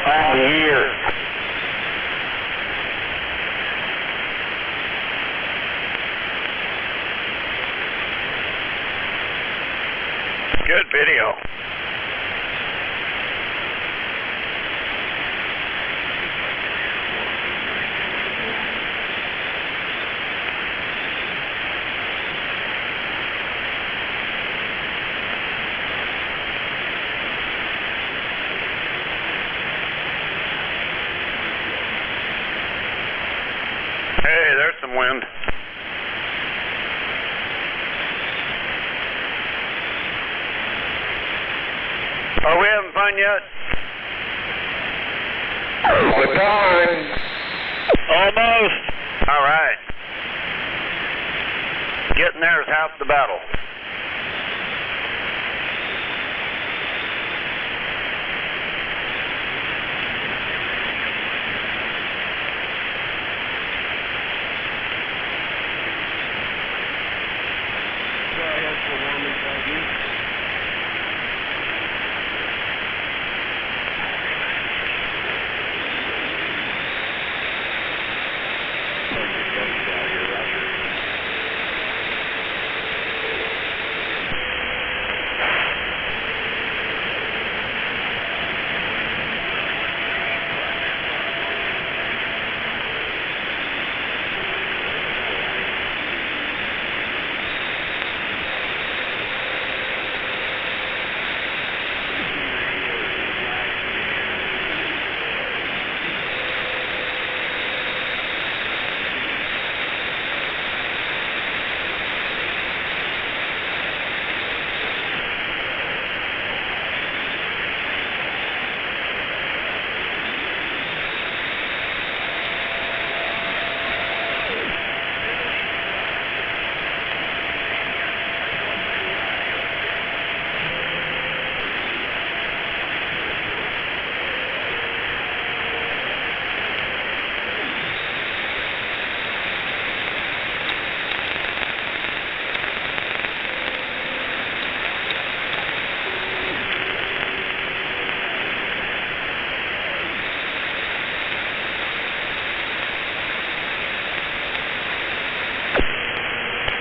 I'm here. Good video. Hey, there's some wind. Are we having fun yet? We're done. Almost. All right. Getting there is half the battle.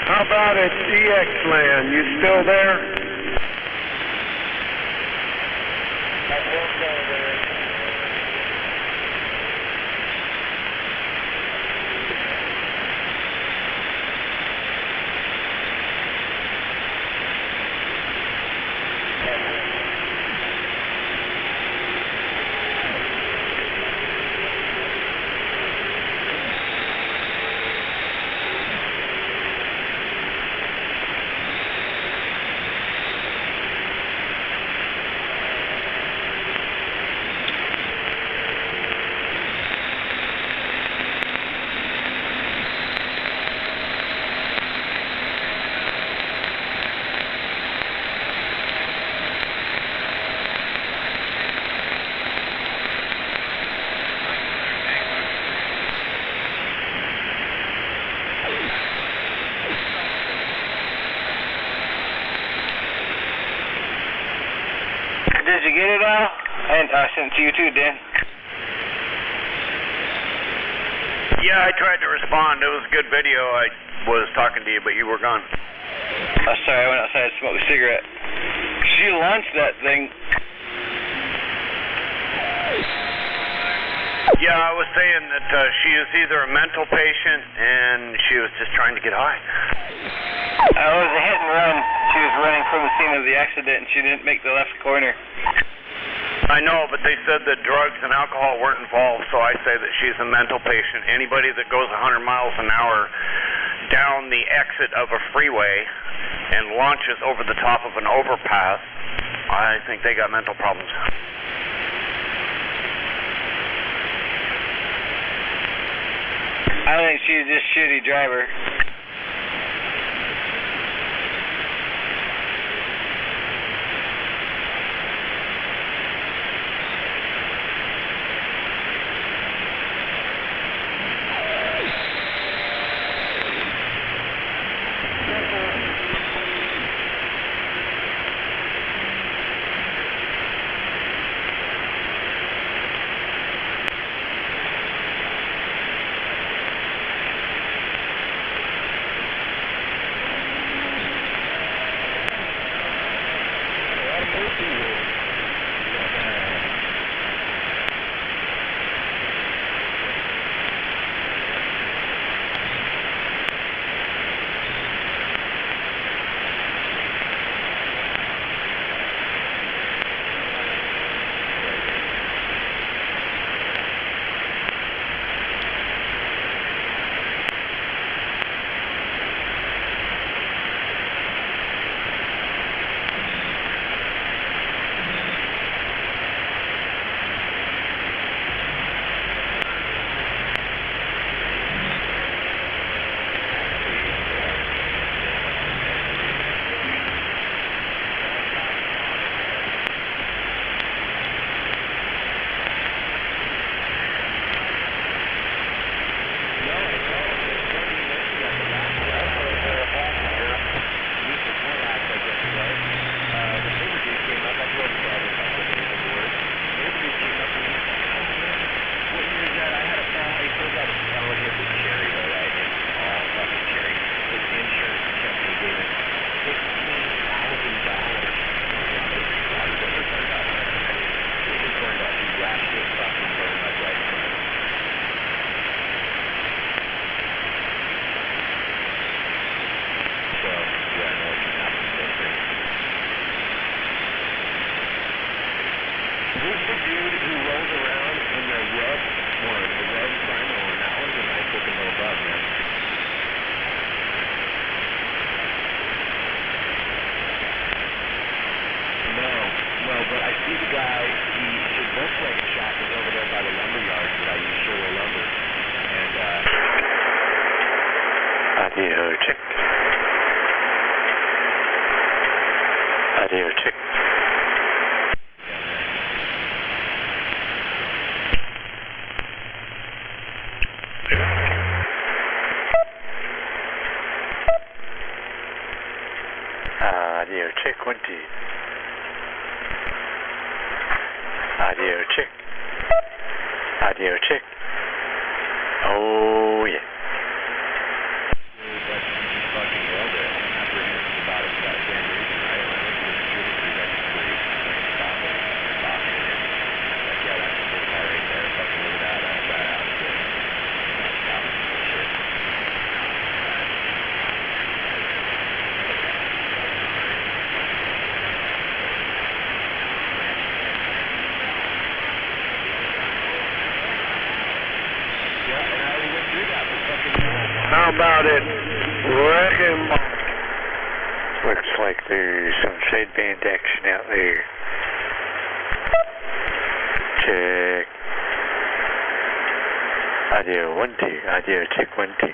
How about at EX Land? You still there? Did you get it all? And I sent it to you too, Dan. Yeah, I tried to respond. It was a good video. I was talking to you, but you were gone. Oh, sorry, I went outside to smoke a cigarette. She launched that thing. Yeah, I was saying that she is either a mental patient and she was just trying to get high. It was a hit and run. She was running from the scene of the accident and she didn't make the left corner. I know, but they said that drugs and alcohol weren't involved, so I say that she's a mental patient. Anybody that goes 100 miles an hour down the exit of a freeway and launches over the top of an overpass, I think they got mental problems. I think she's just a shitty driver. dude who rolls around in the rub one, the rub primer one. That one's a nice looking little bug, man. No, but I see the guy, his Volkswagen shop is over there by the lumber yards that I use Sherwood Lumber. And, audio check. Audio check. Audio check 1 2. Audio check. Audio check. Oh yeah. but he just fucking nailed it. I'm apprehensive about it for that same reason, right? When I went to the security crew registry, they stopped it. They're talking to him. Like, yeah, that's a cool car right there. Fucking look at that outfit. That's common bullshit. How about it? Wrecking ball. Looks like there's some sideband action out there. Check. Audio 1 2. Audio check 1 2.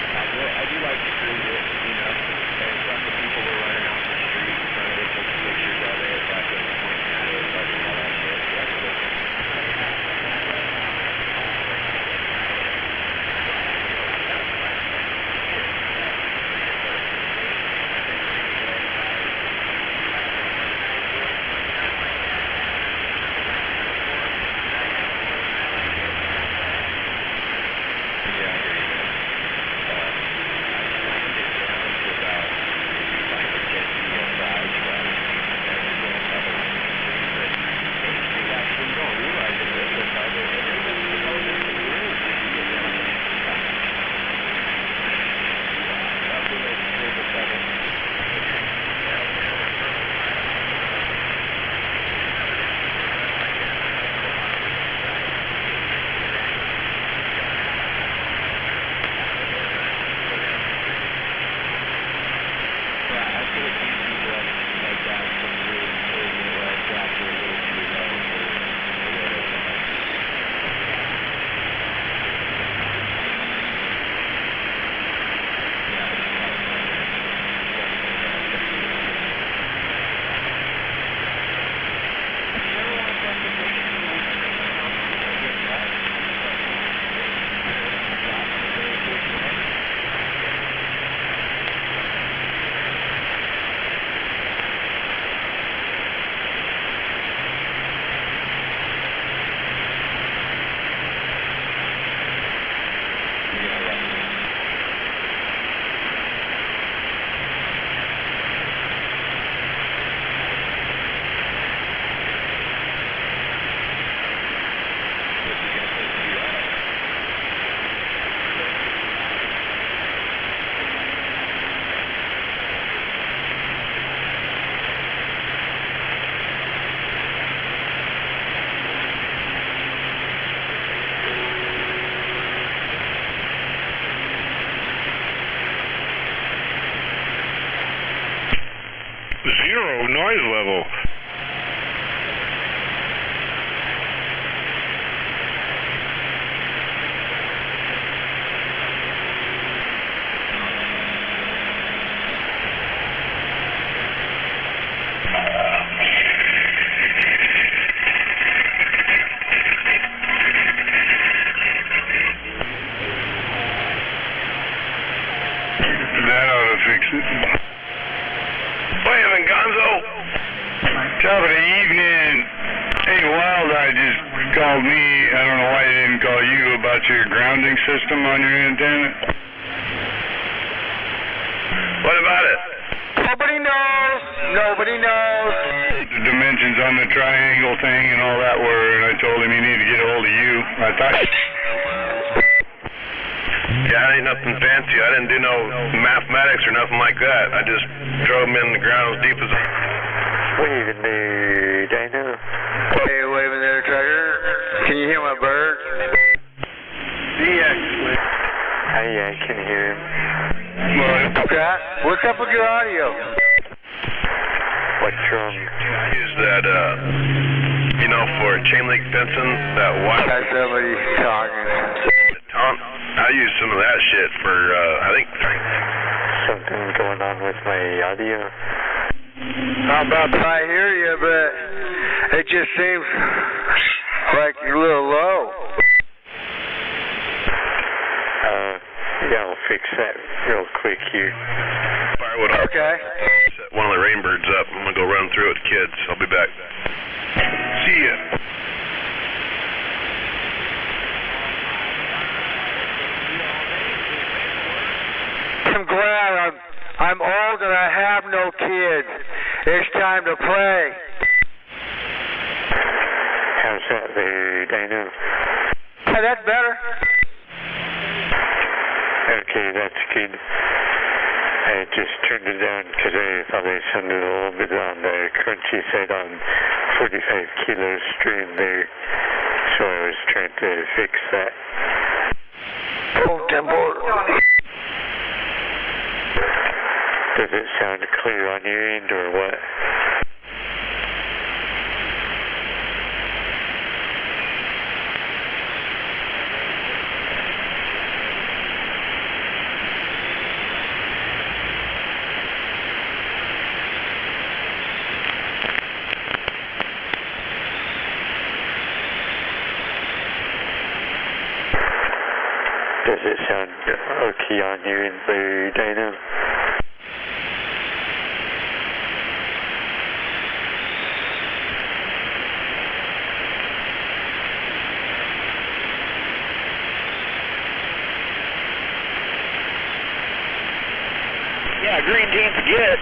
I do like to cruise it, you know, and some of the people were running out the street and trying to take pictures of it, like pointing at it, like all that shit. So that's cool. Zero noise level. That ought to fix it. Wait, Gonzo. Top of the evening. Hey, Wild Eye just called me. I don't know why he didn't call you about your grounding system on your antenna. What about it? Nobody knows. Nobody knows. The dimensions on the triangle thing and all that were, and I told him he needed to get a hold of you. I thought... Yeah, it ain't nothing fancy. I didn't do no mathematics or nothing like that. I just drove them in the ground as deep as I... Waving there, Dino. Hey, waving there, Tracker. Can you hear my bird? Yeah, I can hear him. Okay. What's up with your audio? What's wrong? I use that, you know, for chain link fencing, that wire. Got somebody talking. I use some of that shit for, I think... Something going on with my audio? How about that? I hear you, but it just seems like you're a little low. Yeah, I'll fix that real quick here. Firewood. Okay. Set one of the rainbirds up. I'm gonna go run through it with kids. I'll be back. See ya. I'm glad I'm old and I have no kids. It's time to play. How's that there, Dino? Hey, that's better. Okay, that's good. I just turned it down because I thought I sounded a little bit on the crunchy side on 45 kilo stream there. So I was trying to fix that. Oh, tempo. Does it sound clear on your end or what? Does it sound okay on your end there, Dino? Yeah, green team forget.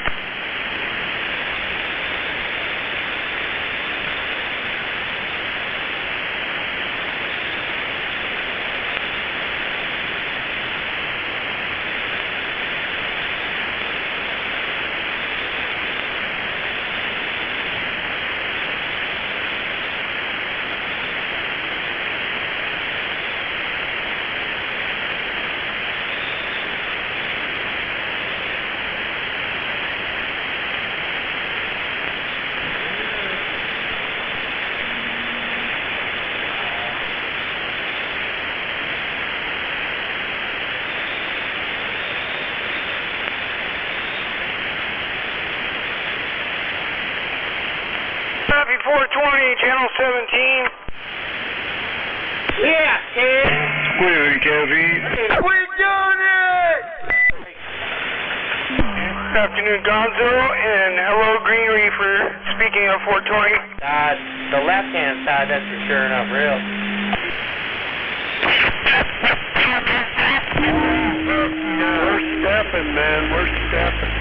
Happy 420, channel 17. Yeah, kid. Waving, Kevy. We're doing it! Good afternoon, Gonzo, and hello, Green Reefer. Speaking of 420. The left-hand side, that's for sure enough real. We're stepping, man. We're stepping.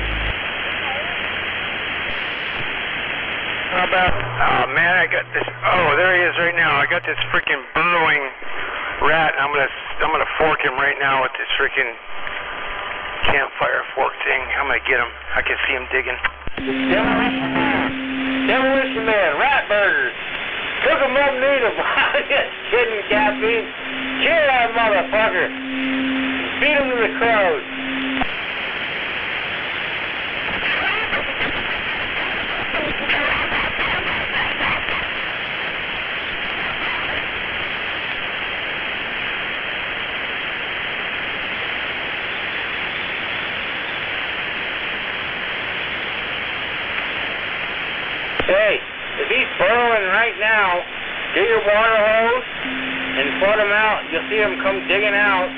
How about, oh man, I got this, oh, there he is right now. I got this freaking burrowing rat, and I'm gonna fork him right now with this freaking campfire fork thing. I'm gonna get him. I can see him digging. Demolition Man, rat burgers. Cook 'em up, need 'em. Just kidding, Cappy. Kill that motherfucker. Feed 'em to the crows. Hey, if he's burrowing right now, get your water hose and flood him out. You'll see him come digging out,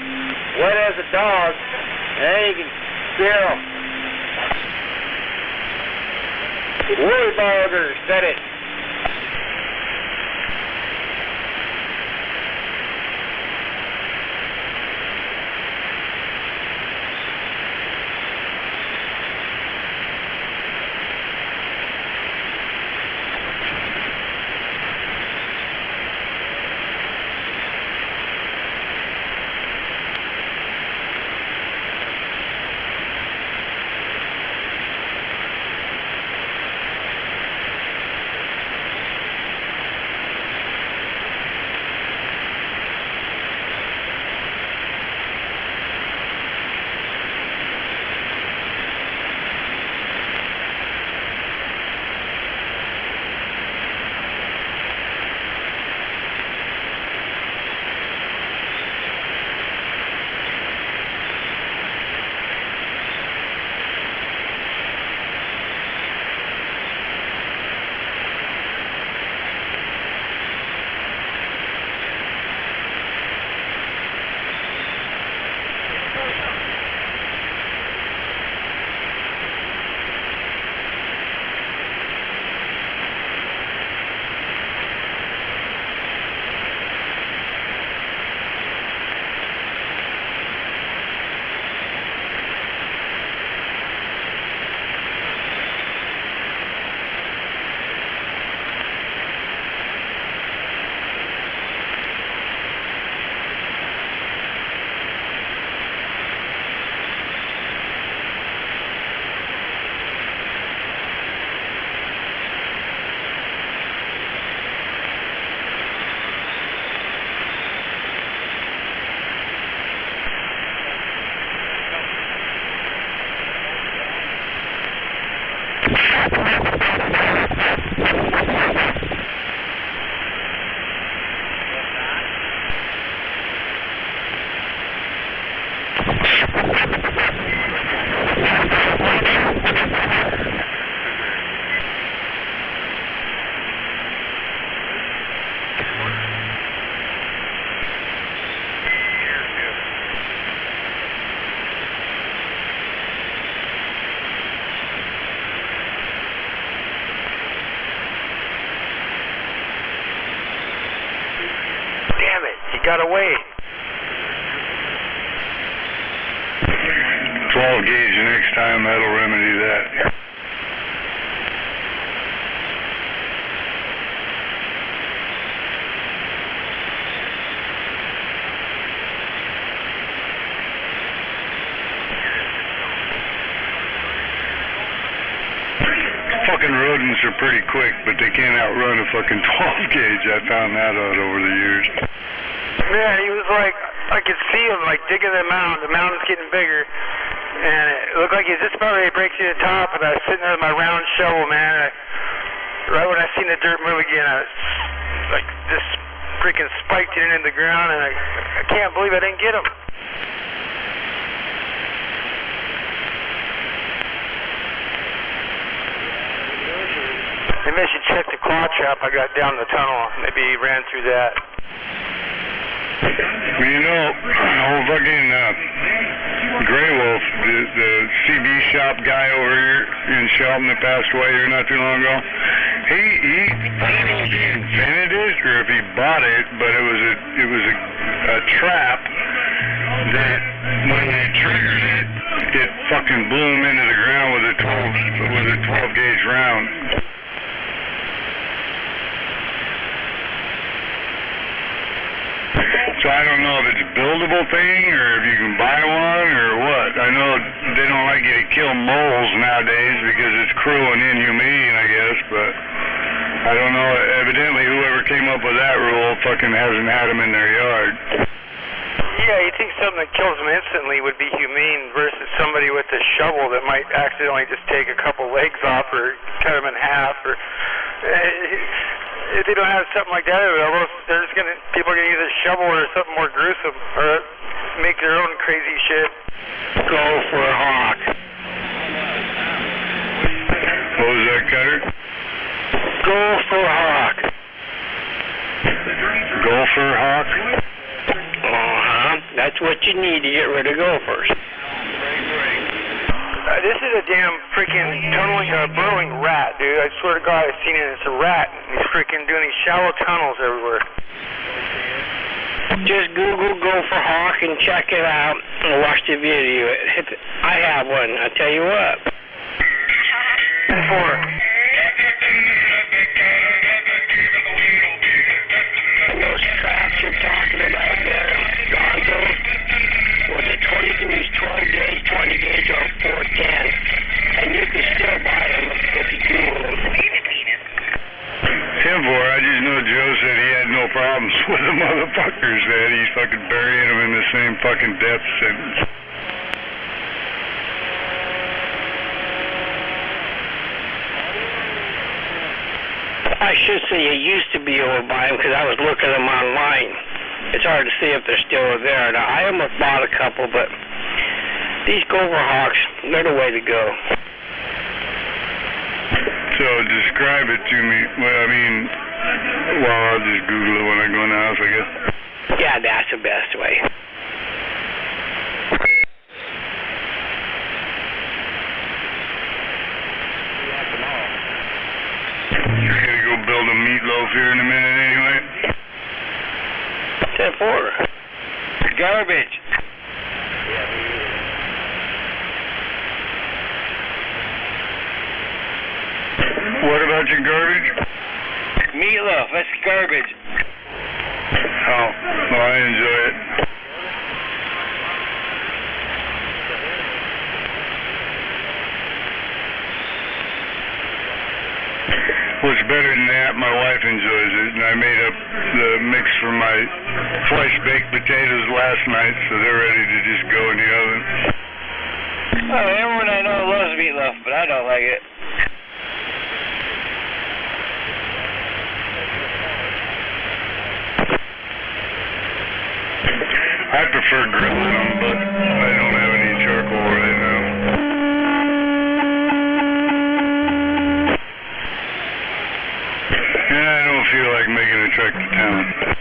wet as a dog, and then you can spear him. Woolly burgers, said it. Damn it, he got away. 12 gauge next time, that'll remedy that. Fucking rodents are pretty quick, but they can't outrun a fucking 12 gauge. I found that out over the years. Man, he was like, I could see him like digging the mound. The mound was getting bigger, and it looked like he was just about ready to break through the top. And I was sitting there with my round shovel, man. Right when I seen the dirt move again, I was like just freaking spiked it into the ground, and I can't believe I didn't get him. Maybe I should check the claw trap I got down the tunnel. Maybe he ran through that. Well, you know, old fucking Grey Wolf, the CB shop guy over here in Shelton that passed away here not too long ago, he I don't know if he invented it or if he bought it, but it was a trap that when they triggered it, it fucking blew him into the ground with a 12 gauge round. So I don't know if it's a buildable thing or if you can buy one or what. I know they don't like you to kill moles nowadays because it's cruel and inhumane, I guess, but I don't know. Evidently, whoever came up with that rule fucking hasn't had them in their yard. Yeah, you think something that kills them instantly would be humane versus somebody with a shovel that might accidentally just take a couple legs off or cut them in half or... if they don't have something like that available, they're just people are gonna use a shovel or something more gruesome, or make their own crazy shit. Go for a hawk. What was that, Cutter? Go for a hawk. Gopher hawk? That's what you need to get rid of gophers. This is a damn freaking burrowing rat, dude. I swear to God, I've seen it. It's a rat. He's freaking doing these shallow tunnels everywhere. Just Google gopher hawk and check it out and watch the video. I have one. I tell you what. Those traps you're talking about there, Gonzo, with the 12 gauge, 20 gauge, or 410, and you can still buy them if you Google them. 10-4, I just know Joe said he had no problems with the motherfuckers, man. He's fucking burying them in the same fucking death sentence. I should say it used to be over by them because I was looking them online. It's hard to see if they're still there. Now, I almost bought a couple, but these gopher hawks, they're the way to go. So describe it to me. Well, I mean, I'll just Google it when I go in the house, I guess. Yeah, that's the best way. You're gonna go build a meatloaf here in a minute anyway? 10-4. Garbage. What about your garbage? Meatloaf, that's garbage. Oh, well, I enjoy it. What's better than that, my wife enjoys it, and I made up the mix for my fresh-baked potatoes last night, so they're ready to just go in the oven. Oh, everyone I know loves meatloaf, but I don't like it. I prefer grilling them, but I don't have any charcoal right now. Yeah, I don't feel like making a trek to town.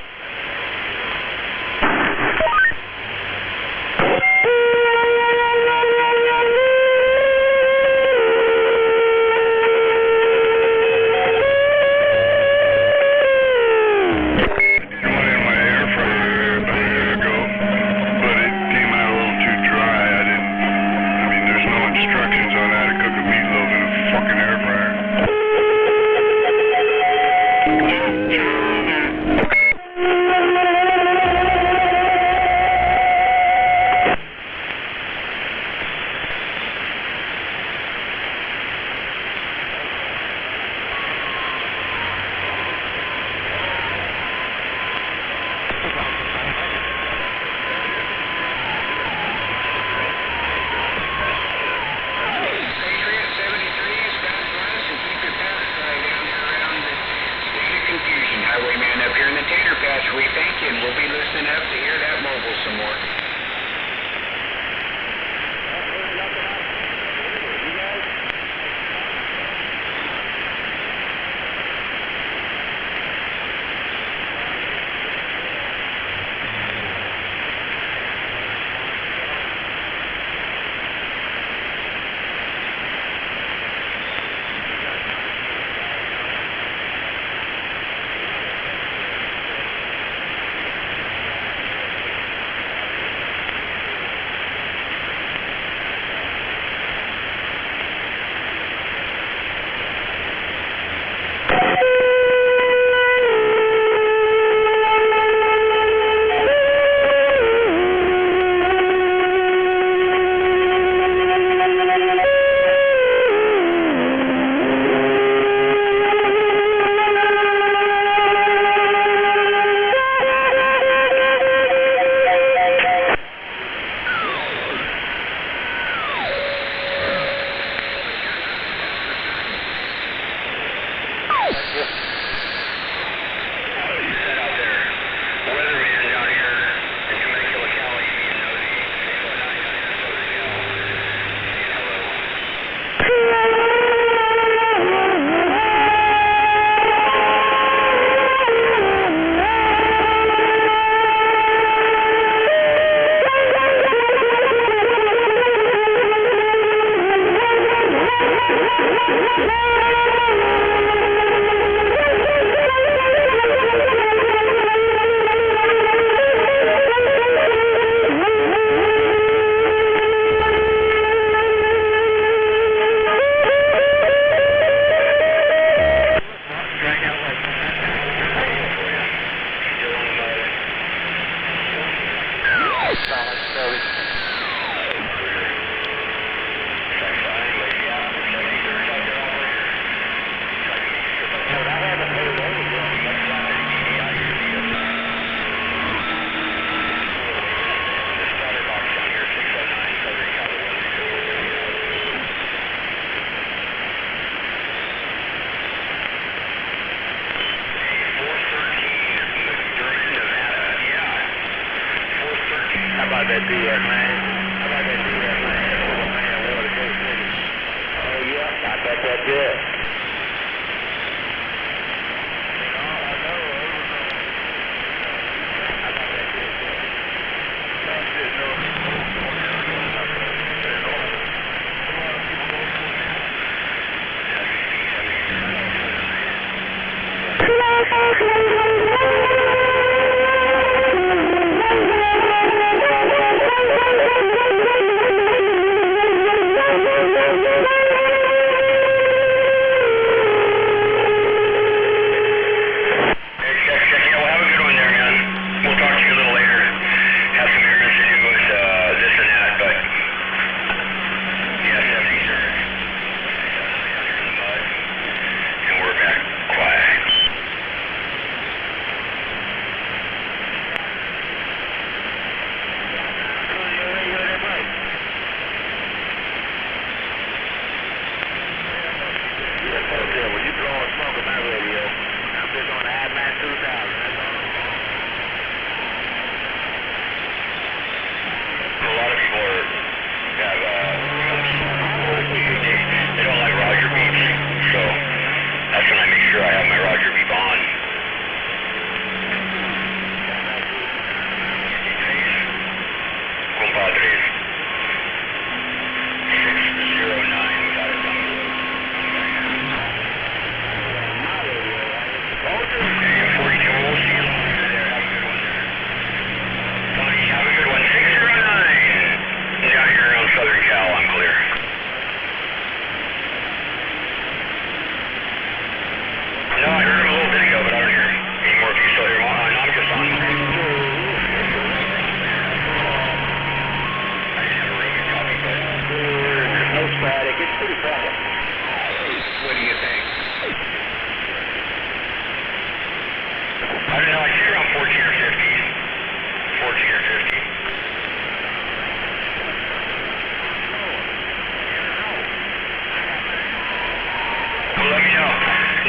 let me know.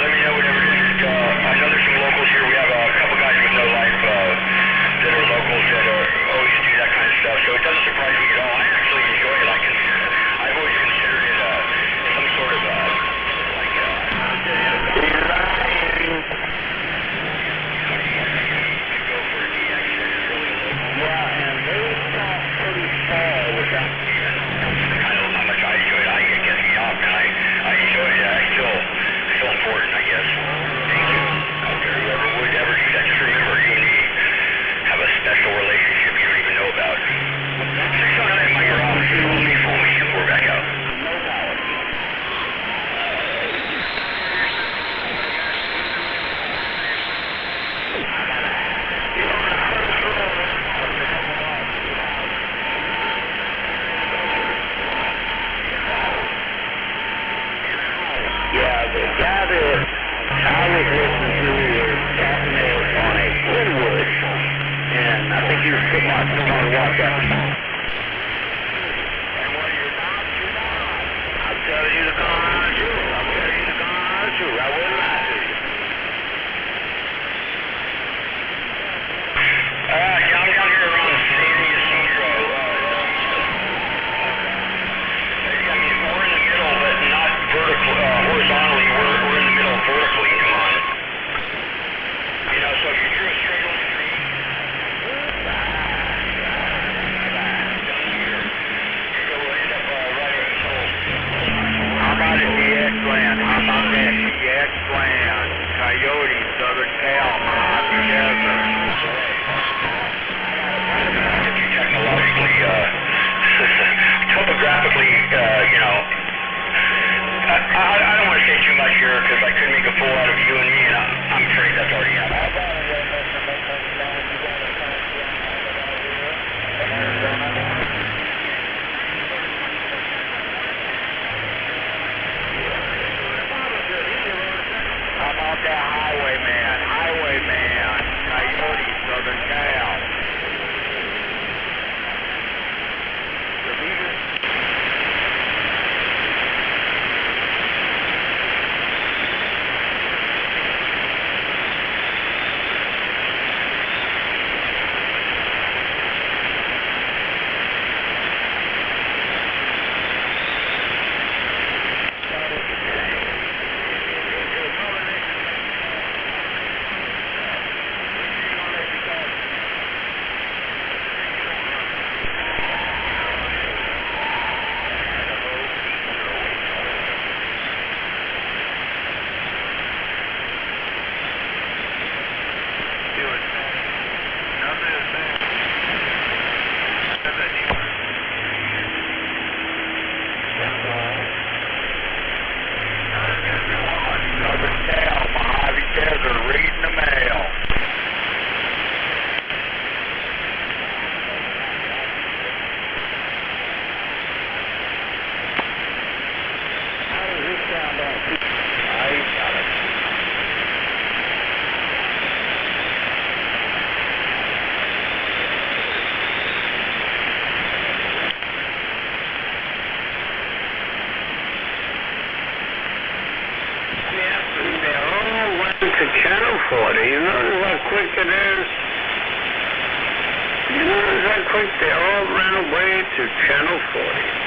Let me know whatever it is. I know there's some locals here. We have a couple guys with No Life that are locals that always do that kind of stuff. So it doesn't surprise me at all. I actually enjoy it. I've always considered it some sort of important, I guess. Thank you. Out there, whoever would ever do that, just remember, you and me have a special relationship you don't even know about. 609 in my garage. Fool me, and we're back out. No power. Yeah, the guy that I was listening to was talking there on a Glenwood, and I think he was putting my phone on watch out. And when you're not, you're not. I'm telling you the conjure. I'm telling you the conjure. I wouldn't lie to you. Yeah, I'm down here around San Ysidro. I mean, we're in the middle, but not vertical, horizontally. We're in the middle vertically. Come on. You know, so if you drew a straight on the street, you'll end up right at the middle. How about a DX land? How about that DX land? Coyote, Southern Cal, Mojave Desert. Technologically, topographically, you know, I don't want to say too much here because I could make a fool out of you and me, and I'm afraid that's already happened. How about that highwayman? Highwayman, Coyote, Southern Cal. To Channel 40, you notice how quick it is? You notice how quick they all ran away to Channel 40?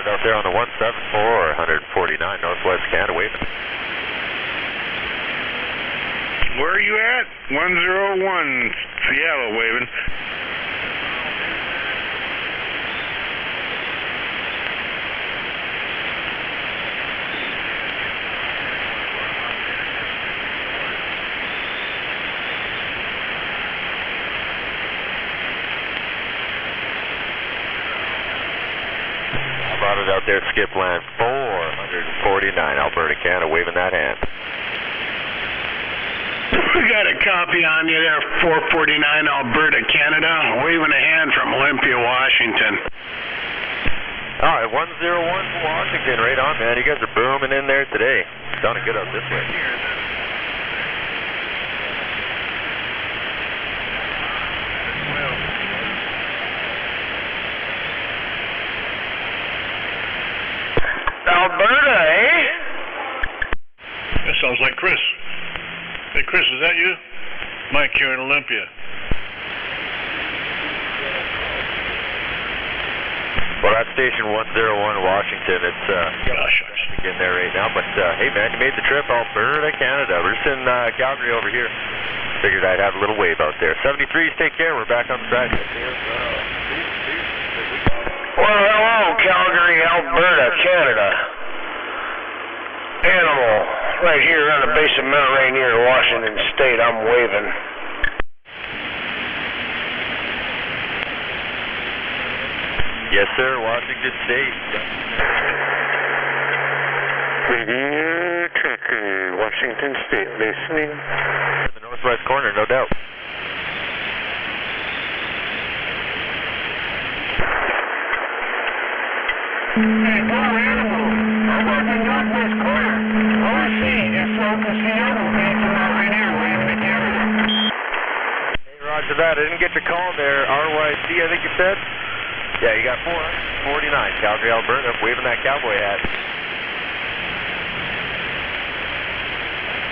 Spotted out there on the 174, 149 Northwest Canada waving. Where are you at? 101 Seattle waving. Spotted out there, skip line 449 Alberta, Canada, waving that hand. We got a copy on you there, 449 Alberta, Canada, waving a hand from Olympia, Washington. All right, 101 from Washington, right on, man. You guys are booming in there today. Sounding good out this way. Alberta, eh? That sounds like Chris. Hey, Chris, is that you? Mike here in Olympia. Well, that's station 101 Washington. It's Gosh, in there right now. But hey, man, you made the trip, Alberta, Canada. We're just in Calgary over here. Figured I'd have a little wave out there. 73s, take care. We're back on the track. Well, hello, Calgary, Alberta, Canada. Animal, right here on the base of Mount Rainier, Washington State. I'm waving. Yes, sir, Washington State. Radio tracker, Washington State, listening. In the northwest corner, no doubt. Hey, poor animal. I'm up in northwest corner. OC, SO Seattle, answer right here, waving at Canada. Hey, roger that. I didn't get your call there. RYC, I think you said? Yeah, you got 449, Calgary, Alberta, waving that cowboy hat.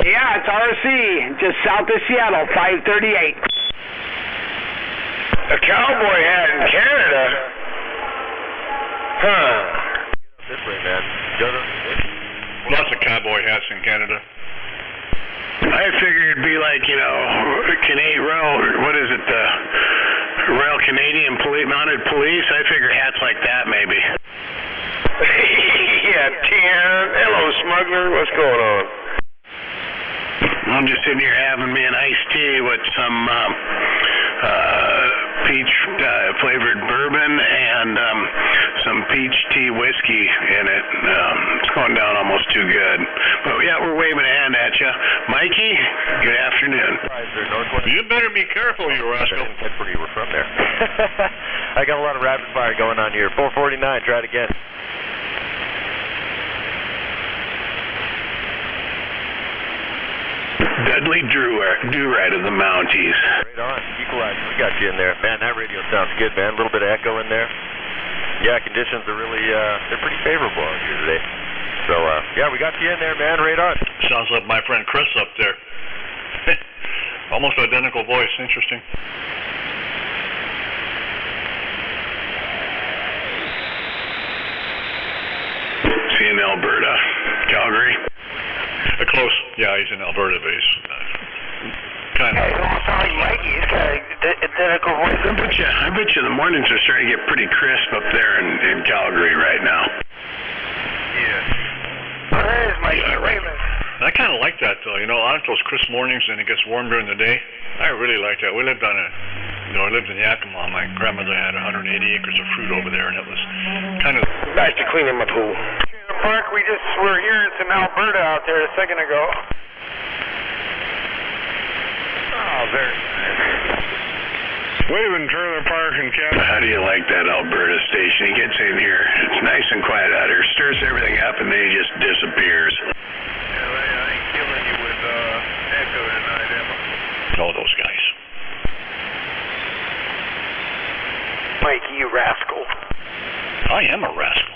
Yeah, it's RC, just south of Seattle, 538. A cowboy hat in Canada? Huh. This way, man. Lots of cowboy hats in Canada. I figured it'd be like, what is it, the Royal Canadian Mounted Police? I figure hats like that, maybe. Yeah, Tian. Hello, smuggler. What's going on? I'm just sitting here having me an iced tea with some peach flavored bourbon and some peach tea whiskey in it. It's going down almost too good. But yeah, we're waving a hand at you. Mikey, good afternoon. You better be careful, you rascal. That's where you were from there. I got a lot of rapid fire going on here. 449, try it again. Dudley Do-Right of the Mounties. Right on. Equalizer. We got you in there. Man, that radio sounds good, man. A little bit of echo in there. Yeah, conditions are really, they're pretty favorable out here today. So, yeah, we got you in there, man. Right on. Sounds like my friend Chris up there. Almost identical voice. Interesting. See in Alberta. Calgary. Close. Yeah, he's in Alberta base. Kind of. It almost sounds like Mikey. He's got identical voice. I bet you the mornings are starting to get pretty crisp up there in Calgary right now. Yeah. Well, there's Mikey. Raymond. I kind of like that, though. Aren't those crisp mornings and it gets warm during the day? I really like that. We lived on I lived in Yakima. My grandmother had 180 acres of fruit over there, and it was kind of nice to clean in my pool. Park, we were hearing some Alberta out there a second ago. Oh, very nice. Waving Trailer Park in Canada. How do you like that Alberta station? He gets in here. It's nice and quiet out here. Stirs everything up, and then he just disappears. Yeah, I ain't killing you with echo tonight, am I? Oh, those guys. Mikey, you rascal. I am a rascal.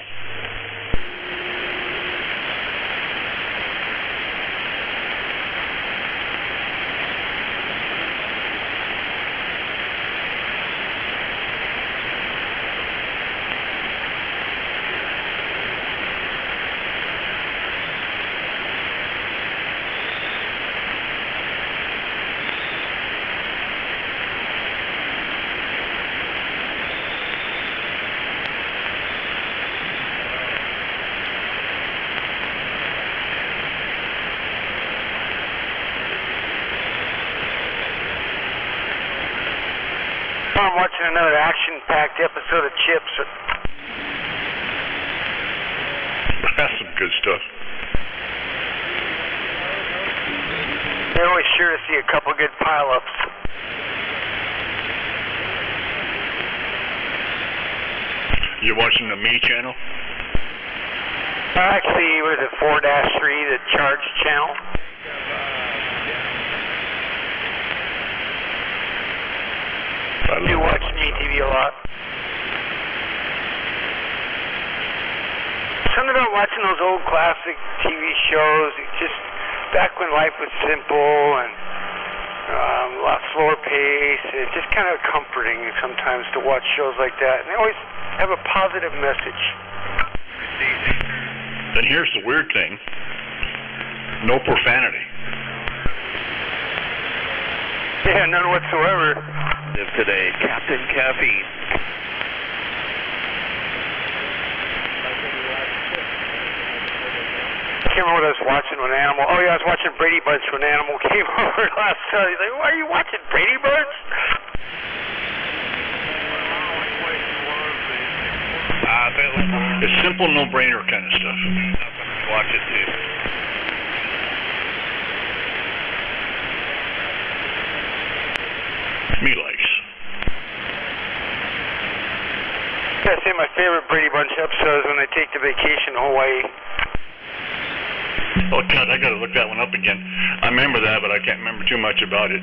I'm watching another action-packed episode of Chips. That's some good stuff. You're always sure to see a couple good pile-ups. You watching the Me channel? Actually, what is it, 4-3, the Charge channel? I do watch MeTV a lot. Something about watching those old classic TV shows, just back when life was simple and a lot slower pace, it's just kind of comforting sometimes to watch shows like that. And they always have a positive message. Then here's the weird thing. No profanity. Yeah, none whatsoever. Today, Captain Caffeine. I can't remember what I was watching when Animal... Oh, yeah, I was watching Brady Bunch when Animal came over last time. He's like, why are you watching Brady Bunch? It's simple, no-brainer kind of stuff. Watch it too. Me likes. I say my favorite Brady Bunch episode is when they take the vacation to Hawaii. Oh, God, I got to look that one up again. I remember that, but I can't remember too much about it.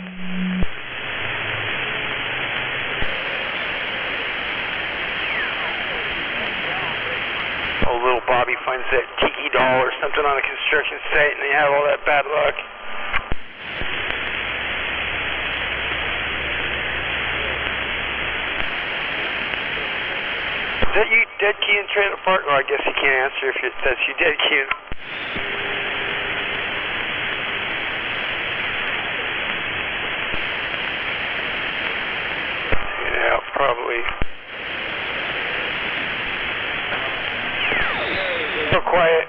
Oh, little Bobby finds that tiki doll or something on a construction site, and they have all that bad luck. Is that you dead key in Trailer Park? Well, I guess you can't answer if that's you dead key. Yeah, probably. So quiet.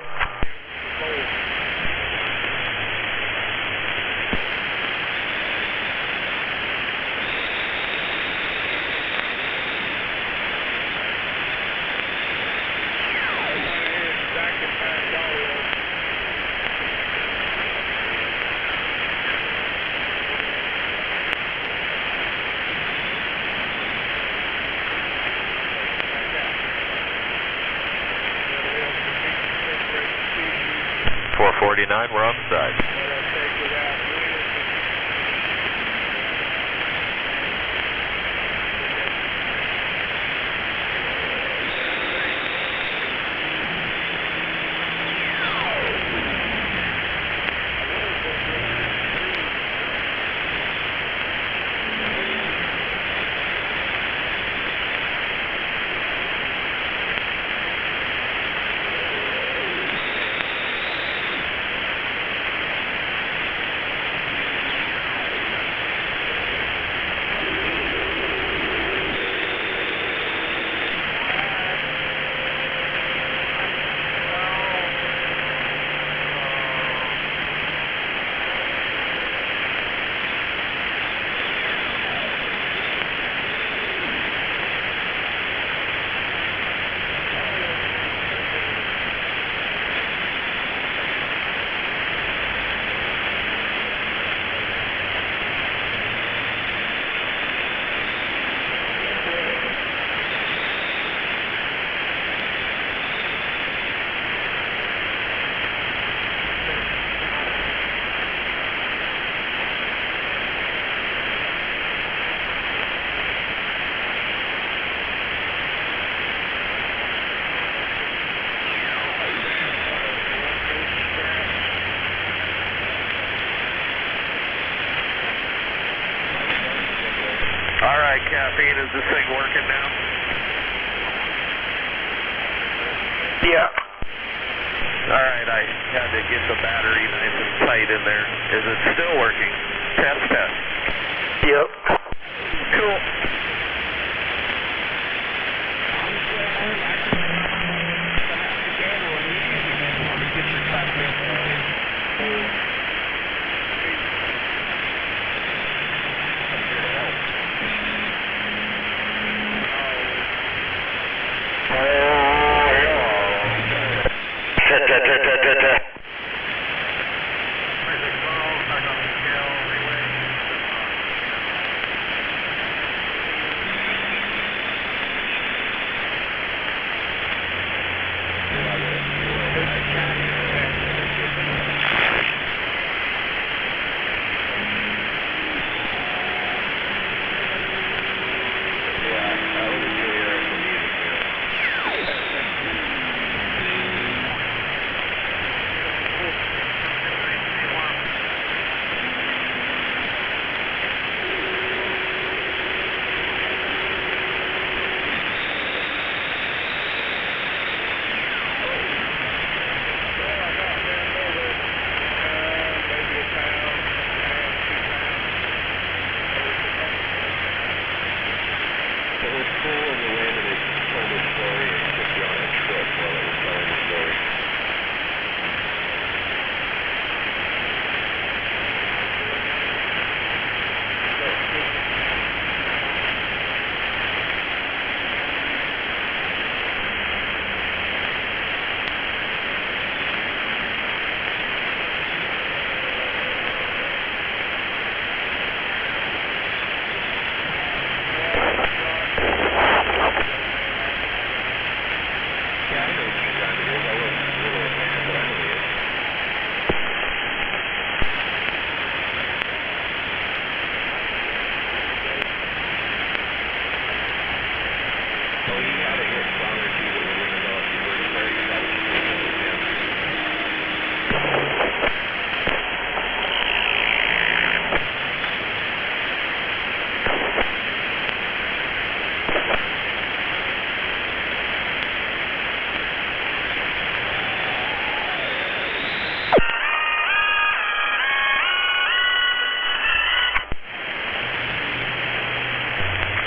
We're on the side. Caffeine, is this thing working now? Yeah. Alright, I had to get the battery nice and tight in there. Is it still working? Test. Yep. Cool.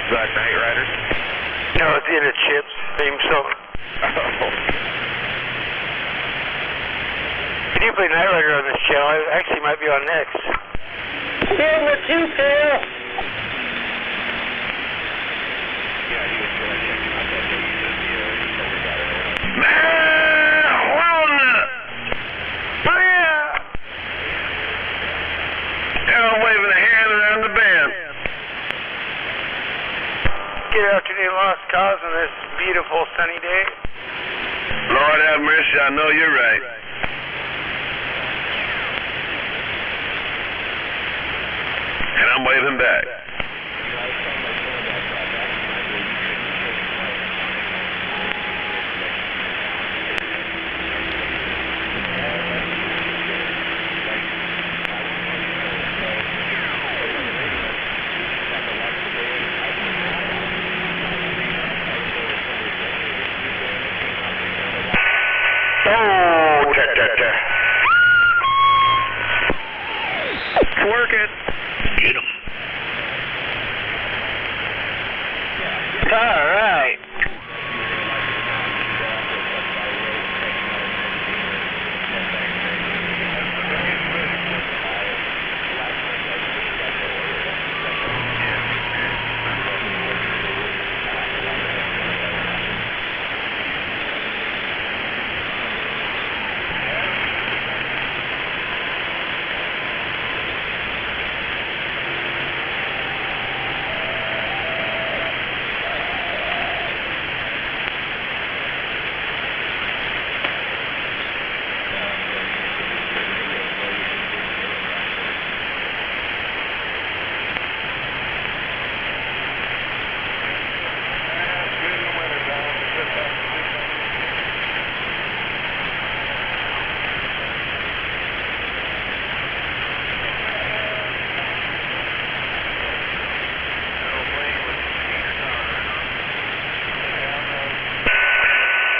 Is that Night Riders? No, it's in a Chips theme song. Can you play Night Rider on this channel? I actually might be on next. Still with you, Phil. Yeah, he was good. I checked him out that day. He said he told me about it. Marijuana! Oh, yeah! And I'm waving a hand around the band. Good afternoon, Lost Cause, on this beautiful sunny day. Lord have mercy, I know you're right. And I'm waving back. Oh, ta-ta-ta. It's working. Get him. All right.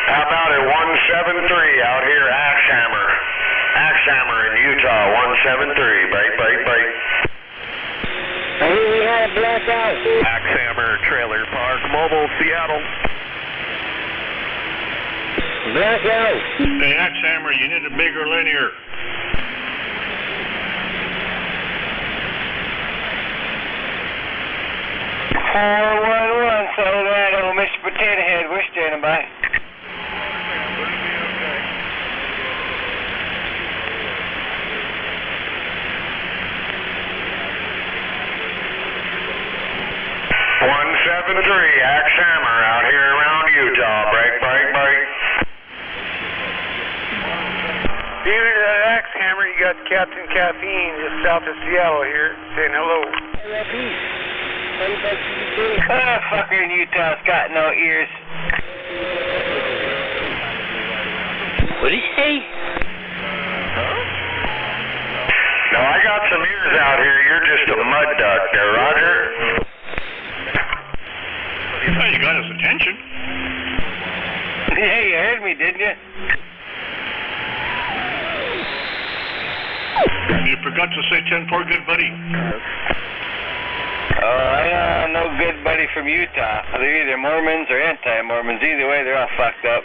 How about at 173 out here, Axhammer? Axhammer in Utah, 173. Break, break, break. I hear we had a blackout. Axhammer Trailer Park Mobile, Seattle. Blackout. Hey, Axhammer, you need a bigger linear. Colorado, Mr. Potato Head, we're standing by. Axhammer out here around Utah. Break, break, break. Being at Axhammer, you got Captain Caffeine just south of Seattle here, saying hello. Fucker in Utah's got no ears. What'd he say? No, I got some ears out here. You're just a mud duck there, Roger. Oh, you got his attention. Yeah, you heard me, didn't you? You forgot to say 10-4, good buddy. Oh, I know no good buddy from Utah. They're either Mormons or anti-Mormons. Either way, they're all fucked up.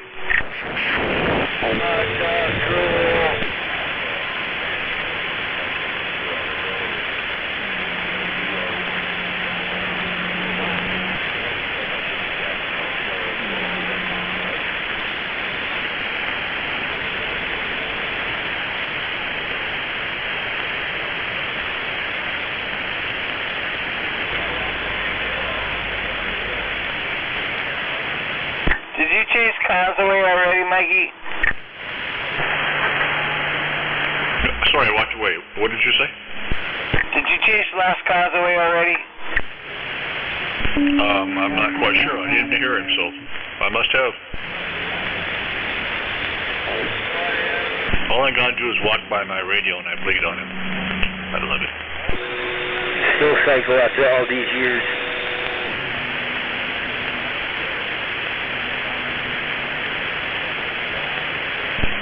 Did you chase Kaz away already, Mikey? Sorry, I walked away. What did you say? Did you chase Last Kaz away already? I'm not quite sure. I didn't hear him, so I must have. All I gotta do is walk by my radio and I bleed on him. I love it. Still psycho after all these years.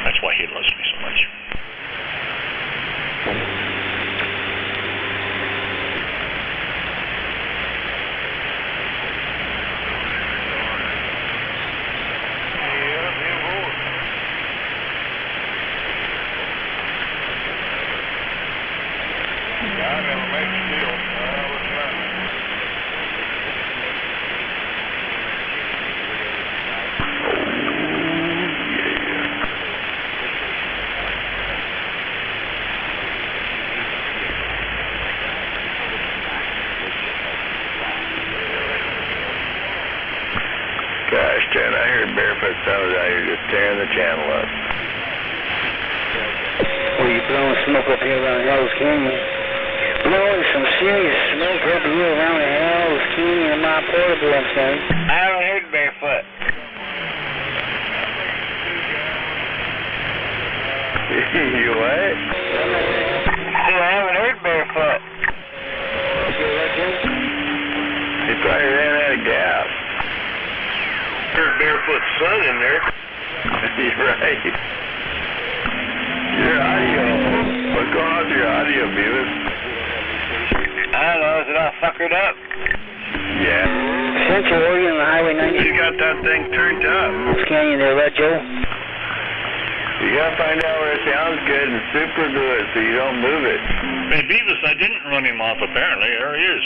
That's why he loves me so much. Chad, I heard barefoot fellas out here just tearing the channel up. Well, you blowing smoke up here around Hell's Canyon. Blowing some serious smoke up here around the Hell's Canyon in my portable, I'm saying. I haven't heard barefoot. You what? I haven't heard barefoot. He probably ran out of gas. Heard barefoot son in there. You're right. Your audio. What's going on with your audio, Beavis? I don't know, is it all fuckered up? Yeah. Central Oregon on the Highway 90. You got that thing turned up. Hell's Canyon there, Red Joe. You gotta find out where it sounds good and super good so you don't move it. Hey, Beavis, I didn't run him off, apparently. There he is.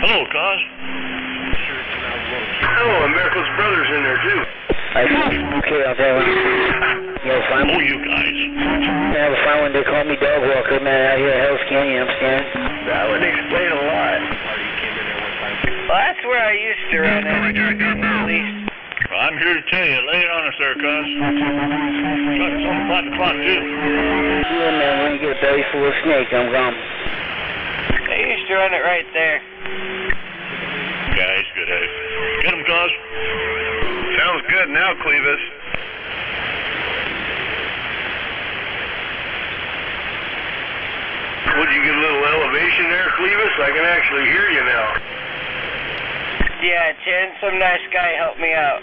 Hello, Cos. Oh, and Miracle's brother's in there, too. Okay, I'll tell you. You have fun? Oh, you guys. I have a fun when they call me Dog Walker, man, out here at Hell's Canyon, I'm saying. That would explain a lot. Well, that's where I used to run it, at least. Well, I'm here to tell you. Lay it on us there, Cos. It's on 5 o'clock, too. Yeah, man, when you get a belly full of snake, I'm gone. I used to run it right there. Yeah, he's good at it. Get him, Cos. Sounds good now, Clevis. Would you get a little elevation there, Clevis? I can actually hear you now. Yeah, Chen, some nice guy helped me out.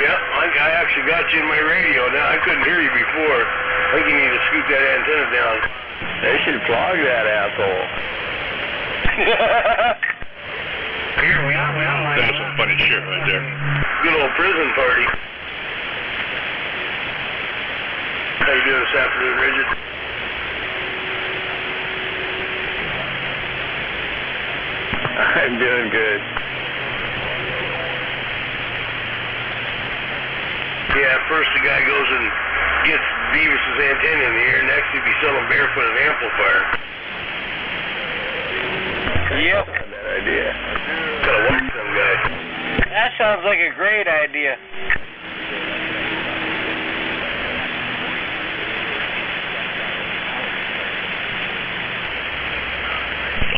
Yeah, I actually got you in my radio. Now, I couldn't hear you before. I think you need to scoot that antenna down. They should plug that asshole. That's some funny shit right there. Good old prison party. How you doing this afternoon, Richard? I'm doing good. Yeah, first the guy goes and gets Beavis's antenna in the air, next he'd be selling barefoot an amplifier. Yep. That idea. Gotta watch some guy. That sounds like a great idea.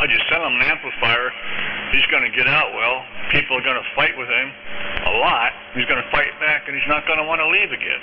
I just sell him an amplifier. He's going to get out well. People are going to fight with him a lot. He's going to fight back, and he's not going to want to leave again.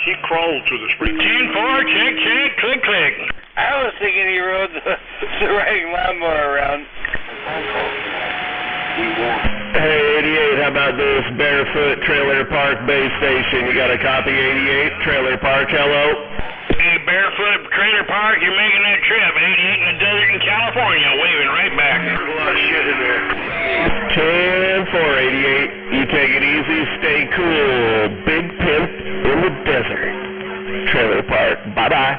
He crawled to the spring. 10-4, check, check, click, click. I was thinking he rode the riding lawnmower around. Hey, 88, how about this Barefoot Trailer Park base station? You got a copy, 88? Trailer Park, hello? Hey, Barefoot Trailer Park, you're making that trip. 88 in the desert in California, waving right back. There's a lot of shit in there. 10-4, 88. You take it easy, stay cool. Big Pimp in the desert. Trailer Park, bye-bye.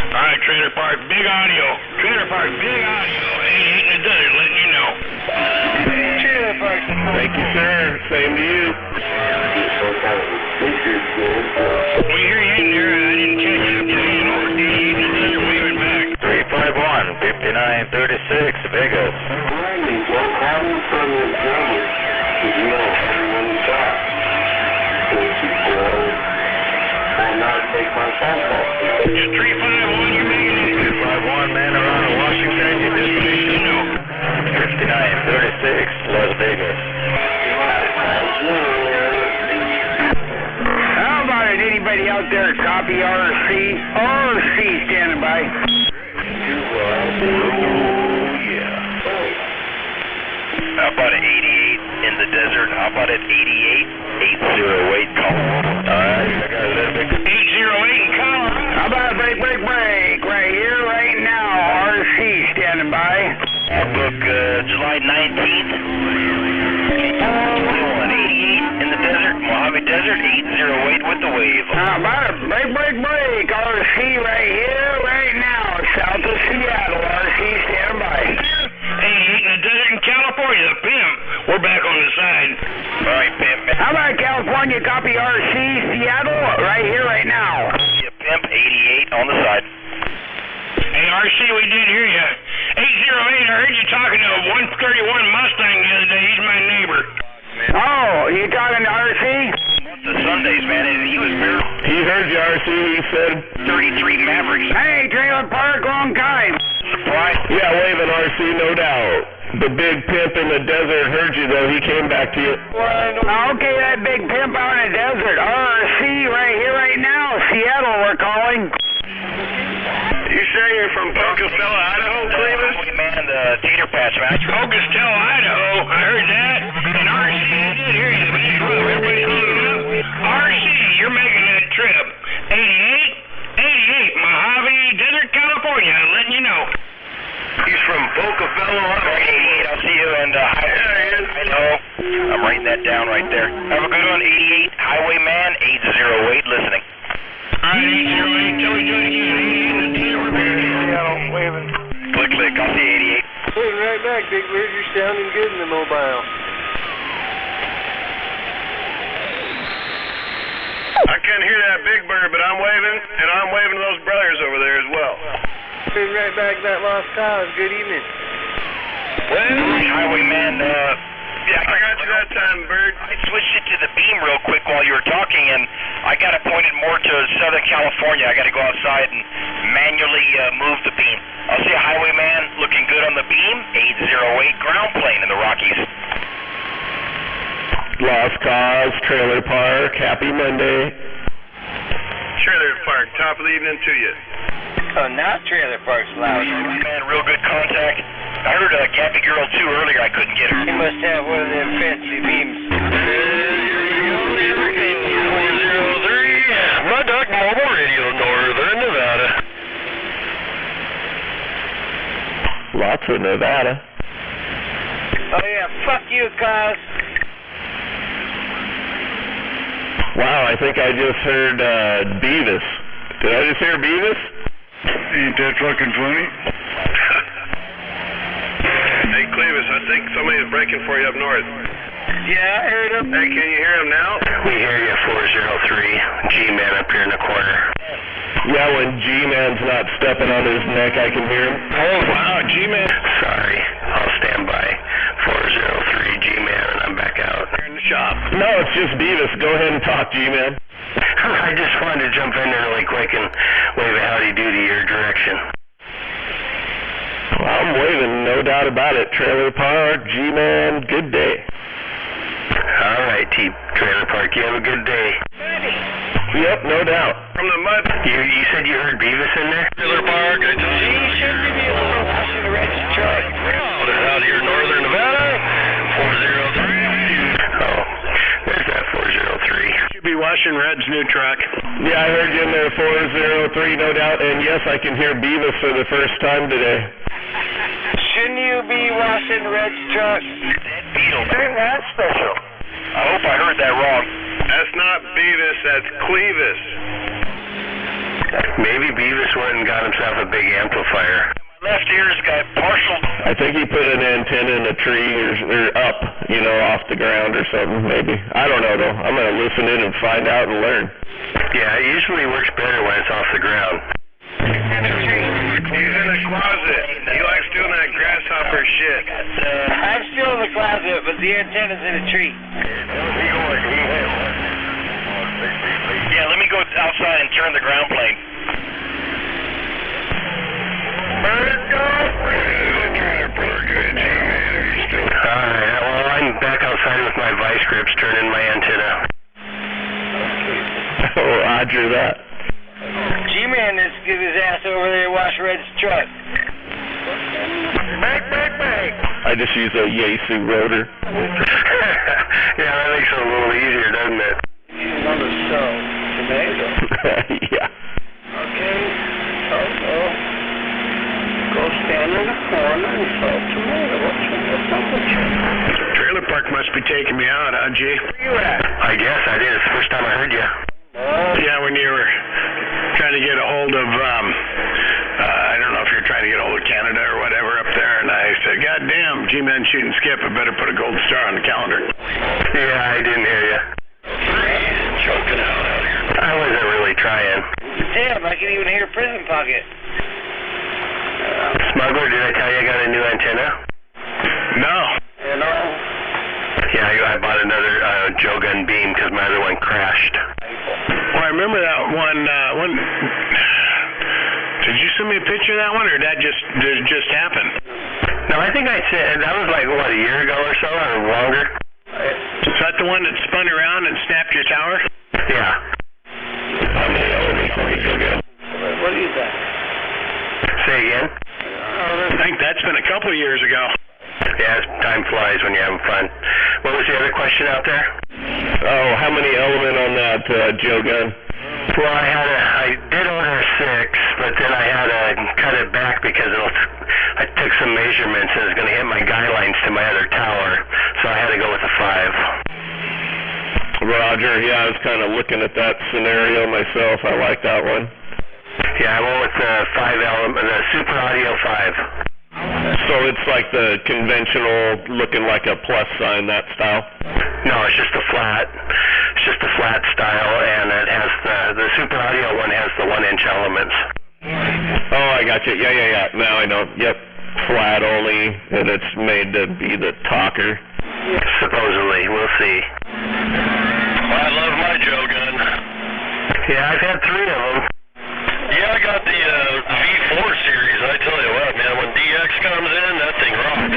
All right, Trailer Park, big audio. Trailer Park, big audio. 88 in the desert, letting you know. Trailer Park. Thank you, sir. Same to you. We hear you in there, I didn't catch you. You know, 88 in the desert, waving back. 351, 5936, Vegas. Yeah, 351, you're making it. 351, man, around Washington, your destination. 5936, Las Vegas. How about it? Anybody out there copy RC? RC standing by. How about an 88 in the desert? How about an 88? 808 Colorado. Alright, I got a little bit. 808 in Colorado. How about break right here, right now? RC standing by. Book July 19th. 88 in the desert, Mojave Desert, 808 with the wave. How about it? Break. RC right here, right now. South of Seattle. RC standing by. 88 in the desert in California, the pimp. We're back on the side. All right, Pimp. How about California? Copy RC Seattle right here, right now. Yeah, Pimp, 88 on the side. Hey, RC, we did hear you. 808, I heard you talking to a 131 Mustang the other day. He's my neighbor. Oh, you talking to RC? The Sundays, man, he was barely He heard you, RC. He said, 33 Mavericks. Hey, Trailer Park, long time. Surprise. yeah, waving RC, no doubt. The Big Pimp in the desert heard you, though. He came back to you. Okay, that Big Pimp out in the desert. RC right here, right now. Seattle, we're calling. You say you're from Pocatello, Idaho, Cleveland? Man, the Tater Patch, man. Pocatello, Idaho. I heard that. And RC, I did hear you. Man, everybody's hanging up. RC, you're making that trip. 88, Mojave Desert, California. Letting you know. He's from Pocatello, Idaho. 88, I'll see you in Idaho. I'm writing that down right there. Have a good one, 88, Highwayman, 808, listening. All right, 808, till we do it again. 88 in the desert, we're back in Seattle, waving. Click, I'll see you, 88. Waving right back, Big Bird. You're sounding good in the mobile. I can't hear that Big Bird, but I'm waving, and I'm waving to those brothers over there as well. Waving right back, that lost cause. Good evening. Well, Highwayman, yeah, I got you that time, Bird. I switched it to the beam real quick while you were talking, and I got it pointed more to Southern California. I got to go outside and manually move the beam. I'll see a Highwayman looking good on the beam. 808 ground plane in the Rockies. Lost Cause, Trailer Park, happy Monday. Trailer Park, top of the evening to you. Oh, now Trailer Park's loud. Man, real good contact. I heard Gappy Girl 2 earlier. I couldn't get her. He must have one of them fancy beams. Mud Duck Mobile Radio, Northern Nevada. Lots of Nevada. Oh, yeah, fuck you, cuz. Wow, I think I just heard Beavis. Did I just hear Beavis? Ain't that fucking funny? Hey, Clevis, I think somebody's breaking for you up north. Yeah, I heard him. Hey, can you hear him now? We hear you, 403. G-Man up here in the corner. Yeah, when G-Man's not stepping on his neck, I can hear him. Oh, wow, G-Man. Sorry, I'll stand by. 403 G-Man, and I'm back out. You're in the shop. No, it's just Beavis. Go ahead and talk, G-Man. I just wanted to jump in there really quick and wave a howdy do to your direction. Well, I'm waving, no doubt about it. Trailer Park, G-Man, good day. All right, Trailer Park, you have a good day. Yep, no doubt. From the mud. You said you heard Beavis in there? Trailer Park, I told you. He should be able to wash in the red truck. Washington Red's new truck. Yeah, I heard you in there, 403, no doubt. And yes, I can hear Beavis for the first time today. Shouldn't you be washing Red's truck? Isn't that special? I hope I heard that wrong. That's not Beavis, that's Clevis. Maybe Beavis went and got himself a big amplifier. My left ear's got partial. I think he put an antenna in a tree or up, you know, off the ground or something, maybe. I don't know, though. I'm going to listen in and find out and learn. Yeah, it usually works better when it's off the ground. He's in the closet. He likes doing that grasshopper shit. I'm still in the closet, but the antenna's in a tree. Yeah, let me go outside and turn the ground plane. Alright, well, I'm back outside with my vice grips turning my antenna. Oh, Roger that. G-Man needs to get his ass over there and wash Red's truck. I just use a Yaesu rotor. Yeah, that makes it a little easier, doesn't it? Another tomato. Yeah. Okay. Go stand in the corner and sell tomato. What's up with you? Trailer park must be taking me out, huh, G? Where you at? I guess I did. It's the first time I heard you. Yeah, when you were trying to get a hold of, I don't know if you're trying to get a hold of Canada or whatever up there, and I said, God damn, G-Man shooting Skip, I better put a gold star on the calendar. Yeah, I didn't hear you. Choking out here. I wasn't really trying. Damn, I can even hear Prison Pocket. Smuggler, did I tell you I got a new antenna? No. You know? Yeah, I bought another Joe Gun beam because my other one crashed. Well, I remember that one. Did you send me a picture of that one, or did that just happen? No, I think I said that was like what, a year ago or so, or longer. Is that the one that spun around and snapped your tower? Yeah. What is that? Say again? I think that's been a couple of years ago. Yeah, time flies when you're having fun. What was the other question out there? Oh, how many element on that Joe gun? Well, I did order a 6, but then I had to cut it back because I took some measurements and it was going to hit my guy lines to my other tower, so I had to go with a 5. Roger, yeah, I was kind of looking at that scenario myself. I like that one. Yeah, I went with the 5 element, the Super Audio 5. So it's like the conventional, looking like a plus sign, that style? No, it's just a flat. It's just a flat style, and it has the Super Audio one has the 1-inch elements. Oh, I got you. Yeah. Now I know. Yep. Flat only, and it's made to be the talker. Supposedly. We'll see. I love my Joe gun. Yeah, I've had 3 of them. Yeah, I got the V4 series. I tell you what, man, when DX comes in, that thing rocks.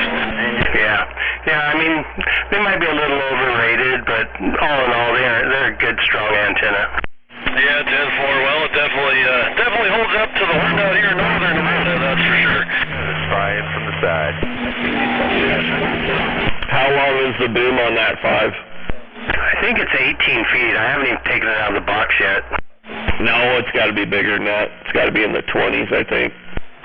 Yeah, I mean, they might be a little overrated, but all in all, they're a good, strong antenna. Yeah, 10-4. Well, it definitely holds up to the one out here in northern Nevada, that's for sure. Frying from the side. How long is the boom on that 5? I think it's 18 feet. I haven't even taken it out of the box yet. No, it's got to be bigger than that. It's got to be in the 20s, I think.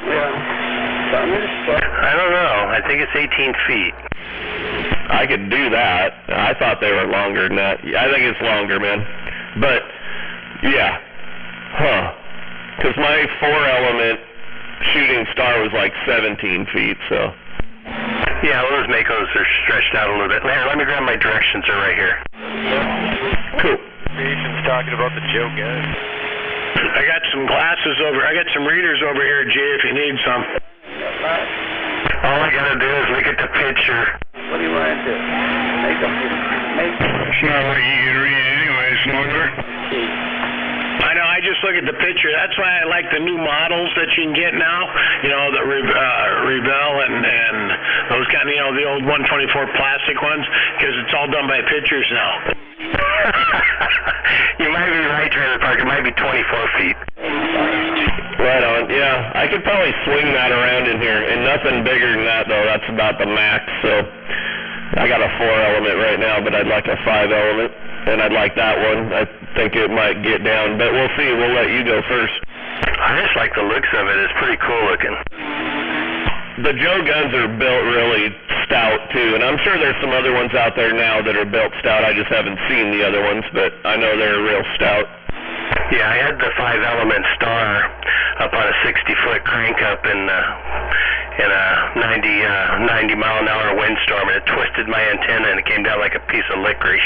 I don't know. I think it's 18 feet. I could do that. I thought they were longer than that. I think it's longer, man. But, yeah. Because my 4-element shooting star was like 17 feet, so. Yeah, well, those Makos are stretched out a little bit. Here, let me grab my directions. They're right here. Cool. Creation's talking about the Joe gun. I got some glasses I got some readers over here, Jay, if you need some. All I gotta do is look at the picture. What do you want to do? It's not like you can read it anyway, Smuggler. I know, I just look at the picture. That's why I like the new models that you can get now. You know, the Rebel and those kind of, you know, the old 124 plastic ones, because it's all done by pictures now. You might be right, Trailer Park. It might be 24 feet. Right on. Yeah, I could probably swing that around in here, and nothing bigger than that, though. That's about the max, so I got a 4-element right now, but I'd like a 5-element, and I'd like that one. I think it might get down, but we'll see. We'll let you go first. I just like the looks of it. It's pretty cool looking. The Joe guns are built really stout too, and I'm sure there's some other ones out there now that are built stout. I just haven't seen the other ones, but I know they're real stout. Yeah, I had the 5-element Star up on a 60-foot crank up in a 90 mile an hour windstorm, and it twisted my antenna and it came down like a piece of licorice.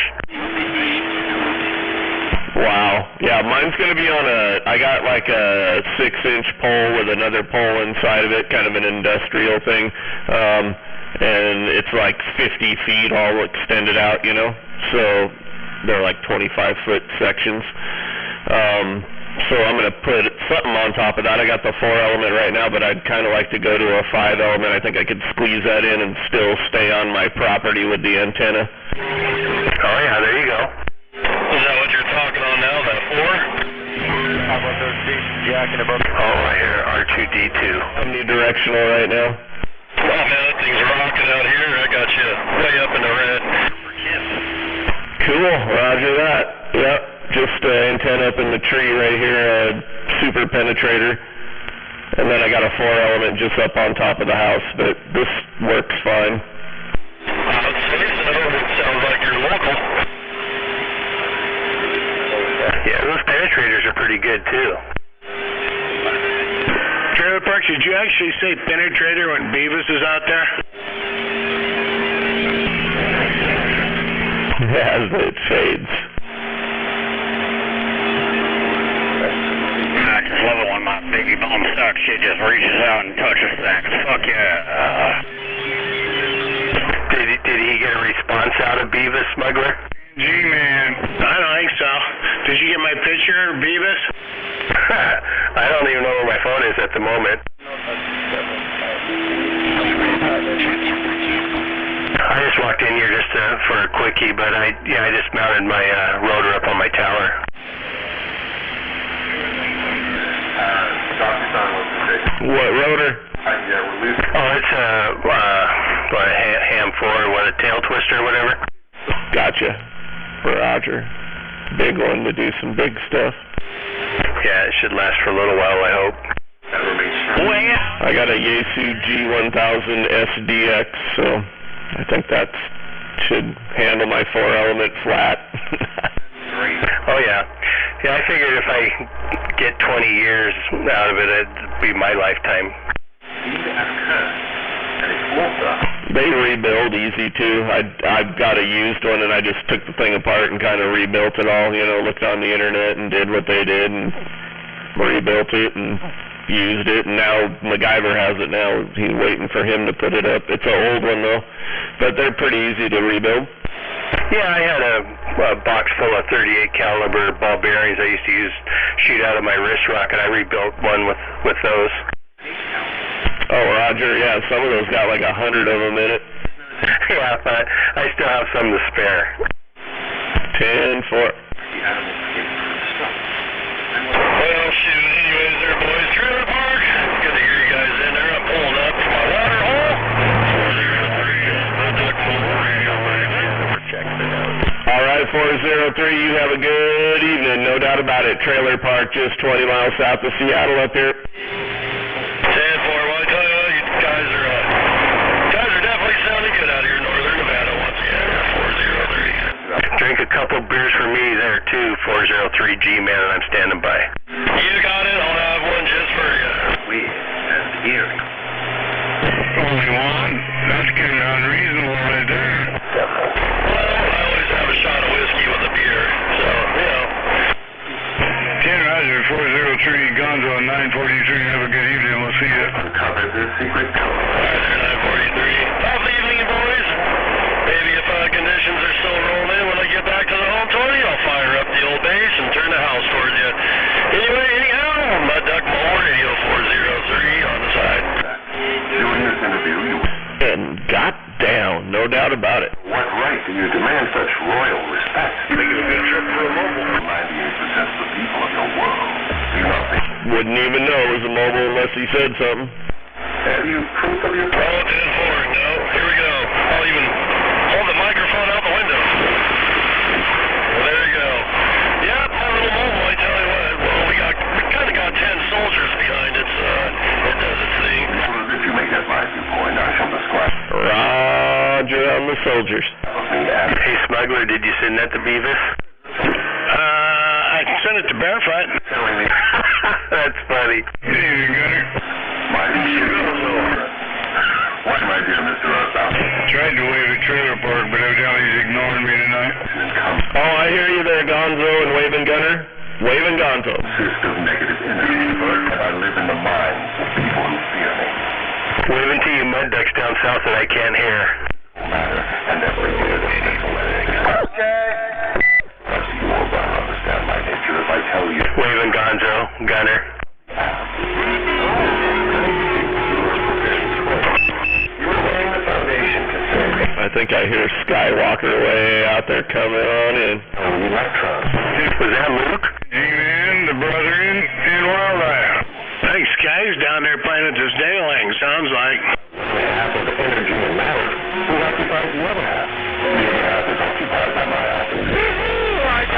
Wow. Yeah, mine's going to be on I got like a 6-inch pole with another pole inside of it, kind of an industrial thing. And it's like 50 feet all extended out, you know? So they're like 25-foot sections. So I'm going to put something on top of that. I got the 4-element right now, but I'd kind of like to go to a 5-element. I think I could squeeze that in and still stay on my property with the antenna. Oh, yeah, there you go. Is that what you're talking on now, that 4? How about those feet jacking above? Oh, I hear R2D2. I'm unidirectional right now. Oh, man, that thing's rocking out here. I got you way up in the red. Cool, roger that. Yep, just antenna up in the tree right here, super penetrator. And then I got a 4-element just up on top of the house, but this works fine. I'd say so. It sounds like you're local. Yeah, those penetrators are pretty good, too. Trailer Park, did you actually say penetrator when Beavis is out there? As it fades. I just love it when my baby bum suck shit just reaches out and touches things. Fuck yeah. Did he get a response out of Beavis, Smuggler? G-Man, I don't think so. Did you get my picture, Beavis? I don't even know where my phone is at the moment. I just walked in here just for a quickie, but I just mounted my rotor up on my tower. What rotor? Oh, it's a ham 4, what, a tail twister or whatever? Gotcha. Roger. Big one to do some big stuff. Yeah, it should last for a little while, I hope. I got a Yaesu G1000 SDX, so I think that should handle my 4-element flat. Oh, yeah. Yeah, I figured if I get 20 years out of it, it'd be my lifetime. They rebuild easy, too. I've got a used one, and I just took the thing apart and kind of rebuilt it all, you know, looked on the internet and did what they did and rebuilt it and used it, and now MacGyver has it now. He's waiting for him to put it up. It's an old one, though, but they're pretty easy to rebuild. Yeah, I had a box full of 38 caliber ball bearings I used to shoot out of my wrist rocket. I rebuilt one with those. Oh, Roger, yeah, some of those got like 100 of them in it. Yeah, but I still have some to spare. 10-4. Well, shoot, anyways there, boys. Trailer Park. Good to hear you guys in there. I'm pulling up to my water hole. All right, 403, you have a good evening, no doubt about it. Trailer Park, just 20 miles south of Seattle up here. 10-4. Well, I tell you what, you guys are definitely sounding good out here in northern Nevada once again. 403. Drink a couple beers for me there too, 403 G-Man, and I'm standing by. You got it. I'll have one just for you. Weird and eerie. Only one? That's kind of unreasonable right there. Well, I always have a shot of whiskey with a beer, so, you know. 10 Roger, 403 Gonzo 943. Have a good evening. We'll see you. Uncover the secret code. All right, there, 943. Have the evening, boys. Maybe if conditions are still rolling in when I get back to the home 20, I'll fire up the old base and turn the house towards you. Anyway, anyhow, Mud Duck Mole Radio 403 on the side. During this interview, you... And got down, no doubt about it. What right do you demand such royal respect? Make it a good trip for a mobile. 98% of the people of your world do not think... Wouldn't even know it was a mobile unless he said something. Have you proof of your... Oh, 10-4. No, here we go. I'll even hold the microphone out the window. Well, there you go. Yep, the soldiers. Hey, smuggler, did you send that to Beavis? I sent it to Barefoot. That's funny. Hey, Gunner. What, my dear Mr. Rothbaum? Tried to wave at Trailer Park, but evidently he's ignoring me tonight. Oh, I hear you there, Gonzo and Waving Gunner. Waving Gonzo. Consist of negative energy, and I live in the minds of people who fear me. Waving to you mud ducks down south that I can't hear. Matter, and every word of mental egg. Okay. You will well understand my nature if I tell you. Waving Gonzo, Gunner. I think I hear Skywalker way out there coming on in. Was that Luke? Amen, the brother in Wildlife. I think Sky's down there playing at this Dayling, sounds like. Half of the energy and matter. Who occupies the other half? The other half is occupied by my atom.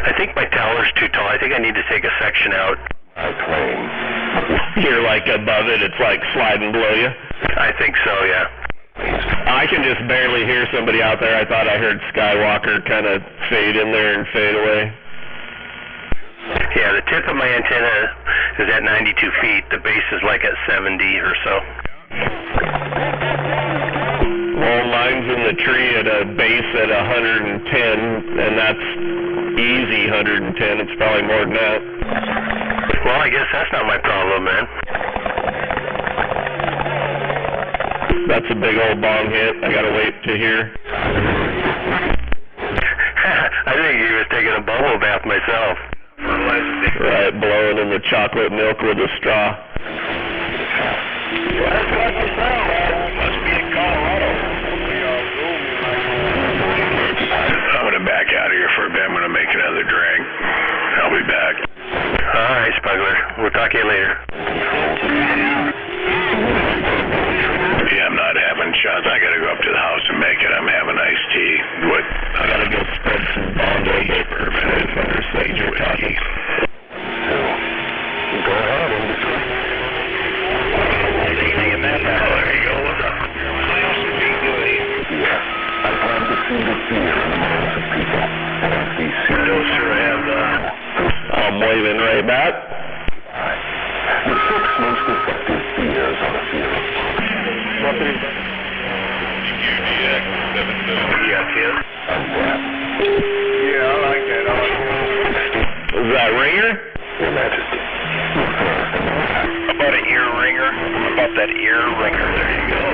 I think my tower's too tall. I think I need to take a section out. I claim. You're like above it, it's like sliding below you. I think so, yeah. I can just barely hear somebody out there. I thought I heard Skywalker kind of fade in there and fade away. Yeah, the tip of my antenna is at 92 feet. The base is like at 70 or so. Well, mine's in the tree at a base at 110, and that's easy 110. It's probably more than that. Well, I guess that's not my problem, man. That's a big old bong hit. I gotta wait to hear. I think he was taking a bubble bath myself. Right, blowing in the chocolate milk with a straw. Must be in Colorado. I'm gonna back out of here for a bit. I'm gonna make another drink. I'll be back. All right, smuggler. We'll talk to you later. Yeah, I'm not having shots. I gotta go up to the house and make it. I'm having iced tea. What? I gotta go spread some Bondo paper for sage or coffee. Go ahead and discuss. There you go. Yes, I plan to see the fear in the minds of people. And as these Don't sure have I'm waving right back. the six most effective fears on the field. Yeah, I like that. Is that Ringer? Your Majesty. About an ear ringer. About that ear ringer. There you go.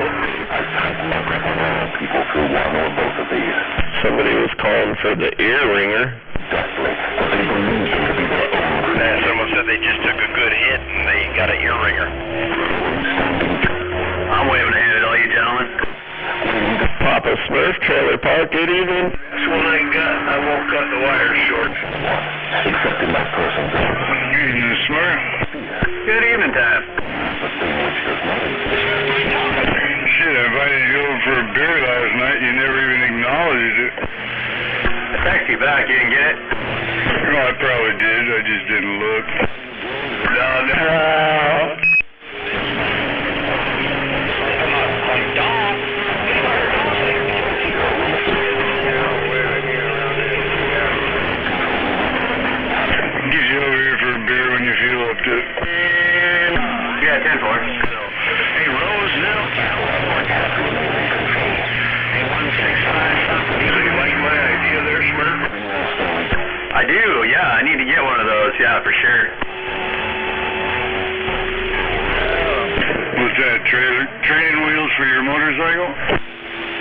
I've had luck around people through one or both of these. Somebody was calling for the ear ringer. Exactly. But they believe them to be their own. Yeah, someone said they just took a good hit and they got an ear ringer. I'm waving a hand at all you gentlemen. Papa Smurf, Trailer Park, good evening. That's what I got. I won't cut the wires short. Except in that person's Good evening, Smurf. Good evening, Tom. the thing which does not exist. Shit, I invited you over for a beer last night. You never even acknowledged it. I texted you back. You didn't get it? No, I probably did. I just didn't look. No. Get you over here for a beer when you feel up to it. Yeah, 10-4. Hey, Rose, now. Hey, 165. So you like my idea there, Smurf? I do, yeah. I need to get one of those, yeah, for sure. What's that, training wheels for your motorcycle?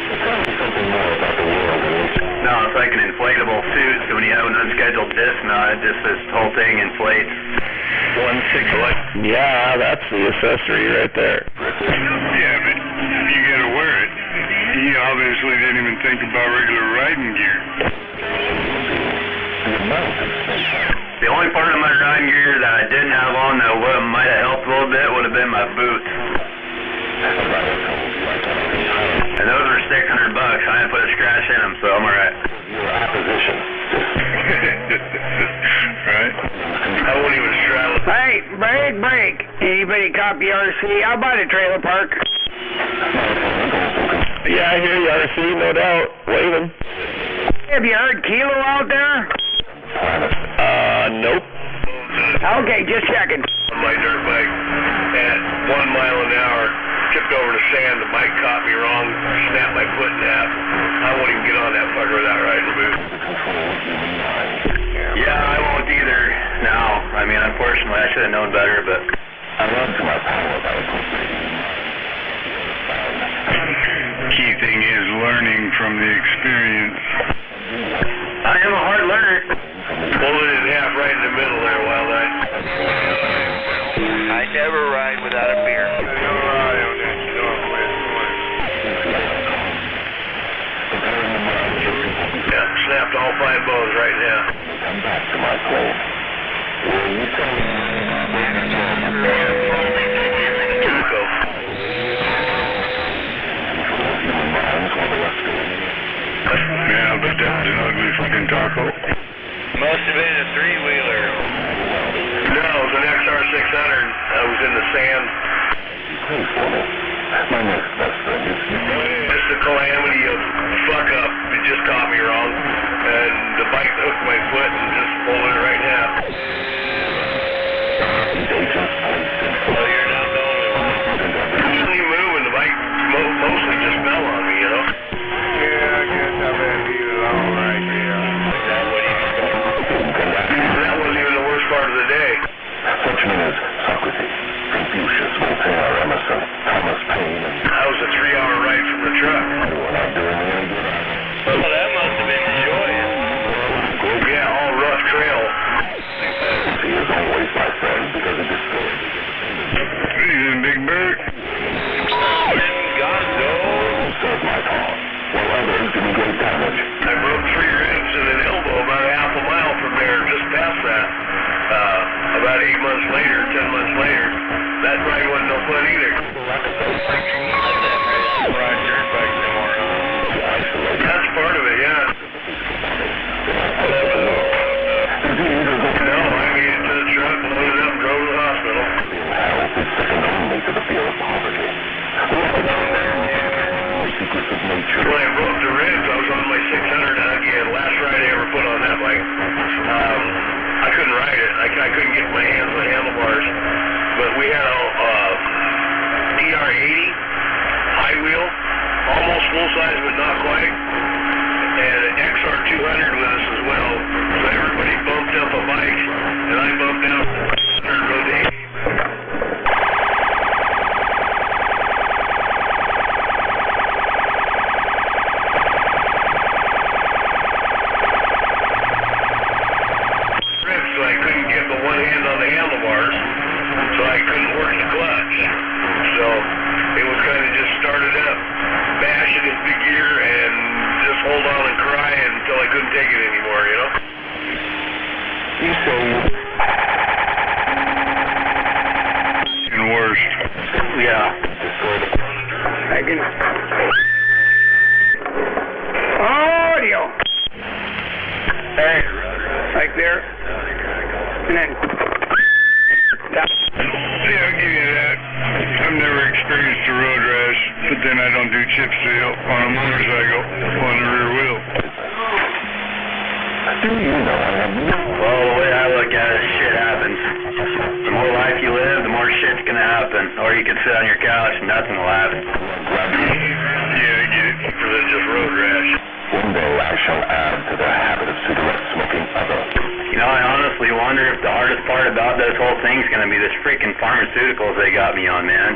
Something more about the world in which No, it's like an inflatable suit, so when you have an unscheduled disc knot, it just this whole thing inflates. 168. Yeah, that's the accessory right there. Yeah, but you gotta wear it. He obviously didn't even think about regular riding gear. the amount of space. The only part of my riding gear that I didn't have on that might have helped a little bit would have been my boots. And those were $600. I didn't put a scratch in them, so I'm alright. Your opposition. Right? I won't even straddle Hey, break. Anybody copy RC? I'll buy the trailer park. Yeah, I hear you, RC, no doubt. Waving. Have you heard Kilo out there? Nope. Okay, just checking. On my dirt bike at 1 mile an hour, tipped over the sand, the bike caught me wrong, snapped my foot in half. I won't even get on that fucker without riding a boot. Yeah, I won't either now. I mean, unfortunately, I should have known better, but I run to my power about Key thing is learning from the experience. I am a hard learner. Folded in half right in the middle there, Wild Eye. I never ride without a beer. Yeah, snapped all 5 bones right in half. come back to my place. Will you tell me? Yeah, but that was an ugly fucking taco. Must have been a 3-wheeler. No, it was an XR600. I was in the sand. Pray for me. My next best friend is Just a calamity of fuck up. It just caught me wrong. And the bike hooked my foot and just folded it right in half. Well, you're not the only one. I couldn't even move and the bike mostly just fell on me, you know? Yeah, I guess I've had these along right here. That wasn't even the worst part of the day. such men as Socrates, Confucius, Voltaire, Emerson, Thomas Paine, and I was a 3-hour ride from the truck. we're not doing any good. Well, that must have been joyous. Yeah, all rough trail. He is always my friend because it destroys his independence. Evening, Big Bird. Gonzo. Served my cause, while others did great damage. I broke 3 ribs and an elbow about a half a mile from there, just past that. About 8 months later, 10 months later, that ride wasn't no fun either. Ride dirt bikes anymore, huh? That's part of it, yeah. No, I made it to the truck, loaded up, drove to the hospital. Health is second only to the fear of poverty. Secrets of nature. When I broke the ribs, I was on my 600 again, last ride I ever put on that bike. I couldn't ride it. I couldn't get my hands on the handlebars. But we had a DR80 high wheel, almost full size but not quite, and an XR200 with us as well. So everybody bumped up a bike, and I bumped down and rode the 80. So I couldn't get the one hand on the handlebars, so I couldn't work the clutch. So it was kind of just started up, bashing into gear, and just hold on and cry until I couldn't take it anymore, you know? You say And worst. Yeah. I can. Audio. Hey. Like there. And then. Yeah, I'll give you that. I've never experienced a road rash, but then I don't do chip seal on a motorcycle on the rear wheel. do you know I have no... Well, the way I look at it, shit happens. The more life you live, the more shit's gonna happen. Or you could sit on your couch and nothing will happen. Yeah, I get it. For the just road rash. One day I shall add to the habit of cigarette smoking other. You know, I honestly wonder if the hardest part about this whole thing's gonna be this freaking pharmaceuticals they got me on, man.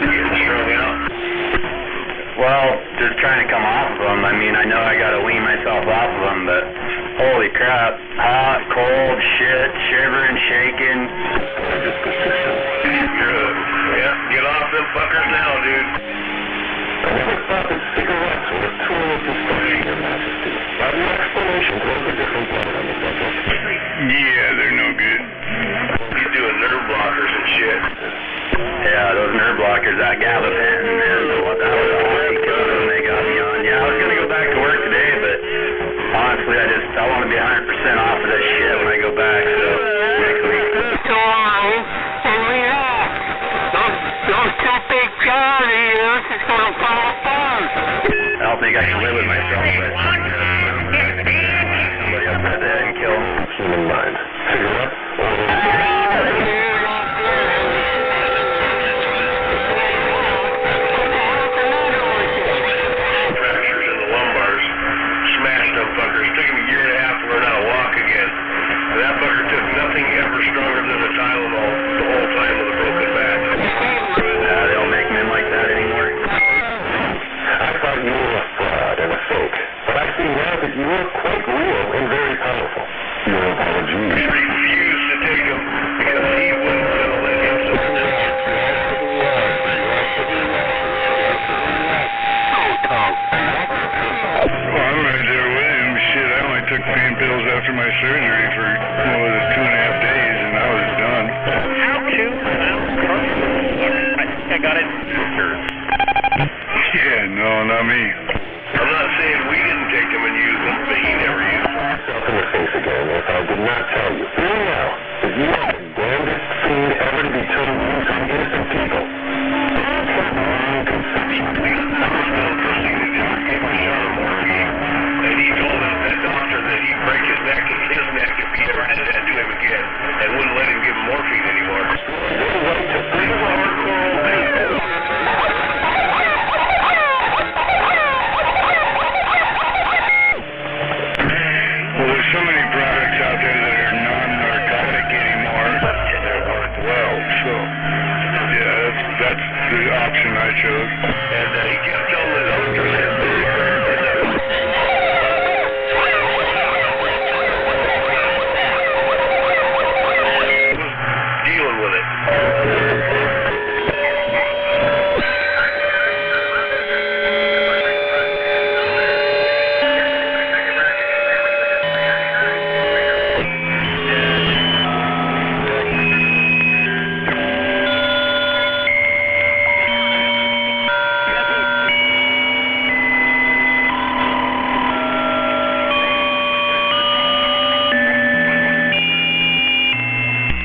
Getting strung out. Well, just trying to come off of them. I mean, I know I gotta wean myself off of them, but holy crap. Hot, cold, shit, shivering, shaking. Just persistent. Yeah, get off them fuckers now, dude. I never thought that cigarettes were a tool of destruction, Your Majesty. By the explanation goes a different level on the subject. Yeah, they're no good. He's doing nerve blockers and shit. Yeah, those nerve blockers, that gabapentin, man, that was a hockey killer they got me on. Yeah, I was gonna go back to work today, but honestly, I want to be 100% off of this shit when I go back, so next week. got to live with myself, but somebody else had to kill. Human mind. Figure out. Fractures in the lumbars, smashed them fuckers. Took him a year and a half to learn how to walk again. And that fucker took nothing ever stronger than a Tylenol the whole time with a broken back. They don't make men like that anymore. I thought you were a fraud and a fake, but I see now that you are quite real and very powerful. Your apologies. He refused to take him because he wouldn't let him I'm right there with him. Shit, I only took pain pills after my surgery for, 2.5 days, and I was done. How to? I think I got it. Yeah, no, not me. I'm not saying we didn't take him and use him, but he never used him. Yourself in the face again if I did not tell you. Even now, that you are the damnedest fiend ever to be turned loose on innocent people. And he told that doctor that he'd break his neck and his neck if he ever did that to him again, and wouldn't let him give him morphine anymore. Well, there's so many products out there that are non-narcotic anymore. Well, so, yeah, that's the option I chose. And he kept telling the doctor that dealing with it.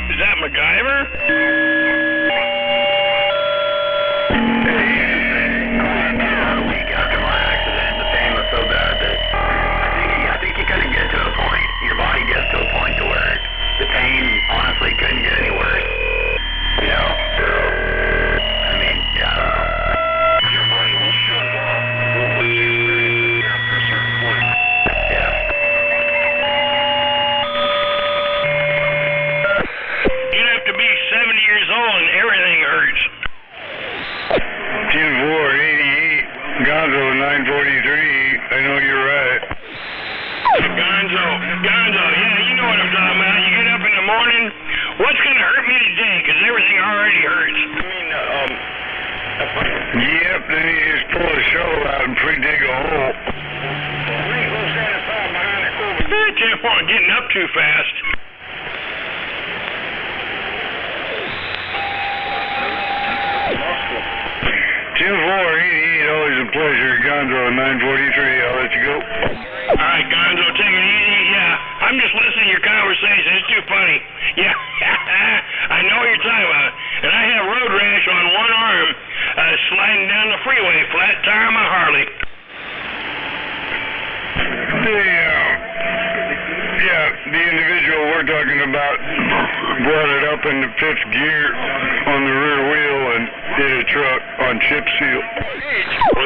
Is that MacGyver? A week after my accident, the pain was so bad that I think you kind of get to a point. Your body gets to a point to where the pain honestly couldn't get any worse. You know, so I mean, yeah, I don't know. Your body will shut it off once you get up to a certain point. Yeah. You'd have to be 70 years old and everything hurts. 10-4-88, Gonzo 943. I know you're right. Gonzo, yeah, you know what I'm talking about. You get up in the morning, what's going to hurt me today? Because everything already hurts. Yep, then you just pull a shovel out and pre-dig a hole. That wasn't getting up too fast. 10-4-88, always a pleasure. Gonzo 943, I'll let you go. All right, Gonzo, take it easy. Yeah, I'm just listening to your conversation. It's too funny. Yeah, I know what you're talking about. And I have road rash on one arm, sliding down the freeway, flat tire on my Harley. The individual we're talking about brought it up into fifth gear on the rear wheel and hit a truck on chip seal. Well,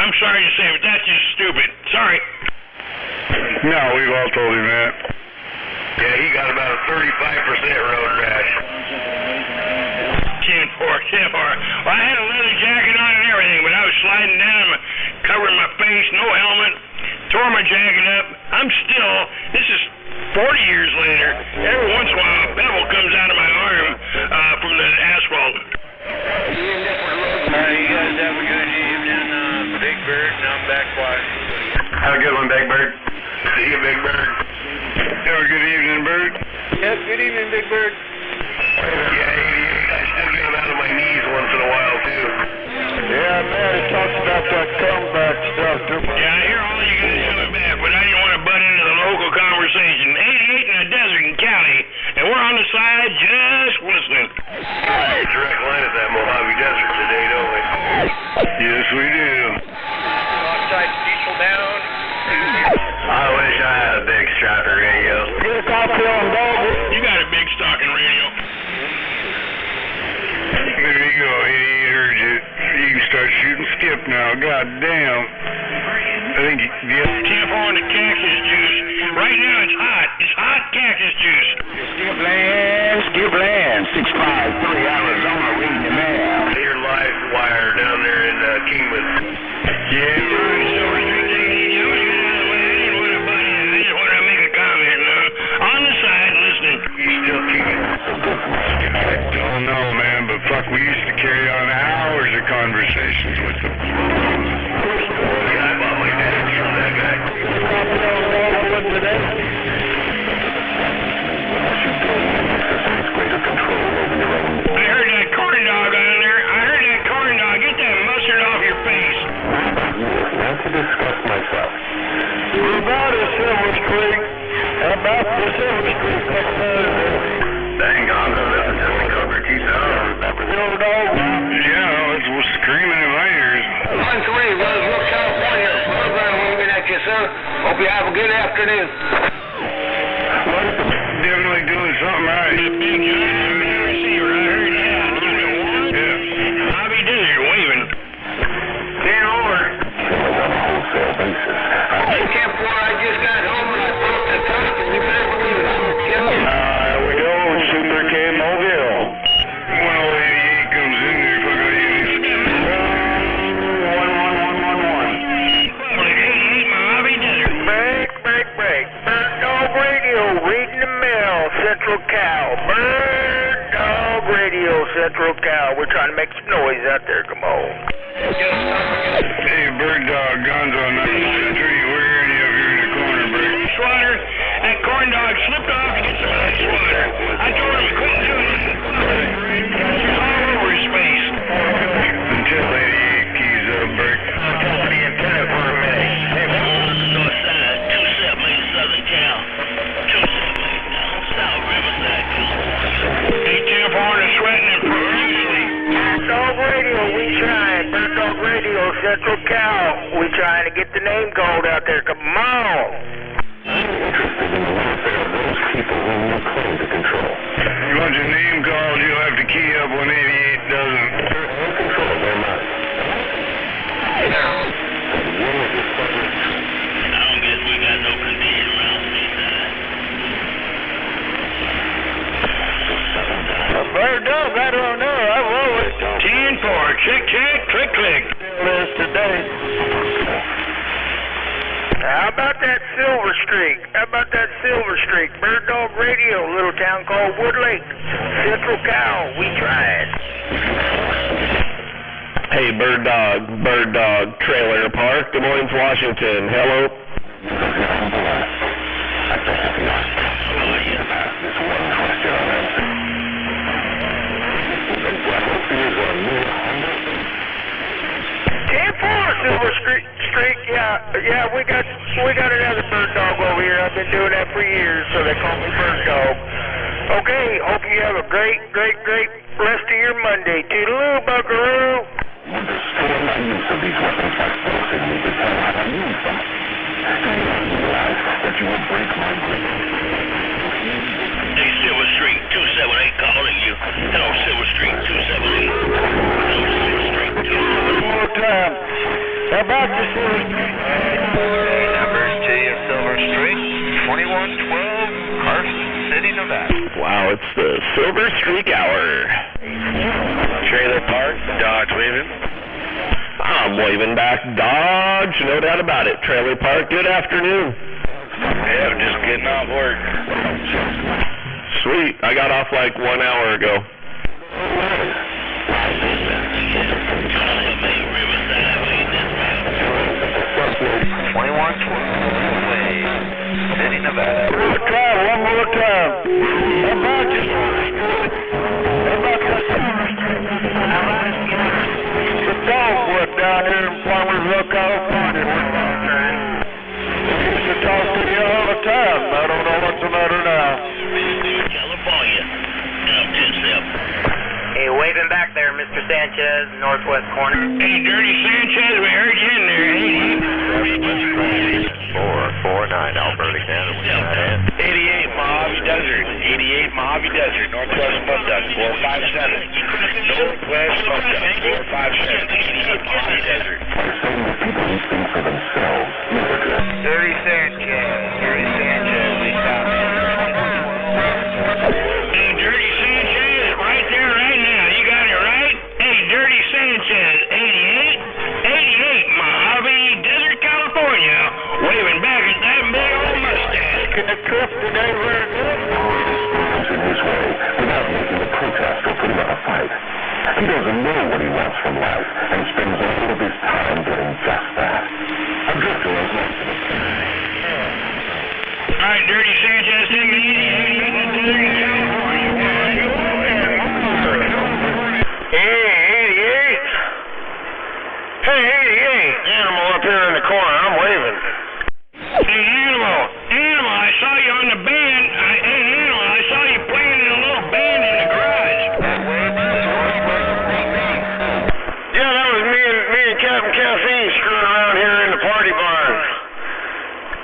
I'm sorry to say, but that's just stupid. Sorry. No, we've all told him that. Yeah, he got about a 35% road rash. 10-4. Well, I had a leather jacket on and everything, but I was sliding down, covering my face, no helmet, tore my jacket up. This is 40 years later, every once in a while a pebble comes out of my arm from the asphalt. You guys have a good evening, Big Bird, and I'm back quiet. Have a good one, Big Bird. See you, Big Bird. Have a good evening, Bird. Yes, good evening, Big Bird. Yeah, I still get him out of my knees once in a while, too. Yeah, man, he talks about that comeback stuff too much. Yeah, I hear all you guys coming back, but I didn't want to butt into the local conversation. 88 in the desert in Cali, and we're on the side just listening. Direct line at that Mojave Desert today, don't we? Yes, we do. Outside Arizona reading your mail. Your live wire down there in Kingman. Yeah, Silver Street. I just want to make a comment now. On the side, listening. You still kicking? I don't know, man, but fuck, we used to carry on hours of conversations with them. Yeah, I bought my dad from that guy. I heard that corn dog on there. I heard that corn dog. Get that mustard off your face. Not to discuss myself. We're about a Silver Street. About the Silver Street. Dang on, that's only cover 2000. Silver dog. Yeah, it was screaming in my ears. 1-3, Roseville, California. Program moving at you, sir. Hope you have a good afternoon. Definitely doing something right. Big giant receiver, I heard that. Yeah. Bobby Desert waving. 10 over. Hey, Camp 4, I just got home and I broke the customer. You better believe it. There we go. Super K Mobile. 1088 comes in there. Fuck out you. 11111. 88 Mojave Desert. Break. Bird Dog Radio, reading the mail, Central Cal. Bird Dog Radio, Central Cal. We're trying to make some noise out there. Come on. Hey, Bird Dog, Gonzo, nothing century. We're hearing you up here in the corner, Bird. Swatter, that corn dog slipped off to get some ice water. I told him he couldn't do it. He's all over his face. Until 88 keys up, Bird. Talk to the antenna for a minute. Hey, North side, 278 Southern Cal. 278 South Riverside, California. Hey, Tim Horn is sweating and profusely. Bird Dog Radio, we trying. Bird Dog Radio, Central Cal. We trying to get the name called out there. Come on. I'm interested in the welfare of those people whom you claim to control. You want your name called, you'll have to key up when 88 doesn't. They'll control their minds. And will of your public truth. I don't guess we got no condition around Seaside. Bird Dog, I don't know. I roll it. 10-4. Check. Click. List today. How about that Silver Streak? Bird Dog Radio, little town called Woodlake. Central Cal, we tried. Hey, Bird Dog, Trailer Park, Des Moines, Washington. Hello. Silver Streak, yeah, we got another Bird Dog over here. I've been doing that for years, so they call me Bird Dog. Okay, hope you have a great rest of your Monday. Toodaloo, buckaroo. With the storm use of these weapons by forcing me to tell how to use them, do you not realize that you will break my grip? Hey, Silver Street, 278 calling you. Hello, Silver Street, 278. Hello, Silver Street, 278. One more time. How about the Silver Street? Numbers to you, Silver Street, 2112, Carson City, Nevada. Wow, it's the Silver Streak Hour. Trailer Park, Dodge waving. I'm waving back Dodge, no doubt about it. Trailer Park, good afternoon. Yeah, I'm just getting off work. Sweet, I got off like 1 hour ago. City, Nevada. One more time. How about you? The dog work down here in Farmersville, California. He used to talk to you all the time. I don't know what's the matter now. California, down 10-7. Hey, waving back there, Mr. Sanchez, northwest corner. Hey, Dirty Sanchez, we heard you in there. 449 Alberta, Canada. 88 Mojave Desert. 88 Mojave Desert. Northwest Mudduck, 457. Northwest Mudduck, 457. 88 Mojave Desert. Dirty Sanchez, we found him. Hey, Dirty Sanchez, He doesn't know what he wants from life and spends all of his time doing just that. A drifter is once in a All right, Dirty Sanchez, take it easy. Dirty California. Hey, 88. Hey, 88. Animal up here in the corner. I'm waving. Hey, Animal, I saw you on the band. Hey, Animal, I saw you playing in a little band in the garage. Yeah, that was me and Captain Caffeine screwing around here in the party barn.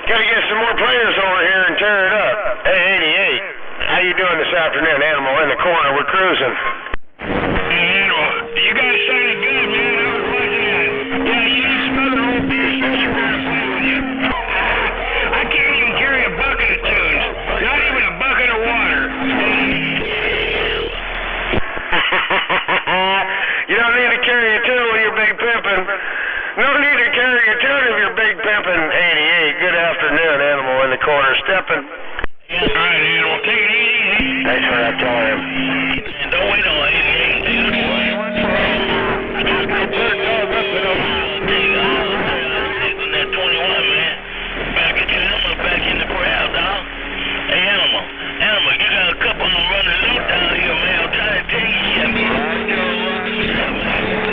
Gotta get some more players over here and tear it up. Hey, 88. How you doing this afternoon, Animal? In the corner, we're cruising. Hey, Animal, you guys sounded good, man. I was watching that. Yeah, you need some other old beer since you're going to play with you. I can't even carry a bucket of tunes. Not even a bucket of water. You don't need to carry a tune when you're big pimping. No need to carry a tune if you're big pimping. 88. Good afternoon, Animal in the corner stepping. All right, Animal, take it easy. Thanks for that time. Don't wait on 88, dude. I just got turned dog up and over. That 21, man. Back at you, Animal, back in the crowd, dog. Hey, Animal, you got a couple of them running loose down here, man. I'm trying to tell you, yeah, man.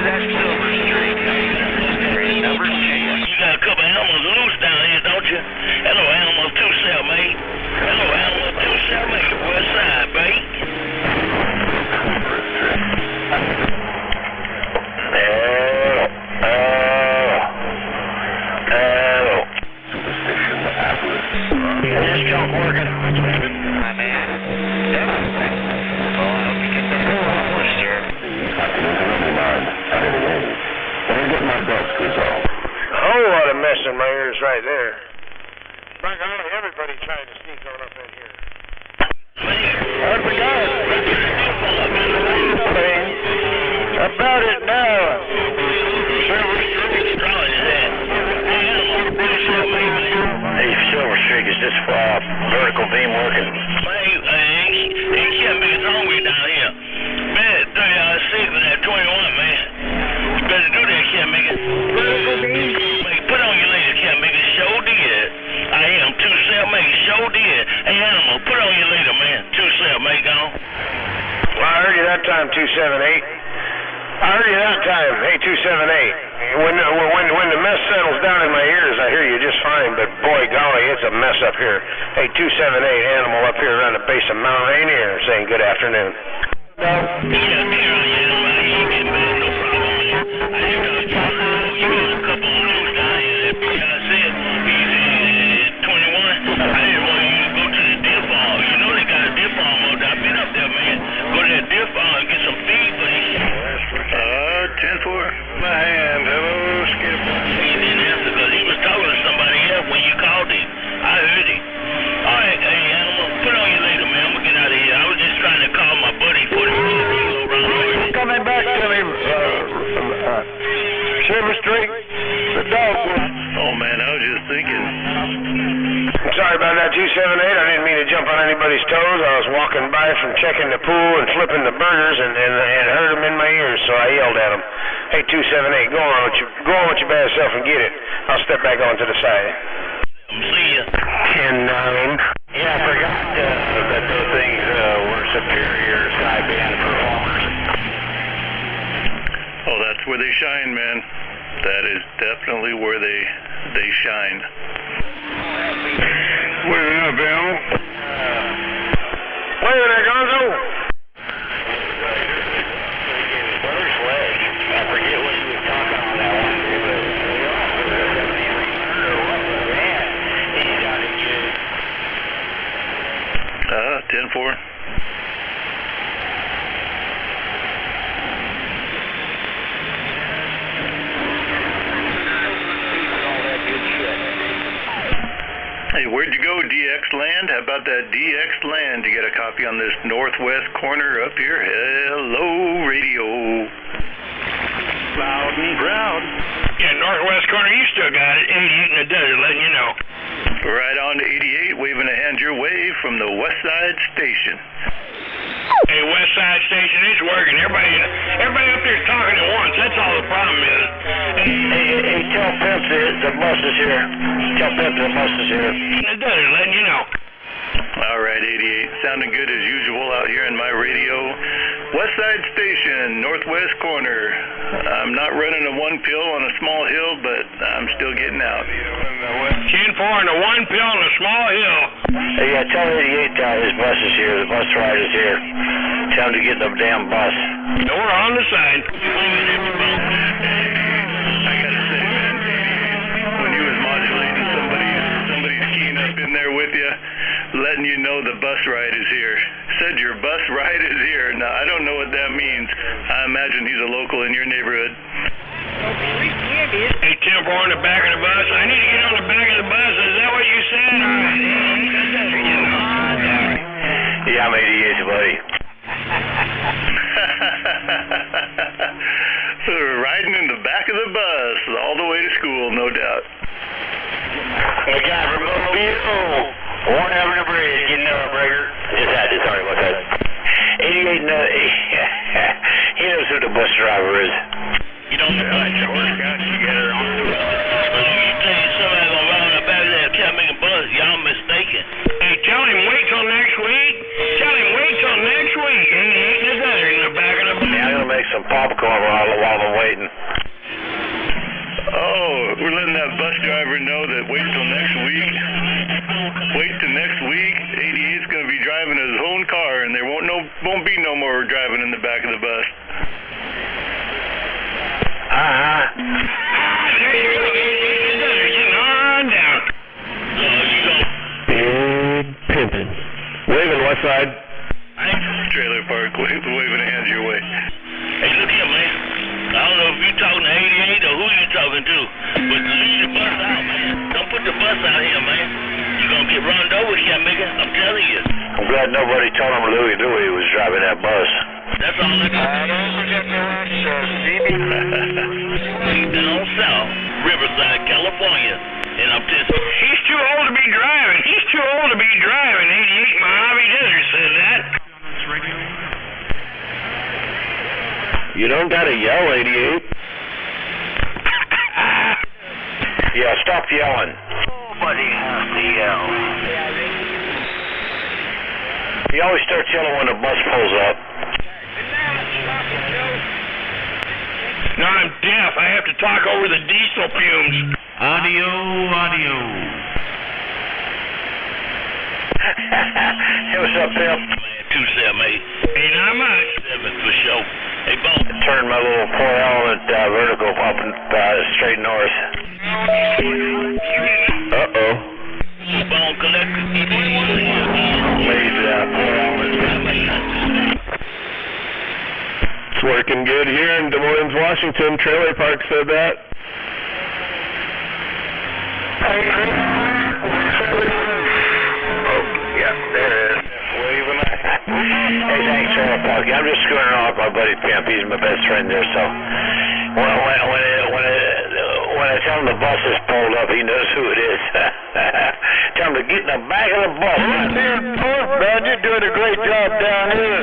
That's Silver Street. Number 10. You got a couple of animals loose down here, don't you? Hello, Animal 2 cell, mate. Hello, Animal 2 cell, mate. West side, mate. This junk working. My man. Well, I hope you get that accomplished, sir. I can never mind at any age. When I get my dust resolved. A whole lot of mess in my ears right there. By golly, everybody trying to sneak on up in here. I forgot. About it now. Hey, Silver Streak, is this vertical beam working? Hey, can't be hungry down here. Man, 30 that 21, man. You better do that, can't make it. Mate, put on your later, can't make it. Show did. I am 2 cell, mate. Show did. Hey, Animal, put on your later, man. 2 cell, mate, gone. Well, I heard you that time, 278. I heard you that time. Hey, 278. When the mess settles down in my ears, I hear you just fine, but boy, golly, it's a mess up here. Hey, 278, Animal up here around the base of Mount Rainier saying good afternoon. My hand, hello, Skip. He didn't answer because he was talking to somebody else when you called him. I heard him. All right, hey, Animal, put on your later, man. I'm going to get out of here. I was just trying to call my buddy for the Coming back to me, Silver Streak, the dog. Oh, man, I was just thinking. I'm sorry about that, 278. I didn't mean to jump on anybody's toes. I was walking by from checking the pool and flipping the burgers and heard them in my ears, so I yelled at them. Hey, 278, go on with your bad self and get it. I'll step back onto the side. See ya. 10-9. Yeah, I forgot that those things were superior sideband performers. Oh, that's where they shine, man. That is definitely where they shine. Waving up, Animal. Waving there, Gonzo. First leg. I forget what he was talking on that one. But 10-4. Hey, where'd you go, DX Land? How about that DX Land? You got a copy on this northwest corner up here? Hello, radio. Loud and proud. Yeah, northwest corner, you still got it. 88 in the desert, letting you know. Right on to 88, waving a hand your way from the West Side Station. Hey, West Side Station, it's working. Everybody up there's talking at once. That's all the problem is. Hey, tell Pimp the bus is here. Tell Pimp the bus is here. It does, letting you know. All right, 88, sounding good as usual out here in my radio. West Side Station, northwest corner. I'm not running a one pill on a small hill, but I'm still getting out. 10-4 and a one pill on a small hill. Hey, yeah, tell 88 his bus is here. The bus ride is here. Tell him to get the damn bus. We're on the side. I gotta say, man, when you was modulating, somebody's keying up in there with you, letting you know the bus ride is here. Said your bus ride is here. Now, I don't know what that means. I imagine he's a local in your neighborhood. Hey, 10-4 in the back of the bus. I need to get on the back of the bus. Is that what you said? All right. Yeah, I'm 88, buddy. Riding in the back of the bus all the way to school, no doubt. Hey, guy, remove you. One Avenue Bridge, getting a breaker. Just had to, sorry about that. 88, he knows who the bus driver is. You don't know how to work out together on the bus. You think somebody's gonna ride on the back of that can't make a bus? Y'all mistaken. Hey, tell him wait till next week. Tell him wait till next week. Ain't the other in the back of the bus. Yeah, I'm gonna make some popcorn while I'm waiting. Oh, we're letting that bus driver know that wait till next week. Wait till next week. 88's going to be driving his own car, and there won't be no more driving in the back of the bus. There you go. Getting on down. Big pimpin'. Waving West Side. Trailer park, waving hands your way. Hey, look here, man. I don't know if you're talking to 88 or who you're talking to, but leave the bus out, man. Don't put the bus out here, man. You're going to get run over here, nigga. I'm telling you. I'm glad nobody told him Louis was driving that bus. That's all I got. Don't forget to watch down south, Riverside, California. And I'm just... He's too old to be driving. He's too old to be driving. 88 Mojave Desert said that. You don't gotta yell, 88. Yeah, stop yelling. Nobody has to yell. He always starts yelling when the bus pulls up. No, I'm deaf. I have to talk over the diesel fumes. Audio. Hey, what's up, Pimp? 278. Hey, not much. 7 for sure. Hey, Bone. Turn my little 4-element vertical up and straight north. Uh-oh. Bone collector. Leave that 4-element. It's working good here in Des Moines, Washington. Trailer Park said that. Hey, thanks, Trailer Park. I'm just screwing off my buddy Pimp. He's my best friend there, so when I tell him the bus is pulled up, he knows who it is. Tell him to get in the back of the bus. Man, you're doing a great job down here.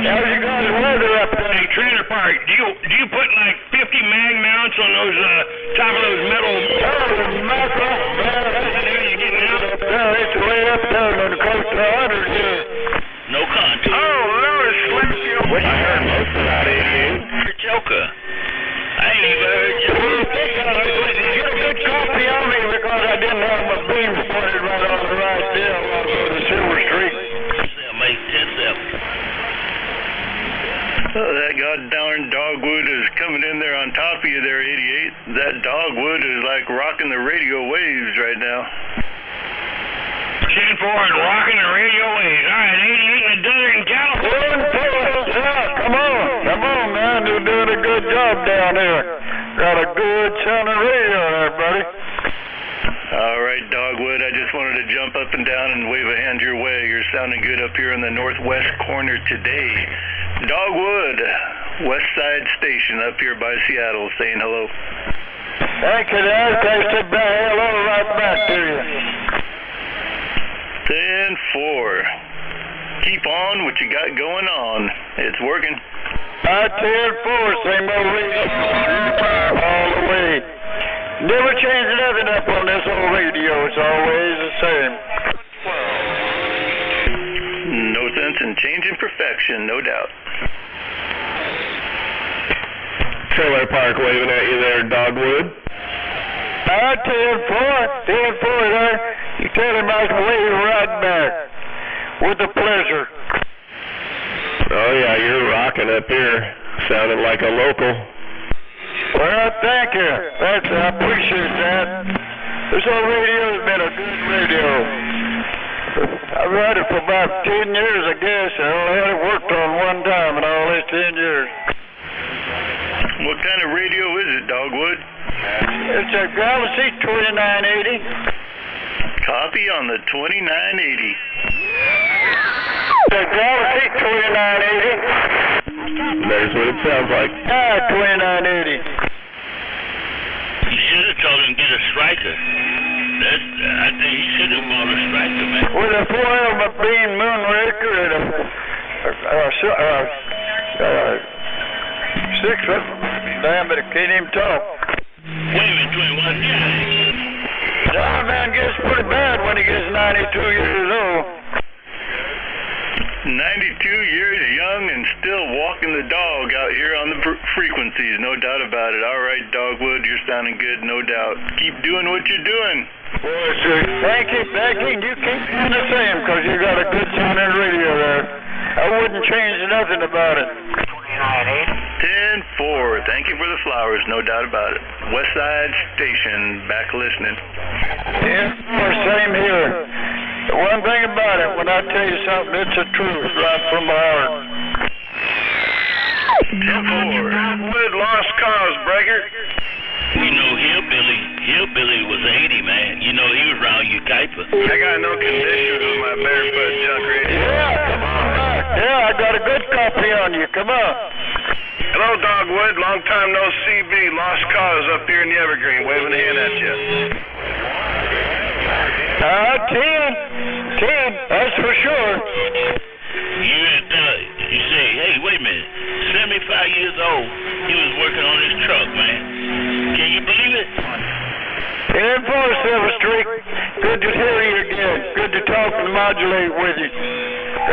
How's you guys' weather up there? Hey, Trailer Park, do you put like 50 mag mounts on those top of those metal? It's way up there on the coast of 100 here. No contact. Oh, Lord, slap you. I heard most of that, 88. Joker. I ain't even heard you. Get a good copy on me because I didn't have my beams pointed right on the right there while I go to Silver Street. Oh, that god-darn dogwood is coming in there on top of you there, 88. That dogwood is like rocking the radio waves right now. 10-4 and rocking the radio waves. All right, 88 in the desert in California. Come on, man. You're doing a good job down here. Got a good sounding radio there, buddy. All right, Dogwood, I just wanted to jump up and down and wave a hand your way. You're sounding good up here in the northwest corner today. Dogwood, West Side Station up here by Seattle, saying hello. Thank you, Dad. Thanks to hello right back to you. 10-4. keep on what you got going on. It's working. I-10-4, same old radio, all the way. Never change nothing up on this old radio. It's always the same. No sense in changing perfection, no doubt. Trailer Park waving at you there, Dogwood. I-10-4 there. You tell him I can wave right back. With a pleasure. Oh yeah, you're rocking up here. Sounding like a local. Well, thank you. I appreciate that. This old radio's been a good radio. I've had it for about 10 years, I guess. I only had it worked on one time in all these 10 years. What kind of radio is it, Dogwood? It's a Galaxy 2980. Copy on the 2980. The Galaxy 2980. There's what it sounds like. 2980. You should have told him to get a striker. I think he should have bought a striker, man. With a 4-element beam moonraker and a 6-foot. Damn it, I can't even talk. Wait a minute, 21. That man gets pretty bad when he gets 92 years old. 92 years young and still walking the dog out here on the frequencies, no doubt about it. All right, Dogwood, you're sounding good, no doubt. Keep doing what you're doing. Well, sir, thank you. You keep doing the same because you got a good sounding radio there. I wouldn't change nothing about it. 10-4. Thank you for the flowers, no doubt about it. West Side Station, back listening. Yeah, same here. The one thing about it, when I tell you something, it's the truth, right from my heart. 10-4. Dogwood, lost cause, Breaker. You know, Hillbilly was 80, man. You know, he was around you, Kuiper. I got no conditions with my barefoot junk radio. Yeah, come on back. Yeah, I got a good copy on you. Come on. Hello, Dogwood. Long time no CB. Lost cause up here in the Evergreen. Waving a hand at you. 10. That's for sure. You say, hey, wait a minute. 75 years old. He was working on his truck, man. Can you believe it? 10-4, Silver Streak. Good to hear you again. Good to talk and modulate with you.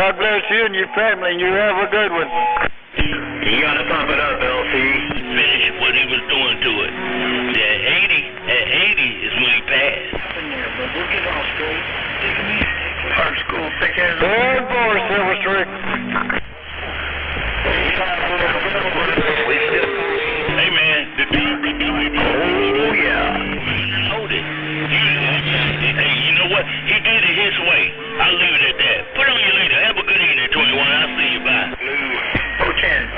God bless you and your family, and you have a good one. You gotta pump it up, LC. Finish what he was doing to it. At 80 is when he passed. We'll get all straight. Park school, pick it up. 10-4, Silver Streak. Hey, man, the dog. Oh, yeah. Hold it. Hey, you know what? He did it his way. I'll leave it at that. Put on your leader. Have a good evening, 21. I'll see you. Bye. 010.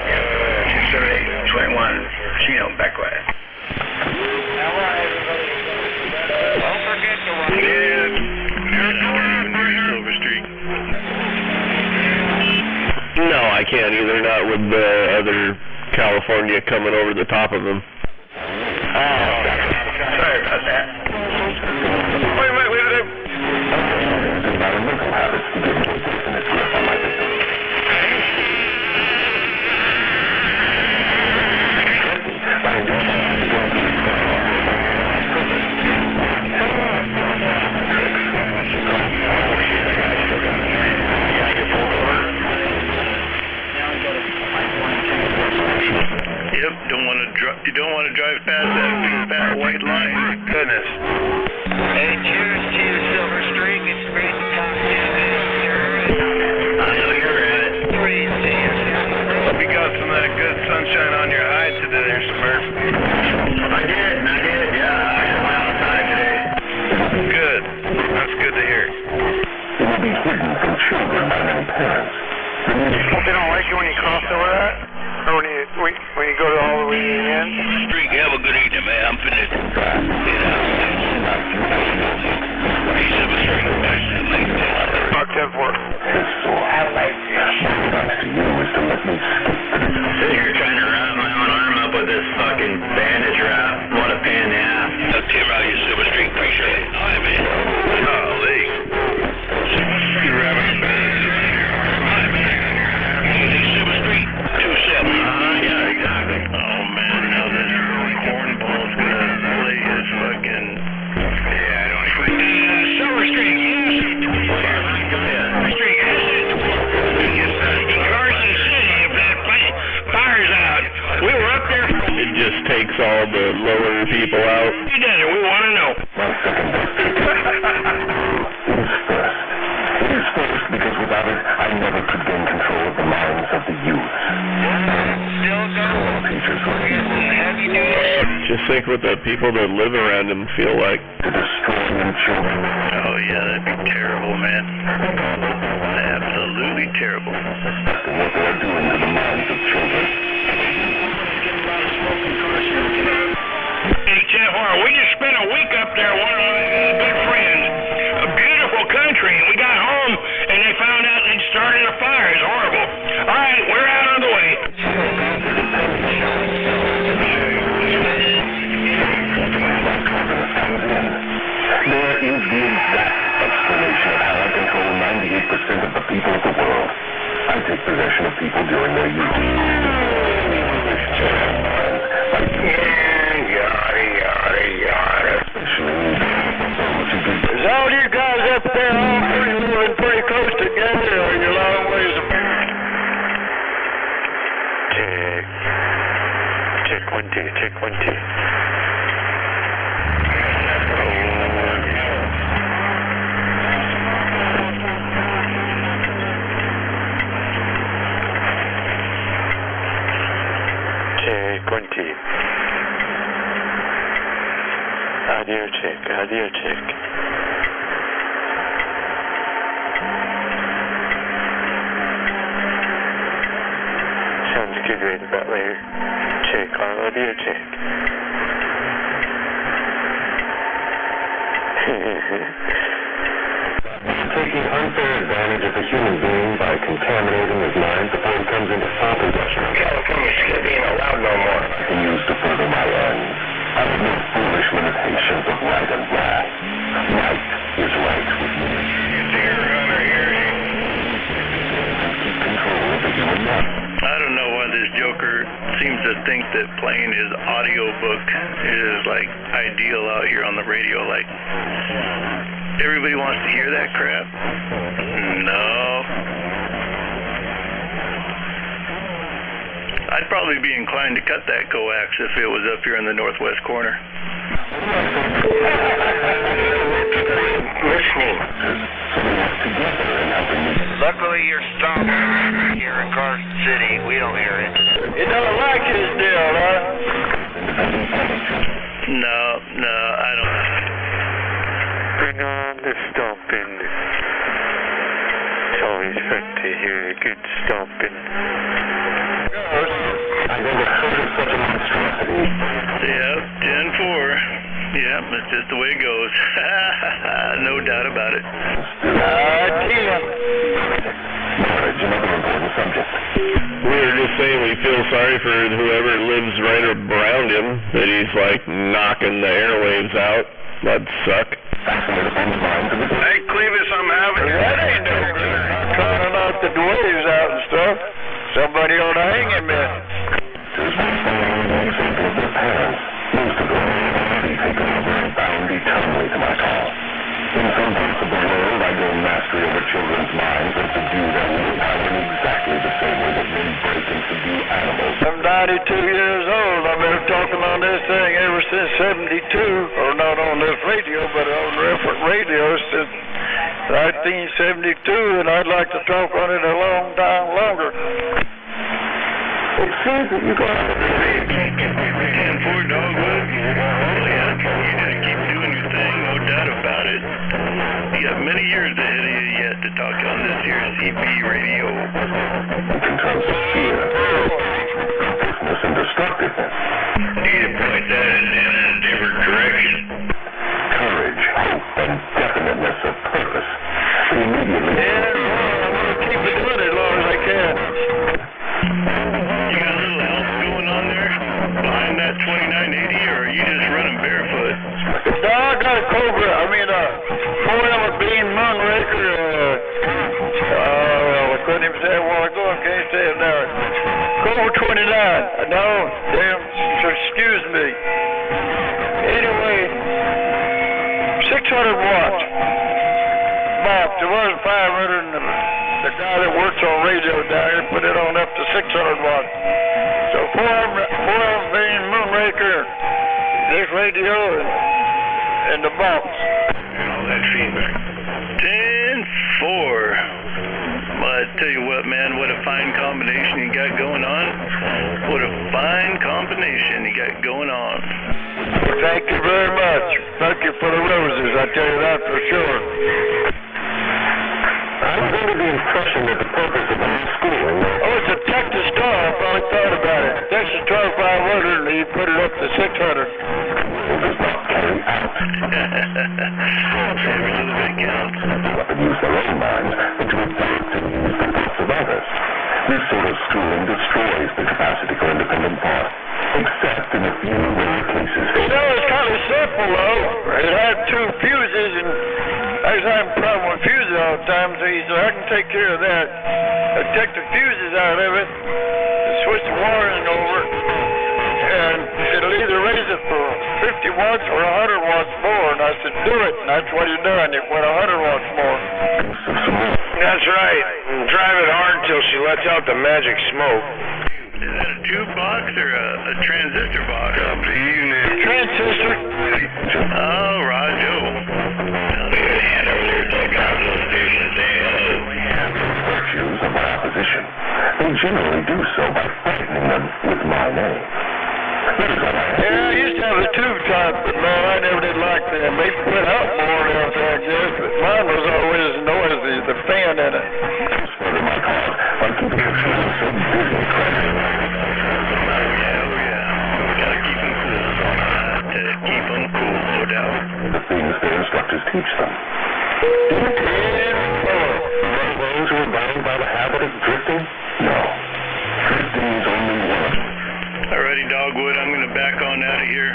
238, 21. Chino, backward. Don't forget to run. Silver Streak. No, I can't either, not with the other California coming over the top of them. Sorry about that. Wait. Yep, you don't want to drive past that fat white line. Goodness. Hey, cheers to you, Silver Streak. It's great to talk to you. I know you're at it. Praise to you. Hope you got some of that good sunshine on your hide today there, Smurf. I did. Yeah, I had my outside today. Good. That's good to hear. It will be hidden from children by their parents. Hope they don't like you when you cross over that? Or when you go to all the way to the end? Streak, have a good evening, man. I'm finished. Get out. Hey, Silver Streak. Mark 10-4. I like this. To you is to let me Sitting here trying to wrap my own arm up with this fucking bandage wrap. What a pain in the ass. I'll Tim out here, Silver Streak. Appreciate it. All right, man. Golly. You wrapping a bandage around your arm. people out. He does it. We want to know. My second best ticket is first. It is first because without it, I never could gain control of the minds of the youth. School teachers were able Just think what the people that live around him feel like. to destroy your children. Oh, yeah, that'd be terrible, man. Absolutely terrible. And what they are doing to the minds of children. Hey, Jeff, we just spent a week up there, one of my good friends. A beautiful country. And we got home, and they found out they'd started a fire. It's horrible. All right, we're out of the way. There is the exact explanation of how I control 98% of the people of the world. I take possession of people during their youth. Is all you guys up there all living pretty close together, or are you a long ways apart? Check 1 2, check 1 2. Check 1 2. Audio check, audio check. Sounds good right about later. Check, audio check. Taking unfair advantage of a human being by contaminating his mind before he comes into full possession of California still being allowed no more. I can use to further my ends. I have no foolish limitations of right and wrong. Right is right with me. Keep control of the human mind. I don't know why this joker seems to think that playing his audiobook is like ideal out here on the radio. Like, everybody wants to hear that crap? No. I'd probably be inclined to cut that coax if it was up here in the northwest corner. Listening. Luckily, you're stopped here in Carson City. We don't hear it. You don't like his deal, huh? No, I don't. Bring on the stomping. It's always fun to hear a good stomping. I never heard of such a monstrosity. Yep, Gen 4. Yep, that's just the way it goes. No doubt about it. Marriage, another important subject. We were just saying we feel sorry for whoever lives right around him, that he's like knocking the airwaves out. That'd suck. Fascinated upon the minds of the Hey, Clevis, I'm having That ain't no good. Trying to knock the waves out and stuff. Somebody ought to hang him in. There's one following the example of their parents. Most of them have already taken over and bound eternally to my call. In some parts of the world, I gain mastery over children's minds and subdue their willpower in exactly the same way that men break and subdue animals. I'm 92 years old. I've been talking on this thing ever since 72, or not on this radio, but on different radios since 1972, and I'd like to talk on it a long time longer. It seems that you got 10-4 Dogwood. Well, yeah, you just keep doing your thing, no doubt about it. You got many years ahead of you yet to talk on this here CB radio. in terms of fear, hopelessness, and destructiveness. Need to point that in a different direction. Courage, hope, and definiteness of purpose. Immediately. Yeah, I'm going to keep it doing it as long as I can. You got a little help going on there behind that 2980, or are you just running barefoot? No, I got a Cobra, I mean, 4-element beam Moonraker, well, I couldn't even say it a while ago, I can't say it now. Cobra 29, no, damn, so excuse me. Anyway, 600 watts. Box, it was 500, and the guy that works on radio down here put it on up to 600 watts. So 4-element beam Moonraker, this way what, man, what a fine combination you got going on. What a fine combination you got going on. Well, thank you very much. Thank you for the roses, I tell you that for sure. I was under the impression that the purpose of the schooling... Oh, it's a Texas Star. I finally thought about it. Texas Star 500, and he put it up to 600. It does not carry out. Every little bit counts. Weapon use their own minds, but to adapt and use the thoughts of others. This sort of schooling destroys the capacity for independent thought, except in a few rare cases. You know, it's kind of simple, though. It had 2 fuses, and I was having a problem with fuses all the time, so he said, I can take care of that. I take the fuses out of it, switch the wiring over, and it'll either raise it for 50 watts or 100 watts more. And I said, do it. And that's what you're doing. You went 100 watts more. That's right. Drive it hard till she lets out the magic smoke. Is that a tube box or a transistor box? Transistor. Oh, Roger. Hand over there to the Gonzo station and say hello. Virtues of my opposition. They generally do so by frightening them with my name. Yeah, I used to have a tube type, but no, I never did like them. They put out more out there, I guess, but mine was always noisy, the fan in it. Further my cause by keeping the children so busy crying. Gotta keep them cool. Keep them cool, no doubt. The things their instructors teach them. Those who are bound by the habit of drifting? No. Drifting is only one. Alrighty, Dogwood, I'm going to back on out of here.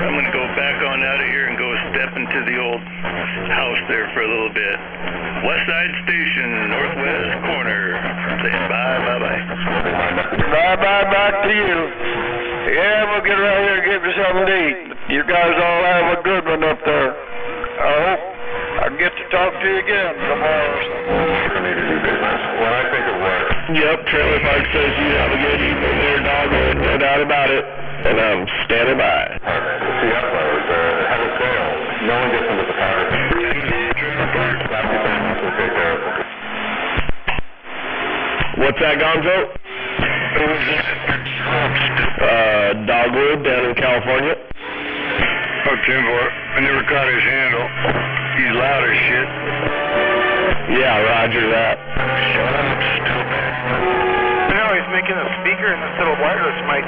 I'm going to go back on out of here and go step into the old house there for a little bit. West Side Station, northwest corner. Saying bye-bye. Bye-bye back to you. Yeah, we'll get right here and get me something to eat. You guys all have a good one up there. I hope I get to talk to you again tomorrow. Sure need to do business. Well, I think it works. Yep, Trailer Park says you have a good evening there, Dogwood. No doubt about it. And I'm standing by. See, uploads, have a sale. No one gets into photography. What's that, Gonzo? Dogwood down in California. Oh, Tim, I never caught his handle. He's loud as shit. Yeah, roger that. Shut up, stupid. You know, he's making a speaker and this little wireless mic,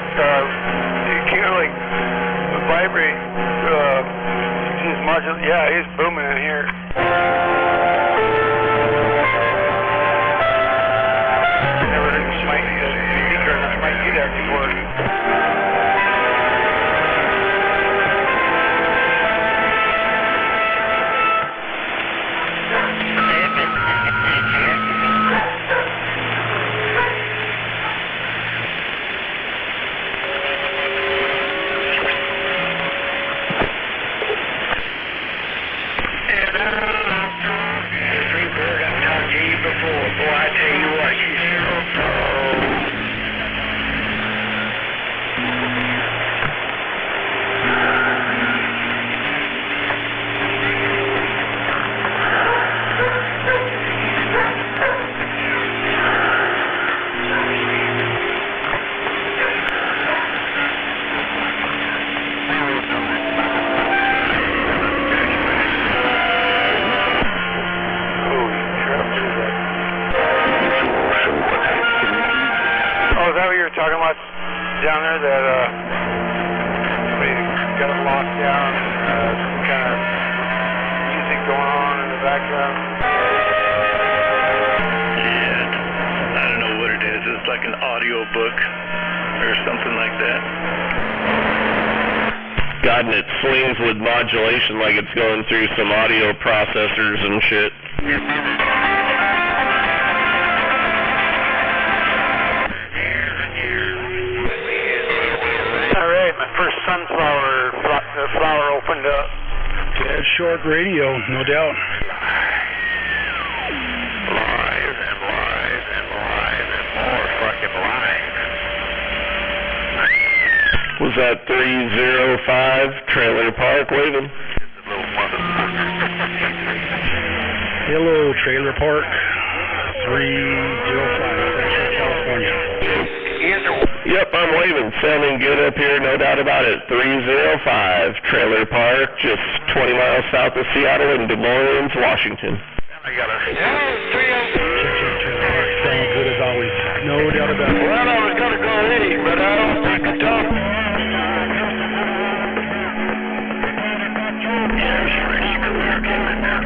like, vibrate, his module. Yeah, he's booming in here. Never heard this mic, speaker and this mic do that before. Talking about down there that somebody got it locked down, some kind of music going on in the background. Yeah, I don't know what it is. It's like an audio book or something like that. God, and it swings with modulation like it's going through some audio processors and shit. First sunflower flower opened up. Dead Short Radio, no doubt. Live and live and live and more fucking live. Was that 305 Trailer Park waving? Hello, Trailer Park 305. Yep, I'm waving. Sounding good up here, no doubt about it. 305 Trailer Park, just 20 miles south of Seattle in Des Moines, Washington. I got a... Sounding good as always. No doubt about it. Well, I was going to go eat, but I don't think I talked. Yeah, it's French cooler coming now.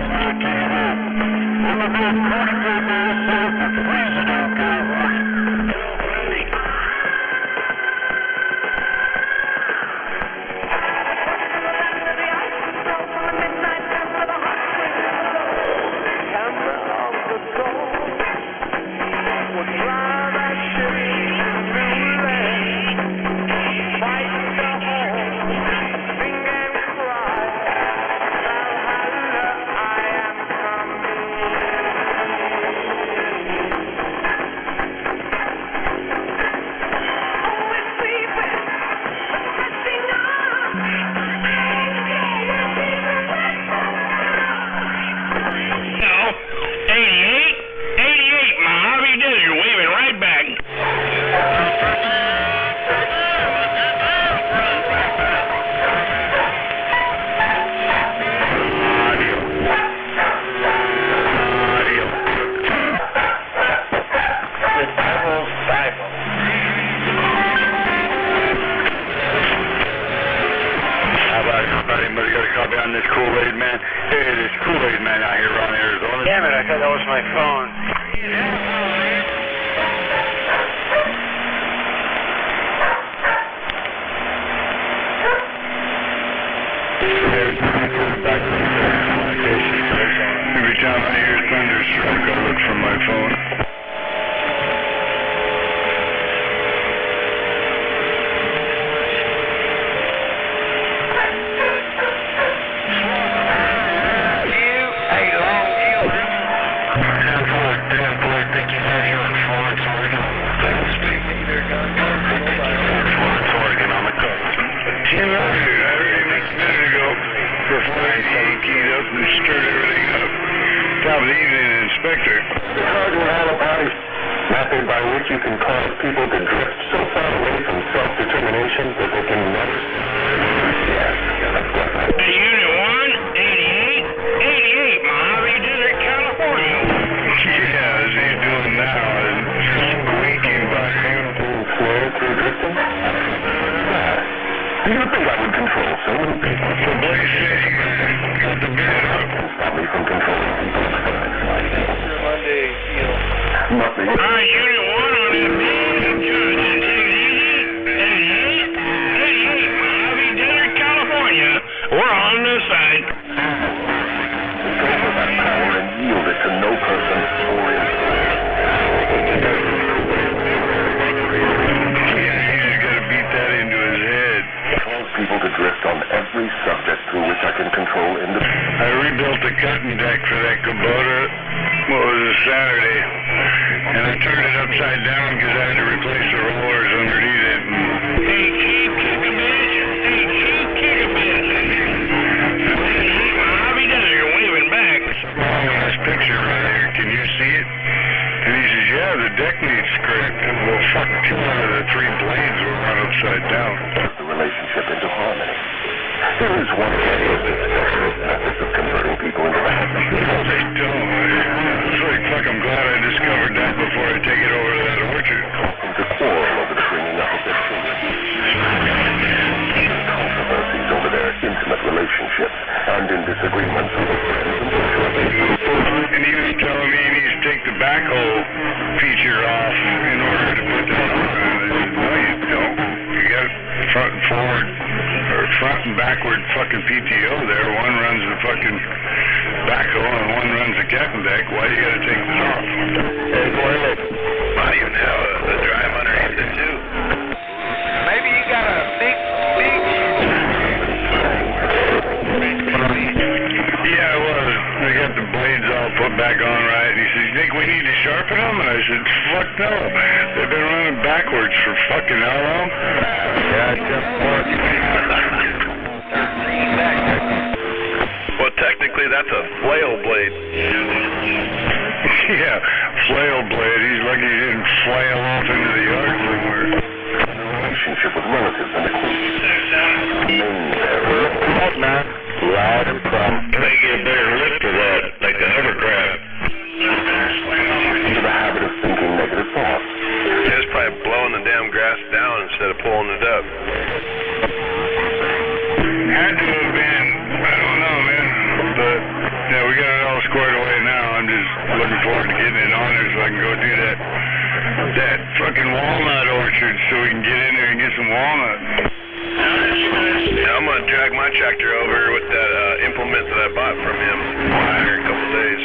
Anybody got a copy on this Kool-Aid man? Hey, this Kool-Aid man out here around Arizona. Damn it, I thought that was my phone. Every time I hear thunderstruck, I look for my phone. Top of the evening, Inspector. The Cardinal had a body method by which you can cause people to drift so far away from self-determination that they can never... Yes, that's right. Unit 1, 88, Mojave Desert, California. Yeah, as he's doing now, squeaking by him. Slow through drifting? Do you think I would control so many people? For Blaze City, got the bid up. Stop me from controlling people. Monday, deal. Nothing. Unit 1 on that big judge. Take it easy. 88, Mojave Desert, California. We're on the side. Control of that power and yield it to no person or people to drift on every subject through which I can control I rebuilt the cutting deck for that Kubota, what was it, Saturday, and I turned it upside down because I had to replace the rollers underneath it. Hey, Chief, kick a bitch. Hey, Chief, kick a bitch. Mojave Desert, you're waving back. This picture right here, can you see it? And he says, yeah, the deck needs scraped. Well, fuck, two out of the three blades were run upside down. The relationship into harmony. There is one area of this methods of converting people into happy. They don't. It's like, fuck, I'm glad I discovered that before I take it over to that orchard. To quarrel over the bringing up of their children. Controversies over their intimate relationships and in disagreements over friends and social relations. And he was telling me he needs to take the backhoe feature off in order to put that on. No, you don't. You got front and forward, or front and backward fucking PTO there. One runs the fucking backhoe and one runs the cutting deck. Why do you gotta take this off? Hey, boy, look. Might even have a drive underneath it, too. Maybe you got a big... Yeah, well, they got the blades all put back on right. He says, you think we need to sharpen them? And I said, fuck no. They've been running backwards for fucking how long? Yeah, just well, technically, that's a flail blade. Yeah, flail blade. He's lucky he didn't flail off into the yard somewhere. relatives and acquaintances. Loud, man. Loud and proud. Can they get a better lift of that, like the hovercraft? Into the habit of thinking negative thoughts. Just probably blowing the damn grass down instead of pulling it up. Had to have been, I don't know, man. But, yeah, we got it all squared away now. I'm just looking forward to getting it on there so I can go do that fucking walnut orchard so we can get in there and get some walnut. Yeah, I'm gonna drag my tractor over with that implement that I bought from him here in a couple days.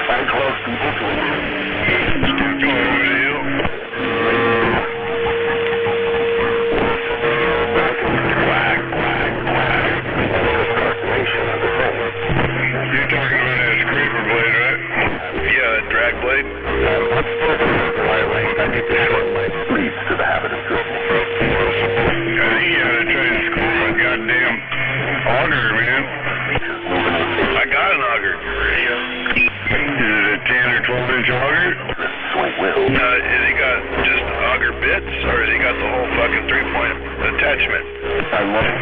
And close people to it. Still going over the hill. You're talking about that scraper blade, right? Yeah, that drag blade. Leads to the habit of drifting. I think you ought to try to screw my goddamn auger, man. I got an auger. Is it a 10 or 12 inch auger? Has he got just auger bits, or has he got the whole fucking 3-point attachment?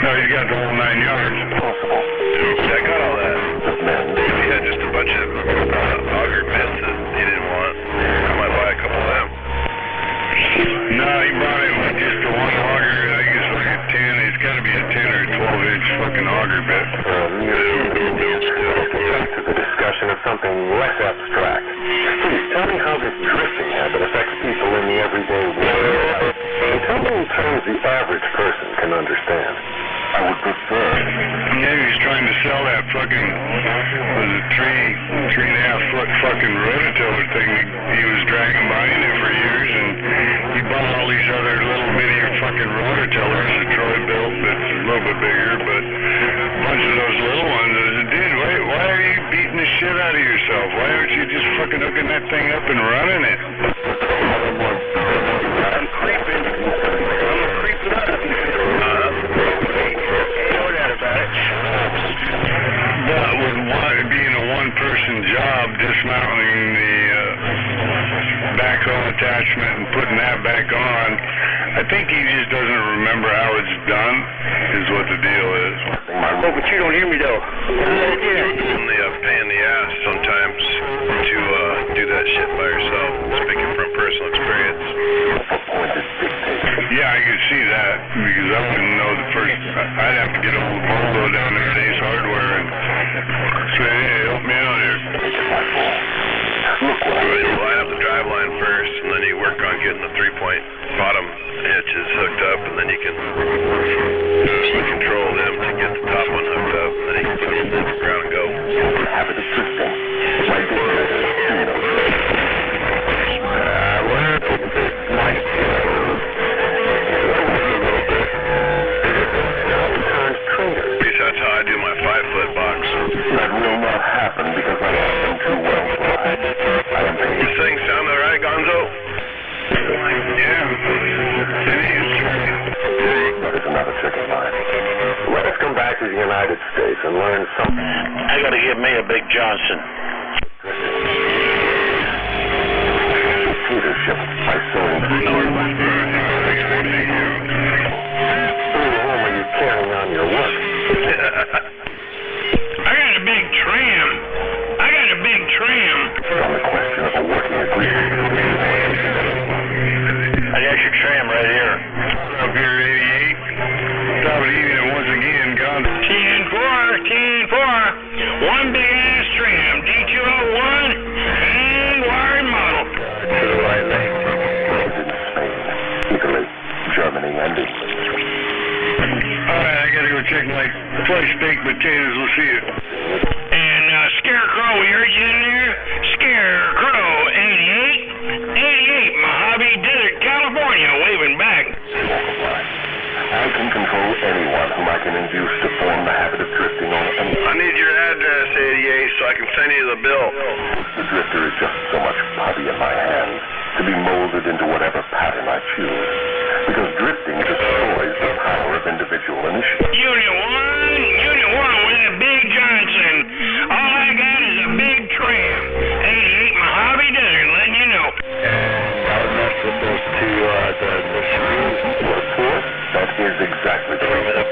No, he's got the whole 9 yards. I got all that. If he had just a bunch of auger bits that he didn't want, I might buy a couple of them. No, he brought it with just the one auger. I think it's like a 10. It's got to be a 10 or 12 inch fucking auger bit. To the discussion of something less abstract. Please tell me how this drifting habit affects people in the everyday world. And tell me in terms the average person can understand. I would prefer. Yeah, he was trying to sell that fucking, was it 3.5 foot fucking rototiller thing he was dragging behind it for years, and he bought all these other little bitty fucking rototillers that Troy built that's a little bit bigger, but a bunch of those little ones. I said, dude, why are you beating the shit out of yourself? Why aren't you just fucking hooking that thing up and running it? I'm creeping. I'm creeping up. But with being a one-person job, dismounting the backhoe attachment and putting that back on, I think he just doesn't remember how it's done, is what the deal is. Oh, but you don't hear me, though. It's only a pain in the ass sometimes to do that shit by yourself, speaking from personal experience. Yeah, I could see that, because I wouldn't know the first. I'd have to get a old Volvo down there at Ace Hardware and say, hey, help me out here. Well, you line up the driveline first, and then you work on getting the 3-point bottom hitches hooked up, and then you can control them to get the top one hooked up, and then you can put it in the ground and go. Habit of drifting. My That's how I do my 5-foot box. That will not happen because I know them too well. This thing sound alright, Gonzo? Yeah. That is another trick of mine. Let us come back to the United States and learn something. I gotta give me a Big Johnson. Leadership by sowing seeds. Whom are you carrying on your work? I got a big tram. On the question of a working agreement. I got your tram right here. Up here, 88. Stop it eating it once again, gone. 10-4. One big ass tram. D201. Hand-wired model. To the right lane. In Spain, Italy, Germany, and England. Alright, I gotta go check my sliced baked potatoes. We'll see you. And Scarecrow, we heard you in there? Scarecrow, 88, Mojave Desert, California, waving back. I can control anyone whom I can induce to form the habit of drifting on any. I need your address, 88, so I can send you the bill. The drifter is just so much putty in my hands to be molded into whatever pattern I choose. Because drifting destroys the power of individual initiative. Unit 1 with a Big Johnson. All I got is a big tram. 88 Mojave Desert, letting you know. I was messing with those two, the screws. is exactly the way that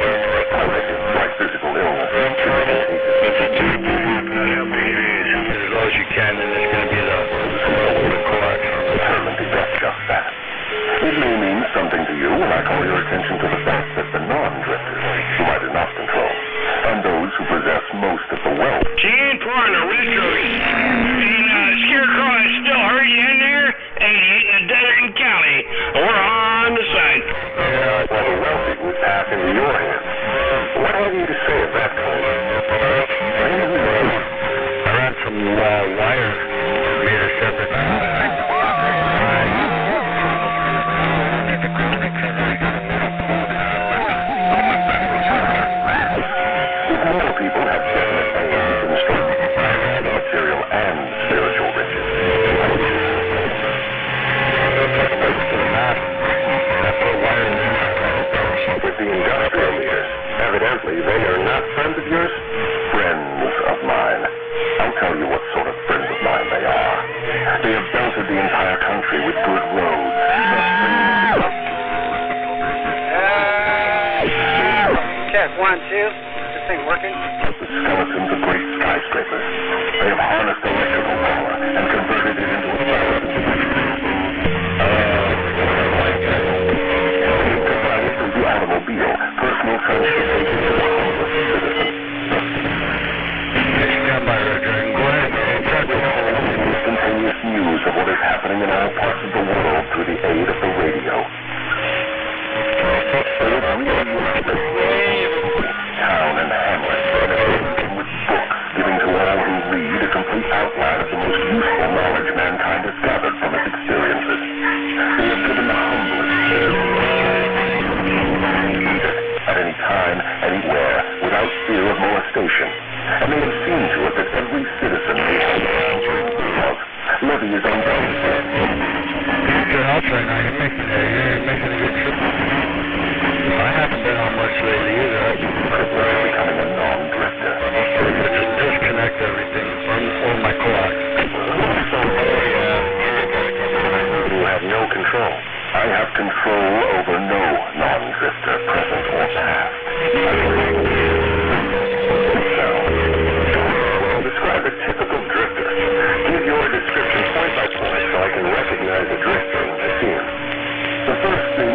like physical illness. As low as you can, and it's going to be the coax. Determined to get just that. It may mean something to you when I call your attention to the fact that the non-drifters, whom I do not control, and those who possess most of the wealth. 10 partner, West Coast. And Scarecrow is still hurting in there. 88 in the desert in County. We're on the site. While the wealthy would pass into your hands. What have you to say at that point? I ran some wire, made a separate. More people have definite aims in striking material and spiritual riches. With the industrial leaders, evidently they are not friends of yours? Friends of mine. I'll tell you what sort of friends of mine they are. They have belted the entire country with good roads. Check, 1, 2. Is this thing working? The skeletons of great skyscrapers. They have harnessed electrical power and converted it into a thousand. The automobile, personal transportation to the homeless citizen. Stand by, Red Dragon. Go ahead. Instantaneous news of what is happening in all parts of the world through the aid of the radio. Town and hamlet, with books, giving to all who read a complete outline of the most useful knowledge mankind has gathered from its experiences. They have given the humblest at any time, anywhere, without fear of molestation. And they have seen to it that every citizen may have levy his own taxes. Good house right now. You're making a good trip. I haven't been on much lately either. You're becoming a non-drifter. Just disconnect everything from all my clock. You have no control. I have control over no non-drifter, present or past. Describe a typical drifter. Give your description point by point so I can recognize a drifter when I see him. The first thing is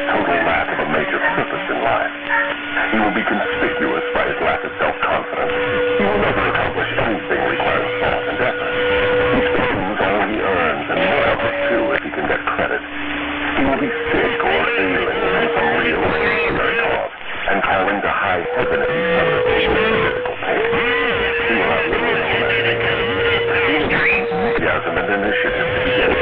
total lack of a major purpose in life. He will be conspicuous by his lack of self-confidence. He will never accomplish anything requiring thought and effort. He spends all he earns and more of it too if he can get credit. He will be sick or ailing from some real or imaginary cause and calling to high heaven if he suffers physical pain. He will have little enthusiasm and initiative to begin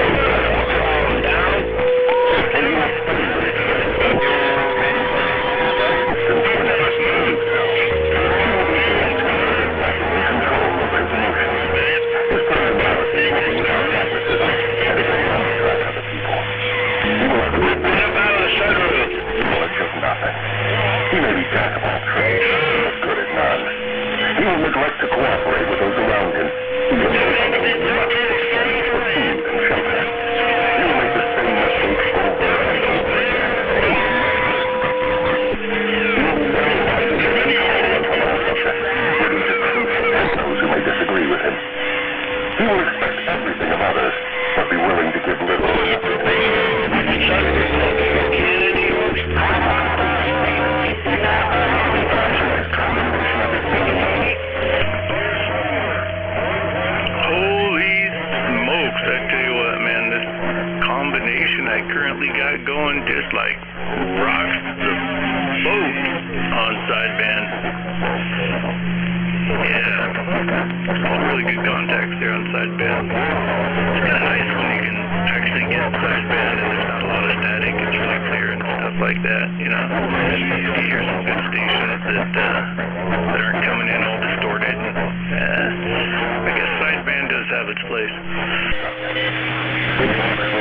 He may be jack of all trades, but good at none. He will neglect to cooperate with those around him, even though he knows much for food and shelter. He will make the same mistake over and over again. He will be very wise and tolerant on all subjects, ready to crucify those who may disagree with him. He will expect everything of others, but be willing to give little or nothing. Holy smokes, I tell you what, man, this combination I currently got going just like rocks the boat on sideband. Yeah, all really good contacts there on sideband. It's kind of nice when you can actually get sideband and there's not a lot of static, it's really clear and stuff like that, you know. You hear some good stations that aren't coming in all distorted. I guess sideband does have its place.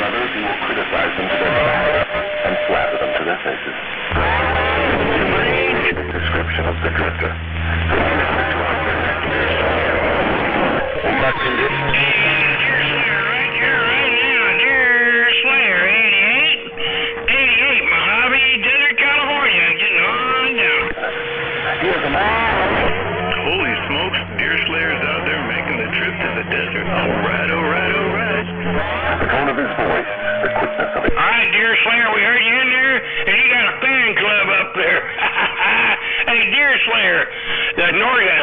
Others, you will criticize them to their faces and flatter them to their faces. Description of the drifter. Slayer, 88, Mojave. Oregon.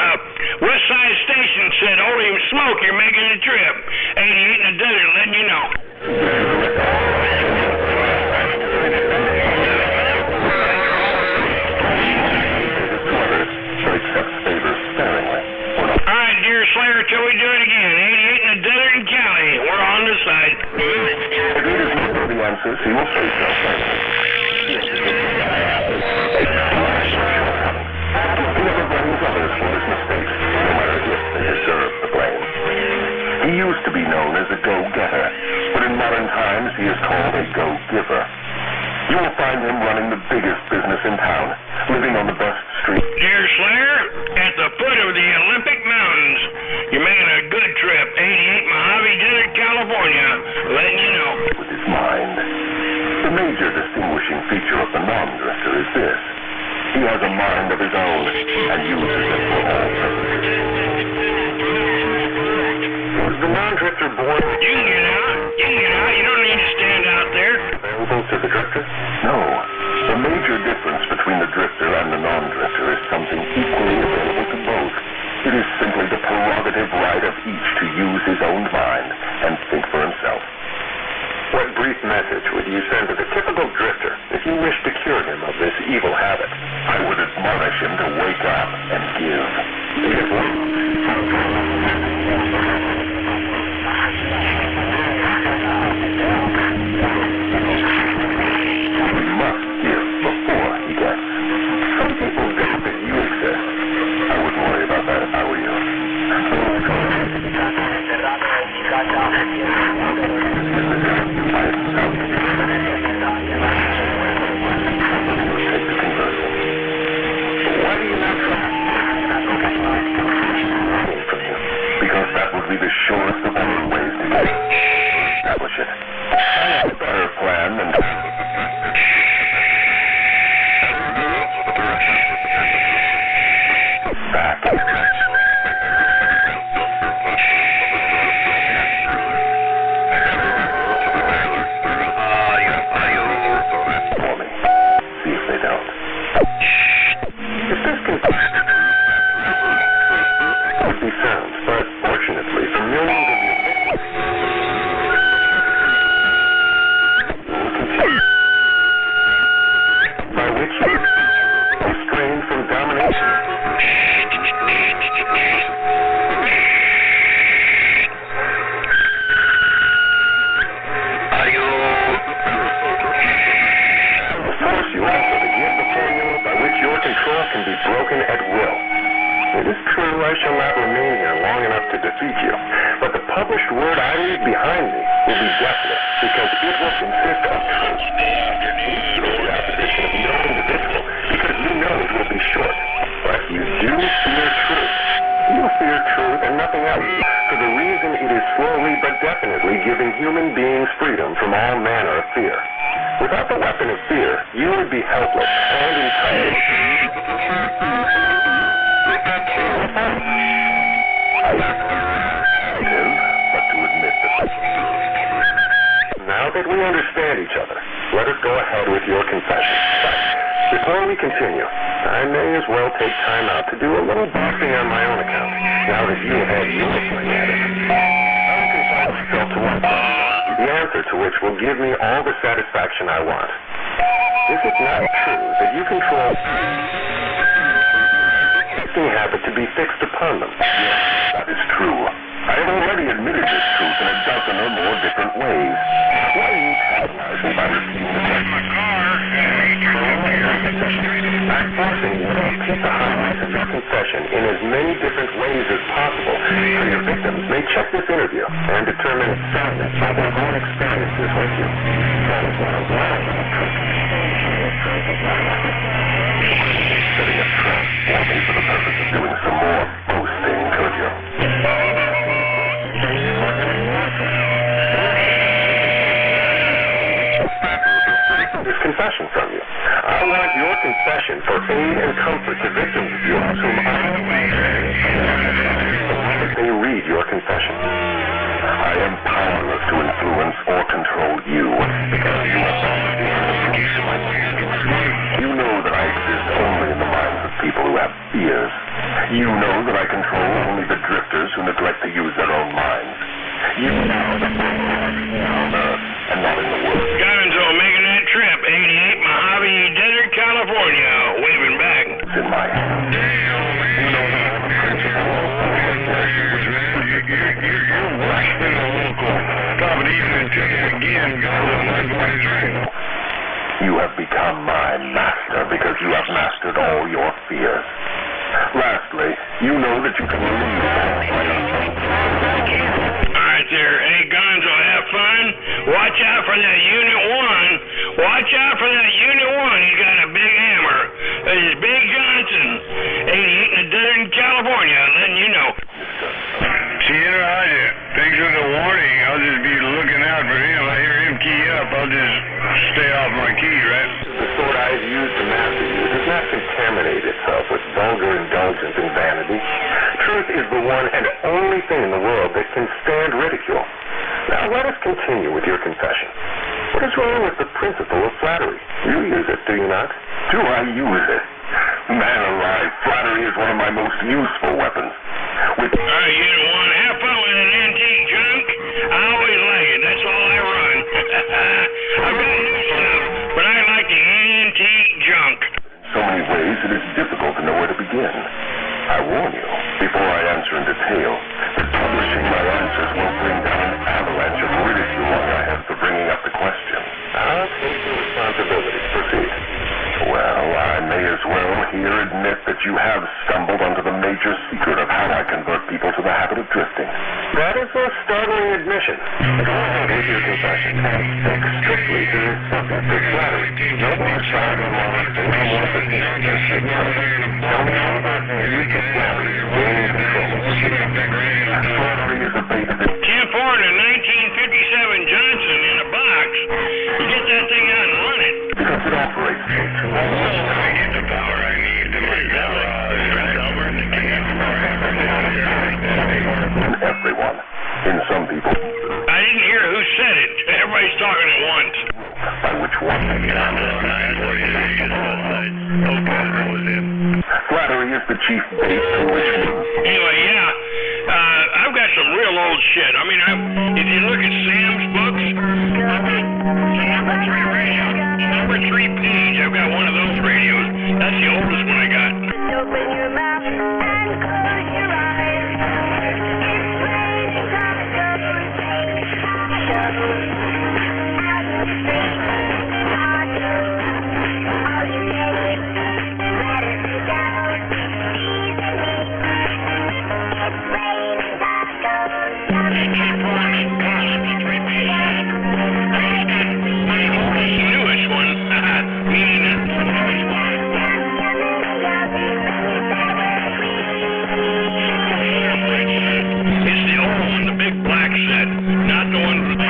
West Side Station said, holy smoke, you're making a trip. 88 in the desert, letting you know. All right, dear Slayer, till we do it again. 88 in the desert in Cali. We're on the side. If he does not know the answers, he will say so. He never blames others for his mistakes, no matter if they deserve the blame. He used to be known as a go-getter, but in modern times he is called a go-giver. You will find him running the biggest business in town, living on the best street. Dear Slayer, at the foot of the Olympic Mountains, you're making a good trip. 88 Mojave Desert, California, letting you know. With his mind. The major distinguishing feature of the non-drifter is this. He has a mind of his own and uses it for all purposes. Was the non-drifter born? You can get out. You can get out. You don't need to stand out there. Available to the drifter? No. The major difference between the drifter and the non-drifter is something equally available to both. It is simply the prerogative right of each to use his own mind and think for himself. What brief message would you send to the typical drifter if you wish to cure him of this evil habit? I would admonish him to wake up and give. He must give before he gets. Some people think that you exist. I wouldn't worry about that if I were you. Why do you not try? Because that would be the surest of all ways to establish it. I have a better plan than back. For me. See if they don't. If this can would be found, but fortunately for millions of you, will continue. By which you restrain from domination. Force you also to give the formula by which your control can be broken at will. It is true I shall not remain here long enough to defeat you, but the published word I leave behind me will be definite, because it will consist of truth. You throw the opposition of no individual, because you know it will be short. But you do fear truth. You fear truth and nothing else, for the reason it is slowly but definitely giving human beings freedom from all manner of fear. Without the weapon of fear, you would be helpless and entitled. But to admit that. Now that we understand each other, let us go ahead with your confession. But before we continue, I may as well take time out to do a little boxing on my own account, now that you have had your swing at it. I'll confine myself to one question, the answer to which will give me all the satisfaction I want. Is it not true that you control habit to be fixed upon them? Yes, that is true. I have already admitted this truth in a dozen or more different ways. Why do you paralyze me by refusing to take my car? I'm forcing you to repeat the highlights of your confession in as many different ways as possible, so your victims may check this interview and determine its soundness by their own experiences with you. That is what I want. Setting a trap only for the purpose of doing some more boasting, could you? This confession from you. I want your confession for aid and comfort to victims of yours whom I they read your confession. I am powerless to influence or control you because you are you know that I exist only in the minds of people who have fears. You even now the most harvest on Earth and not in the world. Gonzo making that trip. 88 Mojave Desert, California. Waving back. It's in my hands. You know that the principle of you're right in the local. Stop it even until you again, Gonzo. My voice ring. You have become my master because you have mastered all your fears. Lastly, you know that you can remove Alright there. Hey, Gonzo, have fun. Watch out for that Unit 1. Watch out for that Unit 1. He's got a big hammer. This is Big Johnson. 88 in the desert in California. Letting you know. Sierra, Roger. Thanks for the warning. I'll just be looking out for him. I hear him key up. I'll just stay off my key, right? The sword I have used to master you does not contaminate itself with vulgar indulgence and vanity. Truth is the one and only thing in the world that can stand ridicule. Now let us continue with your confession. What is wrong with the principle of flattery? You use it, do you not? Do I use it? Man alive, flattery is one of my most useful weapons. With Alright, Unit 1, have fun with that antique junk. I always like it. That's all I run. I've got new stuff, but I like the antique junk. In so many ways, it is difficult to know where to begin. I warn you, before I answer in detail, that publishing my answers will bring down an avalanche of ridicule on my head for bringing up the question. I'll take the responsibility. Proceed. Well, I may as well here admit that you have stumbled onto the major secret of how I convert people to the habit of drifting. That is a startling admission. Go ahead with your confession and stick strictly to the subject of flattery. No more child and no more facetious. Tell me all about the use of flattery, gaining control of the secret. Flattery is a bait of the 10-4 to 1957 Johnson in a box. You get that thing out and run it. because it operates from two levels. I get the power I need to make garage. Everyone. In some people. I didn't hear who said it. Everybody's talking at once. By which one? Flattery is the chief bait to which. Anyway, yeah. I've got some real old shit. I mean, if you look at Sam's books, number 3 radio, number 3 page, I've got one of those radios. That's the oldest one I got. Open your mouth and close your eyes. It's raining Newest one, meaning it's the old one, the big black set, not the one with the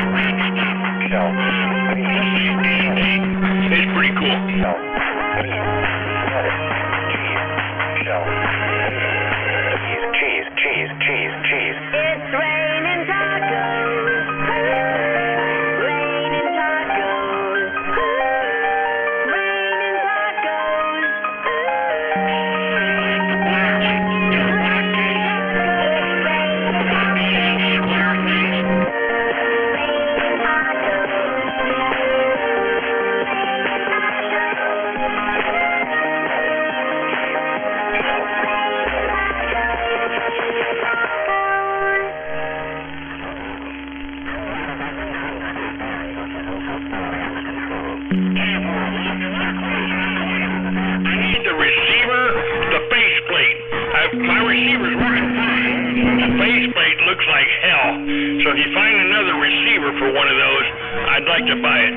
it's pretty cool. Cheese. It's raining tacos. Raining tacos. Raining my receiver's working fine. The faceplate looks like hell. So if you find another receiver for one of those, I'd like to buy it.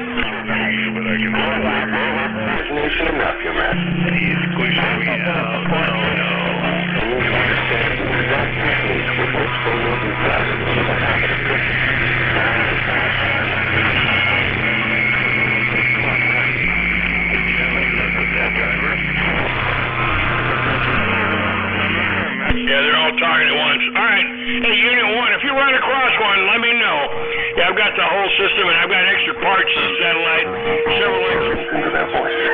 But I can imagination enough, young man. He's pushing me out. No. You need to understand the exact technique with which they will be flattered into the habit of drifting. Yeah, they're all talking at once. All right. Hey, Unit 1, if you run across one, let me know. Yeah, I've got the whole system, and I've got extra parts of the satellite, several extra... Into their voices.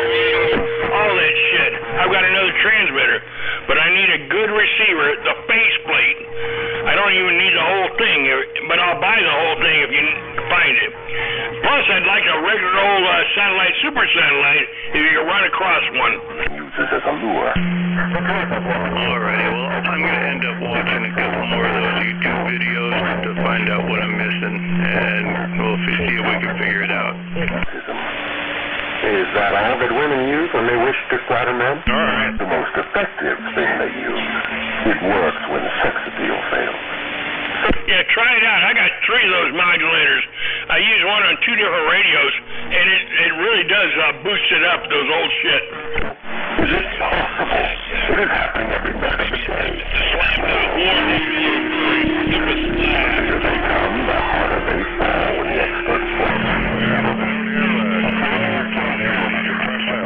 All that shit. I've got another transmitter, but I need a good receiver, the faceplate. I don't even need the whole thing, but I'll buy the like a regular old satellite, super satellite, if you could run across one. Uses as a lure. Alrighty, well, I'm going to end up watching a couple more of those YouTube videos to find out what I'm missing, and we'll see if we can figure it out. Is that all that women use when they wish to flatter men? Alright. The most effective thing they use. It works when sex appeal fails. Yeah, try it out. I got 3 of those modulators. I use one on 2 different radios, and it really does boost it up, those old shit. Is it possible? It is happening every minute of the day. Slam those warnings. The bigger they come, the harder they fall when the experts fall.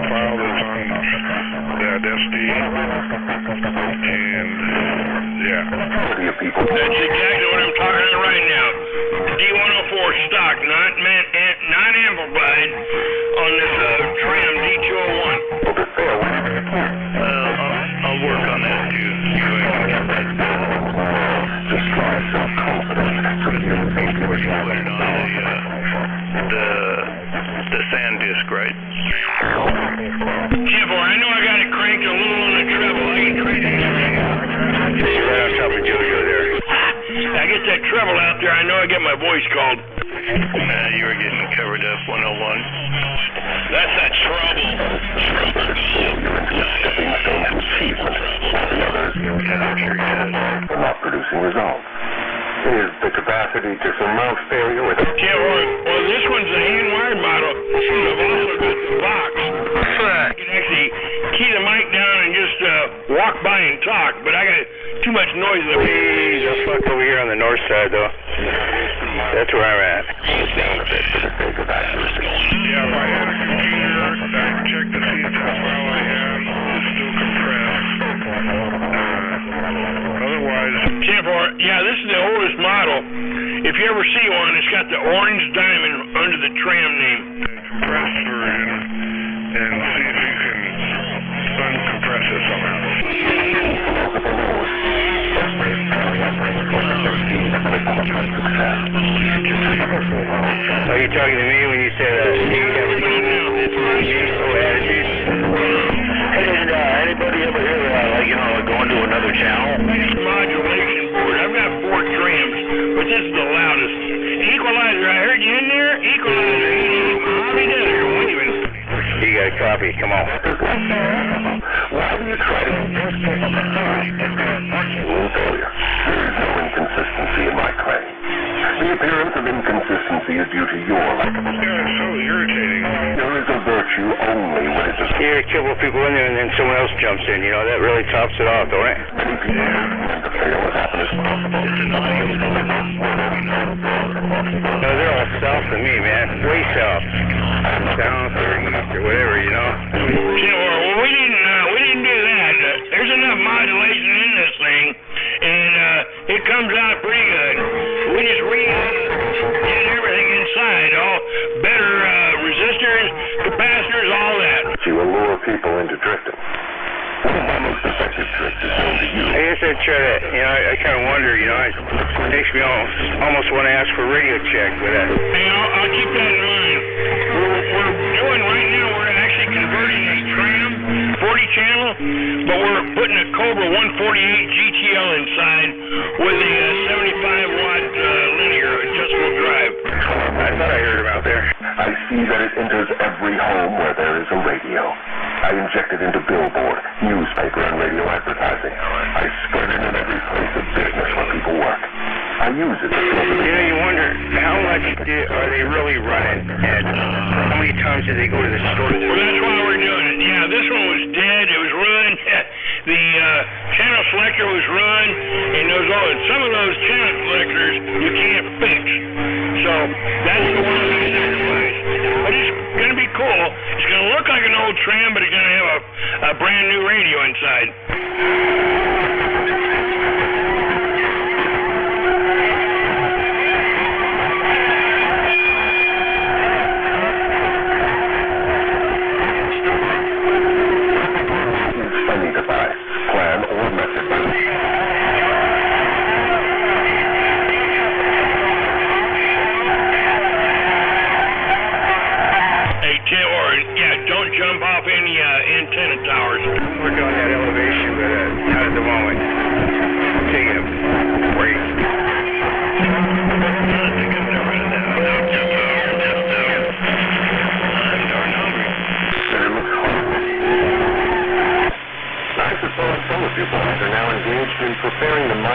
File that's on that SD, and yeah. That's exactly what I'm talking about right now. D104 stock, not amplified, on this trim D201. I'll work on that too. Just try self-confidence. Put it on the sand disc, right? Jimbo, I know I got it cranked a little on the treble. I can crank it. You're right on top of JoJo there. I get that treble out there, I know I get my voice called. Nah, you were getting covered up 101. That's that trouble. Not producing results. Is the capacity to surmount failure with a... Yeah, well, this one's a hand-wired model. I've also got the box. I can actually key the mic down and just walk by and talk, but I got too much noise in the Hey, the fuck over here on the north side, though. That's where I'm at. Yeah, if I had a computer, I'd check to see if the file I have is still compressed. Otherwise... Yeah, this is the oldest model. If you ever see one, it's got the orange diamond under the tram name. Compressed version, and see if you can uncompress it somehow. Are you talking to me when you say that? Anybody ever hear, going to another channel? Modulation board. I've got 4 trams, but this is the loudest. Equalizer, I heard you in there. Equalizer. Hobby does. You're waving. You got a copy. Come on. Why do you try to... failure. There is no inconsistency in my claim. The appearance of inconsistency is due to your lack of... Yeah, it's so irritating. There is a virtue only when it does... Here, a couple of people in there, and then someone else jumps in. You know, that really tops it off, don't it? Many people and to fail as often as possible. No, they're all south of me, man. Way south. South or east or whatever, you know. Well, we didn't do that. There's enough modulation in this thing, and it comes out pretty good. We just get everything inside, all better resistors, capacitors, all that. You will lure people into drifting. One of my most effective tricks is known to you. I guess I'd try to, I kind of wonder, it makes me almost want to ask for a radio check, but Hey, I'll keep that in mind. We're doing right now, we're actually converting a tram 40 channel, but we're putting a Cobra 148 GTL inside with a 75 watt linear adjustable drive. I thought I heard him out there. I see that it enters every home where there is a radio. I inject it into billboard, newspaper, and radio advertising. I spread it in every place of business where people work. I use it to fill the... You wonder, how much are they really running? And how many times did they go to the store? Well, that's why we're doing it. Yeah, this one was dead. It was ruined. The channel selector was run, and some of those channel selectors you can't fix. So that's the one we sacrificed. But it's going to be cool. It's going to look like an old tram, but it's going to have a brand new radio inside. Any device, plan, or method.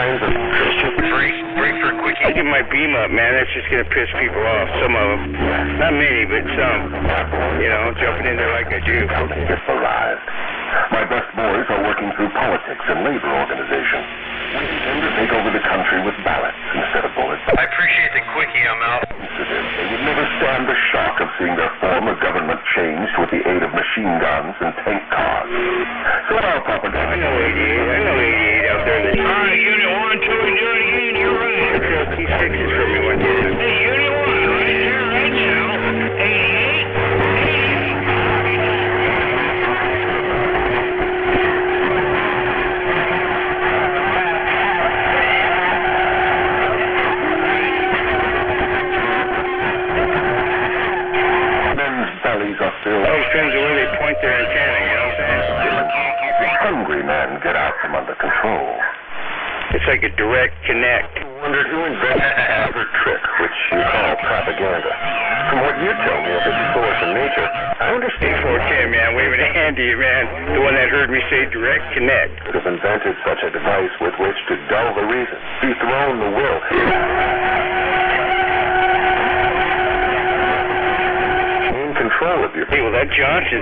minds of Christian. Break for a quickie. I give my beam up, man. That's just gonna piss people off. Some of them. Not many, but some. You know, jumping in there like I do. It's arrived. My best boys are working through politics and labor organization. We intend to take over the country with ballots instead of bullets. I appreciate the quickie, I'm out. They would never stand the shock of seeing their form of government changed with the aid of machine guns and tank cars. So our propaganda... I know 88 out there. Alright, Unit 1, 2, and do it again, you're right. Key 6s for me one day. Hey, Unit 1, right there, right now. 88? Are filled. All depends on where they point their antenna, you know what I'm saying? Hungry men get out from under control. It's like a direct connect. I wondered who invented the Harvard trick, which you call propaganda. From what you tell me of its source in nature, I understand. 410, man, waving a hand to you, man. The one that heard me say direct connect. Could have invented such a device with which to dull the reason, dethrone the will. Control of your hey, well, that Johnson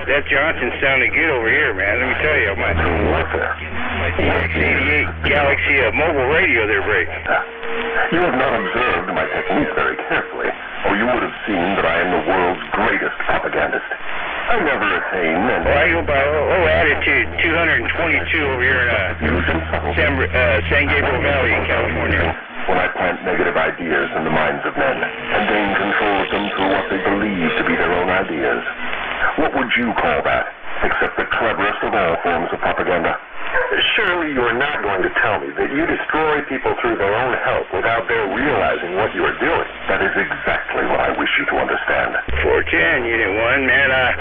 sounded good over here, man. Let me tell you, my DX88 Galaxy mobile radio they're breaking. You have not observed my technique very carefully, or you would have seen that I am the world's greatest propagandist. I never attain and... Well, I go by Attitude 222 over here in San Gabriel Valley in California. When I plant negative ideas in the minds of men and gain control of them through what they believe to be their own ideas. What would you call that, except the cleverest of all forms of propaganda? Surely you are not going to tell me that you destroy people through their own help without their realizing what you are doing. That is exactly what I wish you to understand. 410, Unit 1, man. I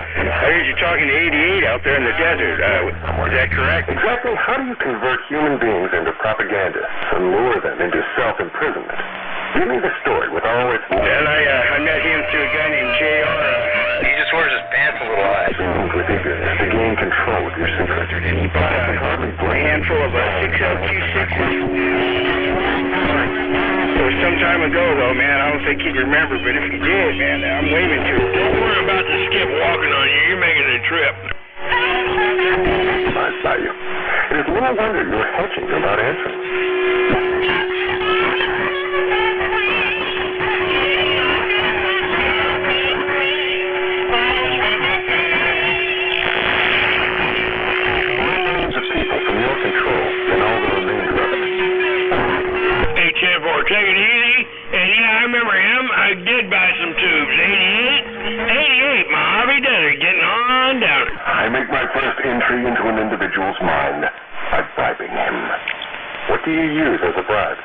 heard you talking to 88 out there in the desert. Is that correct? Exactly how do you convert human beings into propagandists and lure them into self-imprisonment? Give me the story with all its... Well, I met him through a guy named J.R. He just wears his pants a little high. With ignorance to gain control of your secret. A handful of 6LQ6s. It was some time ago, though, man. I don't think he'd remember, but if he did, man, I'm waving to him. Don't worry about the skip walking on you. You're making a trip. I saw you. It is little wonder you're hedging about answering. Take it easy. And yeah, I remember him. I did buy some tubes. 88, Mojave Desert, getting on down. I make my first entry into an individual's mind by bribing him. What do you use as a bribe?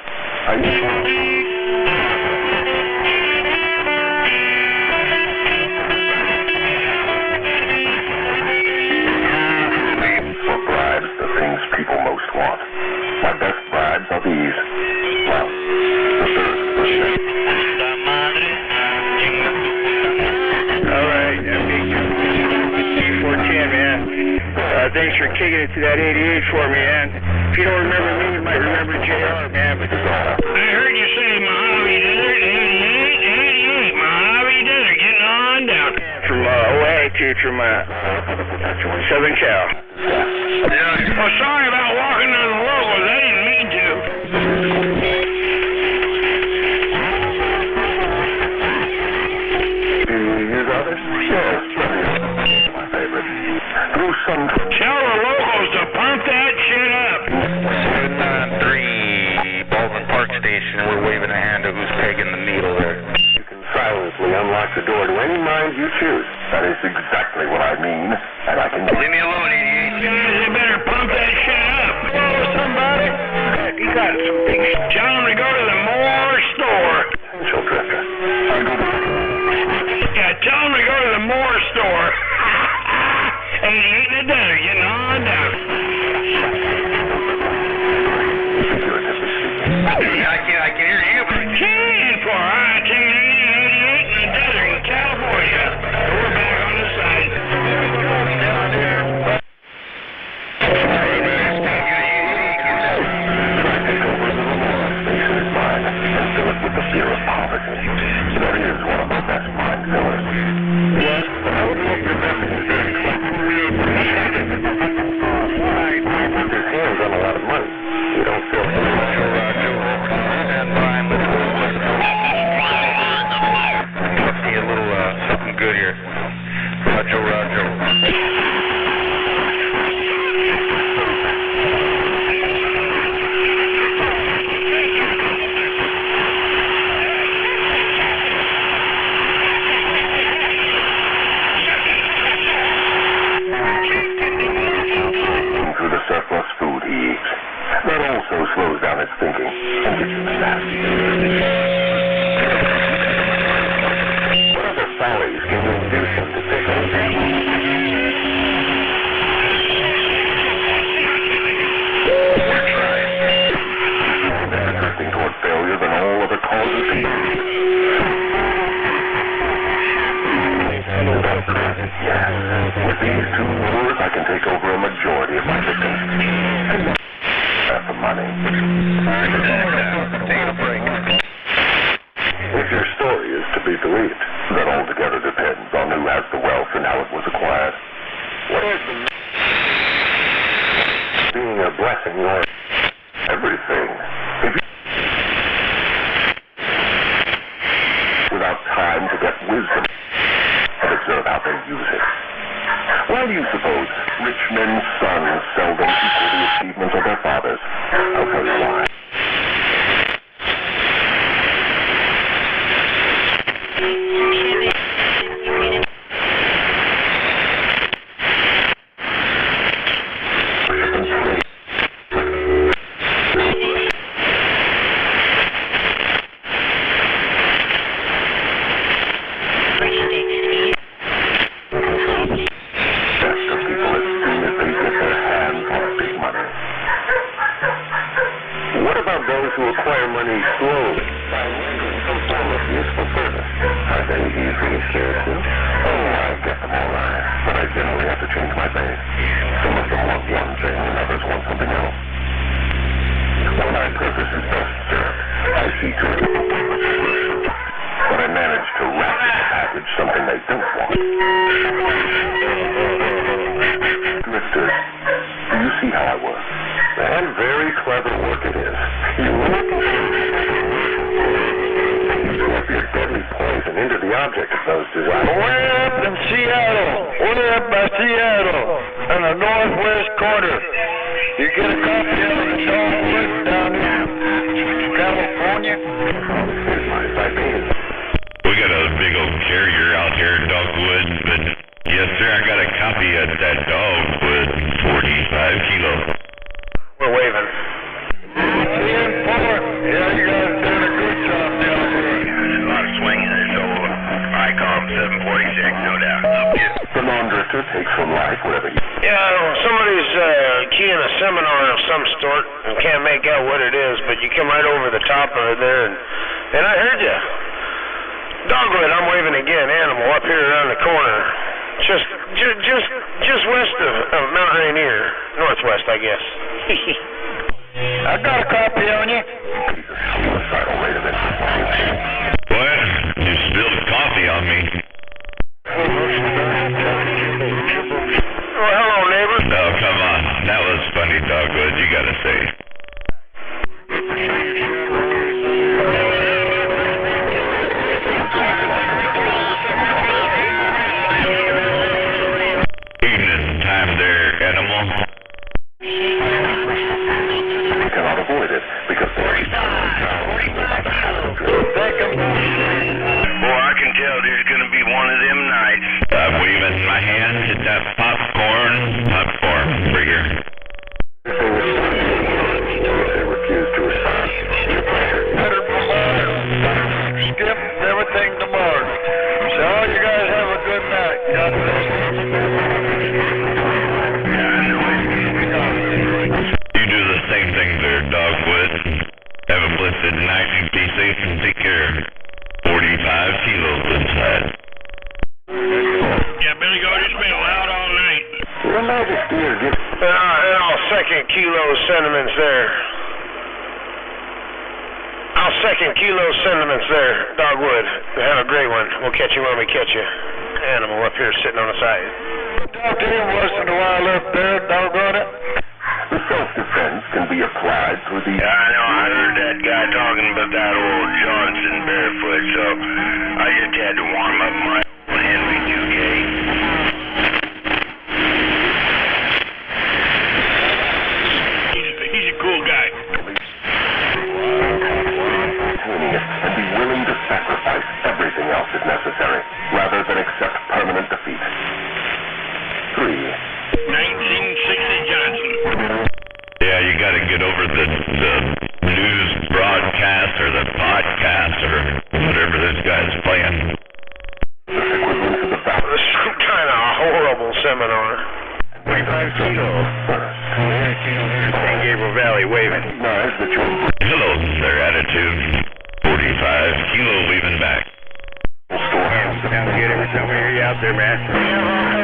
For bribes, the things people most want. My best bribes are these. Well, Alright, C410, man. Thanks for kicking it to that 88 for me, man. If you don't remember me, you might remember JR, man. But I heard you say Mojave Desert, 88, Mojave Desert, getting on down. From Attitude from Southern Cal. Yeah. Oh, sorry about walking on the locals. I didn't mean to. Do you use others? Yes, my favorite. Through some... Tell the locals to pump that shit up. 793 Baldwin Park Station. We're waving a hand to who's pegging the needle there. You can silently unlock the door to any mind you choose. That is exactly what I mean, and I can... Leave me alone, 88. Guys, they better pump that shit up. Hello, somebody. You got some things. Tell them to go to the Moore store. Potential drifter. Yeah, tell them to go to the Moore store. 88 in the desert, getting on down. I can hear you. 10-4. All right, take it easy. 88 in the desert in California. We're back on the side. All right, man. good here. Roger, roger. Through the surplus food he eats. That also slows down his thinking and gets him nasty. What other follies can you induce him to take on? We're trying. They're drifting toward failure than all other causes combined. Yes. With these two lures, I can take over a majority of my victims. And half the money. Take a break. If your story is to be believed, that altogether depends on who has the wealth and how it was acquired. What is the being a blessing or everything? If you without time to get wisdom and observe how they use it. Why do you suppose rich men's sons seldom equal the achievements of their fathers? I'll tell you why. What about those who acquire money slowly by rendering some form of useful service? Are they easily scared too? Oh, I get them all right, but I generally have to change my base. Some of them want one thing and others want something else. When my purpose is best served, I see to it but I manage to wrap in the package something they don't want. Drifters, do you see how I work? And very clever work it is. You work your deadly poison into the object of those desires. Way up in Seattle. Way up by Seattle. On the northwest corner. You get a copy of the Dogwood down in California. Here's my Siberian. We got a big old carrier out here in Dogwood, but yes, sir, I got a copy of that Dogwood, 45 kilo. We're waving. Yeah, you guys are doing a good job down there. There's a lot of swinging in this old ICOM 746, no doubt. The non-drifter takes from life whatever you... Yeah, somebody's keying a seminar of some sort and can't make out what it is, but you come right over the top of it there, and I heard you. Dogwood, I'm waving again. Animal up here around the corner, just west of Mount Rainier, northwest, I guess. I got a copy on you. Suicidal rate of it. What? You spilled coffee on me. Well, hello, neighbor. Oh, come on. That was funny, Dogwood, you gotta say. Evening time there, animal. We cannot avoid it because there is Boy, I can tell there's gonna be one of them nights. I'm waving my hand at that popcorn trigger. They refuse to respond. Better skip everything tomorrow. So you guys have a good night. God bless you. You do the same thing there, Dogwood. Have a blessed night and be safe and take care. 45 kilos inside. Yeah, Billy Goat, it's been loud all night. Your Majesty is giving... And I'll second Kilo's sentiments there. I'll second Kilo's sentiments there, Dogwood. Have a great one. We'll catch you when we catch you. Animal up here sitting on the side. Talk to him once in a while up there, doggone it. The self-defense can be applied through the... Yeah, I know. I heard that guy talking about that old Johnson barefoot, so I just had to warm up my Henry seminar. 45 kilos. San Gabriel Valley waving. Hello there, Attitude. 45 kilo waving back. Sounds good every time we hear you out there, man.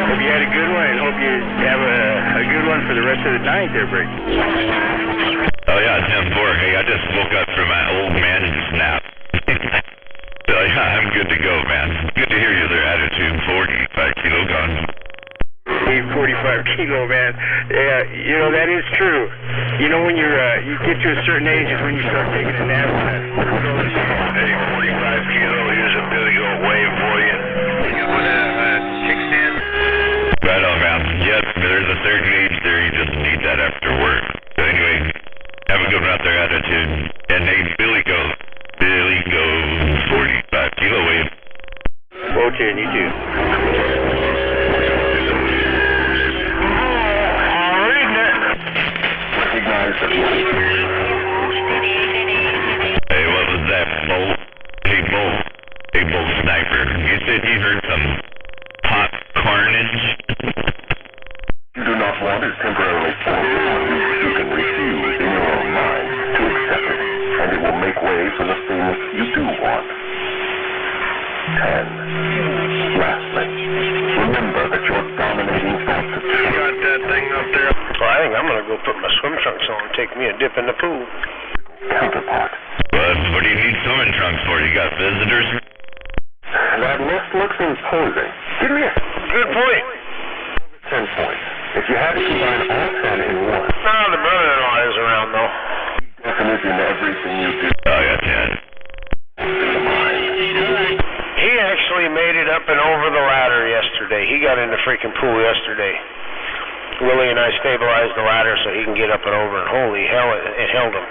Hope you had a good one, and hope you have a good one for the rest of the night there, Brick. Oh yeah, 10-4. Hey, I just woke up from my old man nap. So yeah, I'm good to go, man. Good to hear you there, Attitude. 45 kilo gone. 45 kilo, man. Yeah, you know, that is true. You know, when you get to a certain age is when you start taking a nap. Hey, 45 kilo, here's a big old wave for you. You want to kickstand? Right on, man. Yep, there's a certain age there, you just need that after work. So anyway, have a good one out there, Attitude. And hey, Billy goes 45 kilo wave. Whoa, Chen, you too. Hey, what was that, Bolt? Hey, Bolt Sniper. You said you heard some hot carnage? You do not want it temporarily forced upon you. You can refuse in your own mind to accept it, and it will make way for the things you do want. 10. Lastly, remember that your dominating thoughts of truth. Got that thing up there? Well, I think I'm going to go put my swim trunks on and take me a dip in the pool. Counterpart. What do you need swimming trunks for? You got visitors? That list looks imposing. Give me a Good point. 10 points. If you had to combine all 10 in one. No, the brother-in-law is around, though. Definite in everything you do. Oh, yeah, 10. He actually made it up and over the ladder yesterday. He got in the freaking pool yesterday. Willie and I stabilized the ladder so he can get up and over, and holy hell, it held him.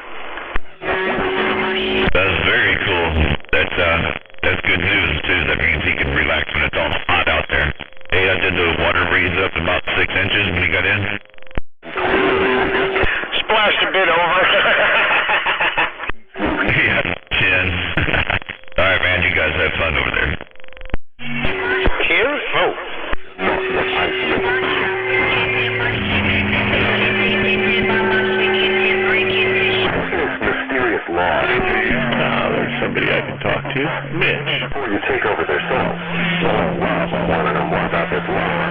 That's very cool. That's good news, too. That means he can relax when it's all hot out there. Hey, I did the water breeze up about 6 inches when he got in. Splashed a bit over. Yeah, 10. All right, man, you guys have fun over there. Here? Oh. Mysterious law. There's somebody I can talk to. Mitch. Before you take over their souls. Oh, wow. I want to know more about this law.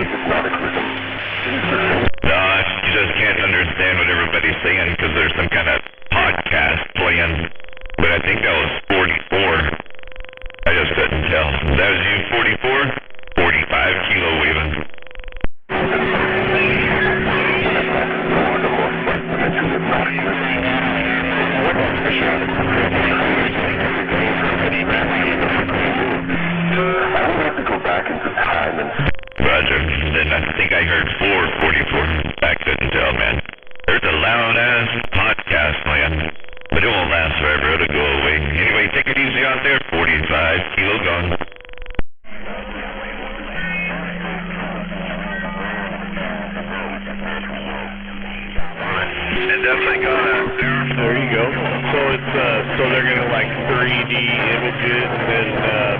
It's not a criticism. No, you just can't understand what everybody's saying because there's some kind of podcast playing. But I think that was 44. I just couldn't tell. That was you, 44? 45 kilo waving. I will have to go back into time and... Roger. Then I think I heard 444. I couldn't tell, man. There's a loud-ass podcast playing. But it won't last forever. It'll go away. Anyway, take it easy out there. 45 kilo gone. Definitely gonna. There you go. So it's so they're gonna like 3D image it and then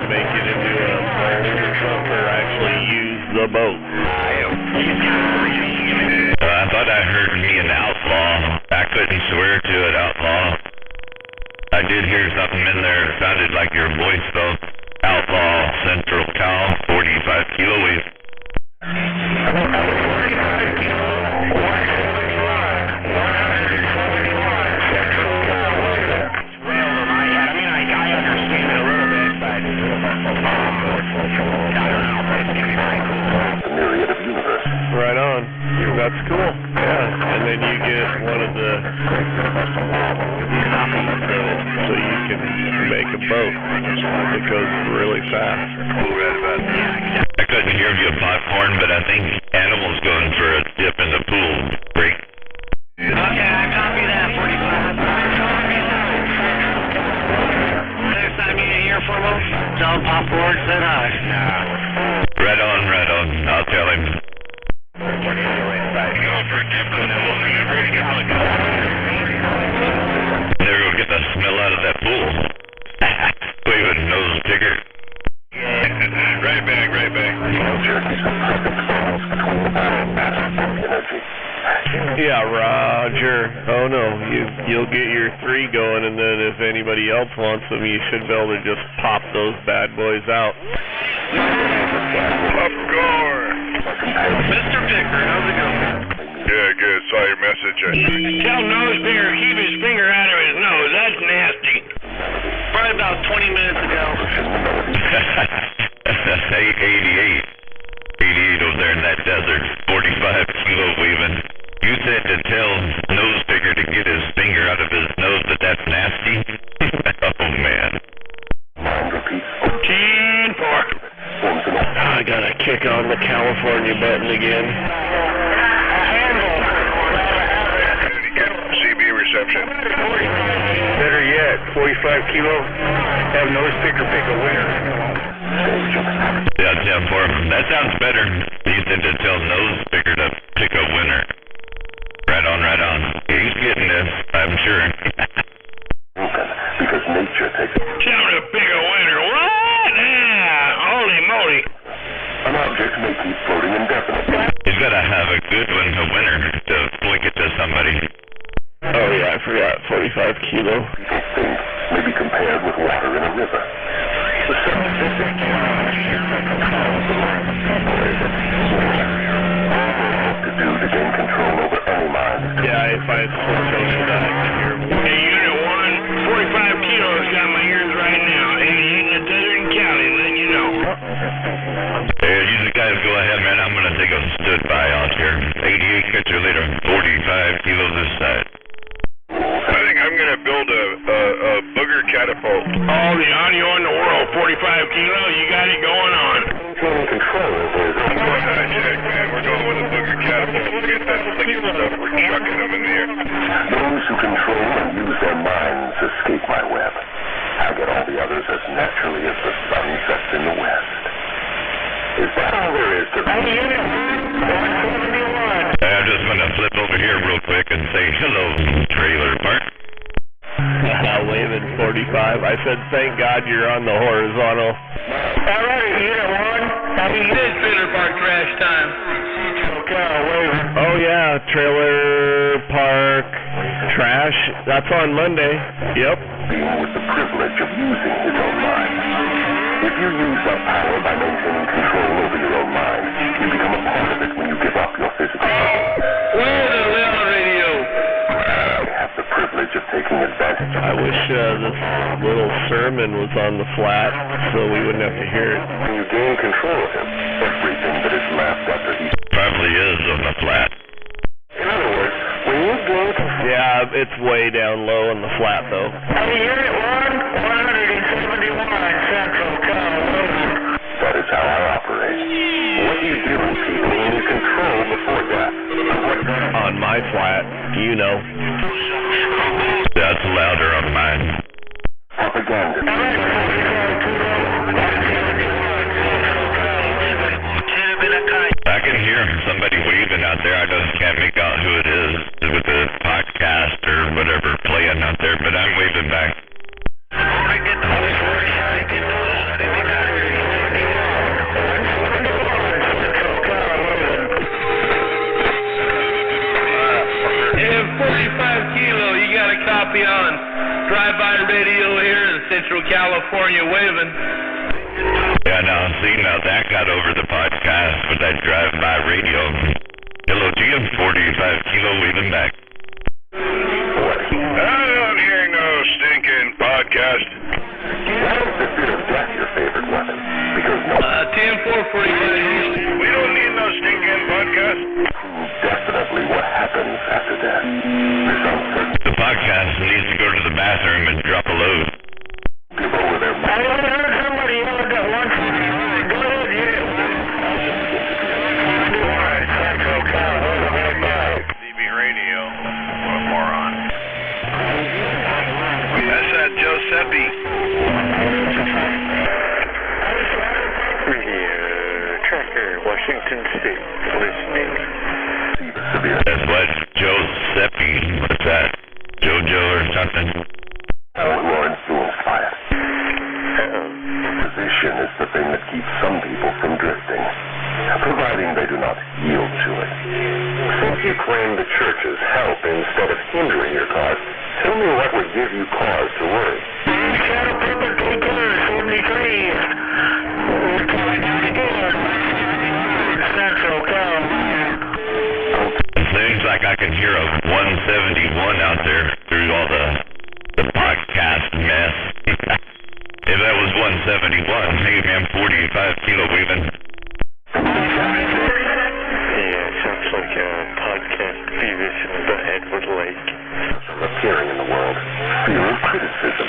make it into a boat or something, or actually use the boat. I thought I heard me an outlaw. I couldn't swear to it, outlaw. I did hear something in there. It sounded like your voice, though. Outlaw Central Cal, 45 kilo wave. Right on. That's cool. Yeah. And then you get one of the so you can make a boat that goes really fast. I couldn't hear you popcorn, but I think Animal's going for a dip in the pool break. Okay, I copy that. 45. Next time you hear from him, tell him Popcorn said hi. Right on, right on. I'll tell him. Never go get the smell out of that pool. waving nose sticker. Right back. Yeah, Roger. Oh no, you'll get your 3 going, and then if anybody else wants them, you should be able to just pop those bad boys out. Upcore. Mr. Picker, how's it going? Yeah, good. Saw your message. Tell Nosepicker keep his finger out of his nose. That's nasty. Probably about 20 minutes ago. 88 over there in that desert, 45 kilo waving. You said to tell Nosepicker to get his finger out of his nose, but that's nasty? Oh, man. 10-4. I gotta kick on the California button again. Get CB reception. Better yet, 45 kilo, have Nosepicker pick a winner. Yeah, 10-4. That sounds better. You said to tell Nosepicker to pick a winner. Right on. He's getting this, I'm sure. Because nature takes Tell him to pick a winner. What? Holy moly. an object may keep floating indefinitely. He's got to have a good one, a winner, to flick it to somebody. Oh yeah, I forgot. 45 kilo. People think may be compared with water in a river. The scientific to do to gain control over any mind. Yeah, if I had switched over that, I could hear more. Hey, Unit 1, 45 kilos got my ears right now. 88 in the desert and counting, letting you know. Hey, you guys go ahead, man. I'm going to take a stood by out here. 88, catch you later. 45 kilos this side. I think I'm going to build a booger catapult. All the audio in the world, 45 kilos, you got it going on. Maintaining control over his own Why not, Jack, man? We're going with a booger catapult. Forget that flicking stuff. We're chucking them in the air. Those who control and use their minds escape my web. I get all the others as naturally as the sun sets in the west. Is that all there is to the Unit 171. I'm just going to flip over here real quick and say hello, trailer park. Waving 45. I said, thank God you're on the horizontal. All right, Unit 1. How many minutes trailer park crash time? Oh yeah, trailer park trash. That's on Monday. Yep. being with the privilege of using his own mind. If you use that power by maintaining control over your own mind, you become a part of it when you give up your physical body. Where's the little radio? They have the privilege of taking advantage of I wish this little sermon was on the flat so we wouldn't have to hear it. When you gain control of him, everything that is left after he... Probably is on the flat. In other words, when you gain control... Yeah, it's way down low on the flat though. Unit 1, 171 Central California. That is how I operate. What do you do when people need control before that? On my flat, you know. That's louder on mine. Propaganda. I can hear somebody waving out there. I just can't make out who it is with the podcast or whatever playing out there, but I'm waving back. And 45 kilo, you got a copy on drive-by radio here in Central California waving. Yeah, now, see, now that got over the podcast with that drive-by radio. Hello to you, 45 kilo waving back. I don't hear no stinking podcast. Why is the fear of death your favorite weapon? Because no... 10-4-45. We don't need no stinking podcast. Definitely what happens after death. This uncertainty. The podcast needs to go to the bathroom and drop a load. Give over their I heard somebody yell at that one. Go ahead, Unit 1. Central California. CB radio. What a moron. That's that Giuseppe. Radio tracker, Washington State, listening. That's what Giuseppe, what's that? Jojo or something? who are influenced by it. your words. Shadow perfectly clear, 73. Central Cal. Seems like I can hear a 171 out there through all the podcast mess. If that was 171, hey man, 45 kilo weaving. Yeah, sounds like a podcast Beavis and Butthead would like. Appearing in the world. Fear of criticism.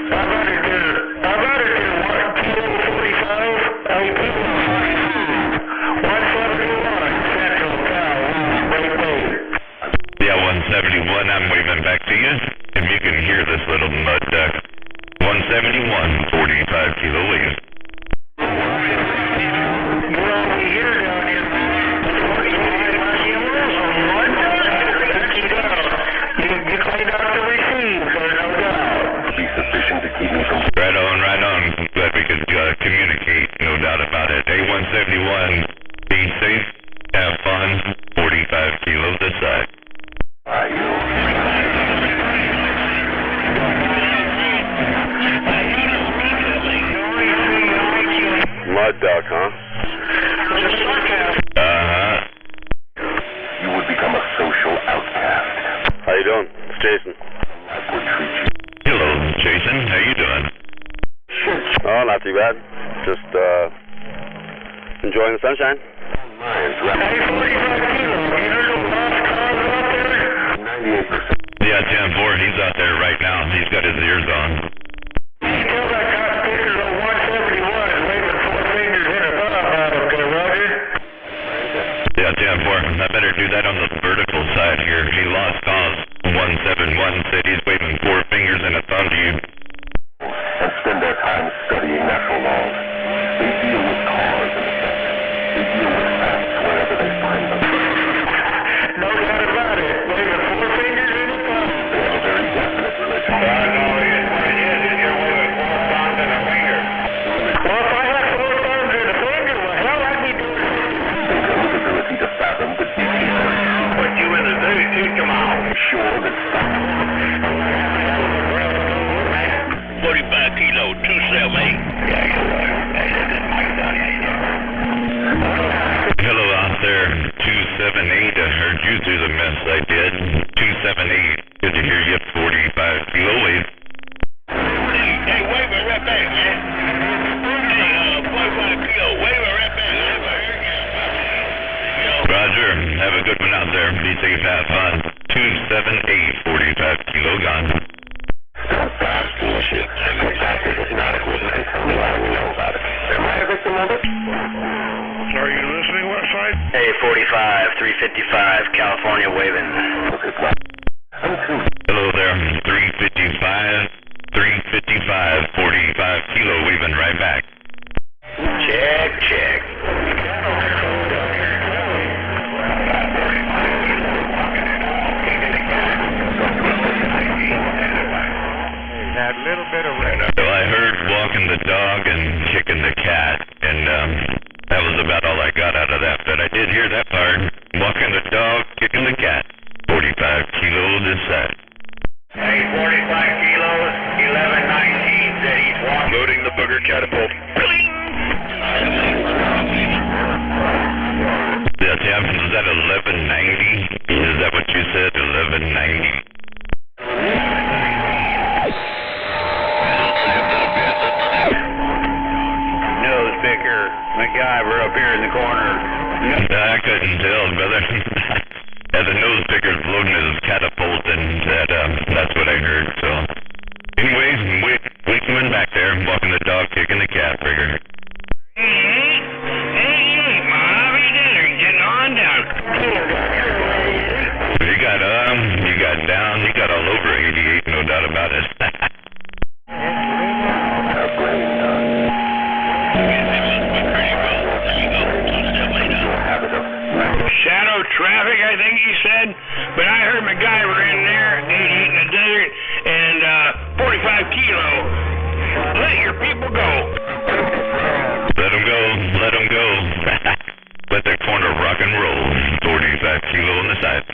I'd rather do 145 LP. 171 Central Cal. Yeah, 171, I'm waving back to you. If you can hear this little mud duck. 171, 45 kilo weave. Right on. Glad we could communicate, no doubt about it. A171, be safe, have fun, 45 kilos this side. Mud duck, huh? Uh-huh. You would become a social outcast. How you doing? It's Jason. Life would treat you. Hello, Jason. How you doing? Oh, not too bad. Just, enjoying the sunshine. Yeah, 10-4, he's out there right now. He's got his ears on. Yeah, 10-4, I better do that on the vertical side here. He lost cause. 171 said he's waving 4 fingers and a thumb to you. And spend their time studying natural laws. They deal with cause and effect. They deal with facts wherever they find them. No doubt about it. Waving 4 fingers and a thumb. They have a very definite religion. Well, if I had 4 thumbs and a finger, well, hell, I'd be doing it. Whose ability to fathom the details. What you in the zoo, too, come on. Sure that 45 kilo, 278. Hello out there, 278. I heard you through the mess I did. 278. Good to hear you. 45 kilo wave. Hey, wave it right back, man. Hey, 45 kilo, wave it right back. Roger. Have a good one out there. Be safe, have fun. 278, 45 kilo gone. Are you listening, Westside? Hey, 45, 355, California waving. Hello there, 355, 45 kilo waving right back. Check. That little bit of red. So I heard walking the dog and kicking the cat, and that was about all I got out of that. But I did hear that part. Walking the dog, kicking the cat. 45 kilo this side. Hey, 45 kilos, 1119 said he's walking. Loading the booger catapult. Yeah, Tim, is that 1190? Is that what you said? 1190? Nose picker, MacGyver up here in the corner. I couldn't tell, brother. Yeah, the nose picker's loading his catapult, and that's what I heard. So, anyway, we coming back there, walking the dog, kicking the cat, figure. Hey, Mom, how you doing? Getting on down. You got down, you got all over 88, no doubt about it. Shadow traffic, I think he said, but I heard MacGyver in there, 88 in the desert, and 45 kilo. Let your people go. Let them go, let them go. Let the corner rock and roll. 45 kilo on the side.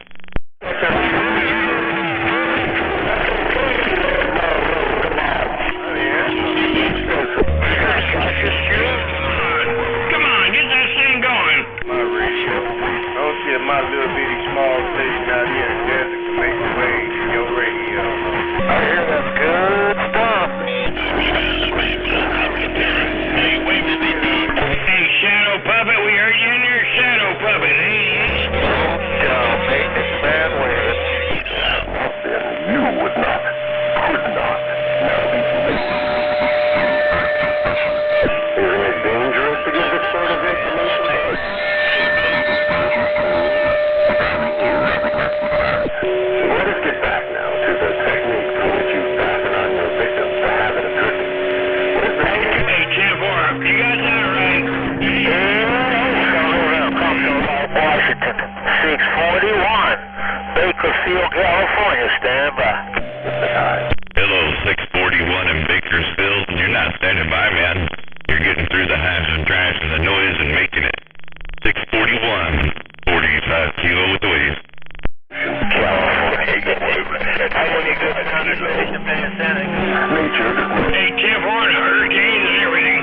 Santa. Nature. Hey, Tim Horn, hurricanes and everything.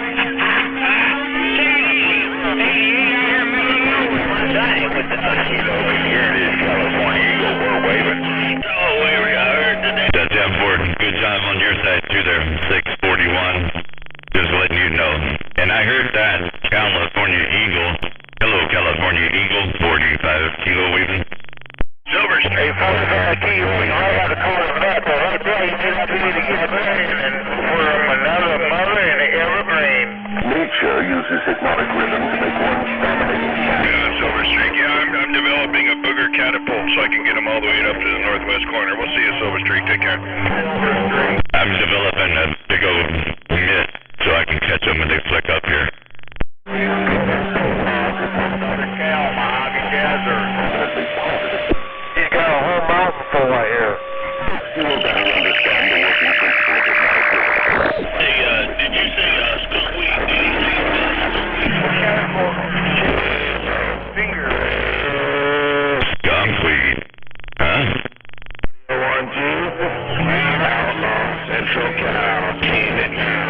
Dang, with the Kilo over here it is California Eagle. We're waving. Oh, waving, I heard today. That's M4. Good job on your side too there. 641. Just letting you know. And I heard that California Eagle. Hello, California Eagle. 45 Kilo waving. Silver Street. Hey, 45 Kilo. We all got a corner of that, but right there you just need to get a burn and from another mother in the evergreen. Nature uses hypnotic rhythm to make one dominating sound. Yeah, Silver Street. Yeah, I'm developing a booger catapult so I can get them all the way up to the northwest corner. We'll see you, Silver Street. Take care. I'm developing a big old mitt so I can catch them when they flick up here. Southern Cal, Mojave Desert. He's got a whole mountain full right here. You will better understand the working principle of hypnotic rhythm. Hey, did you say skunk-weed? Skunkweed. Huh? 1, 2. Outlaw, Central Cal, keep it now.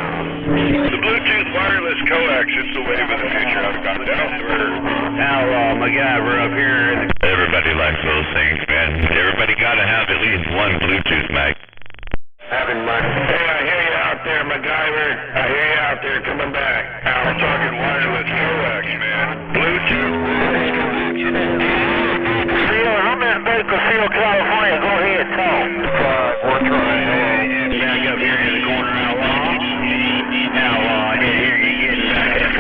The Bluetooth wireless coax is the wave of the future. I've got it out there. Outlaw, MacGyver up here. Everybody likes those things, man. Everybody gotta have at least one Bluetooth mic. Having my... Hey, I hear you out there, MacGyver. I hear you out there coming back. We're talking wireless coax, man. Bluetooth. Phil, I'm in Bakersfield, California. Go ahead, talk. We're trying. Back up here in the corner, Outlaw. Outlaw, I didn't hear you getting back at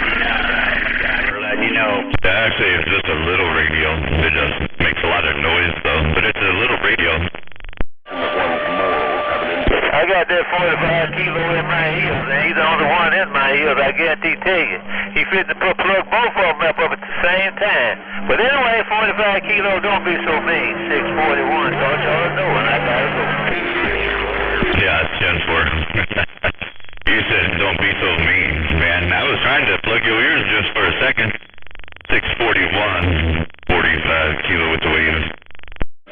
MacGyver, let you know. Actually, it's just a little radio. It just makes a lot of noise, though. But it's a little radio. I got that 45 Kilo in my heels, and he's the only one in my heels, I guarantee to you. He fits to plug both of them up at the same time. But anyway, 45 Kilo, don't be so mean. 641, don't y'all know, and I gotta go. Yeah, it's 10-4. You said don't be so mean, man. I was trying to plug your ears just for a second. 641, 45 Kilo with the wave.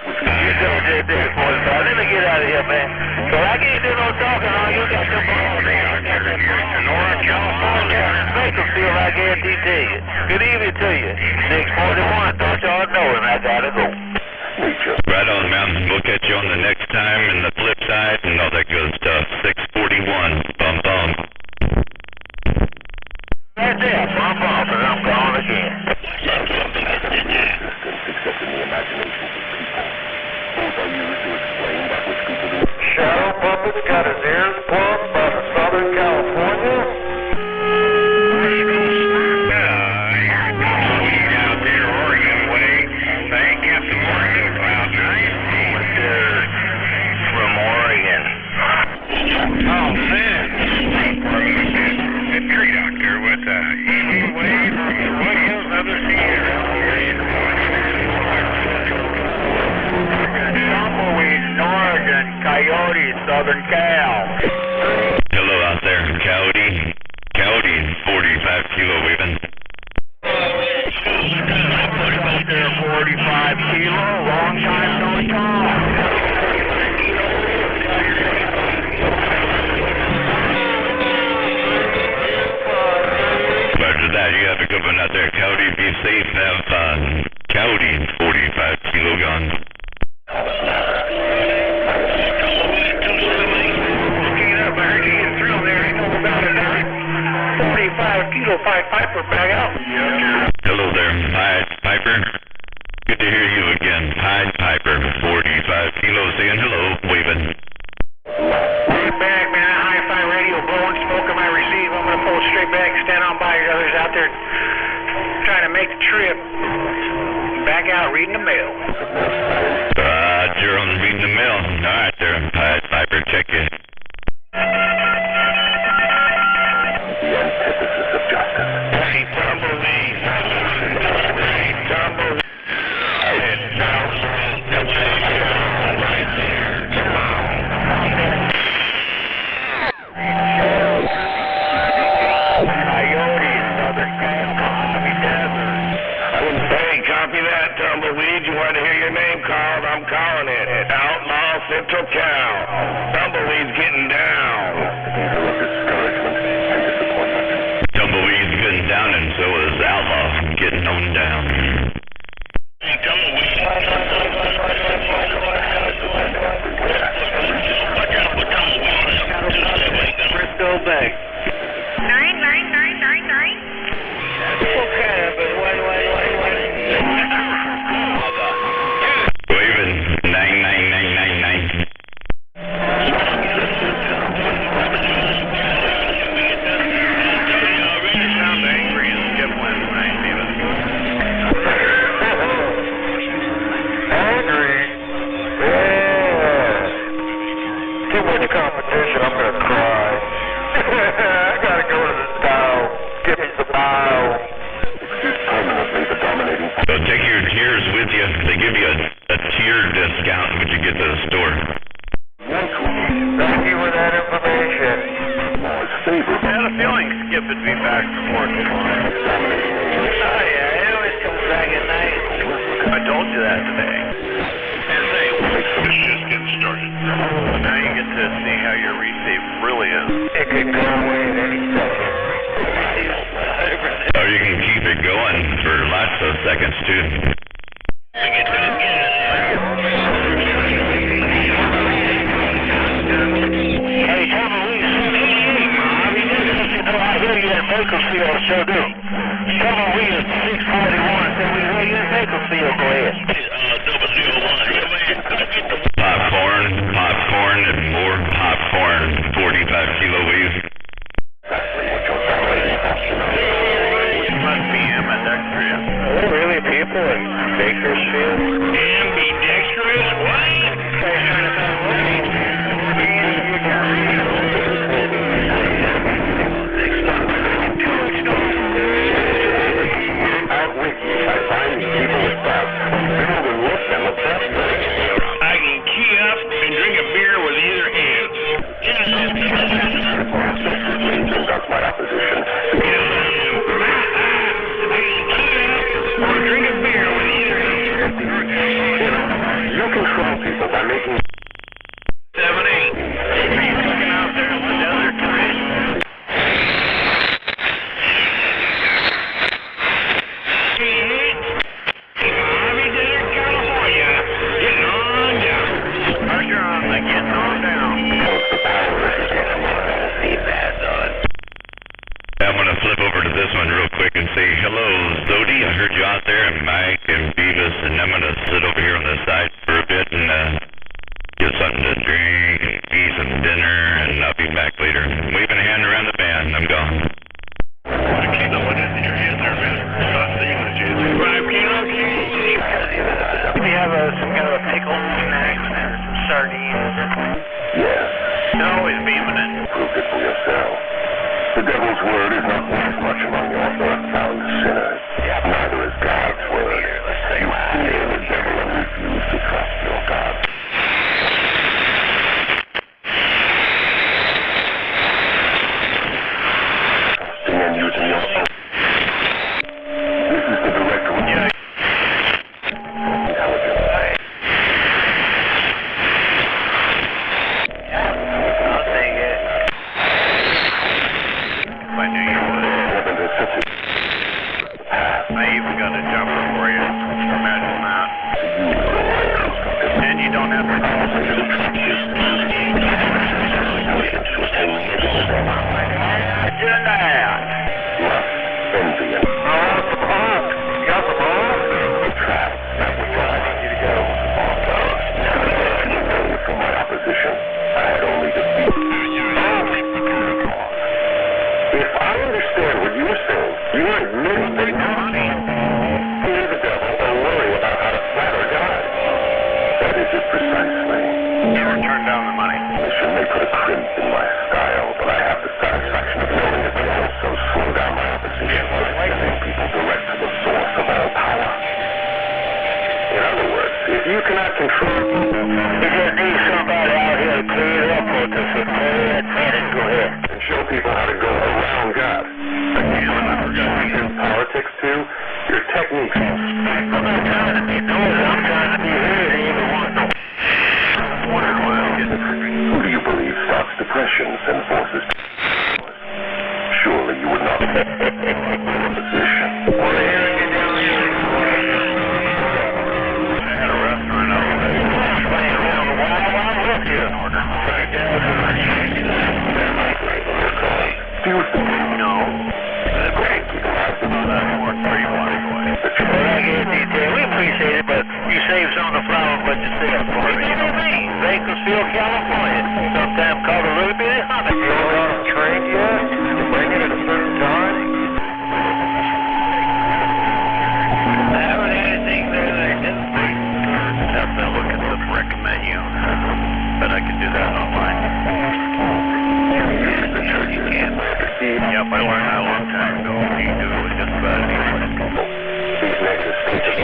You don't do that, 45. Let me get out of here, man. So I can't do no talking on you. Got them balls out there in Sonora, California. Bakersfield, I guarantee to you. Good evening to you. 641, don't y'all know, and I gotta go. Right on, man. We'll catch you on the next time and the flip side and all that good stuff. 641, bum bum. Right there, bump off, and I'm gone again. Except in the imaginations of people. Both are used to explain that which people do. Shadow Puppet's got his ears plugged by the Southern California. Out there, Oregon way. Thank you, some Oregon cloud nine. From Oregon. Oh, man. Good tree out there with easy wave from the Williams, other Sierra. Tumbleweed, Oregon, Coyote, Southern Cal. Hello out there, Coyote. Coyote, 45 Kilo waving. 45 Kilo, long time no talk. After that, you have a good one out there, Coyote. Be safe. Have fun. Coyote, 45 Kilo gone. Piper back out. Hello there, Pied Piper. Good to hear you again, Pied Piper. 45 Kilo saying hello, waving. Right back, man. Hi-Fi radio blowing smoke in my receive. I'm going to pull straight back, stand on by your others out there trying to make the trip. Back out reading the mail. You're on reading the mail. All right there, Pied Piper. Check you. The antithesis of justice. Hey, Tumbleweed. Tumbleweed. Tumbleweed, you want to hear your name called? I'm calling it. Outlaw, Central too much competition. I'm going to cry. I got to go to the Dow. Give me the Dow. Permanently the dominating. So take your tiers with you. They give you a tier discount when you get to the store. Thank you for that information. I had a feeling Skip would be back before too long. Oh, yeah, it always comes back at night. I told you that today. It's just getting started. Now you get to see how your resave really is. It could go away at any second. Or you can keep it going for lots of seconds too. Hey, Tommy, we 88, Mom. I hear you at Bakersfield, sure do. Tell me we at 641, said we hear you at Bakersfield, go ahead. Popcorn, and more popcorn. 45 kilo waves. Must be ambidextrous. Are there really people in Bakersfield? Ambidextrous? What? Out with you. I find these people with doubts. Build and lift them up that way. I can key up and drink a beer with either hand. That's my opposition. Or drink a beer with either hand. You control people by making 7-8. Are you looking out there in the desert tonight? Pressure on the getting on down. I'm going to flip over to this one real quick and say, hello, Zodi. I heard you out there, and Mike and Beavis, and I'm going to sit over here on the side for a bit and get something to drink and eat some dinner, and I'll be back later. Waving a hand around the band. I'm gone. keep the one in your hand there, man. Stop the English. 5 kilos? We have some kind of a pickled snack and some sardines. Yes. They're always beaming it. Prove it for yourself. The devil's word is not worth much among your earth-bound sinners. Neither is God's word. You fear the devil and refuse to trust your God. Trusting and using your own. This is the direct intelligence. I'll take it. I knew you would. I even got a jumper for you. Imagine that. And you don't have to Precisely. Never turn down the money. Mission may put a crimp in my style, but I have the satisfaction of knowing that they also slow down my opposition by sending people direct to the source of all power. In other words, if you cannot control people, you just need somebody out here to clear it up for us and go ahead. And show people how to go around God. Again, I forgot in politics too. Your techniques. I'm not trying to be noisy. I'm trying to be heard and you don't want no. Who do you believe stops depressions and forces? Surely you would not be in a position. I had a restaurant over there. No. Great. More 3 blocks away. We appreciate it, but you save some of the flowers what you sell for me. You know what I mean? Bakersfield, California. Sometimes called a little bit of honey. Yep, I learned that a long time ago. You can do it with just about anyone. These nexus features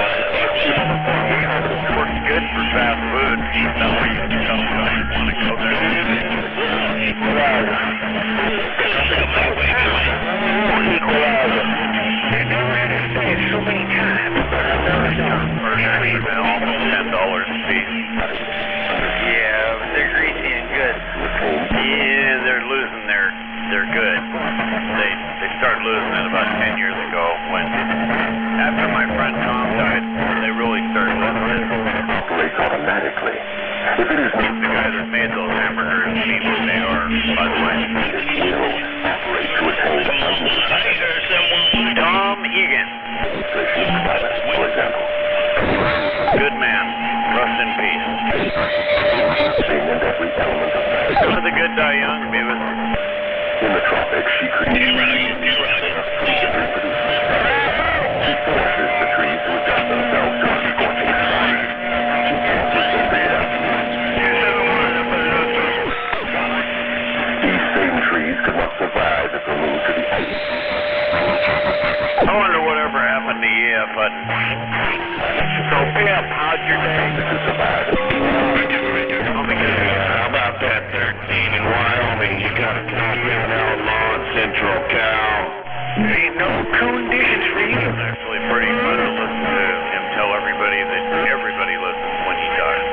Works good for fast food. That way you can tell when you want to go so many times. Almost $10 a piece. Yeah, they're greasy and good. Yeah, they're losing they're good. They started losing it about 10 years ago when after my friend Tom died, they really started losing it. operates automatically. If it is not The guy that made those hamburgers mean what they are, by the way. it will operate to attain Tom Egan. for example. Good man. Rest in peace. Seen in every element of life. Some of the good die young, Beavis. In the tropics, she creates She forces the trees to adjust themselves to a scorching sun. She cancels the air. These same trees could not survive if removed to the ice. I wonder whatever happened to EF Hutton. So, Pip, how'd your day? This is surviving. How about that 13 in Wyoming? You got a top-down outlaw in Central Cal. Ain't no conditions for you. It's actually pretty fun to listen to him tell everybody that everybody listens when he dies.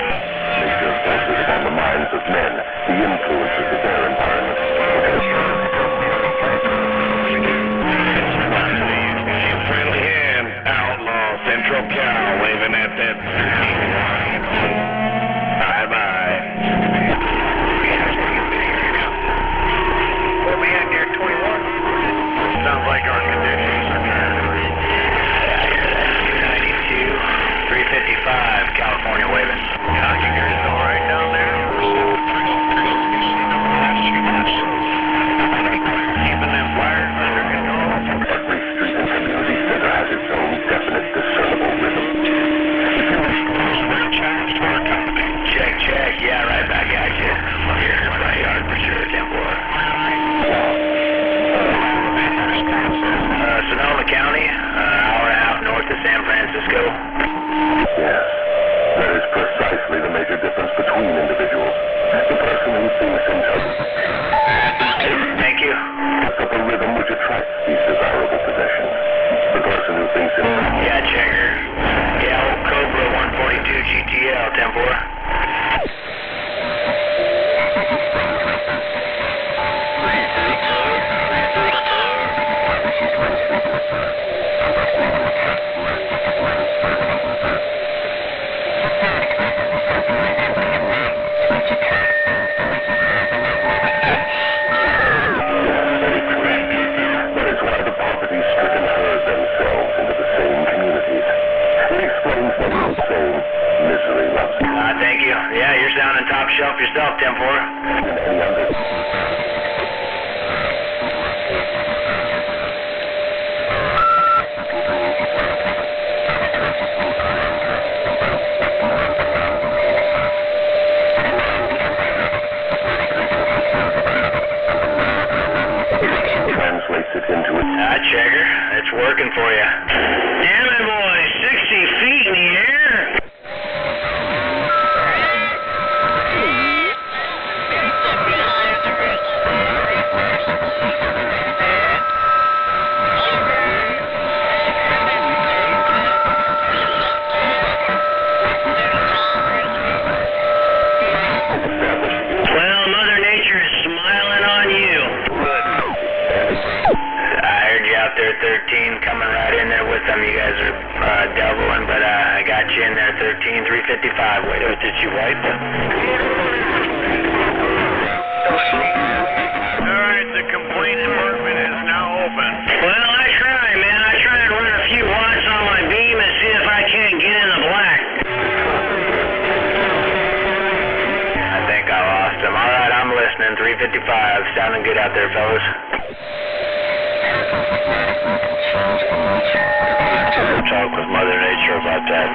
Nature forces upon the minds of men the influences of their environment. Friendly hand, outlaw, Central Cal, waving at that 13. Bye-bye. Where we at near 21? Sounds like our conditions are turning. 92, 355, California waving. You guys all right down there? Keeping them fires under control? Every street and community center has its own definite, discernible rhythm. Check. Yeah, right back at you. I'm here in my yard for sure, Temple. Sonoma County, hour and a half north of San Francisco. Yes, that is precisely the major difference between individuals. The person who thinks himself Thank you. sets up a rhythm which attracts these desirable possessions. The person who thinks himself Yeah, checker. Yeah, old Cobra 142 GTL, Temple. That is why the poverty-stricken herd themselves into the same communities. It explains the old saying, misery loves you. Thank you. Yeah, you're sounding top shelf yourself, Temple. In any other. Translates it into a Checker. It's working for you. Damn it, boy. 60 feet in the air. Well, Mother Nature is smiling on you. I heard you out there at 13, coming right in there with them. You guys are doubling, but I got you in there 13, 355. Wait, did you wipe? All right, the complaint department is now open. Well, I try, man. I try and run a few watts on my beam and see if I can't get in the black. I think I lost him. All right, I'm listening. 355. Sounding good out there, fellas. Talk with Mother Nature about that.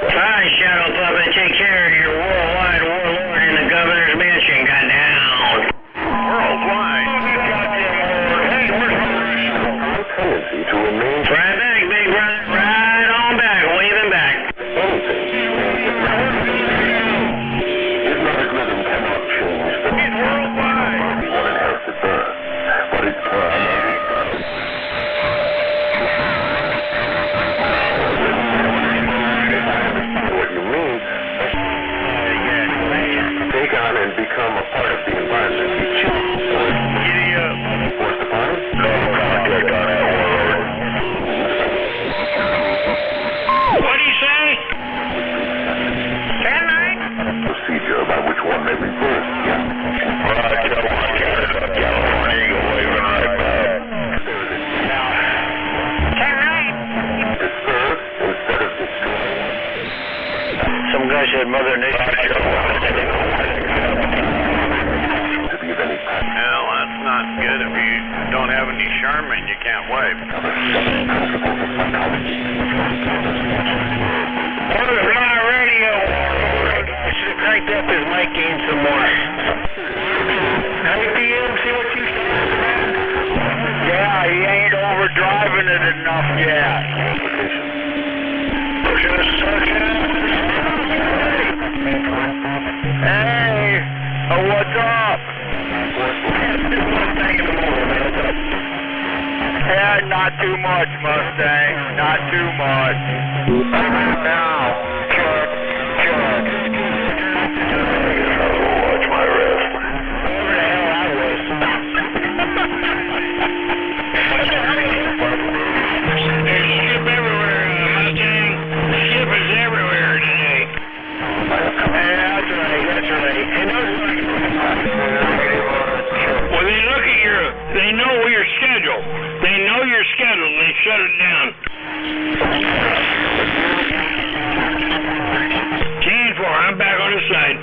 All right, Shadow Puppet. Take care of your worldwide warlord in the governor's mansion. Got down. Worldwide. Hey, where's 70 Sherman, you can't wave. Where's my radio? I should have cranked up his mic gain some more. How many PM? See what you said? Yeah, he ain't overdriving it enough yet. Hey, what's up? Yeah, not too much, Mustang. Not too much. Now, check. Watch my wrist. Wherever the hell I was. There's ship everywhere, Mustang. Ship is everywhere today. Yeah, that's right. Well, they know your schedule. They know your schedule and they shut it down. 10-4, I'm back on this side.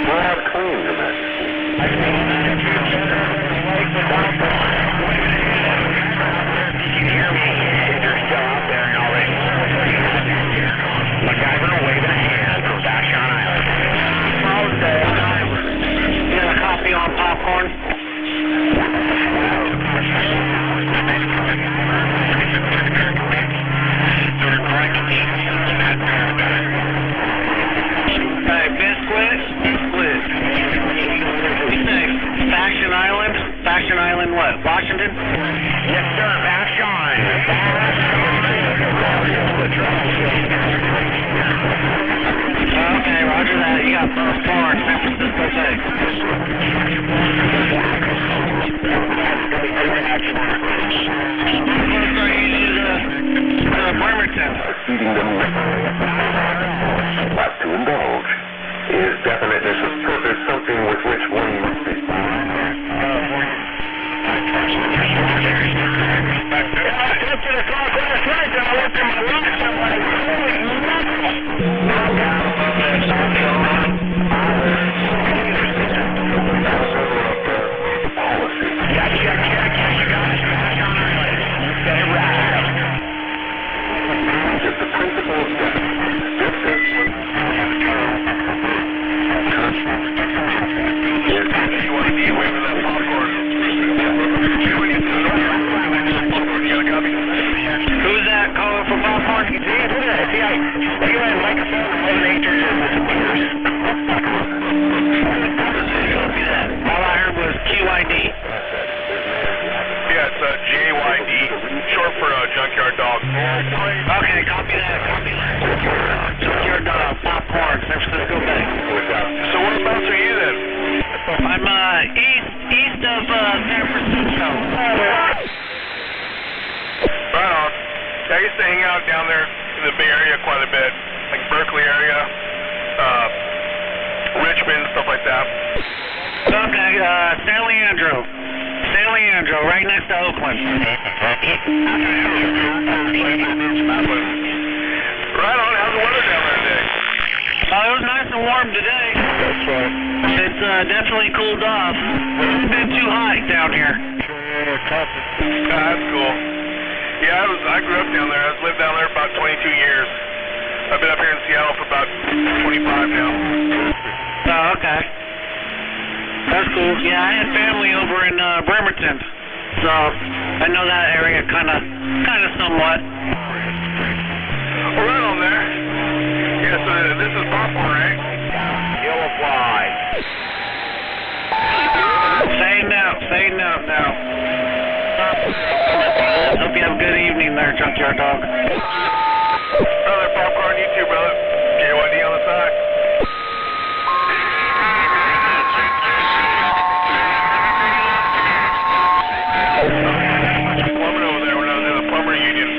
Well, have clean, Your Majesty. MacGyver waving a hand from Vashon Island. You got a copy on popcorn? Hey, Biscuit? Biscuit. Vashon Island? Vashon Island what? Washington? Yes, sir, Vashon. Okay, roger that. You got first floor, San Francisco Tech. Bremerton. Feeding them but to indulge. Is definiteness of purpose something with which one must be? Who's that calling for popcorn? See, I did that. See, I got a microphone and 11 acres and disappears. All I heard was QID. Yeah, it's JYD, short for Junkyard Dog. Okay, copy that. Junkyard Dog, popcorn, San Francisco Bay. So whereabouts are you then? I'm east of San Francisco. Right on. I used to hang out down there in the Bay Area quite a bit, like Berkeley area, Richmond, stuff like that. Okay, San Leandro, right next to Oakland. Right on. How's the weather down there today? It was nice and warm today. That's right. It's definitely cooled off. It's been too hot down here. That's cool. Yeah, I grew up down there. I've lived down there about 22 years. I've been up here in Seattle for about 25 now. Oh, okay. That's cool. Yeah, I had family over in Bremerton, so I know that area kind of somewhat. Well, right on there. Yeah, so this is popcorn, right? You'll apply. Say no now. Hope you have a good evening there, Junkyard Dog. Brother, popcorn, you too, brother. JYD on the side. Plumbing over there when I was in the plumber union.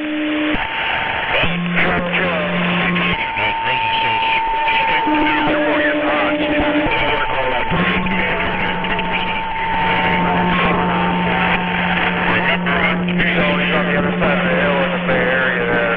He's always on the other side of the hill in the Bay Area there.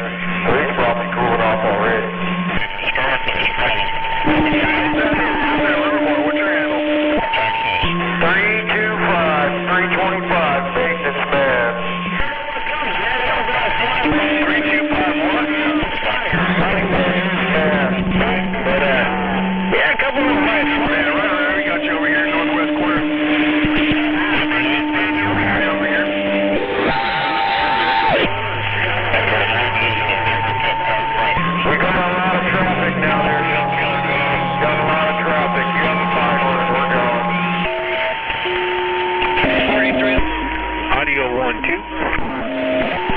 going to.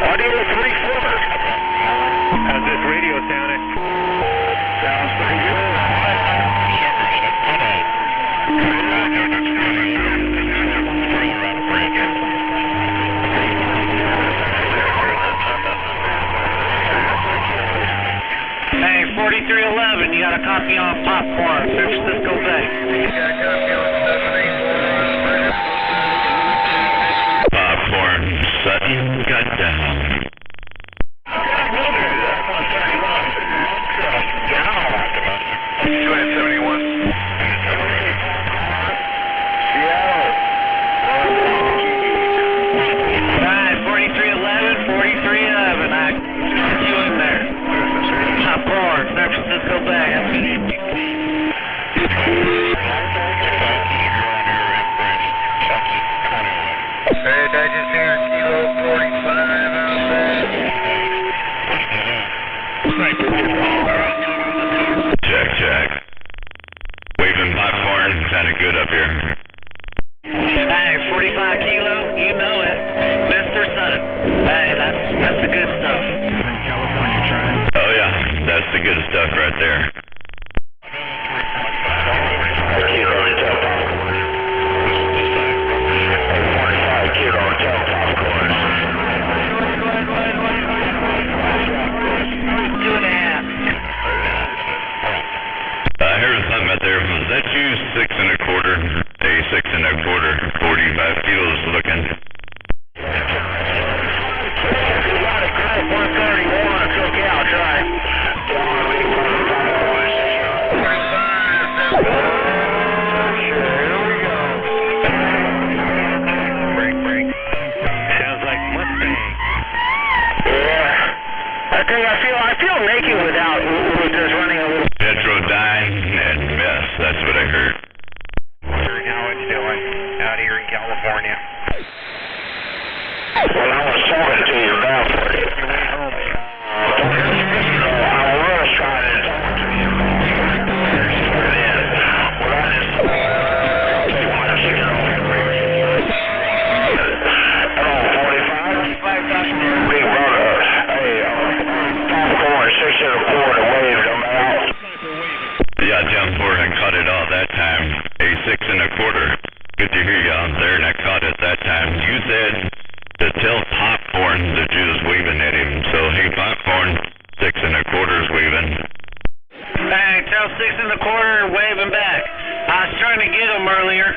Audio 3-4. How's this radio sounding? Sounds pretty good. Hey, 4311, you got a copy on Popcorn, San Francisco Bay. Popcorn, Sutton got down. 271. Alright, 4311, 4311, I got you in there. Popcorn, San Francisco Bay. Hey, Digest here, Kilo 45 out there. Check. Waving Popcorn, sounded good up here. Hey, 45 Kilo, you know it. Mr. Sutton. Hey, that's the good stuff. Oh yeah, that's the good stuff right there. I heard something out there. Was that you? 6 1/4? A 6 1/4, 45 kilos looking. 131 cookout, try. Sounds like Mustang. Yeah. I feel naked with this running a little. Petrodyne and mess, that's what I heard. How it's doing out here in California. Well, I was talking to you about it. I was trying to talk to you. Well, I just take my chicken off. Hello, 45? Big brother. Hey, Popcorn, 6 1/4, waved them out. Yeah, jumped forward and caught it all that time. A 6 1/4. Good to hear you out there, and I caught it that time. You said to tell Popcorn that you was waving at him. So, hey, Popcorn, 6 1/4 is waving. Hey, tell 6 1/4 waving back. I was trying to get him earlier.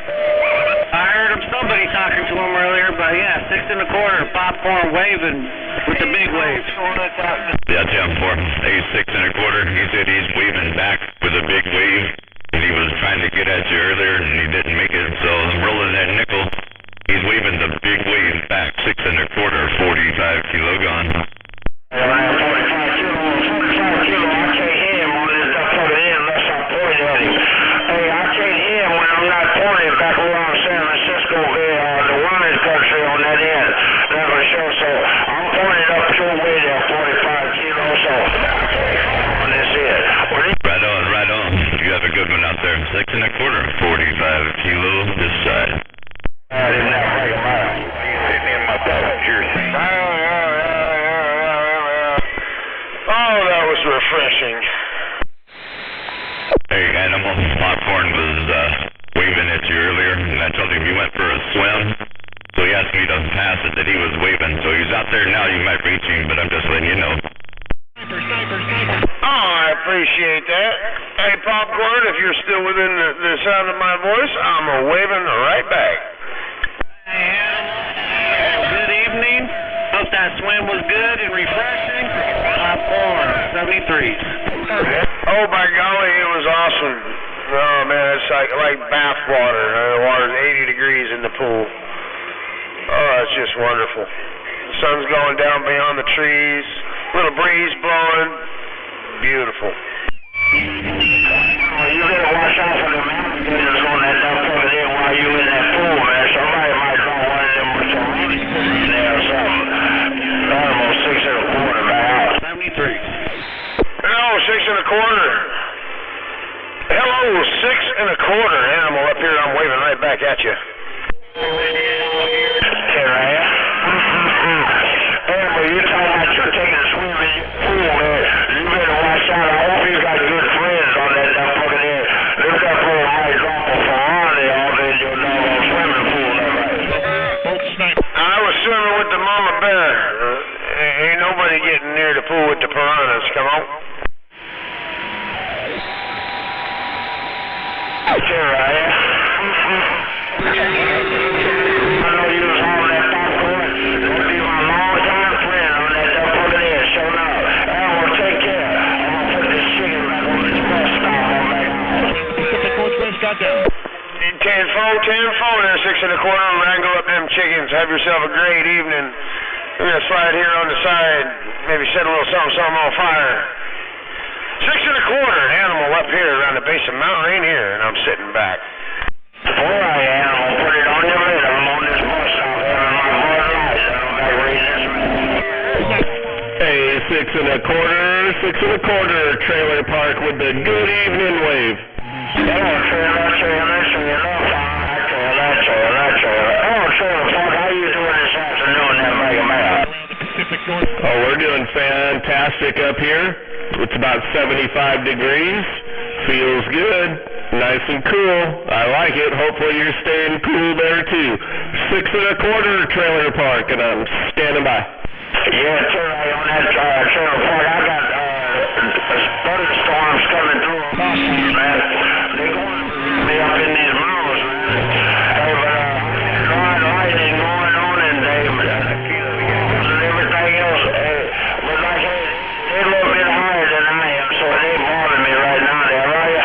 I heard somebody talking to him earlier, but yeah, 6 1/4, Popcorn waving with the big waves. Yeah, jumped for him. A 6 1/4. He said he's waving back with a big wave, and he was trying to get at you earlier, and he didn't make it. So, I'm rolling that nickel. He's waving the big wave back, 6 1/4, 45 kilo gone. Yeah, I have 45 kilo. I can't hear him on this stuff coming in unless I point at him. Hey, I can't hear him when I'm not pointing back around San Francisco Bay, the women's country on that end. That's for sure. So I'm pointing up your way there, 45 kilos. So on this end. Right on. You have a good one out there. 6 1/4, 45 kilo this side. Isn't that right, Mara? You sitting in my passenger seat. Oh, that was refreshing. Hey, Animal, Popcorn was waving at you earlier, and I told him you went for a swim. So he asked me to pass it that he was waving. So he's out there now. You might reach him, but I'm just letting you know. Oh, I appreciate that. Hey, Popcorn, if you're still within the sound of my voice, I'm waving right back. Hey, Animal. Good evening. Hope that swim was good and refreshing. Popcorn, 73s. Oh, by golly, it was awesome. Oh, man, it's like bath water. The water's 80 degrees in the pool. Oh, it's just wonderful. The sun's going down beyond the trees. Little breeze blowing. Beautiful. Oh, you better watch out for the mountain gators on that dump coming in while you in that pool, man. Somebody might draw one of them with some money in there or something. Almost 6 1/4 about. 73. No, 6 1/4. Hello, 6 1/4. Animal up here. I'm waving right back at you. Here I am. Mama Bear. Ain't nobody getting near the pool with the piranhas. Come on. Sure, are ya? I know you was on that popcorn. That'd be my long-time friend on that dump over there. So now, well, take care. I'm gonna put this chicken back on this bus stop on back. Pacific Northwest got down. 10-4 there, 6 1/4. Wrangle up them chickens. Have yourself a great evening. We're gonna slide here on the side. Maybe set a little something on fire. 6 1/4, an animal up here around the base of Mount Rainier, and I'm sitting back. Where I am, I'll put it on your lid. I'm on this bus stop having my hard life. I'm back raising this. Hey, 6 1/4, 6 1/4, Trailer Park with the good evening wave. Hello, trailer, Park. How you doing this afternoon there, Mega Man? Oh, we're doing fantastic up here. It's about 75 degrees. Feels good. Nice and cool. I like it. Hopefully you're staying cool there too. 6 1/4, Trailer Park, and I'm standing by. Yeah, sir, on that Trailer Park, I got thunderstorms coming through, man. They're going to be up in these mountains, man. Hey, but lightning going on and everything else. But like, they're a little bit higher than I am, so it ain't bothering me right now there, are you?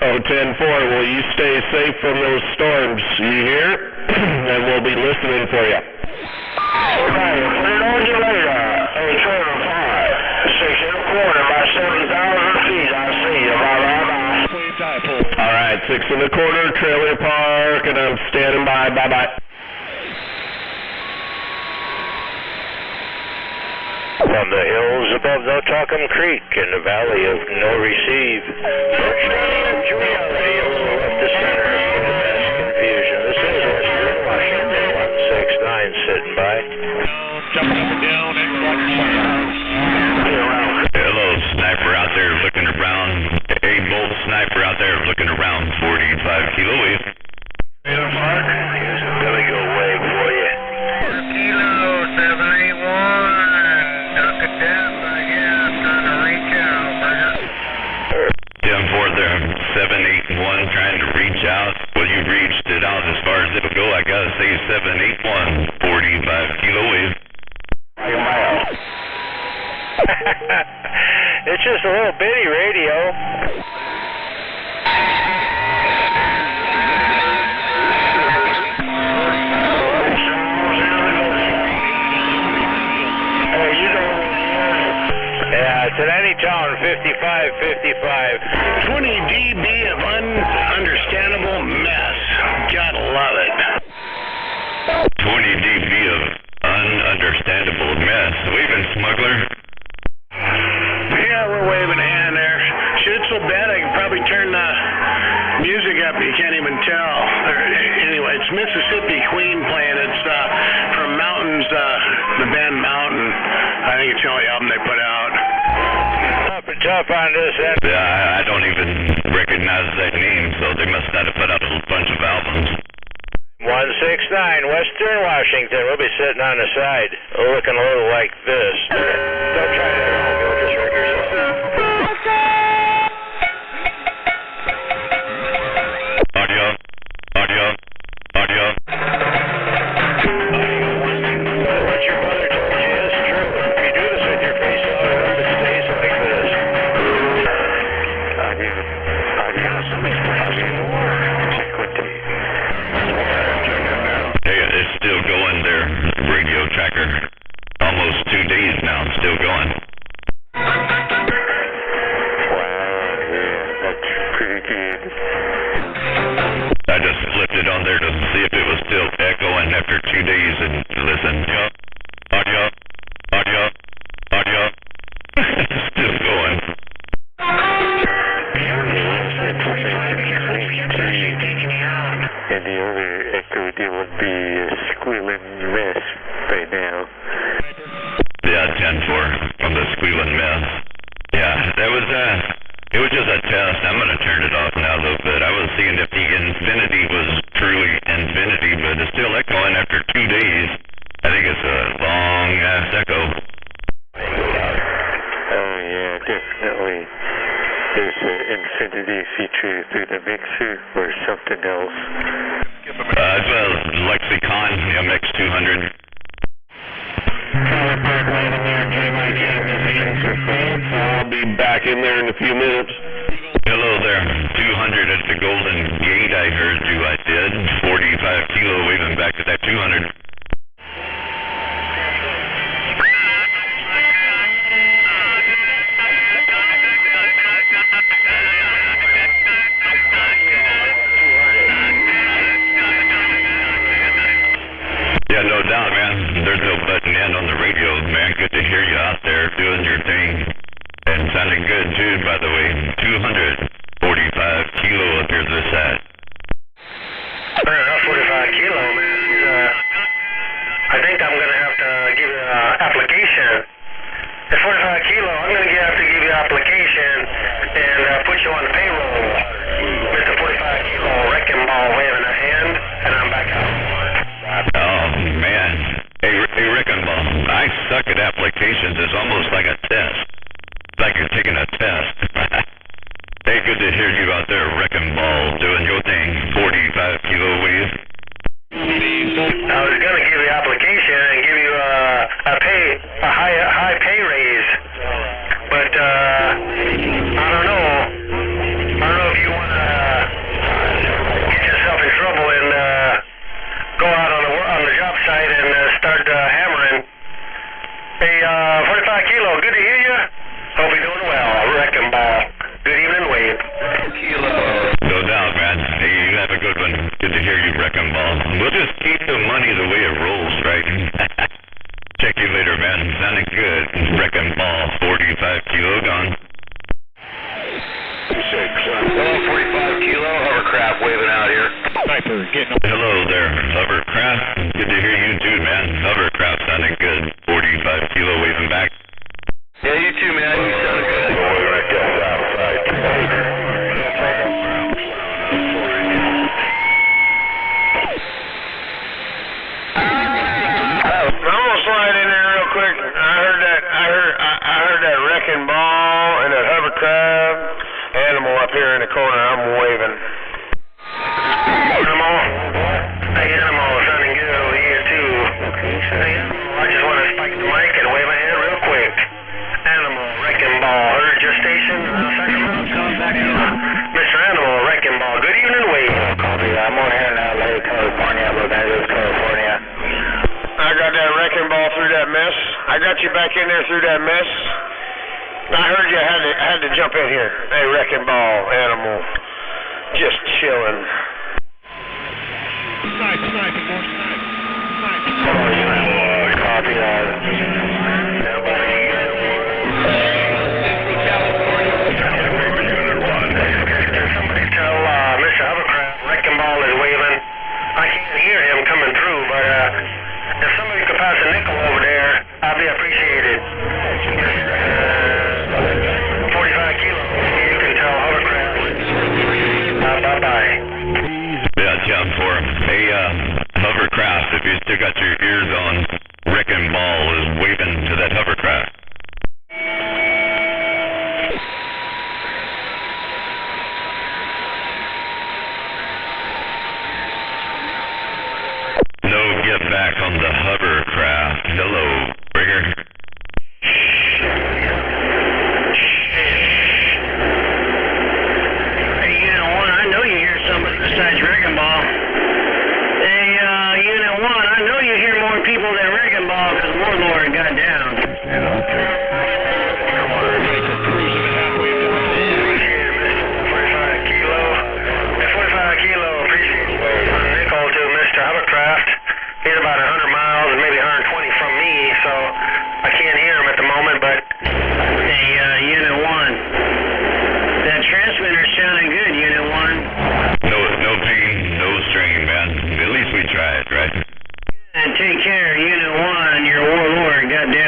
Oh, 10-4, will you stay safe from those storms? You hear? And we'll be listening for you. Okay, put it on you later. Hey, Trailer Park, 6 1/4, about 7,000 feet. I'll see you. Bye-bye. All right, 6 1/4, Trailer Park, and I'm standing by. Bye-bye. From the hills above Nottawcom Creek in the valley of No Receive, reality a little left to center with the best confusion. This is Western Washington 169 sitting by. Jumping up and down, Hello, sniper out there looking around. A bolt sniper out there looking around 45 kilo wave. Trailer Park, here's a Billy Go wave for you. Kilo 781. Duck it down, I guess. Trying to reach out, Burger. 10-4 there, 781 trying to reach out. Well, you reached it out as far as it'll go. I gotta say 781, 45 kilo wave. It's just a little bitty radio. Yeah, it's at any town, 55. 20 dB of ununderstandable mess. Gotta love it. 20 dB of ununderstandable mess. Waving, smuggler. Yeah, we're waving a hand there. Shit's so bad I can probably turn the music up. You can't even tell. Anyway, it's Mississippi Queen playing. It's from Mountains, the band Mountain. I think it's the only album they put out. Tough on this end. I don't even recognize that name, so they must not have put out a bunch of albums. 169, Western Washington. We'll be sitting on the side, looking a little like this. Don't try that at home. You'll just wreck yourself. Audio. What your mother told you is true. If you do this with your face out, it stays like this. It's still going there, radio tracker. Almost 2 days now, it's still going. I just flipped it on there to see if it was still echoing after 2 days and listen. Audio. Still going. And the other echo deal would be a squealing mess right now. Yeah, 10-4 on the squealing mess. Yeah, it was just a test. I'm going to turn it off now a little bit. I was seeing if the infinity was truly infinity, but it's still echoing after 2 days. I think it's Infinity feature through the mixer or something else? As well as Lexicon MX200. I'll be back in there in a few minutes. Hello there. 200 at the Golden Gate, I heard you. I did. 45 kilo waving back to that 200. Yeah, no doubt, man. There's no button in on the radio, man. Good to hear you out there doing your thing. And sounding good, too, by the way. 245 kilo up here to the side. 45 kilo, man. I think I'm going to have to give you an application. At 45 kilo, I'm going to have to give you an application and put you on the payroll. Mr. 45 kilo wrecking ball waving a hand, and I'm back out. Oh, man. Hey, Wrecking Ball, I suck at applications. It's almost like a test. It's like you're taking a test. Hey, good to hear you out there, Wrecking Ball, doing your thing. 45 kilo wave. I was going to give you an application and give you a high pay raise, but I don't know. I don't know if you want to get yourself in trouble and go out on the job site and start hammering. Hey, 45 kilo, good to hear you. Hope you're doing well. Wrecking Ball. Good evening, Wade. No doubt, man. Hey, you have a good one. Good to hear you, Wrecking Ball. We'll just keep the money the way it rolls, right? Check you later, man. Sounding good. Wrecking Ball, 45 kilo gone. Hello, 45 kilo, hovercraft waving out here. Sniper, getting Hello there, Hovercraft. Good to hear you too, man. Hovercraft sounding good. 45 kilo waving back. Yeah, you too, man. You sound good. I'm gonna slide in there real quick. I heard that wrecking ball and that hovercraft animal up here in the corner. I'm waving. Animal. Hey, animal, sounding good over here too. Hey, I just want to spike the mic and wave my hand real quick. Animal, wrecking ball. Heard your station, Mr. Animal, wrecking ball. Good evening, Wade. Copy. I'm over here in LA, California, Los Angeles, California. I got that wrecking ball through that mess. I got you back in there through that mess. I heard you had to jump in here. Hey, wrecking ball, animal. Just chilling. Sniper, more sniper. Copy that. Somebody tell Mr. Hovercraft wrecking ball is waving. I can't hear him coming through, but if somebody could pass a nickel over there, I'd be appreciated. 45 kilo. You can tell Hovercraft. Bye-bye. Yeah, jump for him. Hey, Hovercraft, if you still got your ears on, Wrecking Ball is waving to that hovercraft. No get back on the hovercraft. Hello, Brigger. Hey, Unit 1, I know you hear somebody besides Wrecking Ball. Hey, Unit 1, I know you hear more people than Wrecking Ball because Warlord got down. He's about 100 miles, maybe 120 from me, so I can't hear him at the moment, but hey, Unit 1, that transmitter's sounding good, Unit 1. No pain, no strain, man. At least we tried, right? And take care, Unit 1, your Warlord got down.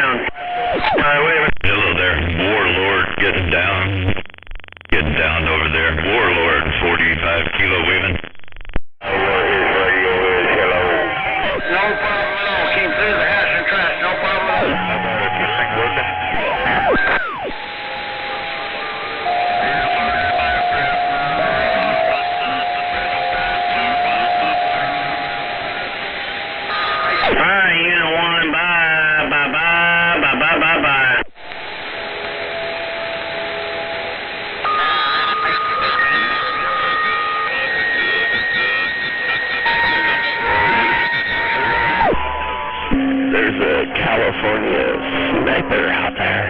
There's a California sniper out there.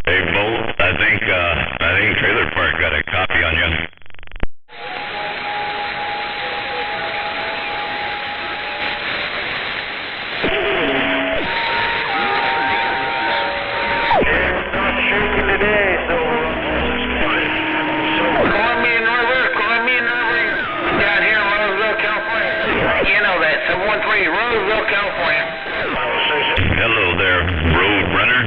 Hey, Bolt, I think Trailer Park got a copy on you. Roseville, California. Hello there, Road Runner.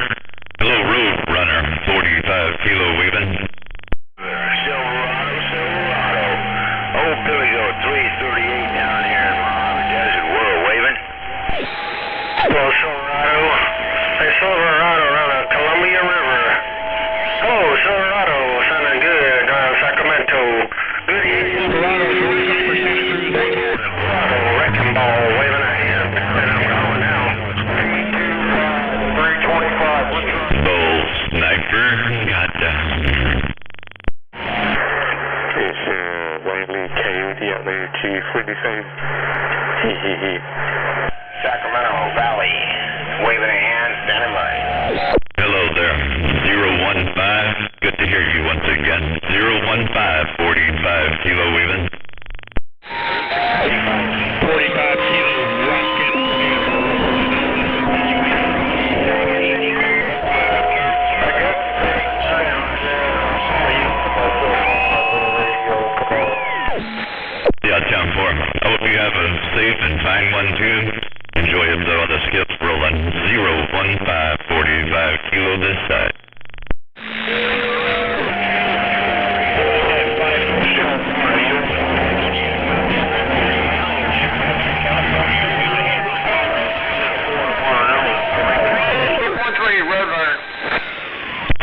Hello, Road Runner. 45 kilo waving. Silverado. Old Billy Goat 338 down here in Mojave Desert. World waving. Hello, Silverado. Hey, Silverado around the Columbia River. Hello, Silverado. Sounding good. Sacramento. Good evening. Silverado, 45% cruise. Silverado, wrecking ball, waving a hand. And I'm going now. 325. Bull Sniper got down. It's Wiley Coyote out there, G45. Sacramento Valley. Waving a hand, standing by. Hello there, 015. Good to hear you once again. 015, 45 kilo waving. 45 kilo rocket. Yeah, 10-4. I hope you have a safe and fine one too. Enjoy all the skips rolling. 015, 45 kilo this side.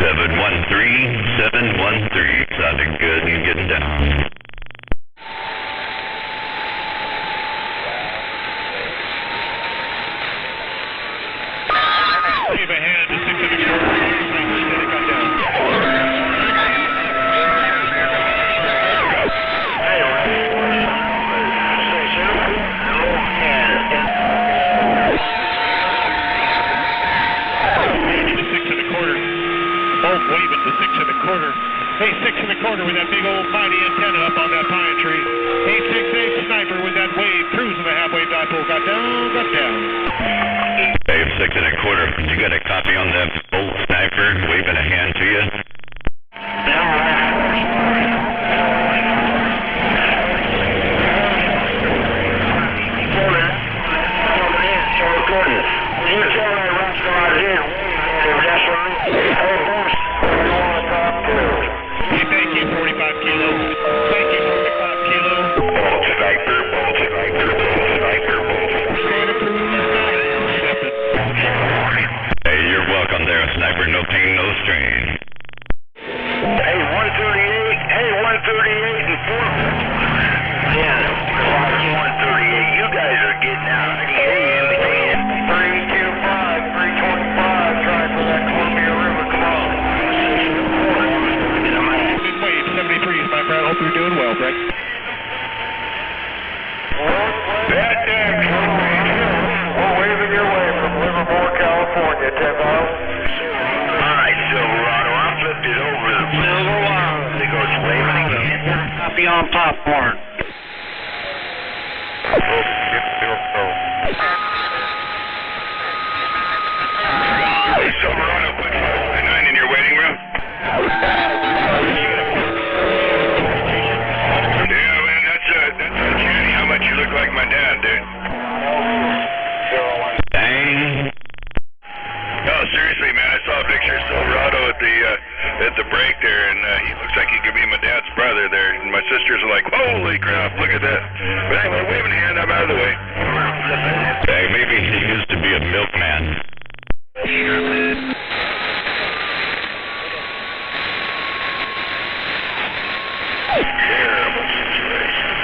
Seven one three, sounding good and getting down. Wave a hand to 6 of the steady got down. Both waving to 6 1/4. Hey, 6 1/4 with that big old mighty antenna up on that pine tree. 868 Sniper with that wave cruising the halfway dipole. Got down, got down. Dave, 6 1/4. You got a copy on that Bolt Sniper waving a hand to you? Hey, thank you, 45 kilo. Thank you, 45 kilo. Bolt Sniper, Bolt Sniper, Bolt Sniper, Bolt Sniper. Hey, you're welcome there, Sniper. No pain, no strain. Hey, 138. Hey, 138 and 4. Yeah, 138. You guys are getting out. I can hear you in between. 325, 325. Trying for that Columbia River. Come on. Good wave, 73 my friend. Hope you're doing well, Brett. That damn we're waving your way from Livermore, California, 10 miles. All right, Silverado. I flipped it over the Silverado. It goes waving again. Copy on popcorn. Hey, Silverado, put 9 in your waiting room. Yeah, man, that's uncanny how much you look like my dad, dude. Dang. No, seriously, man, I saw a picture of Silverado at the break there, and he looks like he could be my dad's brother there. And my sisters are like, holy crap, look at that. But anyway, waving a hand, I'm out of the way. Hey, maybe he used to be a milkman. Terrible situation.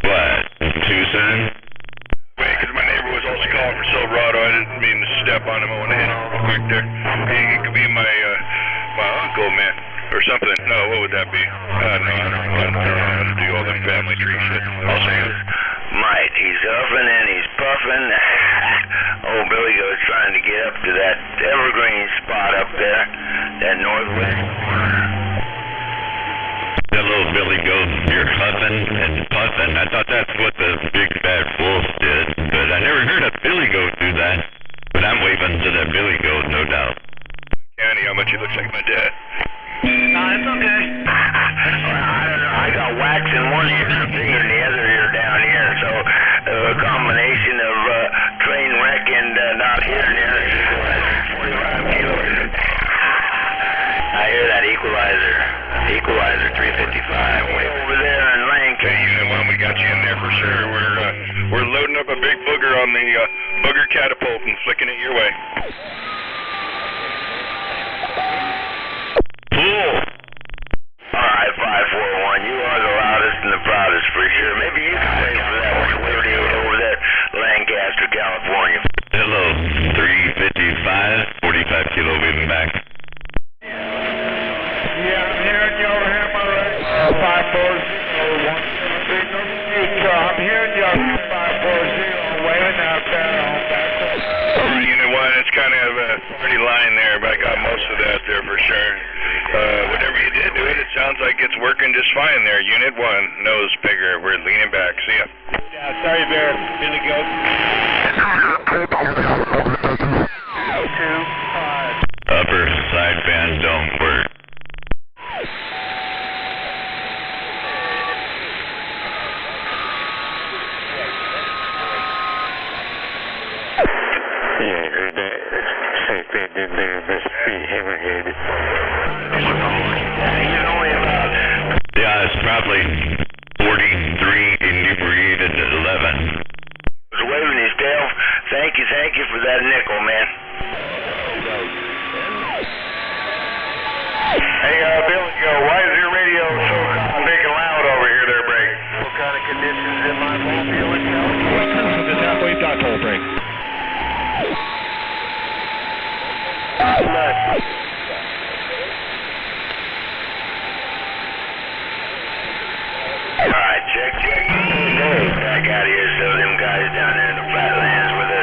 What? Tucson? Wait, because my neighbor was also calling for Silverado. I didn't mean to step on him. I went to hit him real quick there. He could be my that be? No, I don't know how to do all the family tree shit. I'll say it. Mate, he's huffing and he's puffing. Old Billy Goat's trying to get up to that evergreen spot up there, that northwest corner. That little Billy Goat, you're huffing and puffing. I thought that's what the big bad wolf did, but I never heard a Billy Goat do that. But I'm waving to that Billy Goat, no doubt. County, how much he looks like my dad. No, it's okay. Well, I don't know. I got wax in one ear and a finger in the other ear down here, so a combination of train wreck and not hearing there. 45 kilos. I hear that equalizer 355 way over there in Lank. Hey, you know, we got you in there for sure. We're loading up a big booger on the booger catapult and flicking it your way. Cool. Alright, 541, you are the loudest and the proudest for sure. Maybe you can wait for that 138 over there, Lancaster, California. Hello, 355, 45 kilo waving back. Yeah, I'm hearing you over here, my right. 540, I'm hearing you over here, 540, waving out there on back. You know what, it's kind of a pretty line there, but I got most of that there for sure. Whatever you did to it, it sounds like it's working just fine there. Unit 1, nose bigger. We're leaning back. See ya. Yeah, sorry, Bear. Billy Goat. 2, 5. Upper side fans don't work. Yeah, I heard that. Side fan in there must be hammerhead. Yeah, it's probably 43 inebriated at 11. He's waving his tail. Thank you for that nickel, man. Hey, Billy Goat, why is your radio so big and loud over here there, Brake? What kind of conditions in my mobile and Cruise with this halfway dipole break. Alright, check. Back out of here, so them guys down there in the flatlands with the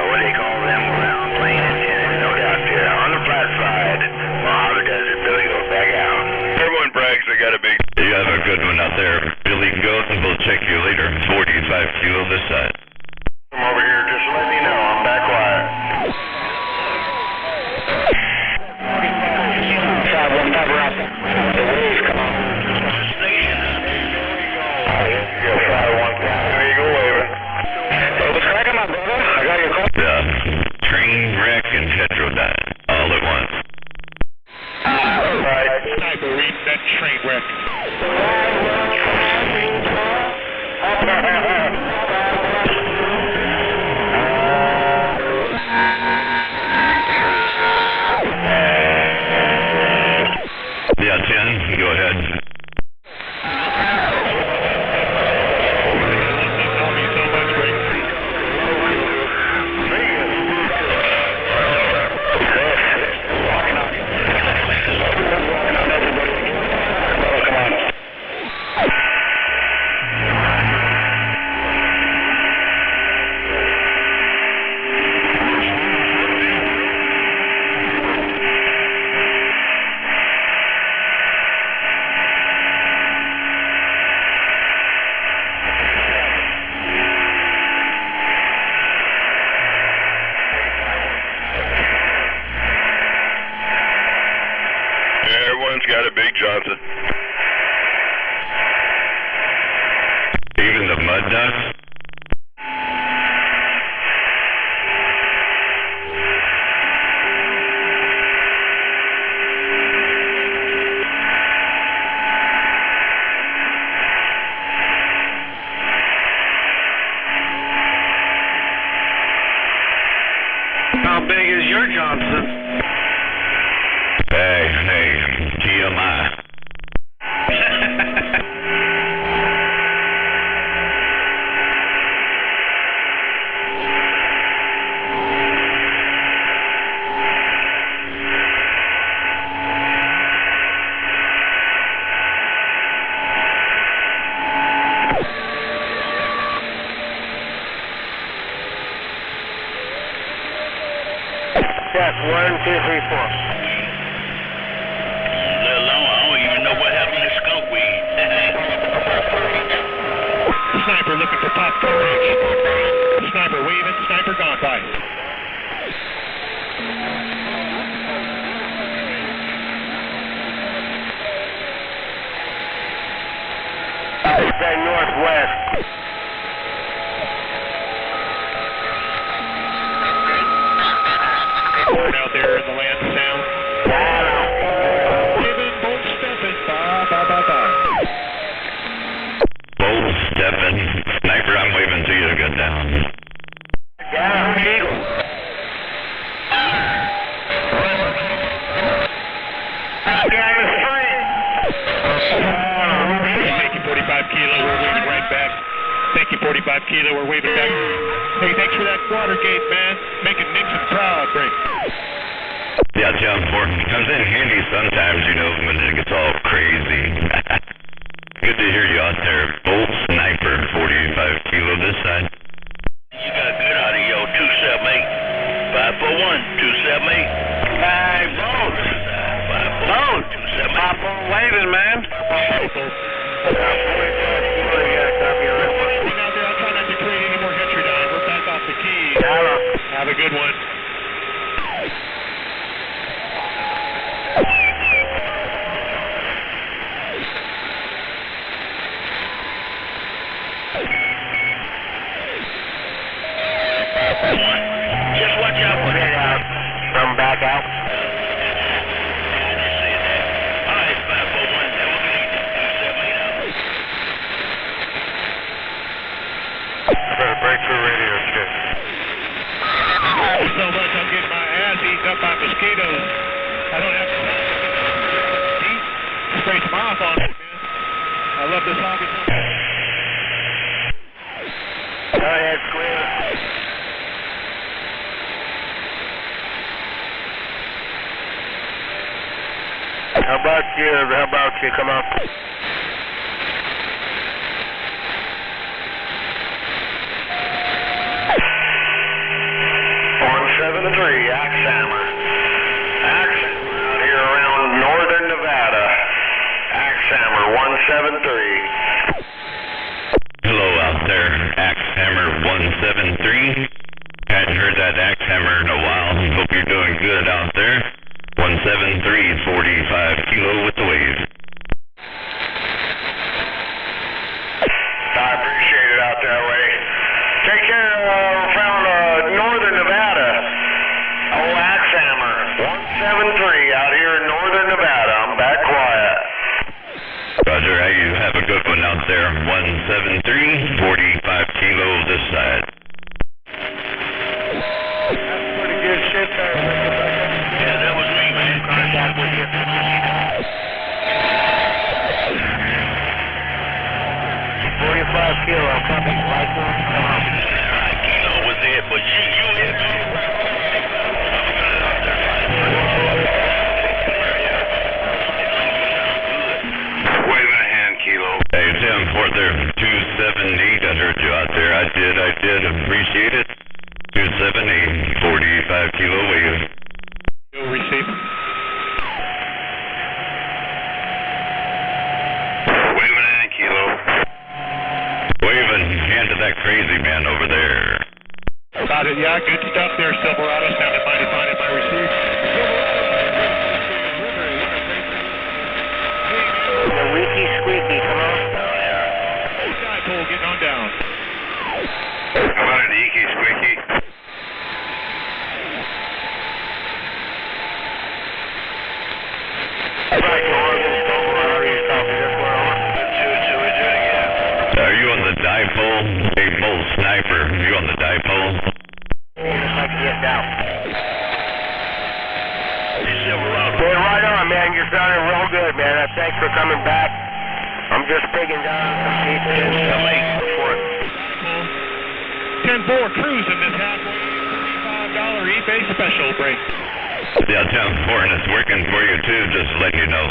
what do you call them, ground plane antennas, no doubt there. On the flat side, Mojave Desert, Billy Goat, back out. Everyone brags they got a big... You have a good one out there, Billy Goat, and we'll check you later. 45 kilo this side. Come over here, just let me know. I'm back quiet. Train wreck and heterodyne all at once. Sniper, read that train wreck. Yeah, 10, go ahead. Everyone's got a big Johnson. Even the mud ducks? How big is your Johnson? Hey, TMI. Cat 1, 2, 3, 4. Let alone, I don't even know what happened to skunk weed. Sniper looking for pop coverage. Sniper waving, sniper gone by. Stay northwest. Out there in the land sound. Waving, bolt stepping. Bye, bye, bye, bye. Bold stepping. Sniper, I'm waving to you to get down. Down, Eagle. Down the street. Thank you, 45 Kilo. We're waving right back. Thank you, 45 Kilo. We're waving back. Hey, thanks for that Watergate, man. Making Nixon proud, Break. Yeah, John Ford comes in handy sometimes, you know, when it gets all crazy. Good to hear you out there. Bolt Sniper, 45 Kilo this side. You got good out of your 278. 541, 278. Hey, Bolt. Bolt. 278. Pop on waving, man. Have a good one. Just watch out for that. From back out. All right, 541, then we'll get 278 out. For the breakthrough radio check. So much I'm getting my ass eaten up by mosquitoes. I don't have to spray some off on it, man. I love this hobby. Go ahead, Squeal. How about you? Come on. Axe Hammer out here around northern Nevada. Axe Hammer 173. Hello out there, Axe Hammer 173. Hadn't heard that Axe Hammer in a while. Hope you're doing good out there. 173, 45 Kilo with the wave. I appreciate it out that way. Take care around northern Nevada. Oh, Axe Hammer 173 out here in northern Nevada. I'm back quiet. Roger, you have a good one out there. 173, 45 Kilo this side. That's pretty good shit there. Yeah, that was me, man. Contact with you. 45 Kilo, copy. Right one, come on. All right, Kilo was it, but you hit me. Waving a hand, Kilo. Hey, Tim, Fort there, 278. I heard you out there. I did. Appreciate it. 278, 45 Kilo wave. You'll receive. Waving a hand, Kilo. Waving hand to that crazy man over there. About it, yeah, good stuff there, Silverado. Sounded mighty fine in my receive. The Wiki Squeaky, come on. Dipole getting on down. How about an Eeky Squeaky? Right, Oregon, Silverado, you copy this one on? We're doing it again. Are you on the dipole? Hey, Bolt Sniper, you on the dipole? Just like to get down. Hey, Silverado. Well, right on, man. You're sounding real good, man. Thanks for coming back. I'm just digging down some pieces before it. 10-4 cruising this halfway $35 eBay special break. Yeah, Tim, Fort, it's working for you too, just letting you know.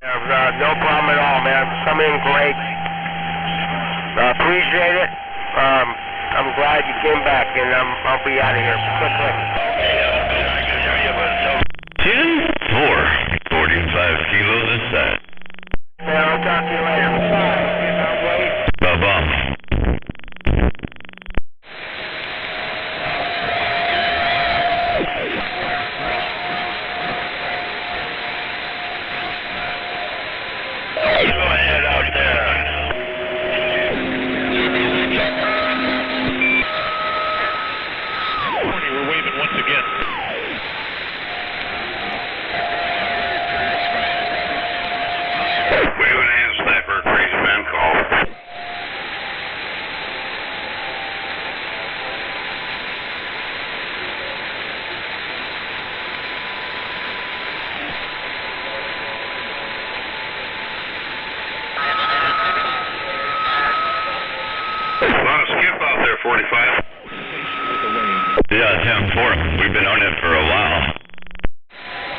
No problem at all, man. Come in great. Appreciate it. I'm glad you came back, and I'll be out of here quickly. Okay, good. for him. We've been on it for a while.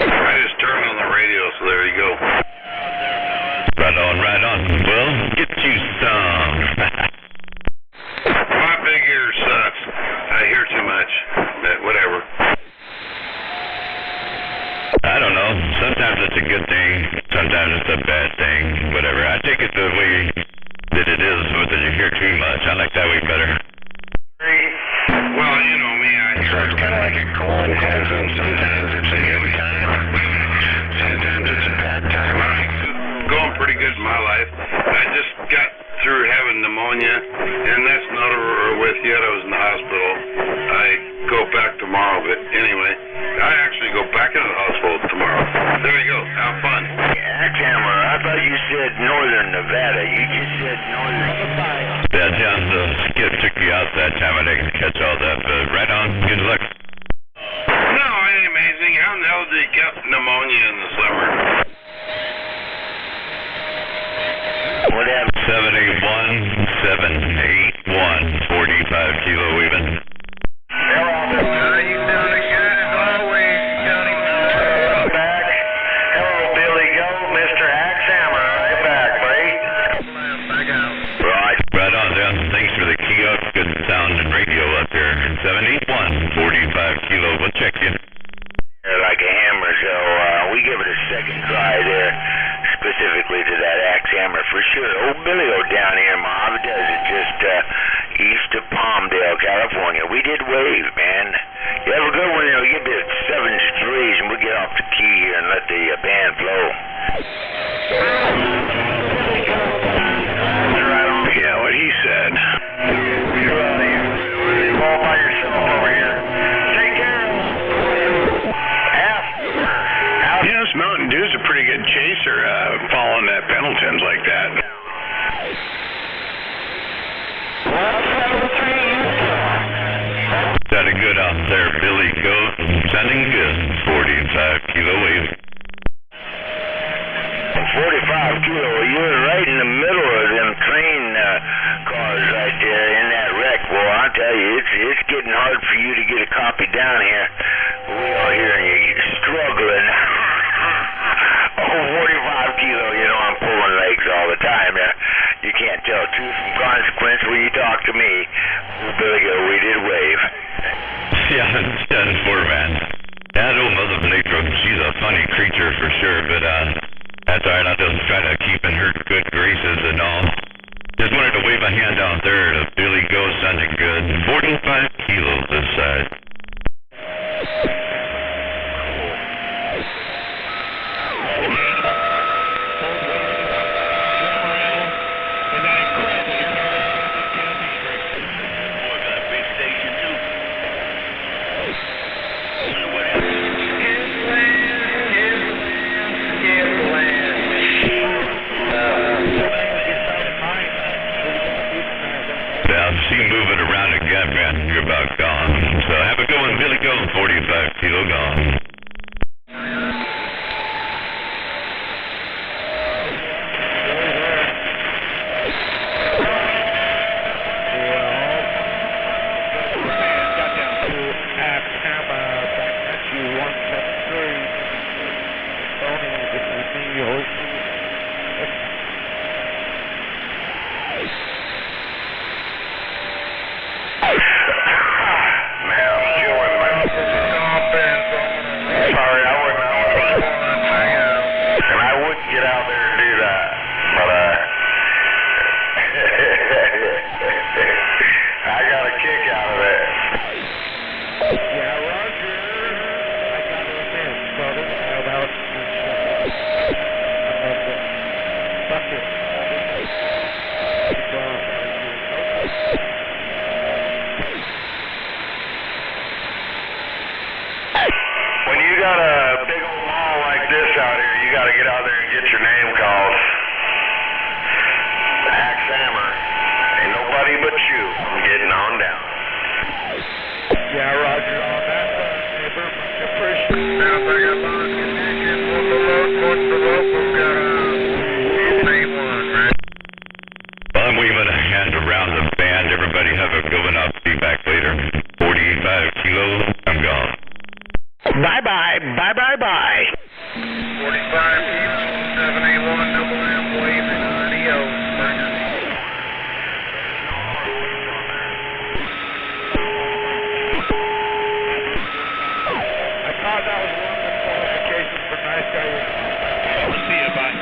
I just turned on the radio, so there you go. Right on, right on. Well, get you some. My big ear sucks. I hear too much. But whatever. I don't know. Sometimes it's a good thing. Sometimes it's a bad thing. Whatever. I take it the way that it is, but that you hear too much. I like that way better. Well, you know me. I hear it's kind of like a cold heaven. Sometimes it's a good time. Sometimes it's a bad time. I'm going pretty good in my life. I just got through having pneumonia, and that's not over with yet. I was in the hospital. I go back tomorrow, but anyway, I actually go back into the hospital tomorrow. There you go. Have fun. Jackhammer, I thought you said northern Nevada. You just said northern. Yeah, John, the skip took you out that time. I didn't catch all that, but right on. Good luck. No, it ain't amazing. How in the hell did you get pneumonia in the summer? What happened? 781, 45 kilo even. Hello, you sounding good as always, Johnny. Back. Hello, Billy Goat, Mr. Axhammer. Right back, buddy. Right. Right on, John. Thanks for the kiosk. Good sound and radio up here. 781, 45 kilo. We'll check you. Like a hammer, so we give it a second try there, specifically to that axe hammer for sure. Old Billy O down here in Mojave Desert, just east of Palmdale, California. We did wave, man. You have a good one, you get to 7 degrees and we'll get off the key here and let the band flow. Right on. Yeah, what he said. You're all by yourself over here. Take care. Yeah, this Mountain Dew's a pretty good chaser, following that Pendleton's like that. Sounding good out there, Billy Goat. Sounding good. 45 kilo wave. 45 kilo, you're right in the middle of them train cars right there in that wreck. Well, I'll tell you, it's getting hard for you to get a copy down here. We are hearing you struggling. Oh, 45 kilo, I'm pulling legs all the time. You can't tell truth from consequence when you talk to me. Billy Goat, we did wave. Yeah, it's done for, man. That old Mother Nature, she's a funny creature for sure, but that's all right. I'll just try to keep in her good graces and all. Just wanted to wave a hand out there to Billy Goat, sounding good. 45 kilos this side. Move it around again, man. You're about gone. So have a good one, Billy Goat. 45 kilo gone. I'm waving a hand around the band. Everybody have a good one. I'll be back later. 45 kilos. I'm gone. right, bye. 45 Kilo, 781 double M, waving adios. I thought that was one of the qualifications for nice guy. We'll see you, bye.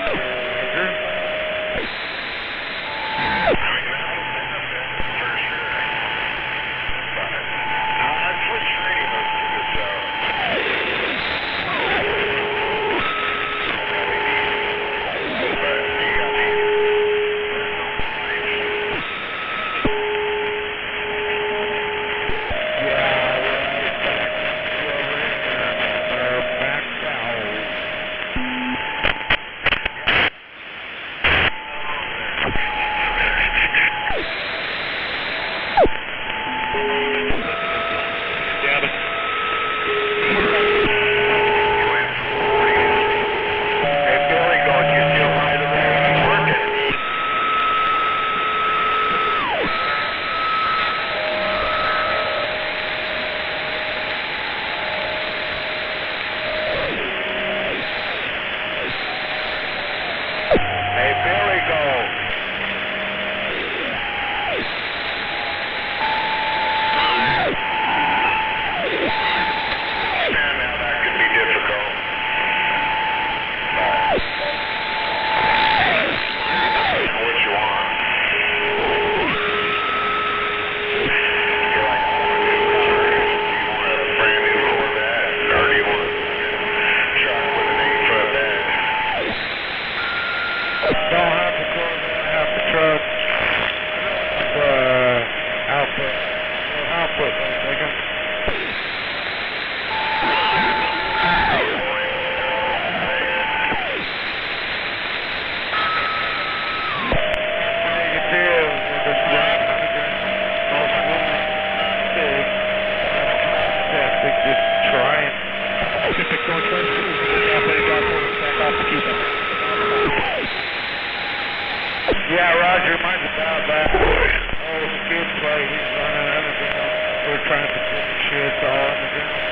Yeah, Roger, mine's about that. Oh, the kid's play, he's running underground. We're trying to put the shit all underground.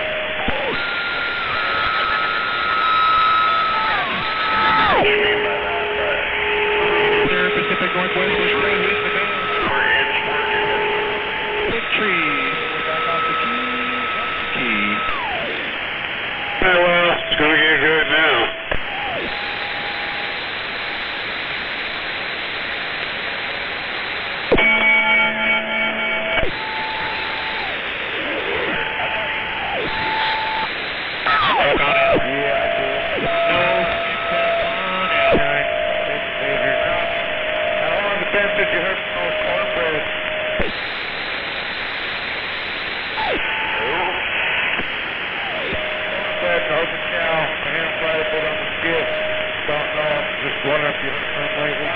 There, Pacific Northwest, we're straight east of Maine. Big tree. We're back off the key. Hey, well, it's going to get good now. Did you heard from those cornbread? Cornbread, Northern Cal. I hear him quite a bit on the skit. Don't know. Just wondering if you heard from him lately.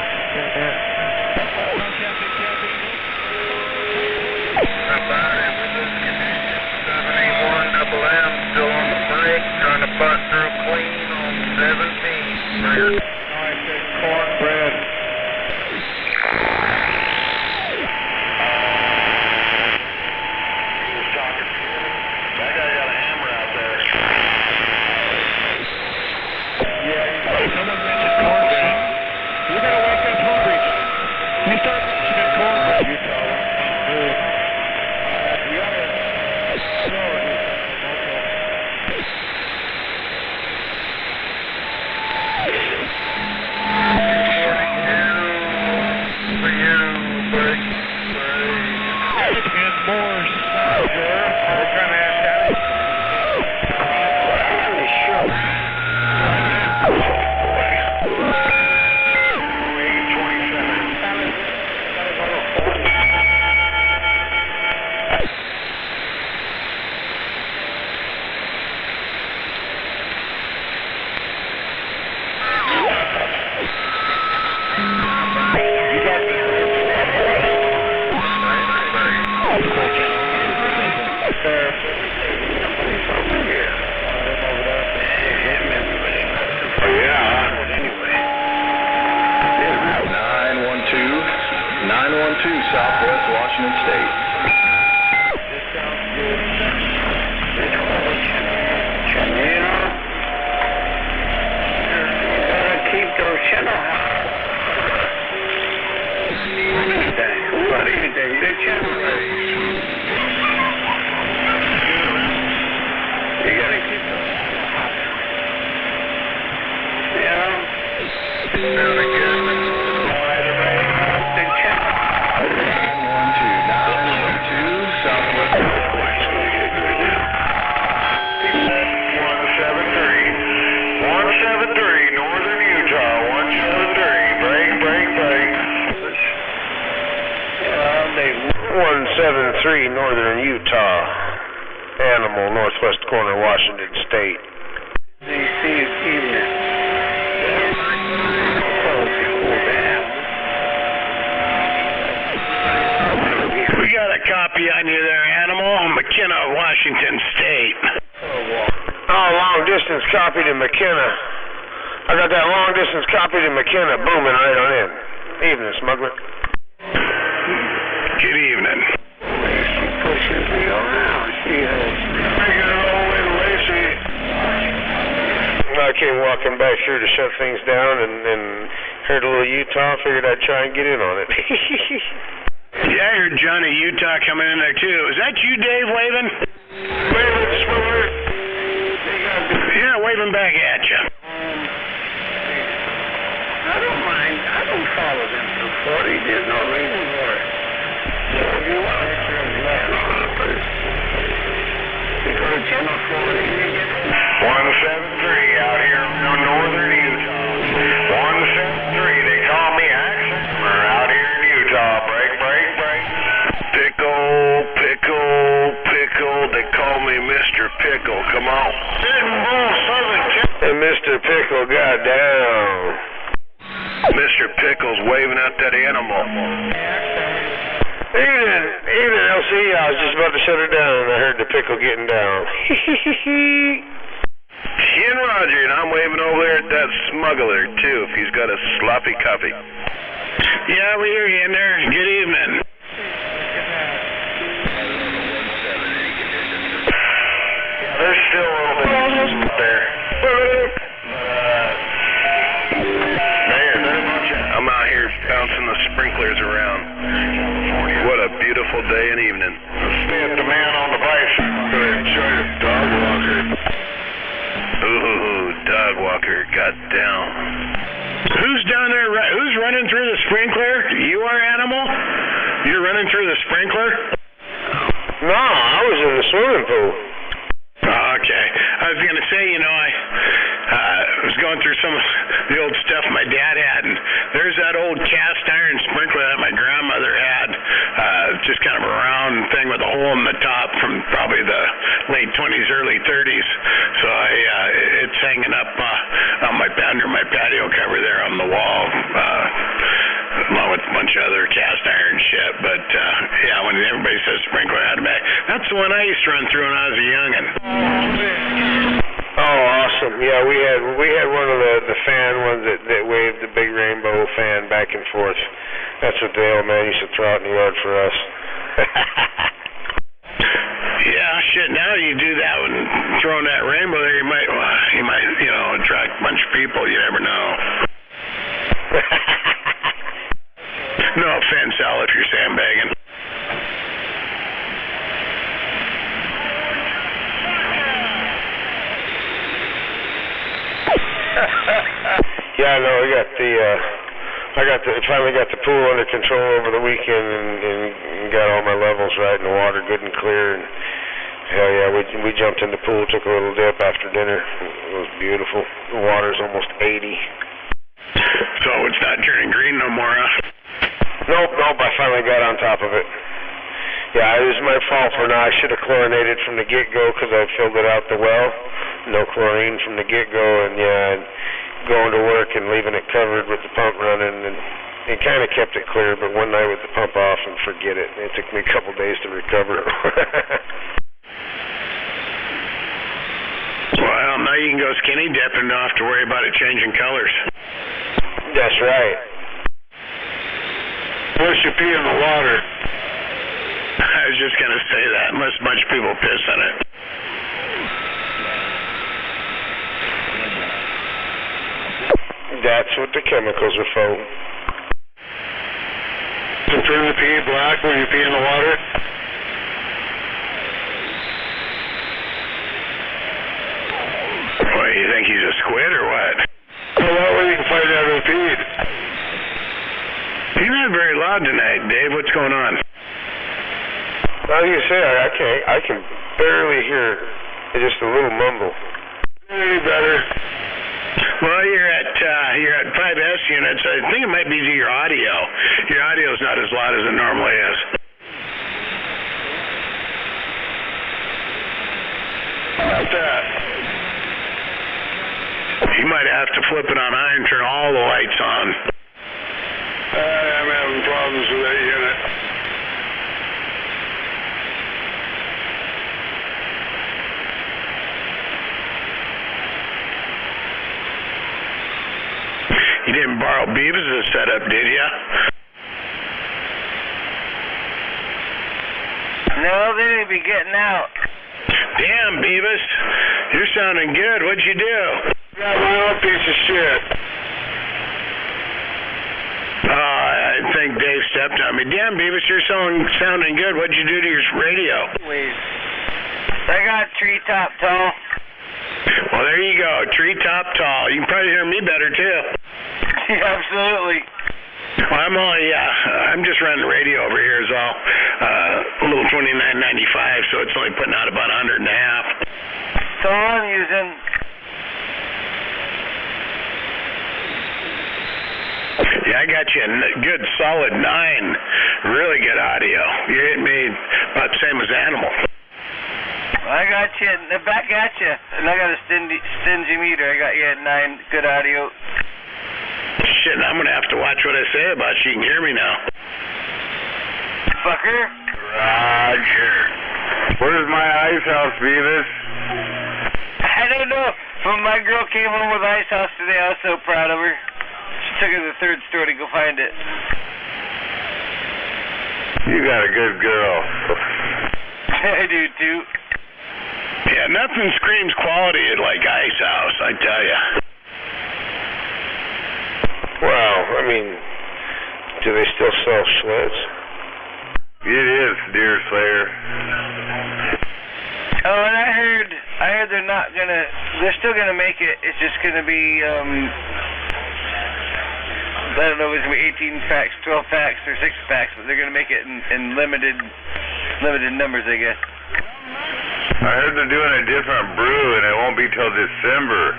About it with this condition. 781 double M, still on the break, trying to butt through clean on 17. I said cornbread. Someone mentioned cornbread. You're going to wake up hungry. You start mentioning cornbread. You tell them. The other. For you, Bert. And more. We're trying to ask that. Southwest Washington State. This sounds good. You know, Northern Utah, 173. Break. 173 Northern Utah, Animal, northwest corner, Washington State. We got a copy on you there, Animal. McKenna, Washington State. Oh, long distance copy to McKenna. I got that long distance copy to McKenna booming right on in. Evening, smuggler. Good evening. I came walking back here to shut things down and heard a little Utah. Figured I'd try and get in on it. Yeah, I heard Johnny Utah coming in there too. Is that you, Dave, waving? Waving, smuggler. Yeah, waving back at you. I don't mind. I don't follow them through 40. There's no reason for it. So if you want to go to channel 40, you get 173 out here in northern Utah. 173. They call me Axel. We're out here in Utah. Break. Pickle. They call me Mr. Pickle. Come on. And Mr. Pickle got down. Mr. Pickle's waving at that animal. Evening, LC. I was just about to shut her down and I heard the Pickle getting down. Ken Roger, and I'm waving over there at that smuggler, too, if he's got a sloppy copy. Yeah, we hear you in there. Good evening. There's still a little bit of there. I'm out here bouncing the sprinklers around. What a beautiful day and evening. The man on the bicycle enjoyed a dog walker. Ooh, dog walker got down. Who's down there? Who's running through the sprinkler? You are, Animal? You're running through the sprinkler? No, I was in the swimming pool. Okay. I was going to say, I was going through some of the old stuff my dad had, and there's that old cast iron sprinkler that my grandmother had, just kind of a round thing with a hole in the top from probably the late 20s, early 30s. So it's hanging up under my patio cover there on the wall, along with a bunch of other cast iron shit. But yeah, when everybody says sprinkler, that's the one I used to run through when I was a youngin'. Oh, awesome! Yeah, we had one of the fan ones that waved the big rainbow fan back and forth. That's what the old man used to throw out in the yard for us. Yeah, shit. Now you do that when throwing that rainbow there, you might attract a bunch of people. You never know. No offense, Al, if you're sandbagging. Yeah, I know. Finally got the pool under control over the weekend and got all my levels right and the water good and clear. And hell yeah, we jumped in the pool, took a little dip after dinner. It was beautiful. The water's almost 80. So it's not turning green no more, huh? Nope. I finally got on top of it. Yeah, it was my fault for now. I should have chlorinated from the get-go because I filled it out the well. No chlorine from the get-go, and yeah, going to work and leaving it covered with the pump running, and it kind of kept it clear, but one night with the pump off and forget it. It took me a couple days to recover. Well, now you can go skinny dipping and don't have to worry about it changing colors. That's right. Unless you pee in the water. I was just going to say that, unless a bunch of people piss in it. That's what the chemicals are for. To turn the pee black when you pee in the water? What, you think he's a squid or what? Well, that way you can find out if he loud tonight, Dave. What's going on? Well, you say I can barely hear just a little mumble. Any better? Well, you're at 5S units. I think it might be your audio. Your audio's not as loud as it normally is. How about that? You might have to flip it on high and turn all the lights on. I'm having problems with that unit. You didn't borrow Beavis' setup, did ya? No, they didn't be getting out. Damn, Beavis. You're sounding good. What'd you do? Got my own piece of shit. I think Dave stepped on me. Damn, Beavis, you're sounding good. What'd you do to your radio? I got treetop tall. Well, there you go. Treetop tall. You can probably hear me better, too. Yeah, absolutely. Well, I'm just running the radio over here is all. A little 29.95, so it's only putting out about 100 and a half. So I'm using. Yeah, I got you a good solid 9. Really good audio. You hit me about the same as Animal. I got you back at you, and I got a stingy meter. I got you at 9. Good audio. Shit, I'm gonna have to watch what I say about you. You can hear me now. Fucker. Roger. Where's my ice house, Beavis? I don't know. When my girl came home with ice house today, I was so proud of her. She took her to the 3rd store to go find it. You got a good girl. I do too. Yeah, nothing screams quality like Ice House, I tell you. Well, I mean, do they still sell Schlitz? It is, Deer Slayer. Oh, and I heard they're still gonna make it. It's just gonna be, I don't know if it's gonna be 18 packs, 12 packs, or 6 packs, but they're gonna make it in limited numbers, I guess. I heard they're doing a different brew, and it won't be till December.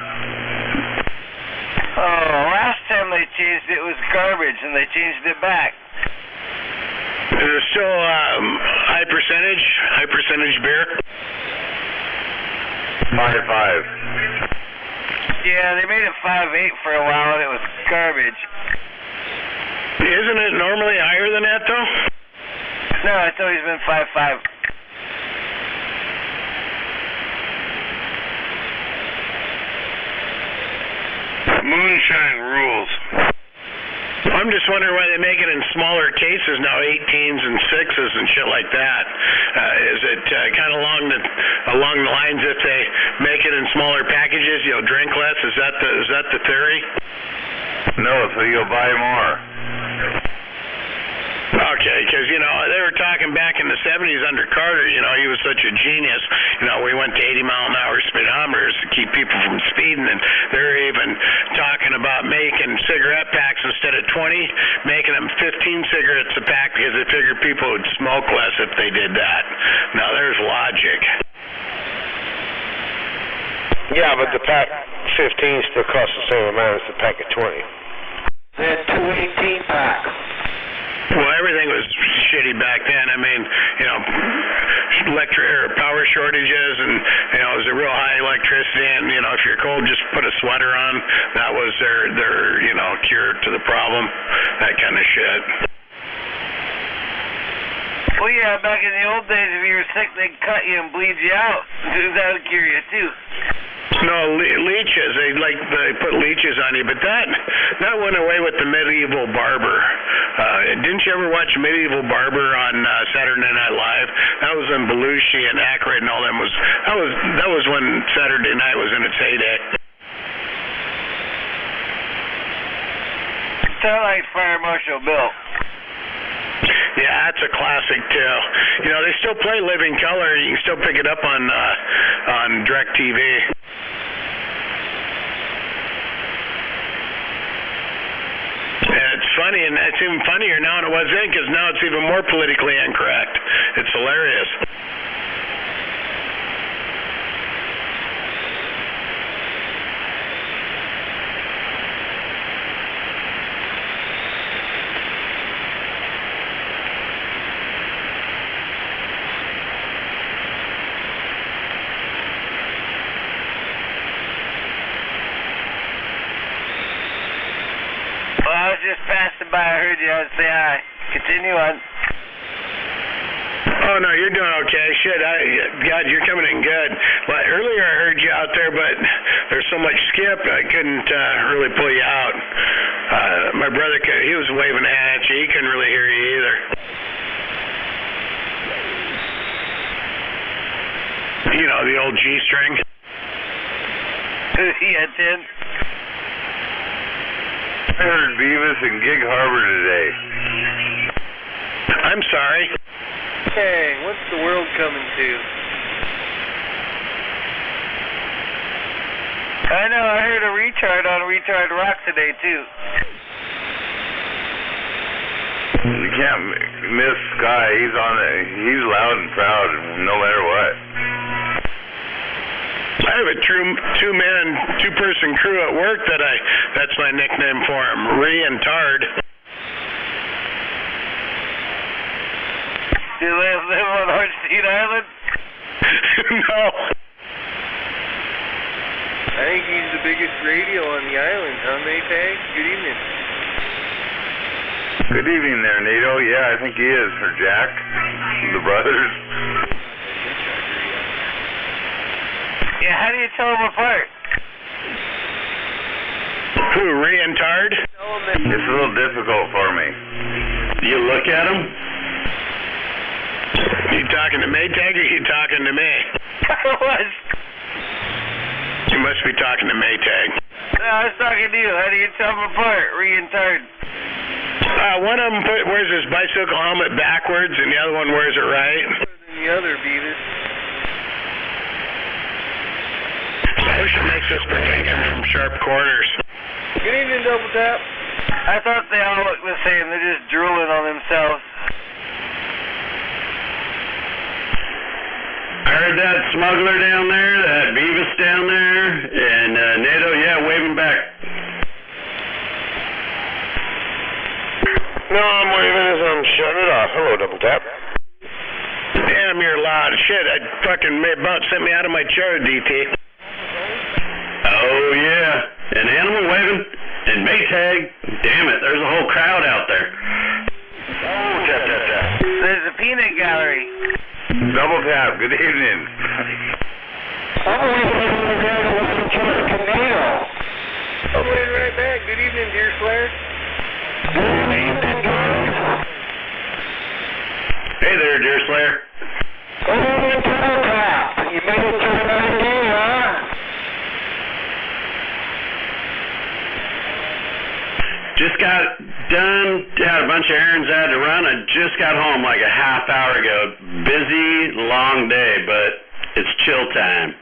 Oh, last time they changed it was garbage, and they changed it back. Is it still high percentage beer? 5.5. Yeah, they made it 5.8 for a while, and it was garbage. Isn't it normally higher than that, though? No, it's always been 5.5. Moonshine rules. I'm just wondering why they make it in smaller cases now, 18s and 6s and shit like that. Is it kind of along the lines if they make it in smaller packages, you'll drink less? Is that the theory? No, so you'll buy more. Okay, because, they were talking back in the 70s under Carter, he was such a genius. We went to 80-mile-an-hour speedometers to keep people from speeding, and they're even talking about making cigarette packs instead of 20, making them 15 cigarettes a pack because they figured people would smoke less if they did that. Now, there's logic. Yeah, but the pack 15 still costs the same amount as the pack of 20. They're 218 packs. Well, everything was shitty back then. I mean, power shortages, and it was a real high electricity. And if you're cold, just put a sweater on. That was their cure to the problem. That kind of shit. Well, yeah, back in the old days, if you were sick, they'd cut you and bleed you out. That would cure you too. No, leeches. They put leeches on you, but that went away with the Medieval Barber. Didn't you ever watch Medieval Barber on Saturday Night Live? That was when Belushi and Aykroyd and all them that was when Saturday Night was in its heyday. Sound like Fire Marshal Bill. Yeah, that's a classic too. They still play Living Color. You can still pick it up on DirecTV. And it's funny. funny, and it's even funnier now than it was then, because now it's even more politically incorrect. It's hilarious. Well, I was just passing by. I heard you. I'd say hi. Continue on. Oh, no, you're doing okay. Shit, God, you're coming in good. Well, earlier I heard you out there, but there's so much skip, I couldn't really pull you out. My brother, he was waving at you. He couldn't really hear you either. You know, the old G-string. Yeah, Tim. I heard Beavis in Gig Harbor today. I'm sorry. Hey, what's the world coming to? I know, I heard a retard on Retard Rock today, too. You can't miss Sky. He's loud and proud no matter what. I have a two-person crew at work that's my nickname for him, Re-and-Tard. Do they live on Horseseed Island? No. I think he's the biggest radio on the island, huh, Maytag? Good evening. Good evening there, NATO. Yeah, I think he is. Or Jack, the brothers. Yeah, how do you tell them apart? Who, Re-and-Tard? It's a little difficult for me. Do you look at him? You talking to Maytag or you talking to me? I was. You must be talking to Maytag. No, I was talking to you. How do you tell them apart, Re-and-Tard? One of them wears his bicycle helmet backwards and the other one wears it right. Than the other, Beavis. I wish it makes us protect him from sharp corners. Good evening, Double Tap. I thought they all looked the same. They're just drooling on themselves. I heard that smuggler down there, that Beavis down there, and NATO, yeah, waving back. No, I'm waving as I'm shutting it off. Hello, Double Tap. Damn, you're loud. Shit, I fucking about sent me out of my chair, DT. Oh, yeah. And Animal waving, and Maytag. Damn it, there's a whole crowd out there. Oh, tap, tap, tap. There's a peanut gallery. Double Tap, good evening. I'm waiting right back. Good evening, dear Slayer. Hey there, Deer Slayer. You made it to another day, huh? Just got done, had a bunch of errands I had to run. I just got home like a half hour ago. Busy, long day, but it's chill time.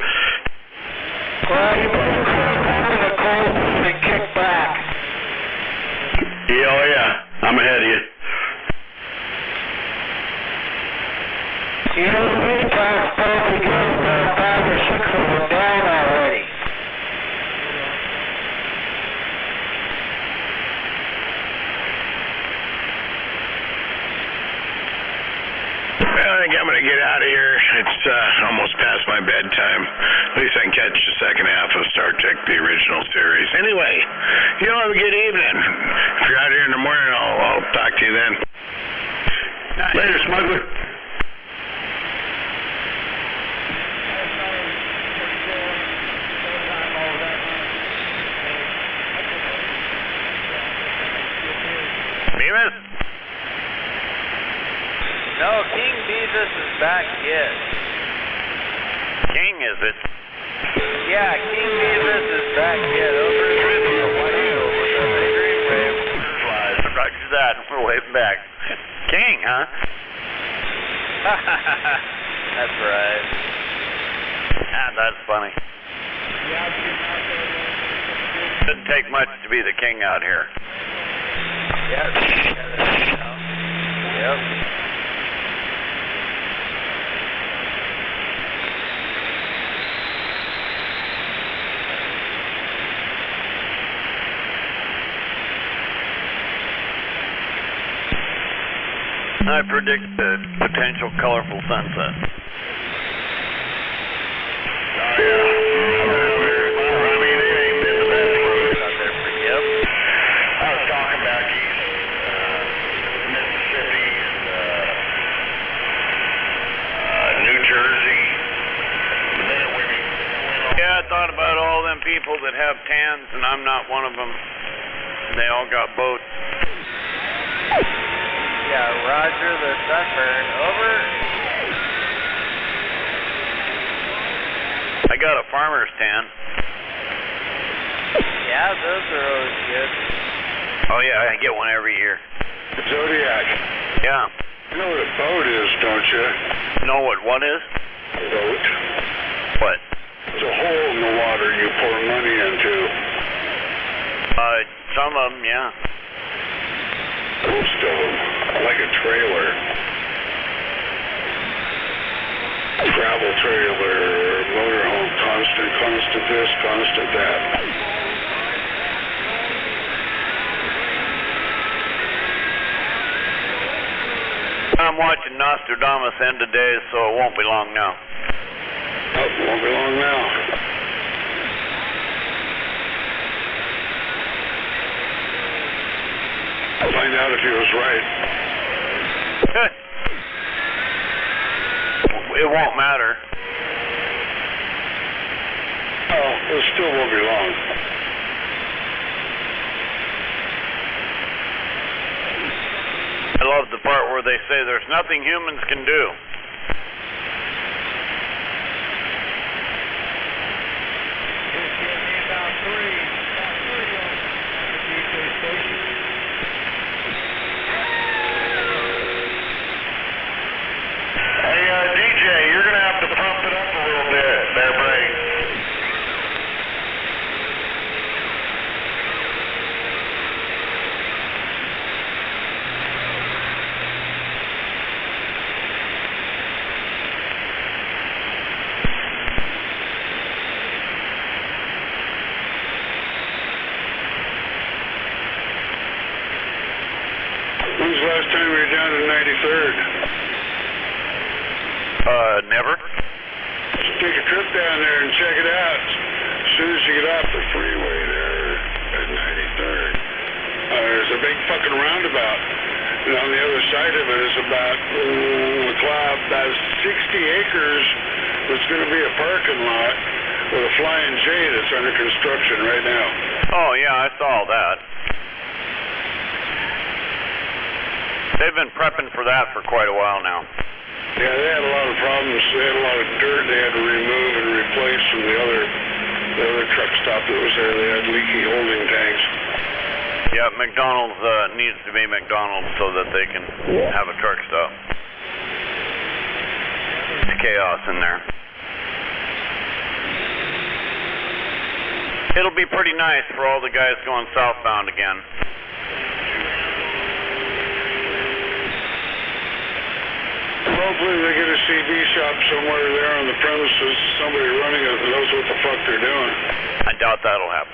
Well, you better come to the cold and kick back. Yeah, oh yeah, I'm ahead of you. You know, the Maytag's probably got about 5 or 6 of them down already. I think I'm going to get out of here. It's almost past my bedtime. At least I can catch the second half of Star Trek, the original series. Anyway, you all have a good evening. If you're out here in the morning, I'll talk to you then. Later, smuggler. Beavis? No, King Beavis is back yet. King, is it? Yeah, King Beavis is back yet. Over in the White Hill with a green wave. Flies. Roger that. We're waving back. King, huh? That's right. Ah, that's funny. Didn't take much to be the king out here. Yeah. Yep. I predict a potential colorful sunset. Oh, yeah. I mean, it ain't been the best road out there for Yep. I was talking back east, Mississippi and New Jersey. Then it went Yeah, I thought about all them people that have tans, and I'm not one of them. They all got boats. Yeah, Roger the Sunburn. Over. I got a farmer's tan. Yeah, those are always good. Oh yeah, I get one every year. Zodiac. Yeah. You know what a boat is, don't you? Know what is? A boat. What? It's a hole in the water you pour money into. Some of them, yeah. Most of them. Like a trailer. Travel trailer, motorhome, constant this, constant that. I'm watching Nostradamus End of Days, so it won't be long now. Oh, it won't be long now. I'll find out if he was right. It won't matter. Oh, it still won't be long. I love the part where they say there's nothing humans can do. DJ, you're going to have to pump it up a little bit there, buddy. When's the last time we were down to 93rd? Never. Just take a trip down there and check it out. As soon as you get off the freeway there at 93rd, there's a big fucking roundabout. And on the other side of it is about 60 acres that's going to be a parking lot with a Flying J that's under construction right now. Oh, yeah, I saw all that. They've been prepping for that for quite a while now. Yeah, they had a lot of problems. They had a lot of dirt they had to remove and replace from the other truck stop that was there. They had leaky holding tanks. Yeah, McDonald's needs to be McDonald's so that they can have a truck stop. It's chaos in there. It'll be pretty nice for all the guys going southbound again. Hopefully they get a CB shop somewhere there on the premises, somebody running it that knows what the fuck they're doing. I doubt that'll happen.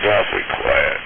sounds awfully quiet.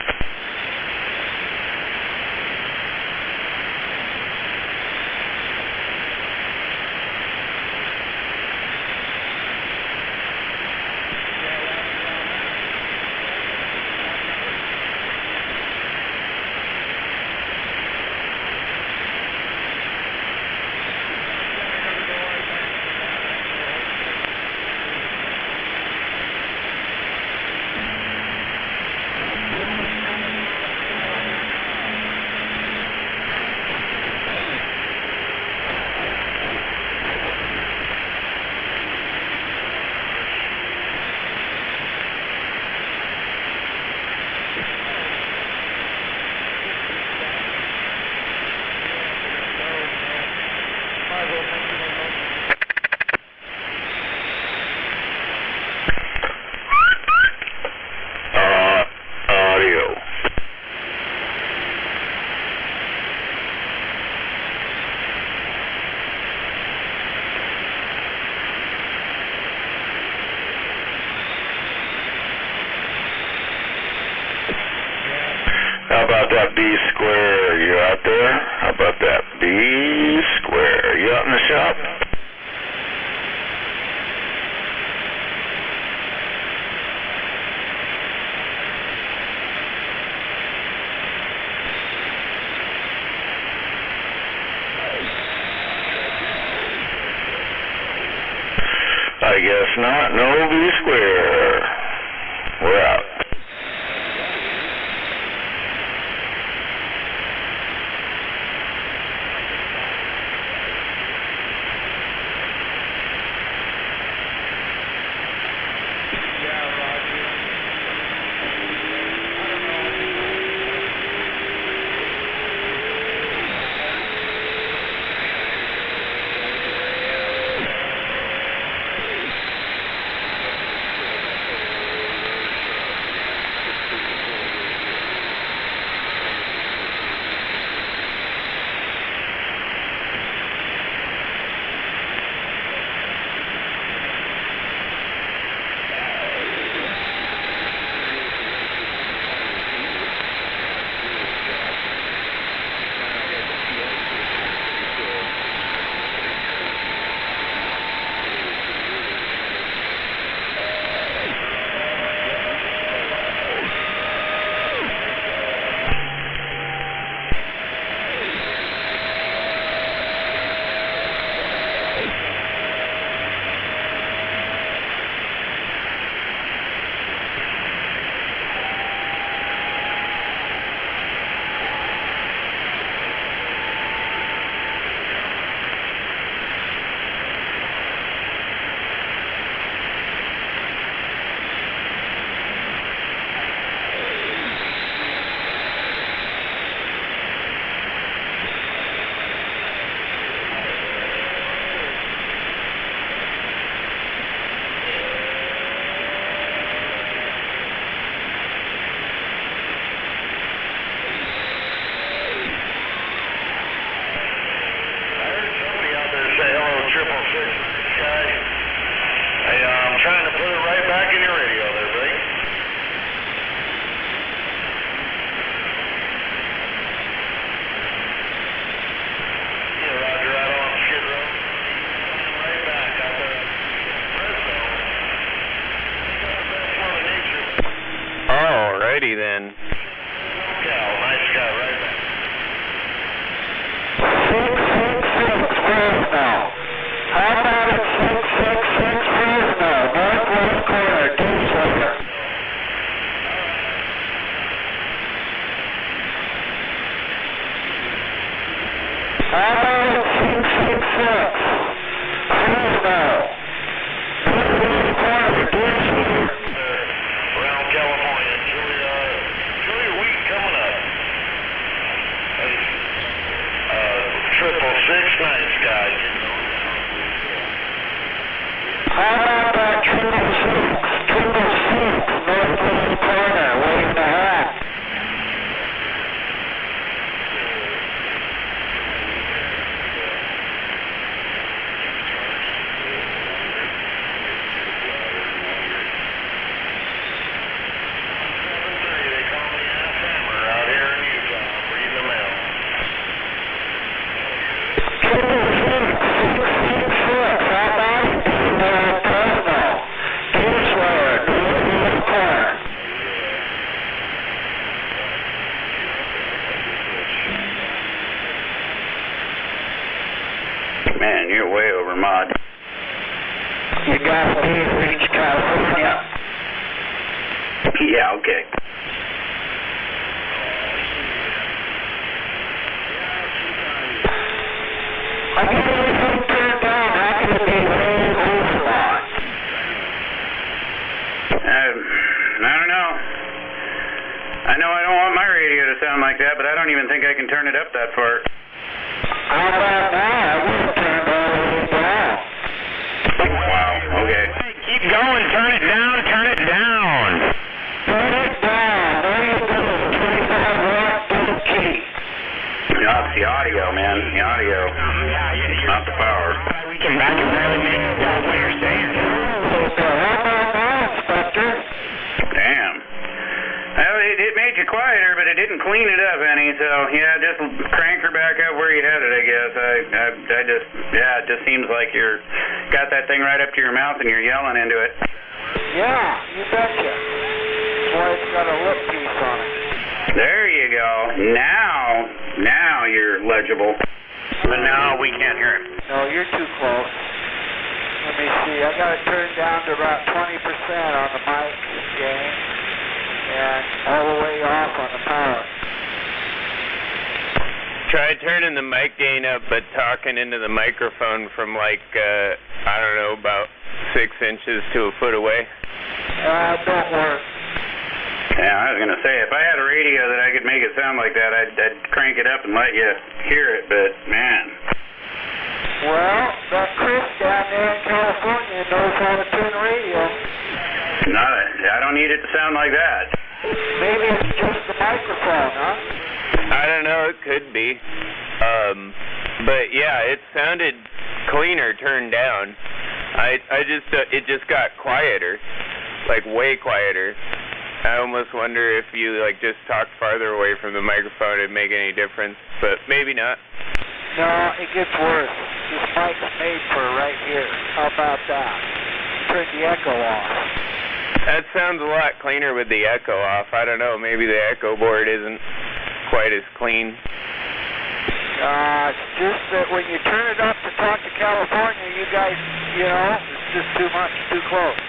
Audio. How about that B square? You out there? How about that B square? You out in the shop? I guess not. No B square. We're out. Alrighty then. Cal, nice guy, right back. now. How about it 666 Fresno, northwest corner, Deep. How about it 666 Fresno, northwest corner, Deep. Around California, enjoy your week coming up. Man, you're way over mod. You got to reach California. Yeah, okay. I think everything turned down. How can it be way overlord? I don't know. I know I don't want my radio to sound like that, but I don't even think I can turn it up that far. How about now? I wouldn't turn it all the way down. Wow, okay. Keep going. Turn it down. Turn it down. Turn it down. There you go. 25 watt, double key. No, it's the audio, man. The audio. Not the power. We can back and barely make out what you're saying. How about now, Inspector? Damn. Well, it made you quieter, but it didn't clean it up any, so yeah, just crank her back up where you had it, I guess. It just seems like you're got that thing right up to your mouth and you're yelling into it. Yeah, you betcha. Boy, it's got a lip piece on it. There you go. Now you're legible. But now we can't hear it. No, you're too close. Let me see. I got it turned down to about 20% on the mic gain and all the way off on the power. Try turning the mic gain up, but talking into the microphone from like, I don't know, about 6 inches to a foot away. Don't work. Yeah, I was going to say, if I had a radio that I could make it sound like that, I'd crank it up and let you hear it, but man. Well, that Chris down there in California knows how to turn a radio. No, I don't need it to sound like that. Maybe it's just the microphone, huh? I don't know, it could be. But yeah, it sounded cleaner turned down. It just got quieter, like way quieter. I almost wonder if you like just talked farther away from the microphone it'd make any difference, but maybe not. No, it gets worse. This mic's made for right here. How about that? Turn the echo off. That sounds a lot cleaner with the echo off. I don't know, maybe the echo board isn't quite as clean. It's just that when you turn it up to talk to California, you guys, it's just too much, too close.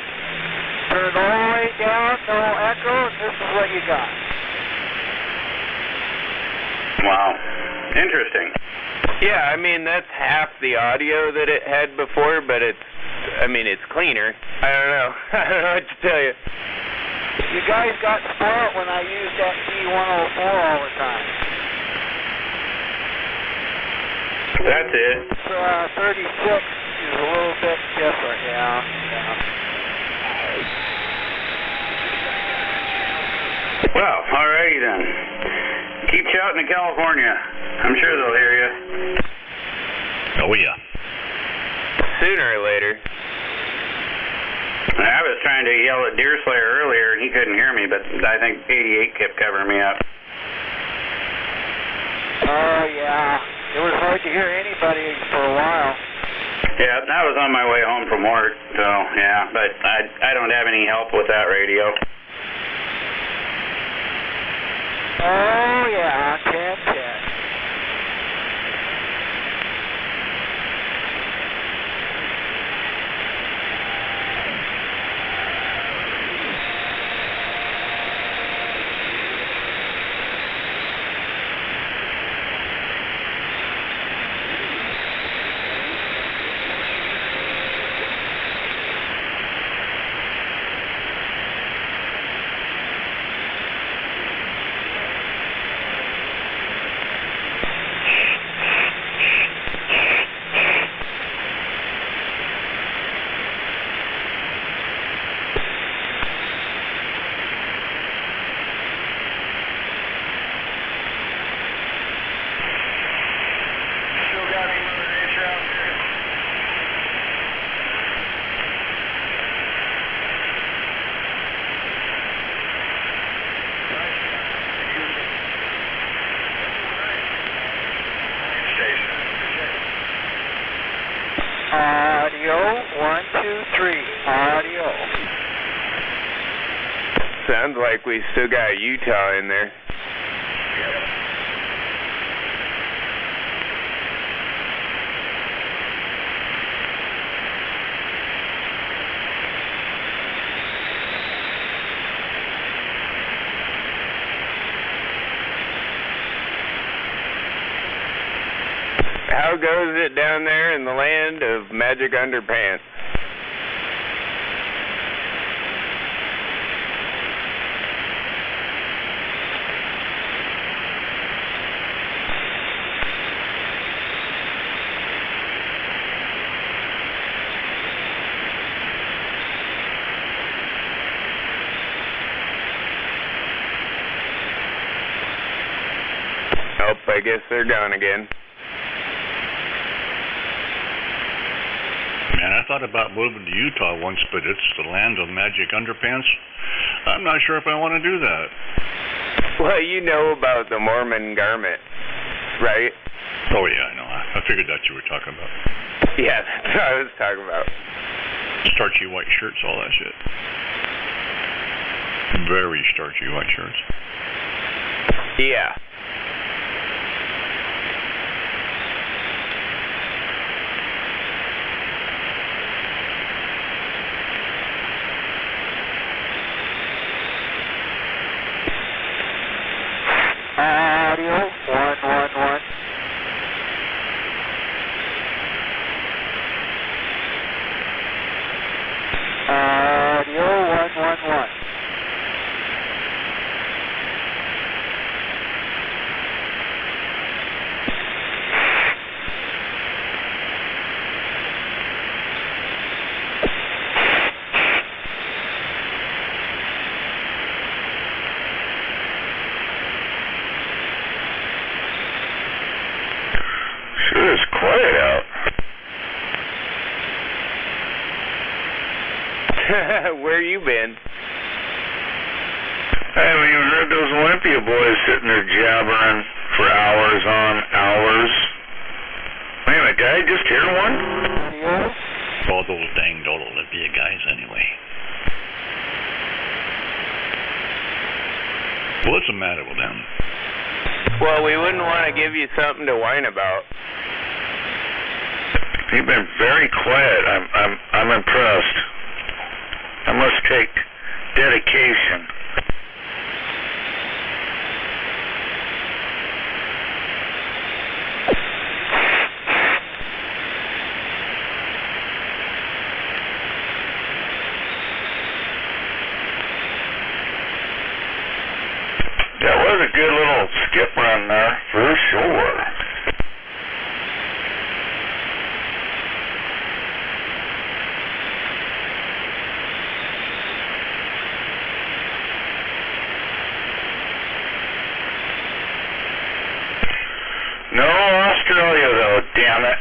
Turn it all the way down, no echo, and this is what you got. Wow. Interesting. Yeah, I mean, that's half the audio that it had before, but it's cleaner. I don't know. I don't know what to tell you. You guys got spoiled when I used that D104 all the time. That's it. So 36 is a little bit different, yeah. Well, alrighty then. Keep shouting to California. I'm sure they'll hear you. Oh, yeah. Sooner or later. I was trying to yell at Deerslayer earlier and he couldn't hear me, but I think 88 kept covering me up. Oh, yeah. It was hard to hear anybody for a while. Yeah, I was on my way home from work, so yeah, but I don't have any help with that radio. Oh, yeah, 10-10. Audio, 1, 2, 3. Audio. Sounds like we still got Utah in there. How goes it down there in the land of magic underpants? Nope, I guess they're gone again. Man, I thought about moving to Utah once, but it's the land of magic underpants. I'm not sure if I want to do that. Well, you know about the Mormon garment, right? Oh, yeah, I know. I figured that's what you were talking about. Yeah, that's what I was talking about. Starchy white shirts, all that shit. Very starchy white shirts. Yeah. Audio 111. Audio 111. Sure is quiet out. Where you been? I haven't even heard those Olympia boys sitting there jabbering for hours on hours. Wait a minute, did I just hear one? All those danged old Olympia guys, anyway. What's the matter with them? Well, we wouldn't want to give you something to whine about. You've been very quiet. I'm impressed. I must take dedication. That was a good little skip run there, for sure. No Australia, though, damn it.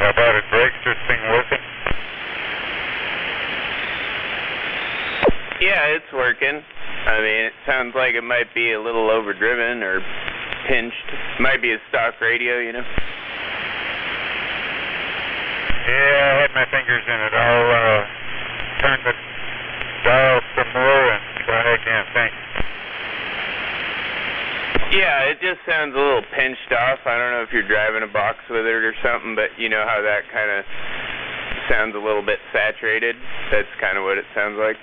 How about it breaks? This thing working? Yeah, it's working. I mean, it sounds like it might be a little overdriven or pinched. Might be a stock radio, you know? Yeah, I had my fingers in it. I'll turn the dial some more and try again. Thanks. Yeah, it just sounds a little pinched off. I don't know if you're driving a box with it or something, but you know how that kind of sounds a little bit saturated? That's kind of what it sounds like.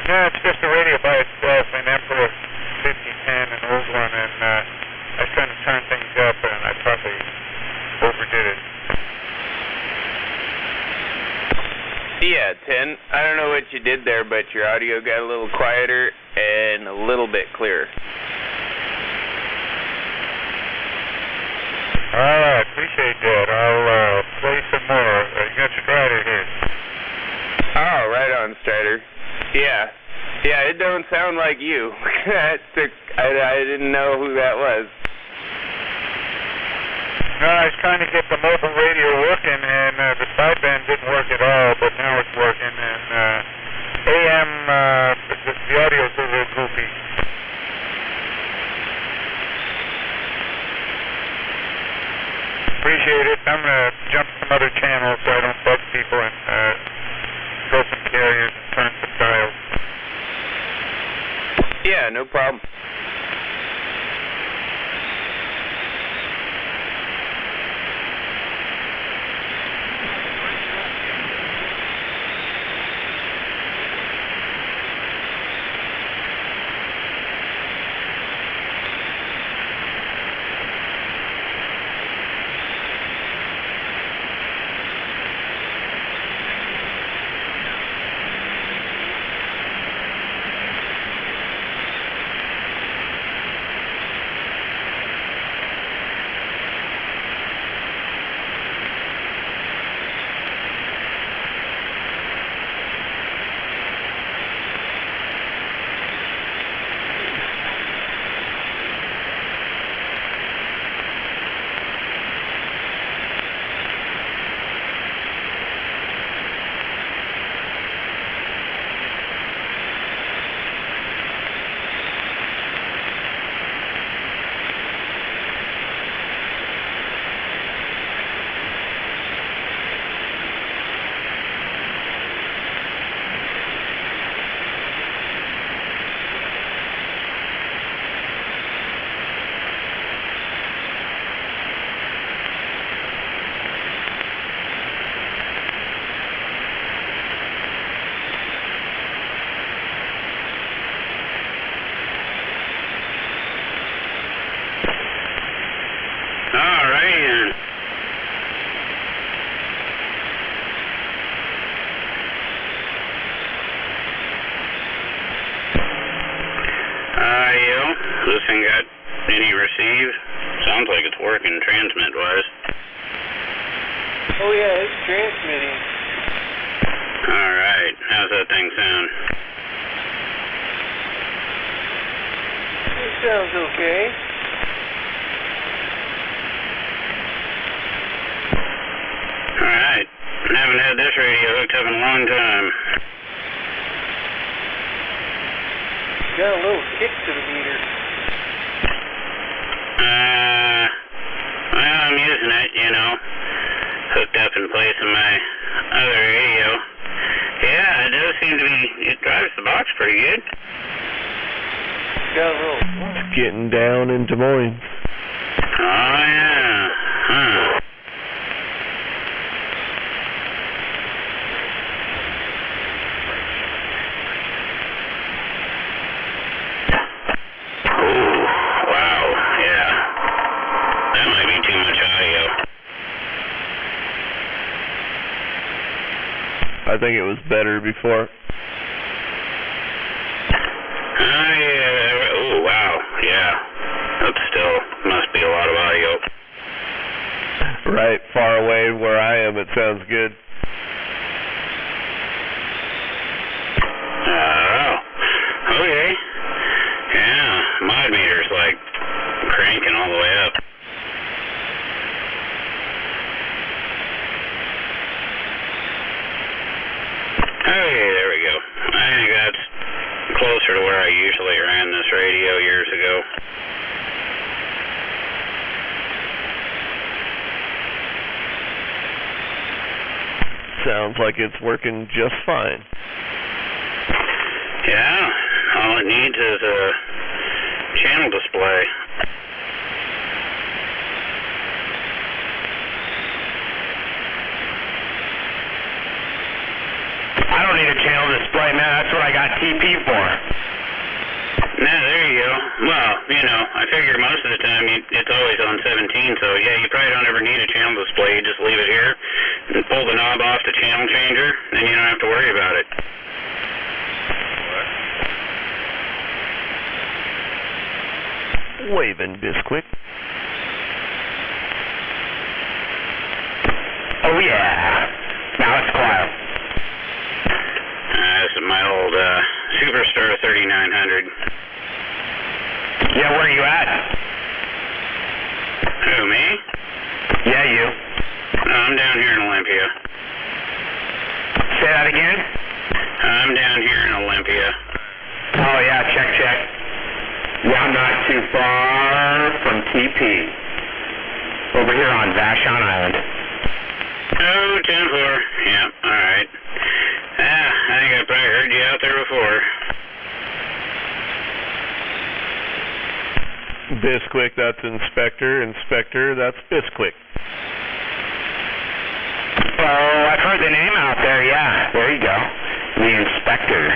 No, it's just a radio by itself, an Emperor 5010, an old one, and I was trying to turn things up, and I probably overdid it. Yeah, 10. I don't know what you did there, but your audio got a little quieter and a little bit clearer. All right, appreciate that. I'll play some more. You got Strider here. Oh, right on, Strider. Yeah. Yeah, it don't sound like you. I didn't know who that was. No, I was trying to get the mobile radio working, and the sideband didn't work at all, but now it's working, and AM, the audio's a little goofy. Appreciate it. I'm going to jump some other channels so I don't bug people and go some carriers and turn some dials. Yeah, no problem. This thing got any receive? Sounds like it's working transmit-wise. Oh yeah, it's transmitting. Alright, how's that thing sound? It sounds okay. Alright, haven't had this radio hooked up in a long time. Got a little kick to the meter. Well, I'm using it, you know, hooked up in place of my other radio. Yeah, it does seem to be, it drives the box pretty good. Got a little... It's getting down in Des Moines. Oh, yeah. Huh. I think it was better before. Yeah. Oh, wow. Yeah. That still must be a lot of audio. Right, far away where I am, it sounds good. Oh. Okay. Yeah. My meter's like cranking all the way up. Hey, usually ran this radio years ago. Sounds like it's working just fine. Yeah, all it needs is a channel display. I don't need a channel display, man. That's what I got TP for. Nah, there you go. Well, you know, I figure most of the time it's always on 17, so yeah, you probably don't ever need a channel display. You just leave it here and pull the knob off the channel changer, then you don't have to worry about it. Waving, Bisquick. Oh, yeah. Now it's quiet. This is my old Superstar 3900. Yeah, where are you at? Who, me? Yeah, you. I'm down here in Olympia. Say that again? I'm down here in Olympia. Oh, yeah, check. Yeah, I'm not too far from TP. Over here on Vashon Island. Oh, 10-4. Yeah, alright. I think I probably heard you out there before. Bisquick, that's Inspector. Inspector, that's Bisquick. Oh, I've heard the name out there, yeah. There you go. The Inspector.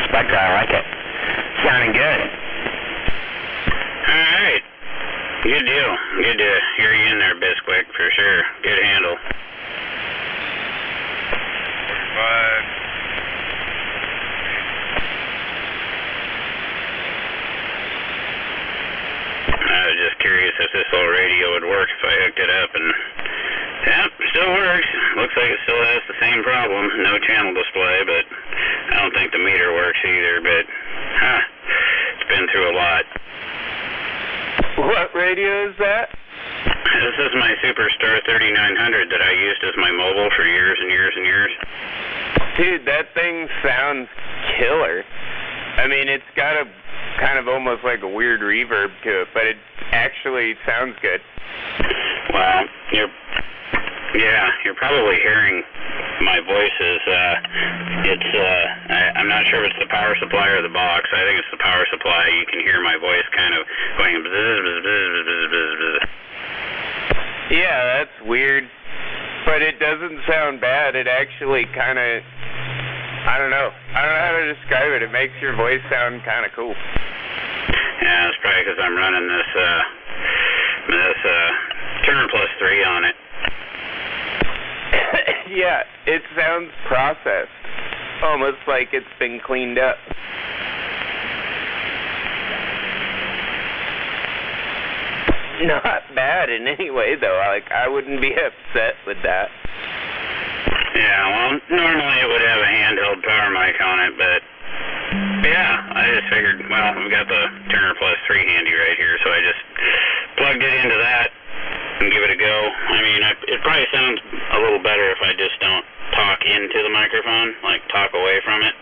Inspector, I like it. Sounding good. Alright. Good deal. Good to hear you in there, Bisquick, for sure. Good handle. I was just curious if this old radio would work if I hooked it up, and yeah, still works. Looks like it still has the same problem. No channel display, but I don't think the meter works either, but it's been through a lot. What radio is that? This is my Superstar 3900 that I used as my mobile for years and years and years. Dude, that thing sounds killer. I mean, it's got a kind of almost like a weird reverb to it, but it actually sounds good. Well, you're probably hearing my voice is, I'm not sure if it's the power supply or the box. I think it's the power supply. You can hear my voice kind of going bzz, bzz, bzz, bzz, bzz, bzz. Yeah, that's weird, but it doesn't sound bad. It actually kind of, I don't know how to describe it. It makes your voice sound kind of cool. Yeah, it's probably because I'm running this Turner Plus 3 on it. Yeah, it sounds processed, almost like it's been cleaned up. Not bad in any way, though. Like, I wouldn't be upset with that. Yeah, well, normally it would have a handheld power mic on it, but yeah, I just figured, well, we've got the Turner Plus 3 handy right here, so I just plugged it into that and give it a go. I mean, it probably sounds a little better if I just don't talk into the microphone, like talk away from it.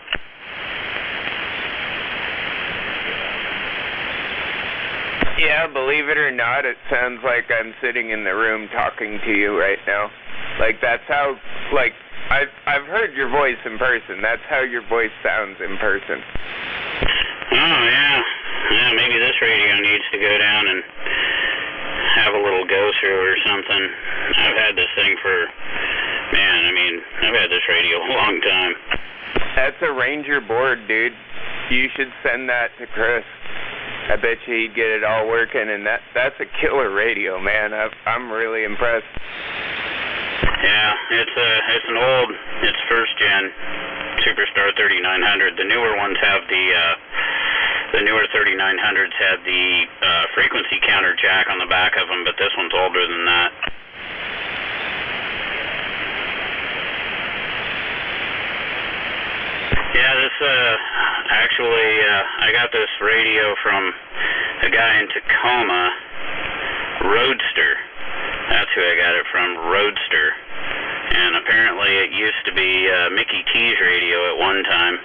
Yeah, believe it or not, it sounds like I'm sitting in the room talking to you right now. Like, that's how, like, I've heard your voice in person. That's how your voice sounds in person. Oh, yeah. Yeah, maybe this radio needs to go down and have a little go-through or something. I've had this thing for, I've had this radio a long time. That's a Ranger board, dude. You should send that to Chris. I bet you he'd get it all working, and that's a killer radio, man. I'm really impressed. Yeah, it's an old, it's first gen Superstar 3900. The newer ones have the newer 3900s have the frequency counter jack on the back of them, but this one's older than that. Yeah, this actually I got this radio from a guy in Tacoma, Roadster. That's who I got it from, Roadster. And apparently it used to be Mickey T's radio at one time.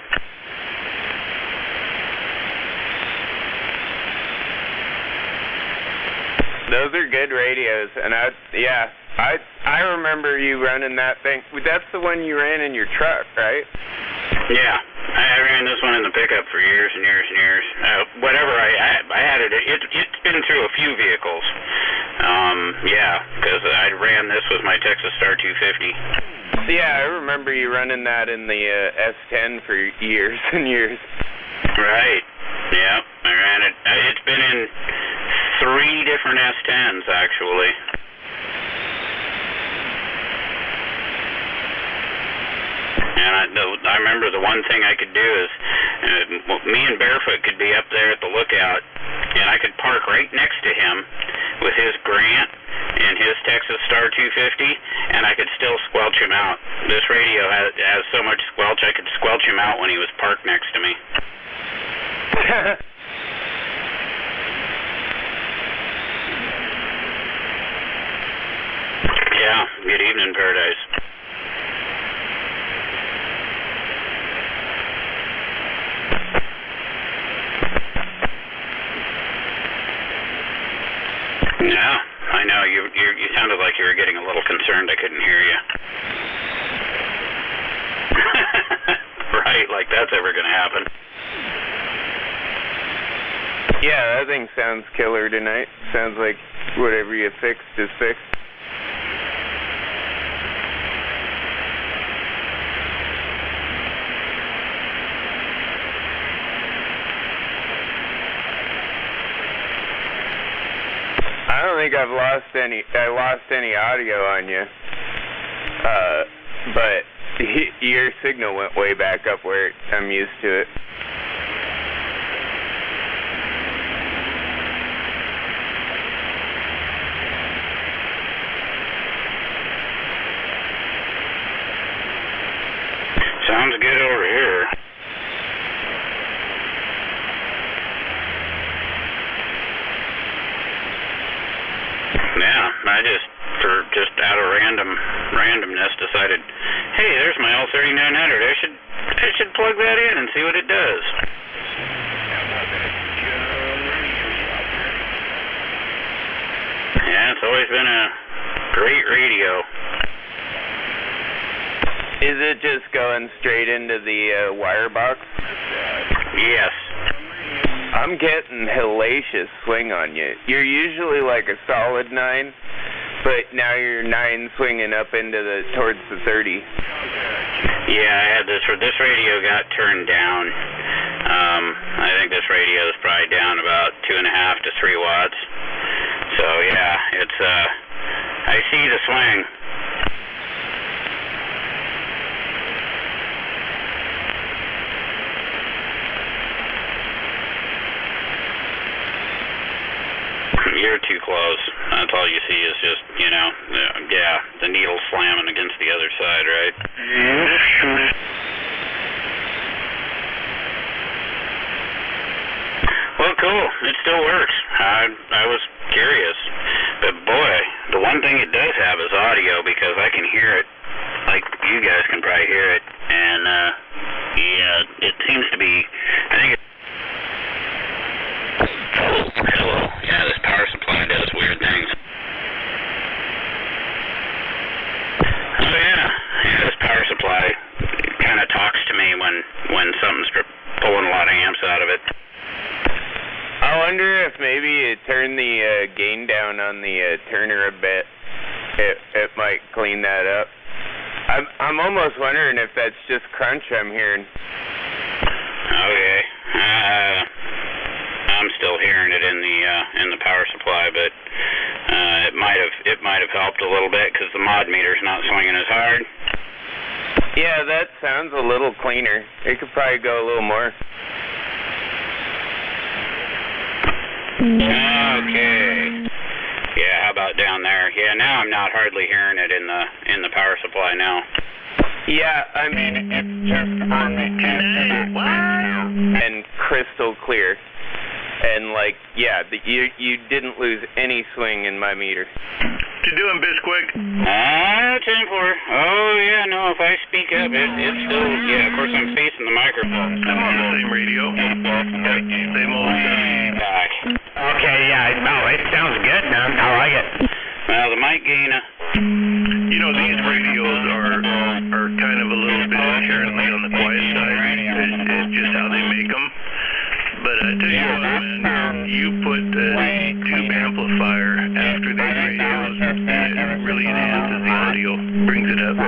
Those are good radios, and I remember you running that thing. That's the one you ran in your truck, right? Yeah, I ran this one in the pickup for years and years and years. Whatever I had it. It's been through a few vehicles. Because I ran this with my Texas Star 250. Yeah, I remember you running that in the S10 for years and years. Right. Yeah, I ran it. It's been in 3 different S10s, actually. And I remember the one thing I could do is, me and Barefoot could be up there at the lookout, and I could park right next to him with his Grant and his Texas Star 250, and I could still squelch him out. This radio has so much squelch, I could squelch him out when he was parked next to me. Yeah, good evening, Paradise. Yeah, I know. You sounded like you were getting a little concerned. I couldn't hear you. Right, like that's ever going to happen. Yeah, that thing sounds killer tonight. Sounds like whatever you fixed is fixed. I don't think I lost any audio on you. But your signal went way back up where I'm used to it. Sounds good over here. Yeah, I just out of randomness decided, hey, there's my L3900. I should plug that in and see what it does. Yeah, it's always been a great radio. Is it just going straight into the wire box? Yes. I'm getting hellacious swing on you. You're usually like a solid 9, but now you're 9 swinging up into towards the 30. Yeah, I had this radio got turned down. I think this radio is probably down about 2.5 to 3 watts. So yeah, it's I see the swing. You're too close. That's all you see is just, the needle slamming against the other side, right? Well, cool. It still works. I was curious. But boy, the one thing it does have is audio, because I can hear it. Like, you guys can probably hear it. And, it seems to be, I think it's... Hello. Yeah, this power supply does weird things. Oh, yeah. Yeah, this power supply kind of talks to me when something's pulling a lot of amps out of it. I wonder if maybe you turn the gain down on the turner a bit. It might clean that up. I'm almost wondering if that's just crunch I'm hearing. Okay. I'm still hearing it in the power supply, but it might have helped a little bit because the mod meter's not swinging as hard. Yeah, that sounds a little cleaner. It could probably go a little more. Okay. Yeah, how about down there? Yeah, now I'm not hardly hearing it in the power supply now. Yeah, I mean it's just on the and crystal clear. And you didn't lose any swing in my meter. What you doing, Bisquick? 10-4. Oh yeah, no, if I speak up, it's still, of course I'm facing the microphone. I'm on the same radio. Same old back. Okay, yeah. No, it sounds good, man. I like it. Well, the mic gain. You know, these radios are kind of a little bit inherently on the quiet side. It's just how they make them. But I tell you what, man, you put a tube amplifier after these radios, and it really enhances the audio, brings it up.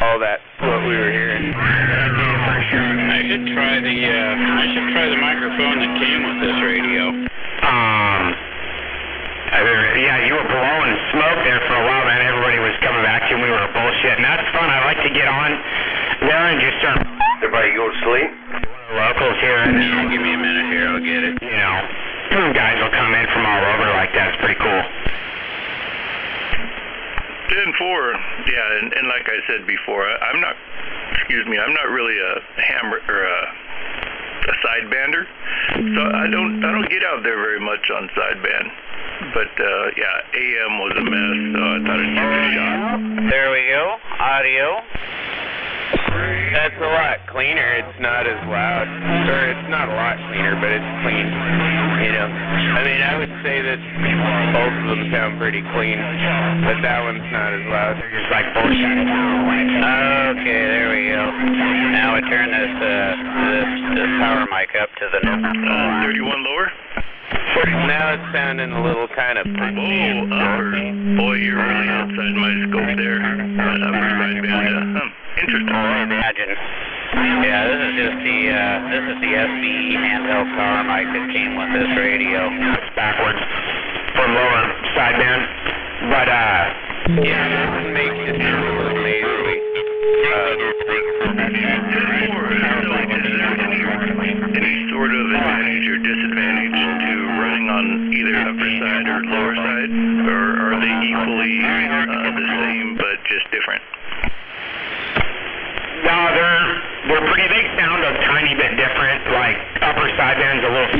All that, what we were hearing. I should try the microphone that came with this radio. Yeah, you were blowing smoke there for a while, man. Everybody was coming back to you and we were bullshitting. That's fun. I like to get on there and just start. Everybody go to sleep? Locals here, and then Give me a minute here, I'll get it. you know, guys will come in from all over like that. It's pretty cool. 10-4, yeah, and like I said before, I'm not really a hammer or a sidebander, so I don't get out there very much on sideband. But yeah, AM was a mess, so I thought I'd give it a shot. There we go. Audio. That's a lot cleaner. It's not as loud. Or it's not a lot cleaner, but it's clean. You know. I mean, I would say that both of them sound pretty clean, but that one's not as loud. They're just like bullshit. Okay, there we go. Now I turn this power mic up to the 31 lower? Now it's sounding a little kind of punchy. Oh, upper. Boy, you're really outside my scope there. Upper sideband. Interesting. Imagine. Yeah, this is the SBE handheld power mic that came with this radio. It's backwards from lower sideband, but yeah, that makes it sound a little nasally. Any sort of advantage or disadvantage to running on either upper side or lower side, or are they equally the same but just different? no, they're pretty. They sound a tiny bit different. Like upper sideband's a little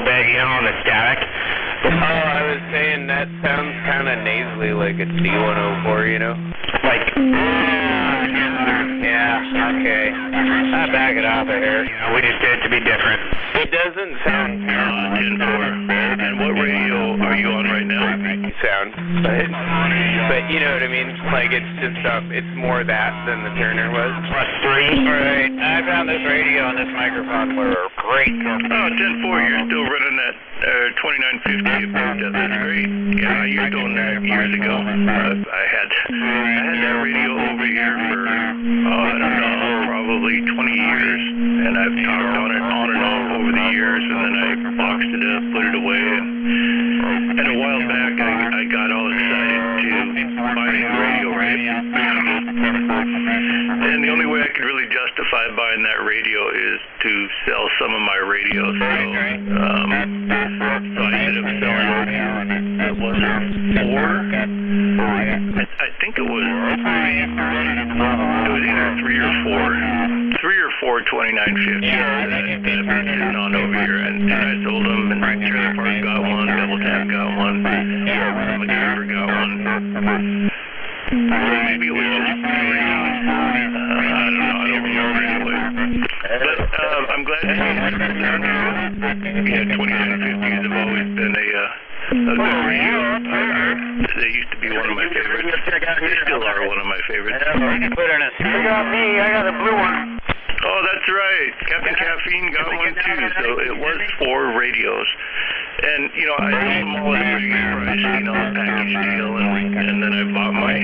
bit, you know, on the static. Oh, I was saying that sounds kind of nasally, like a C104, you know? Like. Yeah, okay. I back it off of here. You know, we just did it to be different. It doesn't sound 10-4. And what radio are you on right now? sound, but you know what I mean? Like it's just it's more that than the Turner was. +3. Alright, I found this radio and this microphone were great. Oh, 10-4, you're still running that 2950 that's great. Yeah, you're doing that years ago. I had that radio over here for, I don't know, probably 20 years, and I've talked on it on and off over the years, and then I boxed it up, put it away, and a while back I got all excited to buy a new radio, right? And the only way I could really justify buying that radio is to sell some of my radios, so I ended up selling, was it 4? I think it was either 3 or 4 2950 that I've been sitting on over here, and I sold them, and Trailer Park got one, Double Tap got one, McGregor got one. Maybe it was just 3. I don't know, I don't remember anyway. But I'm glad to see that 2950s have always been a good radio. They used to be one of my favorites. They still are one of my favorites. You got me, I got a blue one. Oh, that's right. Captain Caffeine got one too, so it was 4 radios. And, you know, I sold them all at a pretty good price, you know, package deal, and then I bought my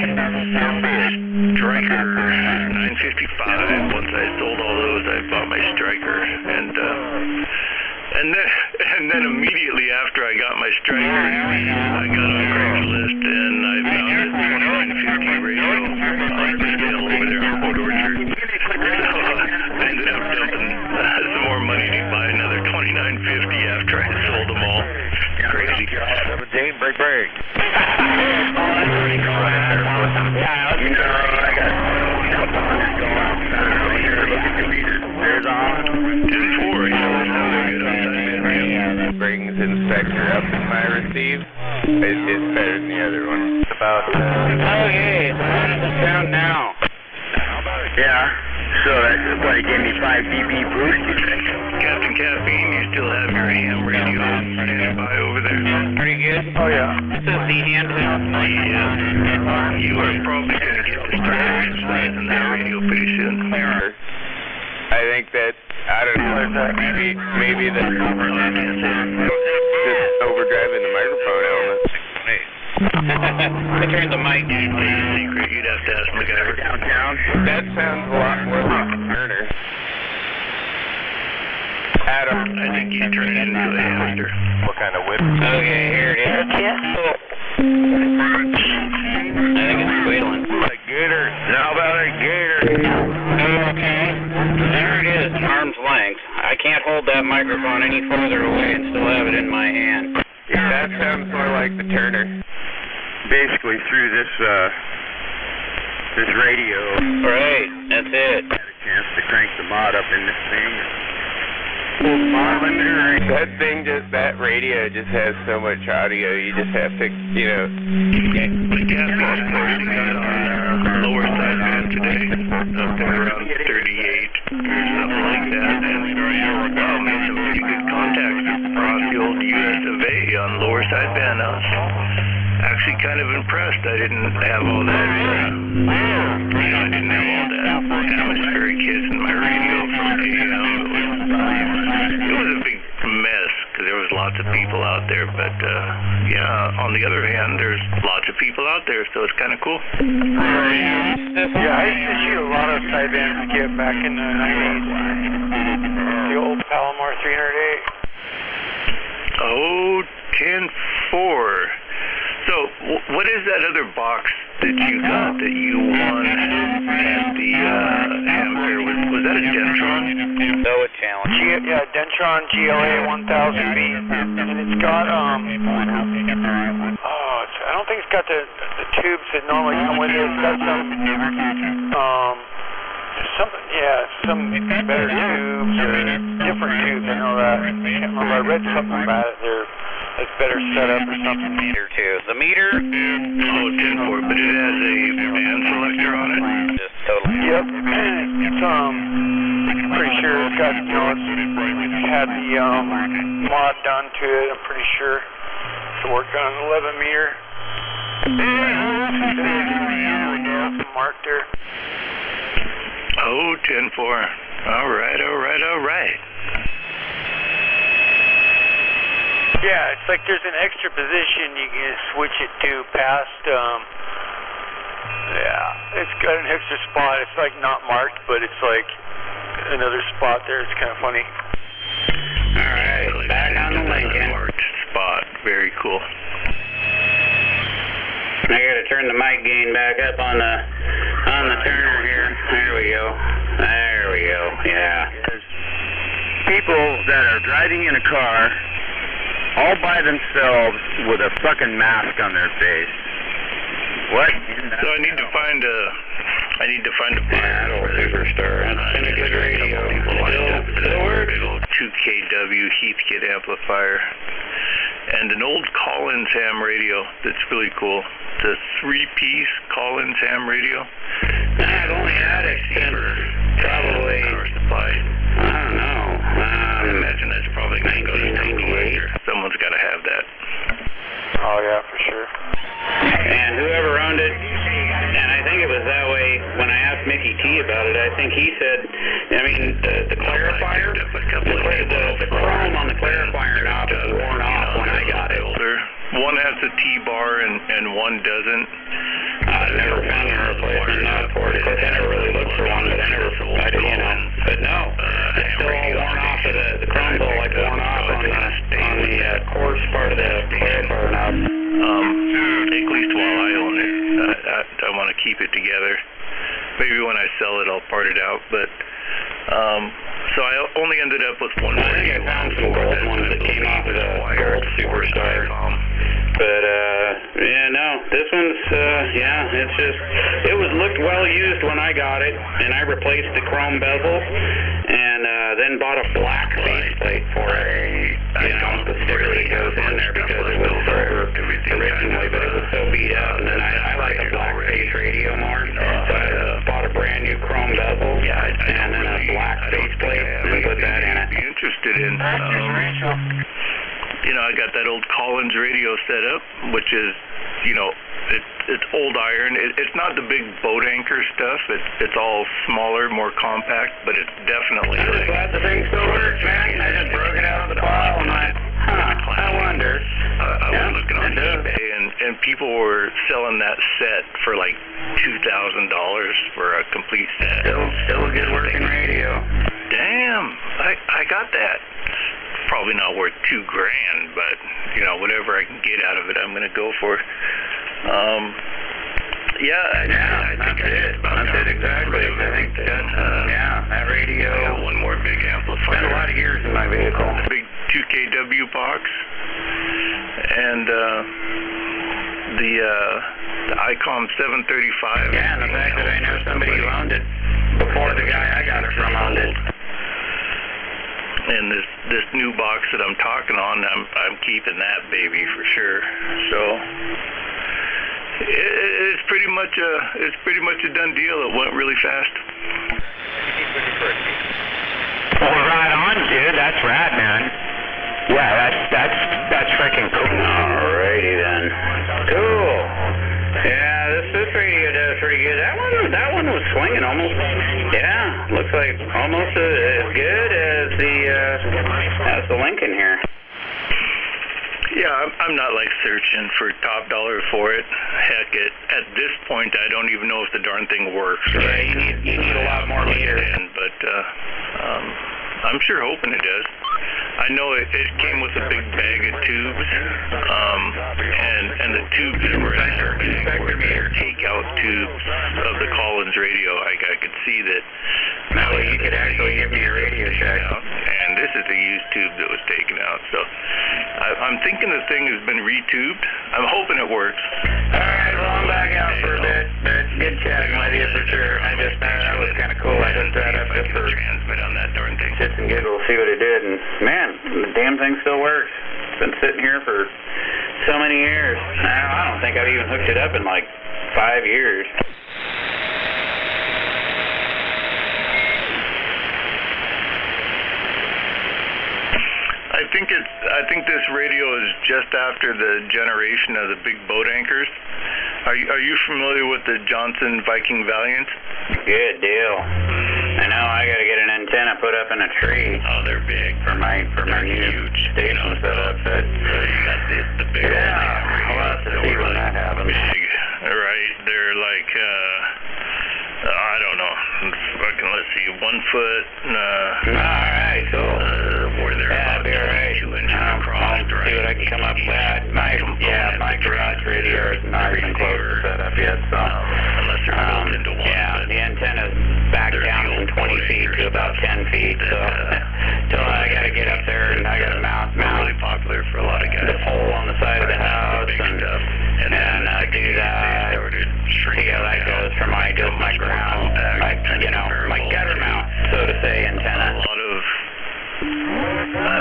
Stryker 955. Once I sold all those, I bought my Stryker, and then immediately after I got my Stryker, I got on Craigslist and I found this 2950 radio on sale over there in Port Orchard. So I ended up dumping some more money to buy another 2950 after I sold them all. Crazy. 17, break. Brings inspector up in my receive. It's better than the other one. Okay, how does it sound now? Yeah. So that's what, it gave me 5 dB boost, you think? Captain Caffeine, you still have your ham radio standing by over there? Pretty good. Oh, yeah. This is the handheld. Yeah. You are probably going to get the standard size in that radio pretty soon. I think that, I don't know, maybe that's just overdriving the microphone element. I turned the mic. Secret, you'd have to ask MacGyver. Downtown. That sounds a lot more like a Turner. Adam. I think you turned it into a hamster. What kind of whip? Okay, here it is. I think it's squealing. Like gator. How about a gator? Okay. There it is, arm's length. I can't hold that microphone any further away and still have it in my hand. That sounds more like the Turner. Basically through this radio. Right, that's it. I had a chance to crank the mod up in this thing. That thing that radio just has so much audio, you just have to, you know. The Caffeine's posting that on lower side band today, up there around 38 or something like that. And made some pretty good contacts across the old US of A on lower side band. I was actually kind of impressed. I didn't have all that, I didn't have all that atmospheric hits in my radio from AM. It was a big mess because there was lots of people out there, but on the other hand, there's lots of people out there, so it's kind of cool. Yeah, I used to shoot a lot of sideband skip back in the 90s. The old Palomar 308. Oh, 10-4. So, what is that other box that you got that you won at the ham fair? Was that a Dentron? No, a challenge. Dentron GLA 1000B, and it's got I don't think it's got the tubes that normally come with it. It's got some better tubes or different tubes. I know that. I can't remember. I read something about it. They're like better setup or something. Meter too. The meter? Oh, 10-4, but it has a band selector on it. Just totally. Yep. It's pretty sure it's got it's had the mod done to it. I'm pretty sure to work on an 11 meter. Marked there. Oh, 10-4. All right. Yeah, it's like there's an extra position you can switch it to past, it's got an extra spot. It's like not marked, but it's like another spot there. It's kind of funny. Alright, back on the Lincoln. Marked spot. Very cool. I gotta turn the mic gain back up on the Turner here. There we go. Yeah. There's people that are driving in a car all by themselves with a fucking mask on their face. What? So I need to find a buyer for this superstar. That's been a good radio. Big old 2KW Heathkit amplifier. And an old Collins ham radio that's really cool. It's a 3-piece Collins ham radio. I've only had it since probably power supply. I don't know. I imagine that's probably going to go to some collector. Someone's got to have that. Oh yeah, for sure. And whoever owned it, and I think it was that way when I asked Mickey T about it. I think he said, the clarifier, the chrome on the clarifier knob was worn off when I got it. One has a T-bar and one doesn't. I never found a replacement knob for it. Of course, I never really looked for one, but I did, But no, it's still all worn off. The chrome's all like worn off on the coarse part of the clarifier knob. At least while I own it, I want to keep it together. Maybe when I sell it, I'll part it out. But so I only ended up with one. I think I found some gold ones that came off of the gold Superstar. But this one's it's just it looked well used when I got it, and I replaced the chrome bezel, and then bought a black faceplate for it. The sticker that goes in there because it was silver originally, but it was so beat up. And then I like a black face radio more, so I bought a brand brand new chrome bezel, and then a black faceplate, and put that in it. Be interested in. You know, I got that old Collins radio set up, which is, you know, it's old iron. It's not the big boat anchor stuff. It's all smaller, more compact, but it's definitely. I'm just glad the thing still works, man. I just broke it out of the pile and I wonder. I was looking on eBay, and people were selling that set for like $2,000 for a complete set. Still a good working radio. Damn, I got that. Probably not worth $2,000, but you know, whatever I can get out of it, I'm gonna go for. I think that's it exactly. I think that that radio. I got one more big amplifier. Spent a lot of years in my vehicle. A big 2kW box, and the ICOM 735. Yeah, and the fact that I know somebody who owned it before the guy I got it from owned it. And this new box that I'm talking on, I'm keeping that baby for sure. So it's pretty much a done deal. It went really fast. Well, right on, dude. That's rad, man. Yeah, that's freaking cool. Alrighty then. Cool. Yeah, this radio does pretty good. That one was swinging almost. Yeah, looks like almost as good as the Lincoln here. Yeah, I'm not like searching for top dollar for it. Heck, at this point, I don't even know if the darn thing works. Right? Yeah, you need a lot more meters. But I'm sure hoping it does. I know it came with a big bag of tubes, and the tubes that were in there were their takeout tubes of the Collins radio. I could see that. Now you could actually give me a Radio Shack. And this is a used tube that was taken out, so I'm thinking the thing has been retubed. I'm hoping it works. All right, well, I'm back out for a bit, but good chatting with you for sure. That was kind of cool. I just tried up just for transmit on that darn thing. Shits and giggles, see what it did, and man, the damn thing still works. It's been sitting here for so many years. Now, I don't think I've even hooked it up in like 5 years. I think this radio is just after the generation of the big boat anchors. Are you familiar with the Johnson Viking Valiant? Good deal. I know I gotta get an antenna put up in a tree. Oh, they're big for my new huge station setup. But you got the big we'll have to see when that happens. Big, right? They're like I don't know. Fucking let's see, 1 foot. All right, cool. Where they're about 2 inches across. See what I can come up with. My garage radio is not even close to set up yet, so unless they're built into one. Yeah, the antenna's back down from 20 feet to about 10 feet, so I gotta get up there and I gotta mount. Really popular for a lot of guys. The pole on the side of the house and do that. See how that goes for my ground, my gutter mount, so to say, antenna.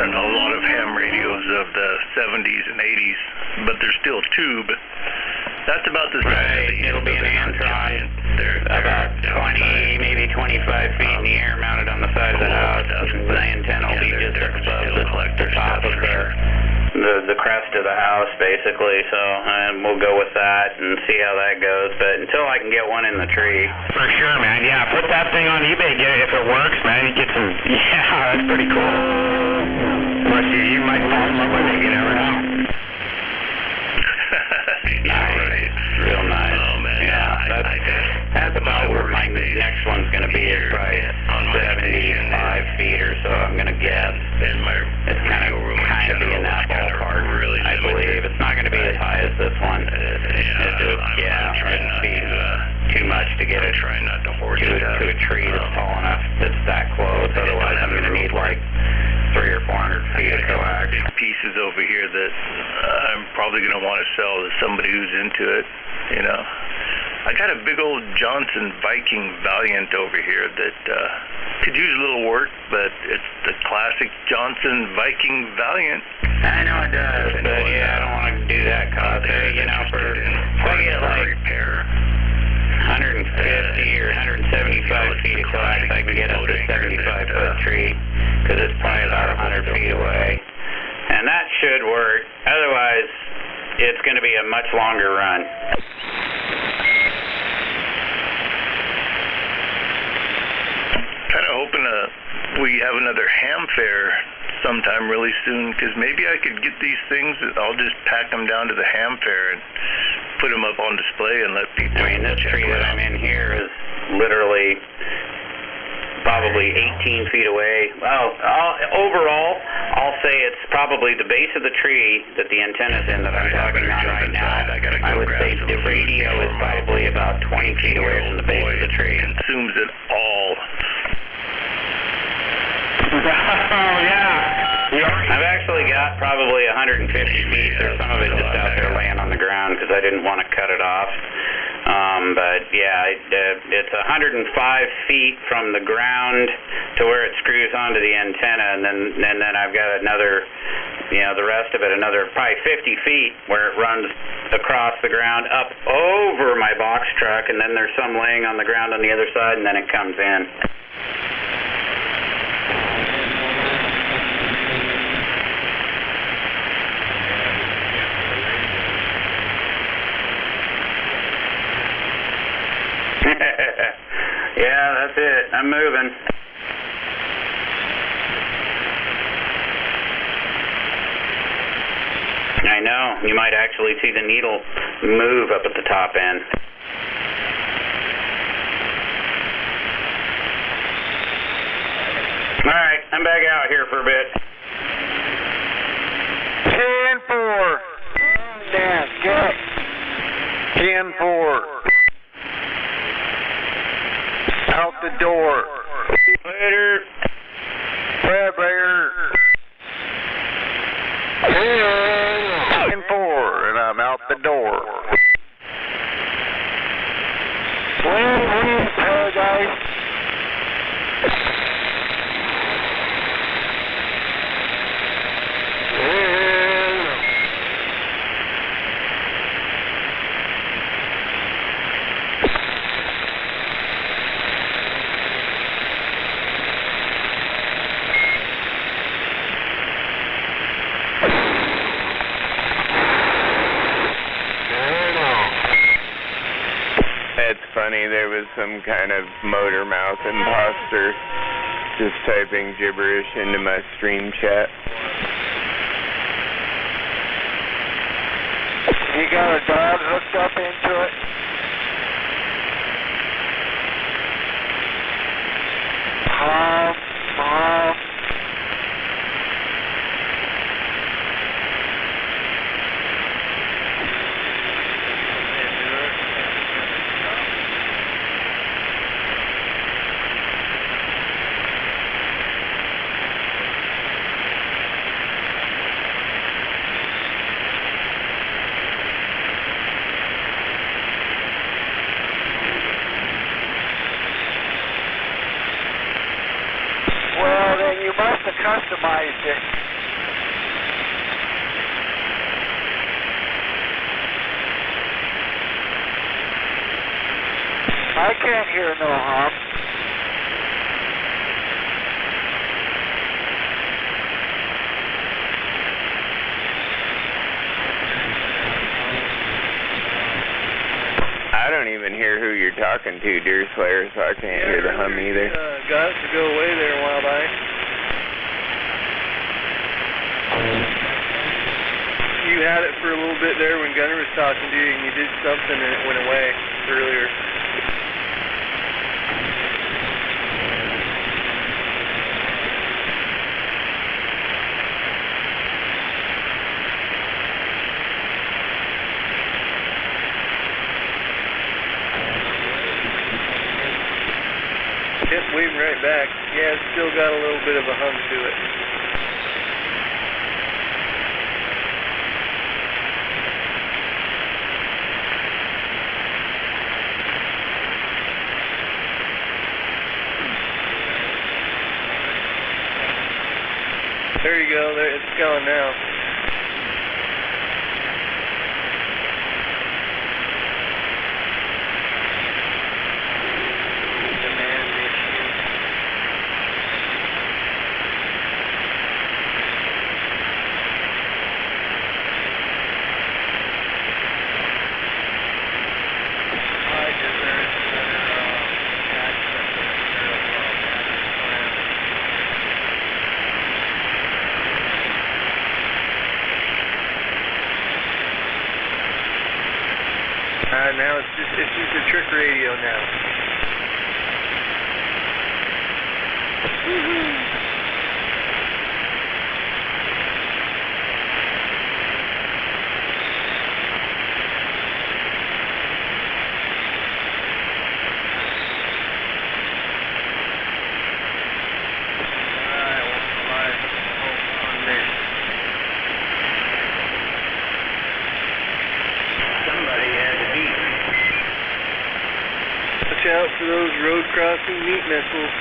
A lot of ham radios of the 70s and 80s, but they're still tube. That's about the same. Right, it'll be an Antron, about 20, maybe 25 feet in the air, mounted on the side of the house. The antenna will be just above the top of the crest of the house, basically. So, and we'll go with that and see how that goes. But until I can get one in the tree. For sure, man. Yeah, put that thing on eBay. Get it if it works, man. You get some. Yeah, that's pretty cool. You might fall in love with it. You never know. Nice, real nice. Oh man, that's about where my next one's gonna be. It's probably 75 feet or so. I'm gonna guess. It's kind of in that ballpark. Really, I believe it's not gonna be as high as this one. It'd be too much to get it to a tree that's tall enough that's that close. Otherwise, I'm gonna need like 300 or 400 feet of coax. Pieces over here that I'm probably going to want to sell to somebody who's into it, you know. I got a big old Johnson Viking Valiant over here that could use a little work, but it's the classic Johnson Viking Valiant. I know it does, but yeah, I don't want to do that cause, for I get like, 150 or 175 feet of coax, I can get up to 75-foot tree, because it's probably about 100 feet away. And that should work. Otherwise, it's going to be a much longer run. Kind of hoping we have another ham fair sometime really soon, because maybe I could get these things. I'll just pack them down to the ham fair and put them up on display and let people. I mean, this tree that I'm in here is literally probably 18 feet away. Well, overall, I'll say it's probably the base of the tree that the antenna's in that I'm talking on right now. I would say the radio is probably about 20 feet away from the base of the tree. Consumes it all. Oh, yeah. I've actually got probably 150 feet, or some of it just out there laying on the ground because I didn't want to cut it off. But yeah, it's 105 feet from the ground to where it screws onto the antenna, and then I've got another, the rest of it, another probably 50 feet where it runs across the ground up over my box truck, and then there's some laying on the ground on the other side, and then it comes in. Yeah, that's it. I'm moving. I know. You might actually see the needle move up at the top end. All right, I'm back out here for a bit. 10-4. Dan, get. 10-4. Out the door. Later. Fairbairn. 10-4, and I'm out the door. Paradise. There was some kind of motor mouth imposter just typing gibberish into my stream chat. You got a dog hooked up into it? You must have customized it. I can't hear no hum. I don't even hear who you're talking to, Deer Slayer, so I can't hear the hum either. Got to go away there a while back. You had it for a little bit there when Gunner was talking to you, and you did something and it went away earlier. Yep, waving right back. Yeah, it's still got a little bit of a hum to it. There you go. There, it's going now. Now it's just a trick radio now. Watch out for those road crossing meat missiles.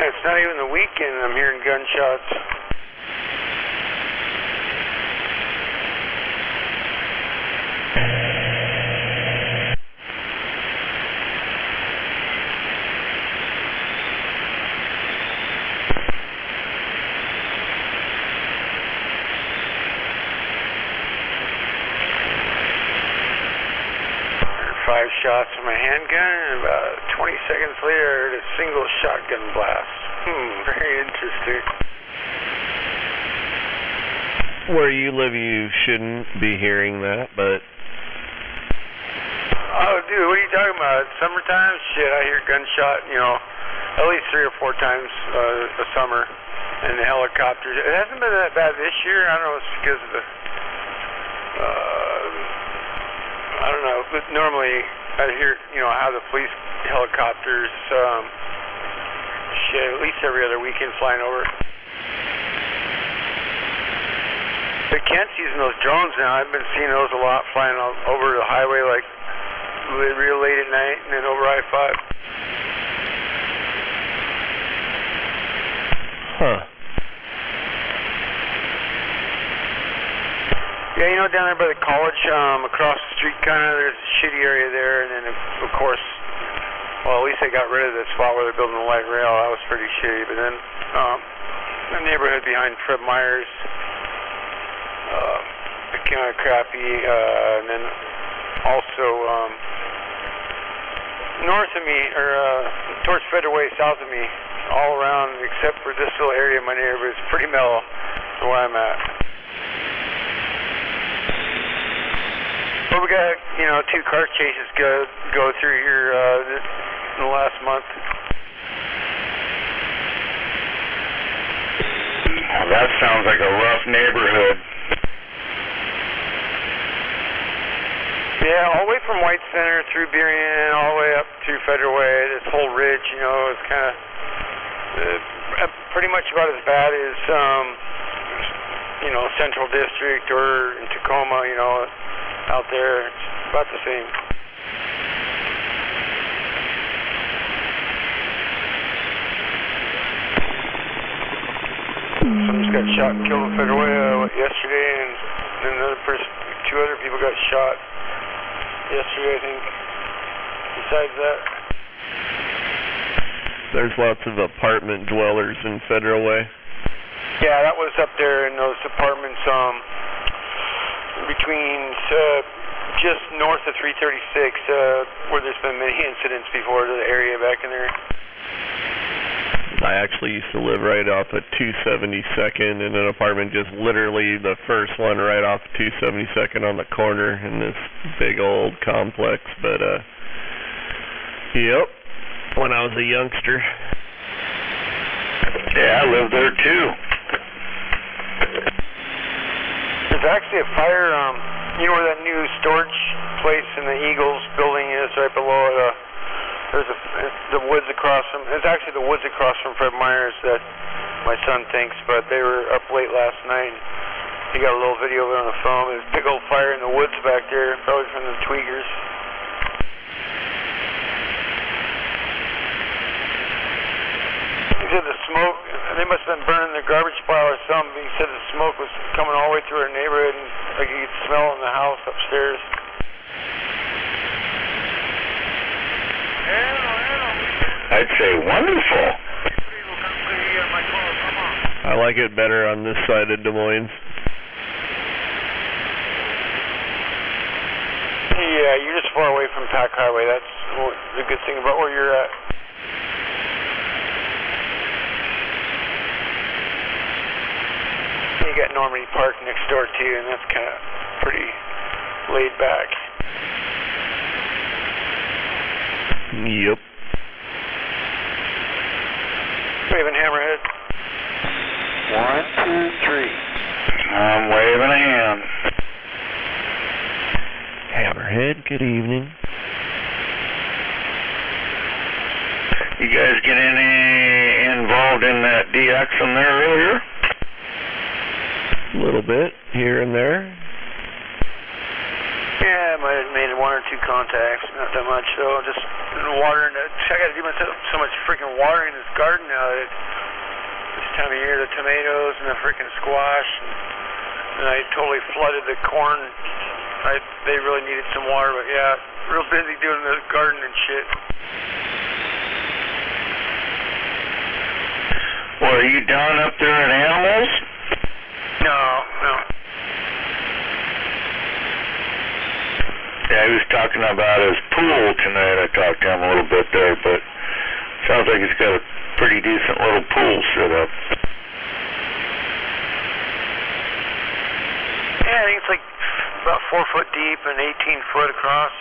It's not even the weekend and I'm hearing gunshots. Five shots from my handgun, and about 20 seconds later, I heard a single shotgun blast. Very interesting. Where you live, you shouldn't be hearing that, but... Oh, dude, what are you talking about? Summertime? Shit, I hear gunshot, at least 3 or 4 times a summer. And the helicopters. It hasn't been that bad this year. I don't know if it's because of the... I don't know, but normally I hear, how the police helicopters, at least every other weekend flying over. But Kent's using those drones now. I've been seeing those a lot flying over the highway, like real late at night, and then over I-5. Huh. Yeah, down there by the college, across the street there's a shitty area there, and then of course, well, at least they got rid of the spot where they're building the light rail. That was pretty shitty. But then the neighborhood behind Fred Meyer's, kind of crappy, and then also north of me, or towards Federal Way, south of me, all around, except for this little area of my neighborhood, it's pretty mellow where I'm at. But we got, 2 car chases go through here in the last month. That sounds like a rough neighborhood. Yeah, all the way from White Center through Burien, all the way up through Federal Way. This whole ridge, is kind of pretty much about as bad as, Central District or in Tacoma, out there. It's about the same. Someone just got shot and killed in Federal Way yesterday, and then another person, 2 other people got shot yesterday, I think. Besides that, there's lots of apartment dwellers in Federal Way. Yeah, that was up there in those apartments, between just north of 336, where there's been many incidents before, the area back in there. I actually used to live right off of 272nd in an apartment, just literally the first one right off 272nd on the corner in this big old complex. But, yep, when I was a youngster. Yeah, I lived there too. There's actually a fire, where that new storage place in the Eagles building is, right below it, There's the woods across from. It's actually the woods across from Fred Meyer's that my son thinks, but they were up late last night. He got a little video of it on the phone. There's a big old fire in the woods back there, probably from the Tweakers. He said the smoke, they must have been burning the garbage pile or something. He said the smoke was coming all the way through our neighborhood, and like you could smell it in the house upstairs. I'd say wonderful. I like it better on this side of Des Moines. Yeah, you're just far away from Pack Highway. That's the good thing about where you're at. You got Normandy Park next door too, and that's kind of pretty laid back. Yep. Waving Hammerhead. 1, 2, 3. I'm waving a hand. Hammerhead, good evening. You guys get any involved in that DX in there earlier? A little bit, here and there. Yeah, I might have made 1 or 2 contacts, not that much though. Just watering it. I gotta do myself so much freaking watering this garden now. This time of year, the tomatoes and the freaking squash, and I totally flooded the corn. They really needed some water, but yeah, real busy doing the garden and shit. Well, are you down up there at Animals? No. Yeah, he was talking about his pool tonight. I talked to him a little bit there, but sounds like he's got a pretty decent little pool set up. Yeah, I think it's like about 4 foot deep and 18 foot across.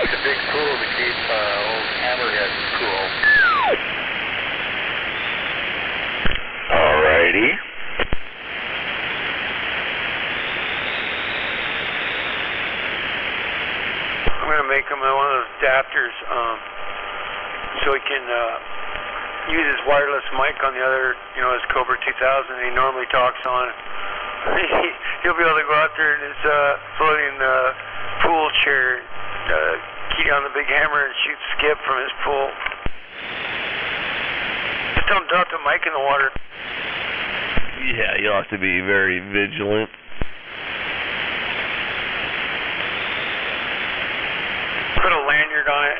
It's a big pool to keep old Hammerhead cool. Alrighty. I'm going to make him one of those adapters so he can use his wireless mic on the other, his Cobra 2000 he normally talks on. He'll be able to go out there in his floating pool chair, key on the big hammer and shoot skip from his pool. Just don't drop the mic in the water. Yeah, you'll have to be very vigilant. Put a lanyard on it.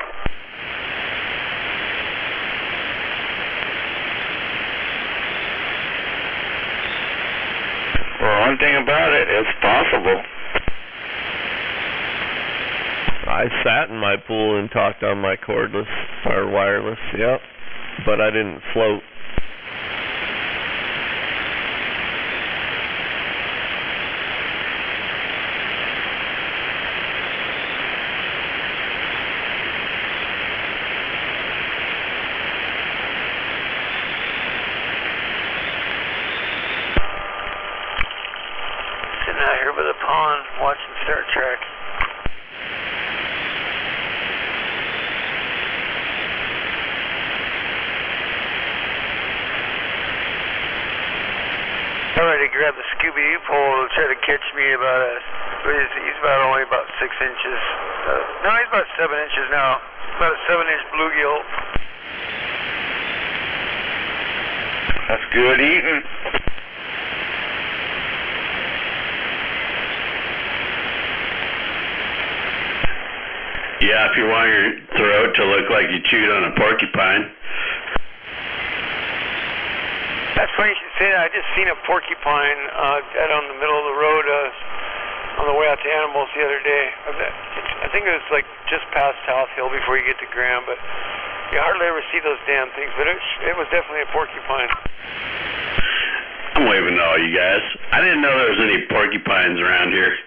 Well, one thing about it, it's possible. I sat in my pool and talked on my cordless or wireless, yep, but I didn't float. Sitting out here by the pond watching Star Trek. I already grabbed the Scooby-Doo pole to try to catch me he's only about 6 inches. No, he's about 7 inches now. About a 7-inch bluegill. That's good eating. Yeah, if you want your throat to look like you chewed on a porcupine. That's funny you should say that. I just seen a porcupine out on the middle of the road on the way out to Animals the other day. I think it was like just past South Hill before you get to Graham, but you hardly ever see those damn things. But it was definitely a porcupine. I'm waving to all you guys. I didn't know there was any porcupines around here.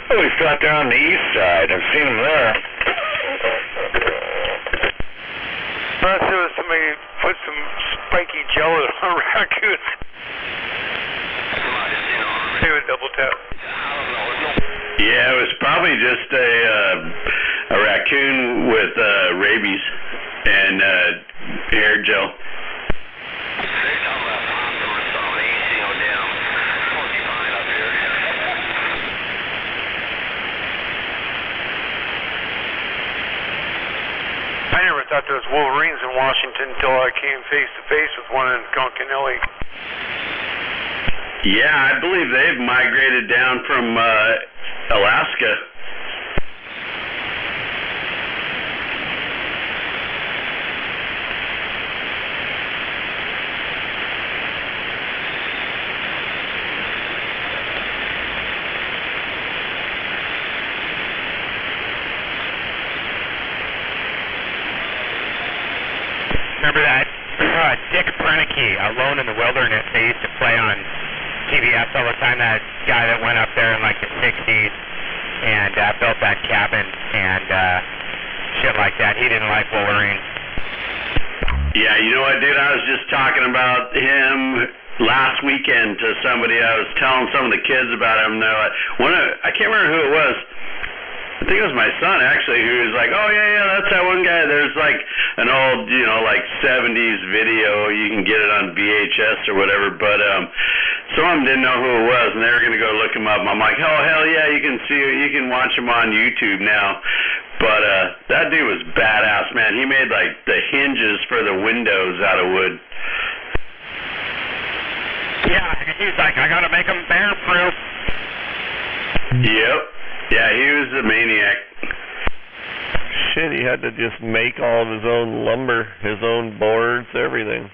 I always thought they're on the east side. I've seen them there. Unless there was somebody put some spiky jello on raccoons. They would double tap. Yeah, it was probably just a raccoon coon with rabies and hair gel. I never thought there was wolverines in Washington until I came face to face with one in Concanelli. Yeah, I believe they've migrated down from Alaska. Remember that Dick Prenicky, Alone in the Wilderness, they used to play on TBS all the time, that guy that went up there in like the 60s and built that cabin and shit like that. He didn't like Wolverine. Yeah, you know what, dude? I was just talking about him last weekend to somebody. I was telling some of the kids about him. I can't remember who it was. I think it was my son, actually, who was like, oh, yeah, that's that one guy. There's, like, an old, like, 70s video. You can get it on VHS or whatever. But some of them didn't know who it was, and they were going to go look him up. I'm like, oh, hell yeah, you can watch him on YouTube now. But that dude was badass, man. He made, like, the hinges for the windows out of wood. Yeah, he's like, I got to make them bear-proof. Yep. Yeah, he was a maniac. Shit, he had to just make all of his own lumber, his own boards, everything.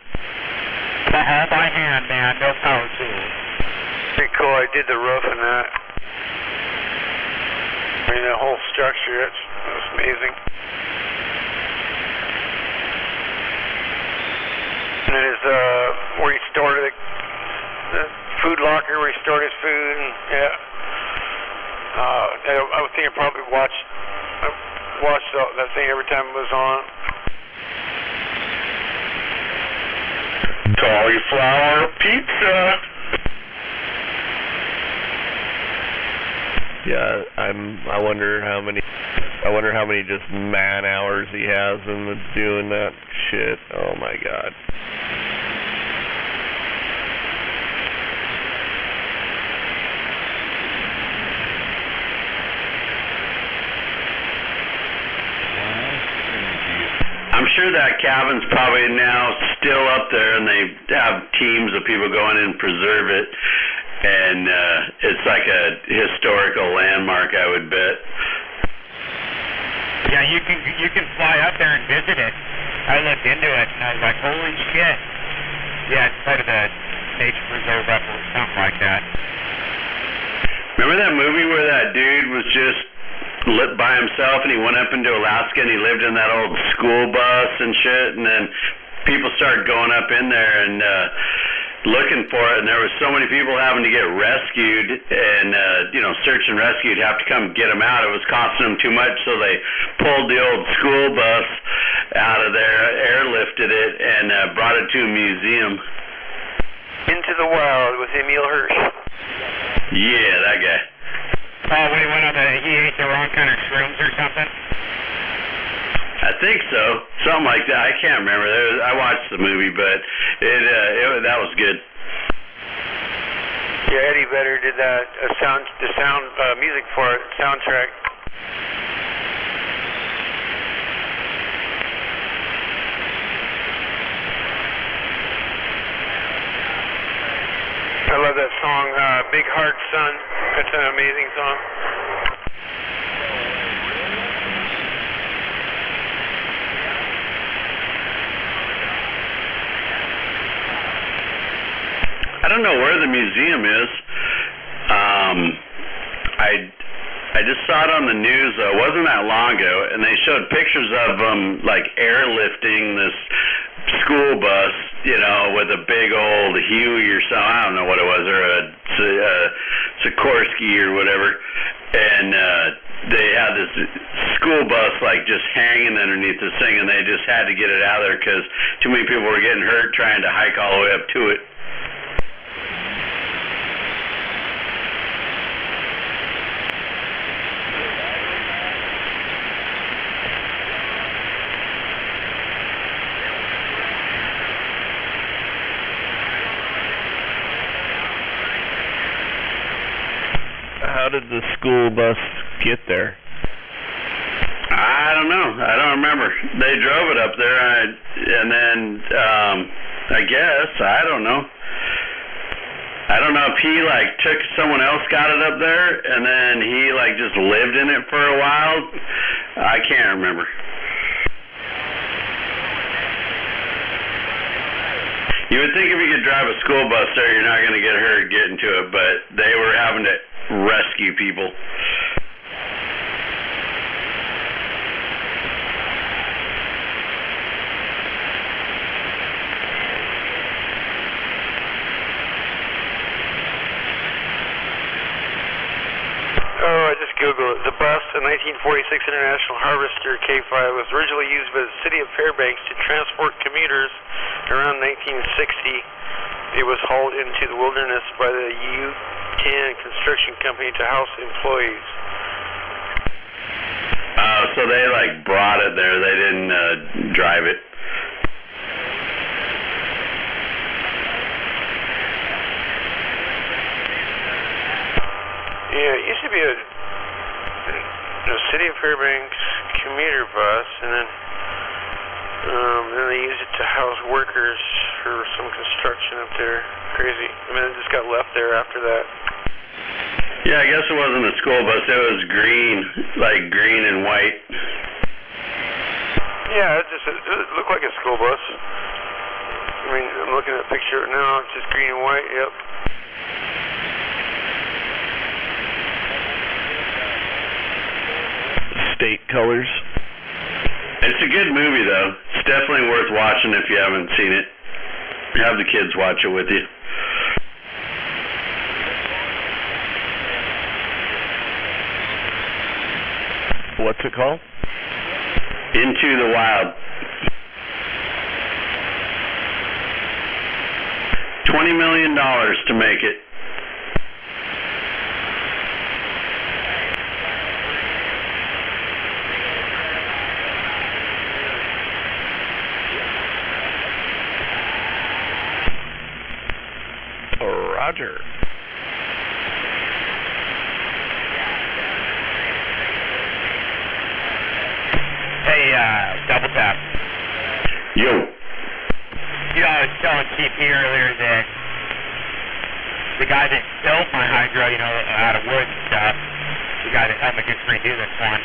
All by hand, man, no power tools. Pretty cool. I did the roof and that. I mean, the whole structure, it was amazing. And it is where he stored the food locker, where he stored his food, and yeah. I would think I probably watched that thing every time it was on. Cauliflower pizza. Yeah, I wonder how many just man hours he has in doing that shit. Oh my god. I'm sure that cabin's probably now still up there, and they have teams of people going in and preserve it. And it's like a historical landmark, I would bet. Yeah, you can fly up there and visit it. I looked into it, and I was like, holy shit. Yeah, it's part of the nature preserve or something like that. Remember that movie where that dude was just lived by himself, and he went up into Alaska, and he lived in that old school bus and shit, and then people started going up in there and looking for it, and there was so many people having to get rescued, and search and rescue, you'd have to come get them out. It was costing them too much, so they pulled the old school bus out of there, airlifted it, and brought it to a museum. Into the Wild with Emil Hirsch. Yeah, that guy. Oh, when he went up there, he ate the wrong kind of shrooms or something? I think so. Something like that. I can't remember. I watched the movie, but that was good. Yeah, Eddie Vedder did the sound music for it, soundtrack. I love that song, Big Hard Sun. That's an amazing song. I don't know where the museum is. I just saw it on the news. It wasn't that long ago, and they showed pictures of them like airlifting this school bus, with a big old Huey or something. I don't know what it was, or a Sikorsky or whatever. And they had this school bus like just hanging underneath this thing, and they just had to get it out of there because too many people were getting hurt trying to hike all the way up to it. how did the school bus get there? I don't know. I don't remember. They drove it up there, and then I guess I don't know. I don't know if he like took someone else got it up there, and then he like just lived in it for a while. I can't remember. You would think if you could drive a school bus there, you're not going to get hurt getting to it, but they were having to rescue people. Oh, I just Googled it. The bus, a 1946 International Harvester K5, was originally used by the city of Fairbanks to transport commuters. Around 1960, it was hauled into the wilderness by the U-10 construction company to house employees. So they like brought it there. They didn't drive it. Yeah, it used to be a city of Fairbanks commuter bus, and then they used it to house workers for some construction up there. Crazy. I mean, it just got left there after that. Yeah, I guess it wasn't a school bus. It was green, like green and white. Yeah, it looked like a school bus. I mean, I'm looking at a picture of it now. It's just green and white. Yep. State colors. It's a good movie, though. It's definitely worth watching if you haven't seen it. Have the kids watch it with you. What's it called? Into the Wild. $20 million to make it. Roger. Hey, Double Tap. Yo. You know, I was telling TP earlier that the guy that built my hydro, you know, out of wood and stuff, the guy that helped me get redo this one,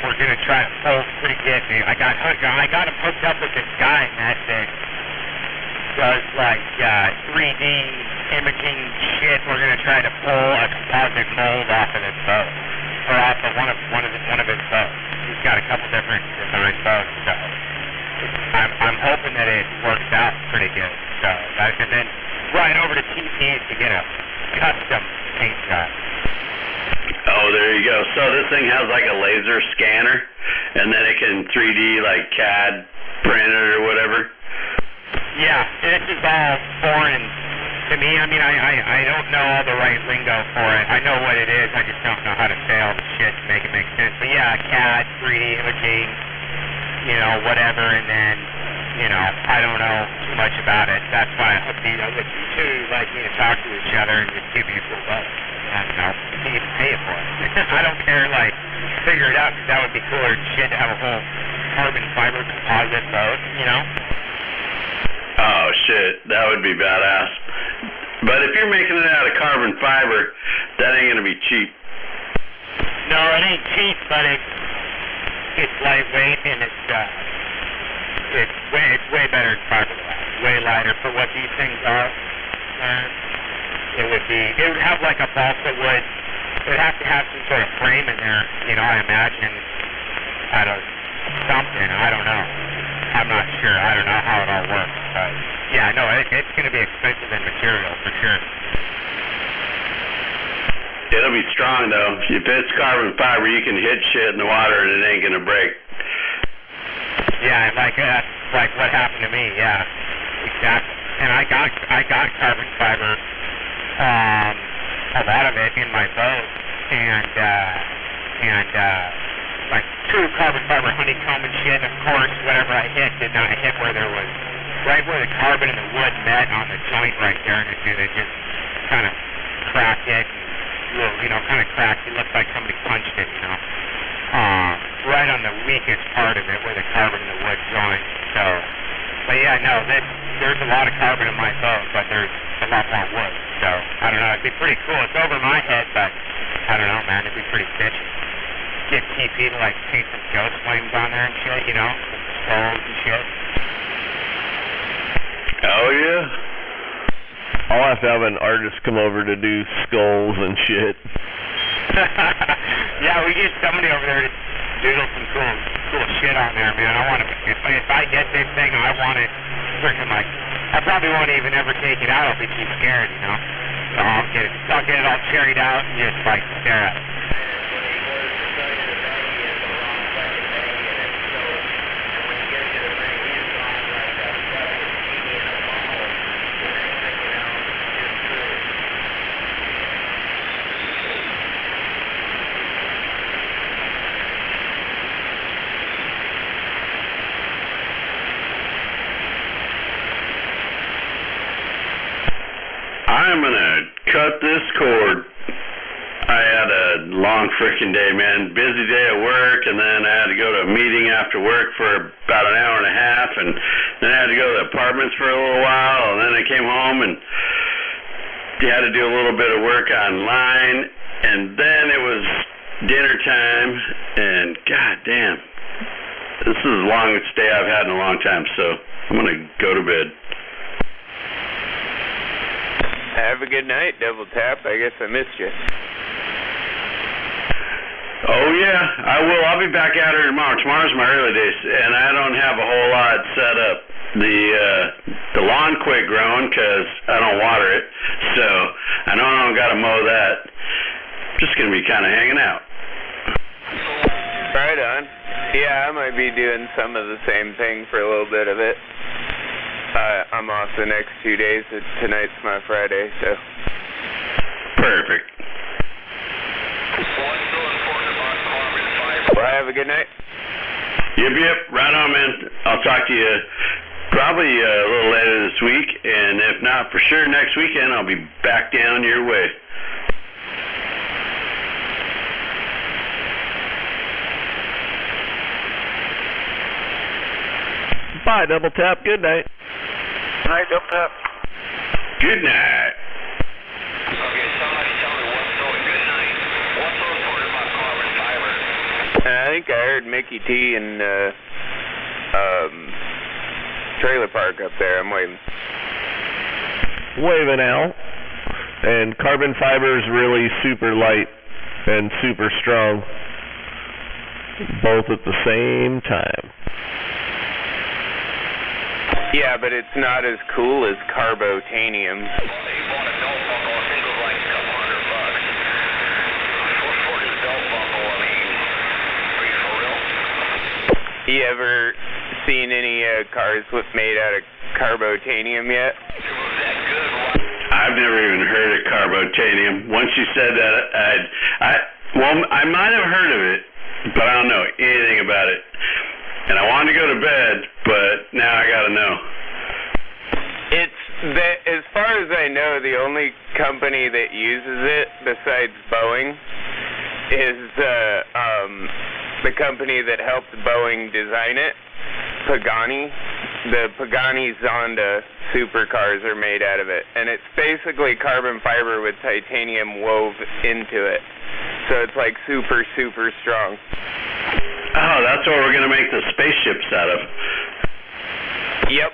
we're going to try to pull pretty good, dude. I got him hooked up with this guy, Matt, that does like 3D imaging shit. We're gonna try to pull a composite mold off of his boat, or off of one of his boats. He's got a couple different design boats, so I'm hoping that it works out pretty good. So and then right over to TP's to get a custom paint job. Oh, there you go. So this thing has like a laser scanner, and then it can 3D like CAD print it or whatever. Yeah, this is all foreign to me. I mean, I don't know all the right lingo for it. I know what it is. I just don't know how to say all the shit to make it make sense. But yeah, CAD, 3D imaging, you know, whatever. And then, you know, I don't know too much about it. That's why I hope you two like me to talk to each other and just give you a cool boat. You know, you can even pay it for it. I don't care. Like, figure it out. Cause that would be cooler shit to have a whole carbon fiber composite boat. You know. Oh shit, that would be badass. But if you're making it out of carbon fiber, that ain't gonna be cheap. No, it ain't cheap, but it's lightweight and it's way better than fiberglass. Way lighter for what these things are. It would have like a balsa wood. It would have to have some sort of frame in there. You know, I imagine out of something. I don't know. I'm not sure. I don't know how it all works. But yeah, no, it's going to be expensive in material for sure. It'll be strong though. If it's carbon fiber, you can hit shit in the water and it ain't gonna break. Yeah, like what happened to me. Yeah, exactly. And I got carbon fiber, a lot of it in my boat, and like true carbon fiber honeycomb and shit. Of course, whatever I hit did not hit where there was, right where the carbon and the wood met on the joint right there, and it just kind of cracked it. kind of cracked. It looks like somebody punched it, right on the weakest part of it where the carbon and the wood join. So, but yeah, no, there's a lot of carbon in my boat, but there's a lot more wood. So, I don't know, it'd be pretty cool. It's over my head, but I don't know, man, it'd be pretty bitchy. Get TP to like paint some ghost flames on there and shit, some skulls and shit. Oh yeah. I'll have to have an artist come over to do skulls and shit. Yeah, we get somebody over there to doodle some cool shit on there, man. I want to. If I get this thing, I want it freaking like. I probably won't even ever take it out. I'll be too scared, So I'll get it all cherried out and just like stare at it. I'm gonna cut this cord. I had a long freaking day, man. Busy day at work, and then I had to go to a meeting after work for about an hour and a half, and then I had to go to the apartments for a little while, and then I came home and had to do a little bit of work online, and then it was dinner time, and goddamn, this is the longest day I've had in a long time, so I'm gonna go to bed. Have a good night, Double Tap. I guess I missed you. Oh yeah, I will. I'll be back out here tomorrow. Tomorrow's my early days, and I don't have a whole lot set up. The lawn quit growing because I don't water it, so I know I don't got to mow that. Just gonna be kind of hanging out. Right on. Yeah, I might be doing some of the same thing for a little bit of it. I'm off the next 2 days. Tonight's my Friday, so. Perfect. Well, have a good night. Yep. Right on, man. I'll talk to you probably a little later this week, and if not, for sure next weekend, I'll be back down your way. Bye, Double Tap. Good night. Good night, Double Tap. Good night. Okay, somebody tell me what's so good night. What's so important about carbon fiber? I think I heard Mickey T in trailer park up there. I'm waving. Waving Al. And carbon fiber is really super light and super strong, both at the same time. Yeah, but it's not as cool as carbotanium. You ever seen any cars made out of carbotanium yet? I've never even heard of carbotanium. Once you said that, I might have heard of it, but I don't know anything about it. And I wanted to go to bed, but now I gotta know. As far as I know, the only company that uses it besides Boeing is the company that helped Boeing design it, Pagani. The Pagani Zonda supercars are made out of it, and it's basically carbon fiber with titanium wove into it. So it's like super, super strong. Oh, that's what we're gonna make the spaceships out of. Yep.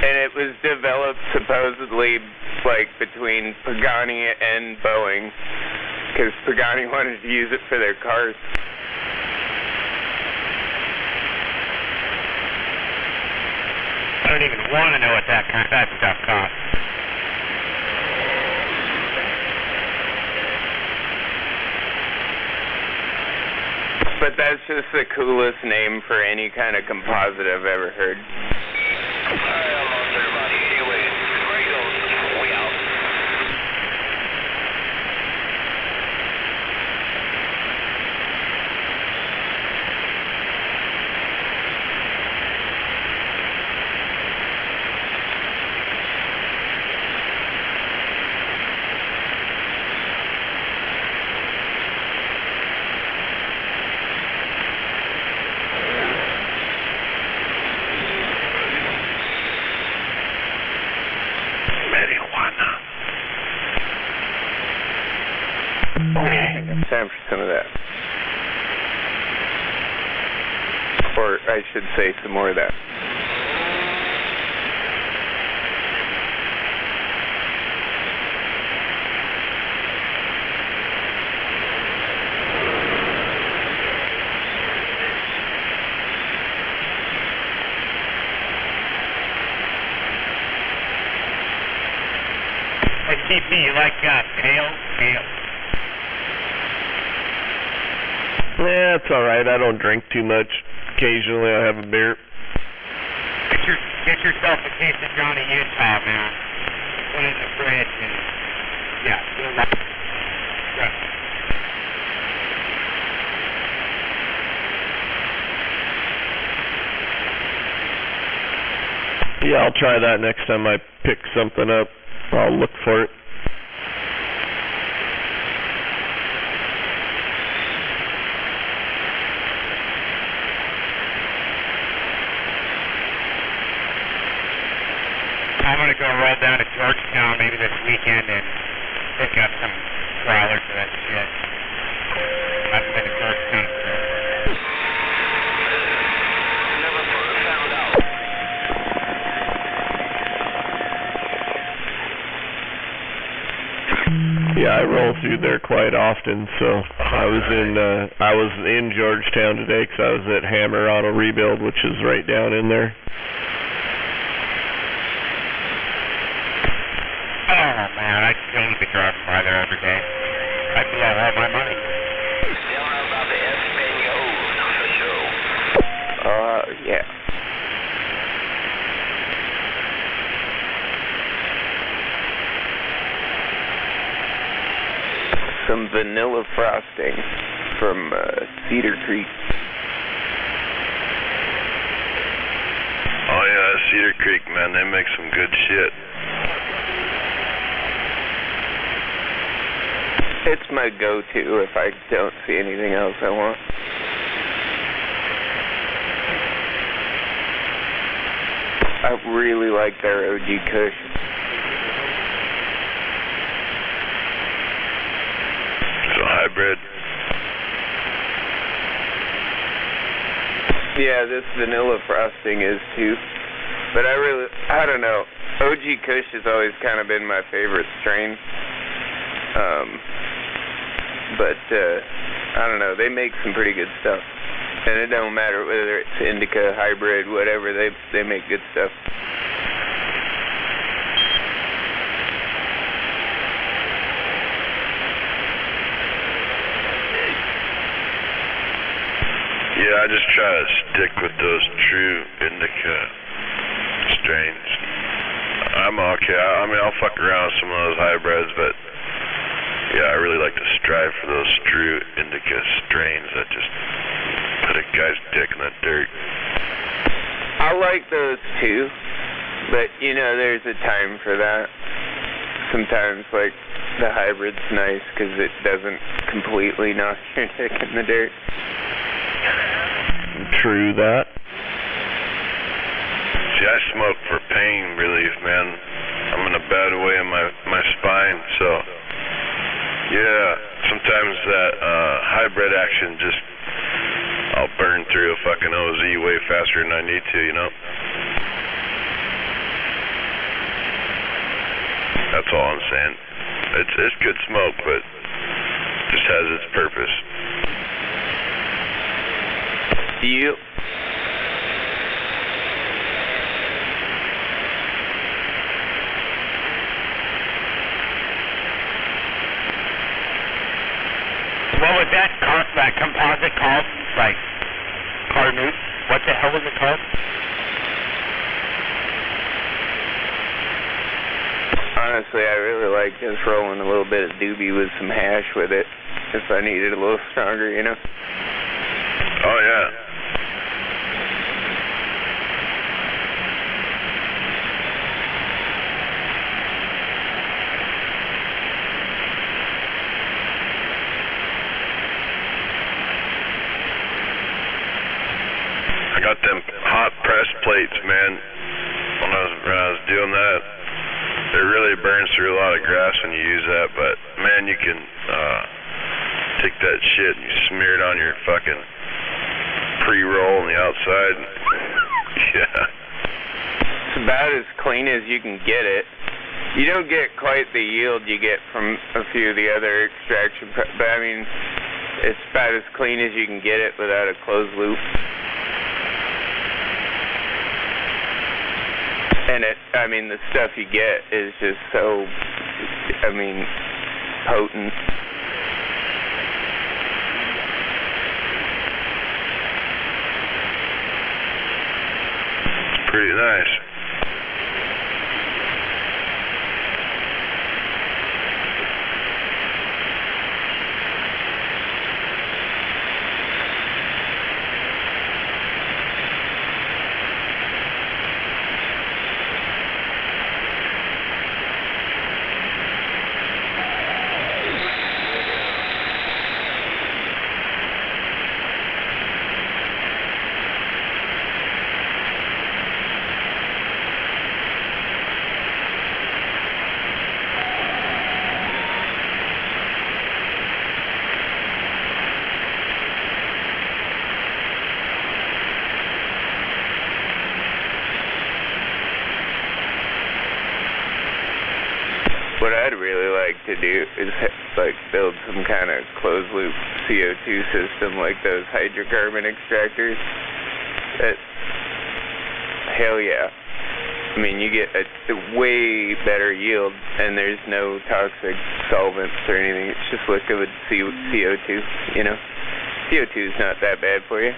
And it was developed supposedly like between Pagani and Boeing, because Pagani wanted to use it for their cars. I don't even want to know what that stuff costs. But that's just the coolest name for any kind of composite I've ever heard. Time for some of that. Or I should say some more of that. Hey, TP, you like ale? Ale. Yeah, it's alright. I don't drink too much. Occasionally I have a beer. Get yourself a case of Johnny Utah, man. Put it in the fridge and, yeah, do that. Yeah, I'll try that next time I pick something up. I'll look for it. I'm going to go roll down to Georgetown maybe this weekend and pick up some growlers for that shit. I've been to Georgetown for Yeah, I roll through there quite often, so I was in Georgetown today because I was at Hammer Auto Rebuild, which is right down in there. Oh man, I'd kill to be driving by there every day. I'd blow all my money. Yeah. Some vanilla frosting from Cedar Creek. Oh yeah, Cedar Creek, man, they make some good shit. It's my go-to if I don't see anything else I want. I really like their OG Kush. So hybrid. Yeah, this vanilla frosting is too. But I don't know. OG Kush has always kind of been my favorite strain. But I don't know, they make some pretty good stuff. And it don't matter whether it's indica, hybrid, whatever, they make good stuff. Yeah, I just try to stick with those true indica strains. I'm okay. I mean, I'll fuck around with some of those hybrids, but yeah, I really like to strive for those true indica strains that just put a guy's dick in the dirt. I like those too, but you know, there's a time for that. Sometimes, like, the hybrid's nice because it doesn't completely knock your dick in the dirt. True that. See, I smoke for pain relief, man. I'm in a bad way in my spine, so yeah, sometimes that hybrid action just, I'll burn through a fucking OZ way faster than I need to, you know? That's all I'm saying. It's good smoke, but just has its purpose. Yep. What was that composite called? Like, Carnoot? What the hell was it called? Honestly, I really like just rolling a little bit of doobie with some hash with it, if I need it a little stronger, you know? Oh, yeah. I got them hot press plates, man. When I was doing that, it really burns through a lot of grass when you use that, but man, you can take that shit and you smear it on your fucking pre-roll on the outside. Yeah. It's about as clean as you can get it. You don't get quite the yield you get from a few of the other extraction, but I mean, it's about as clean as you can get it without a closed loop. And I mean, the stuff you get is just so, I mean, potent. It's pretty nice. What I'd really like to do is like build some kind of closed loop CO2 system like those hydrocarbon extractors. Hell yeah. I mean, you get a way better yield and there's no toxic solvents or anything. It's just liquid CO2, you know. CO2 is not that bad for you.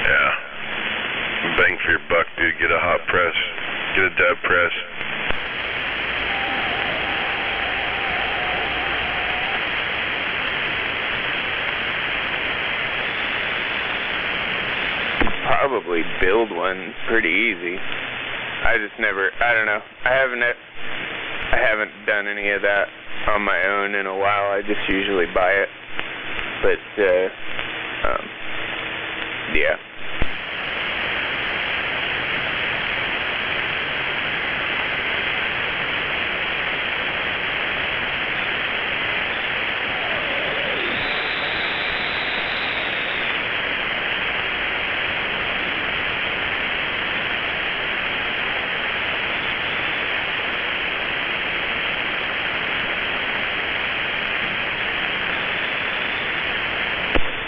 Yeah. Bang for your buck, dude. Get a hot press. Get a dab press. Probably build one pretty easy. I just never, I don't know. I haven't done any of that on my own in a while. I just usually buy it. But yeah.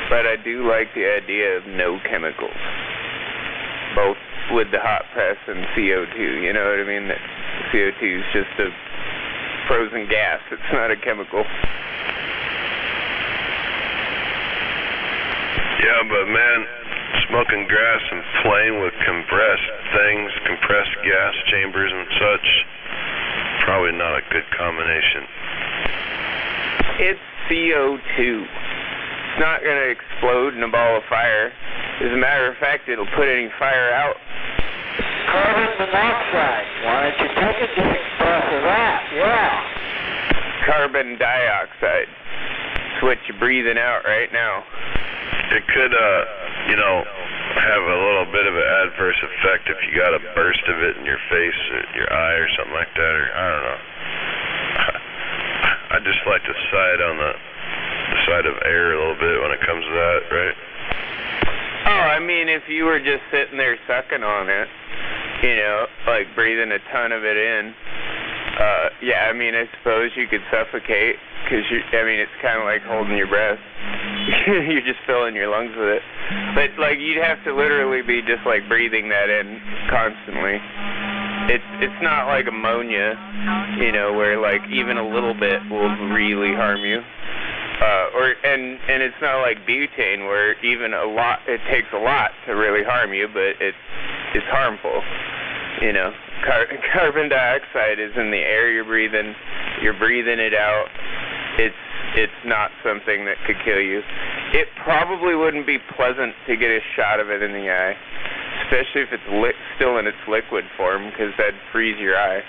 But I do like the idea of no chemicals, both with the hot press and CO2, you know what I mean? That CO2 is just a frozen gas, it's not a chemical. Yeah, but man, smoking grass and playing with compressed things, compressed gas chambers and such, probably not a good combination. It's CO2. It's not going to explode in a ball of fire. As a matter of fact, it'll put any fire out. Carbon monoxide. Why don't you take a drink of that? Yeah. Carbon dioxide. It's what you're breathing out right now. It could, you know, have a little bit of an adverse effect if you got a burst of it in your face or your eye or something like that, or I don't know. I just like to side on the side of air a little bit when it comes to that, right? Oh, I mean, if you were just sitting there sucking on it, you know, like breathing a ton of it in, yeah, I mean, I suppose you could suffocate, because, I mean, it's kind of like holding your breath. You're just filling your lungs with it. But, like, you'd have to literally be just, like, breathing that in constantly. It's not like ammonia, you know, where, like, even a little bit will really harm you. And it's not like butane where even it takes a lot to really harm you, but it's harmful. You know, carbon dioxide is in the air you're breathing it out. It's not something that could kill you. It probably wouldn't be pleasant to get a shot of it in the eye, especially if it's still in its liquid form, because that'd freeze your eye.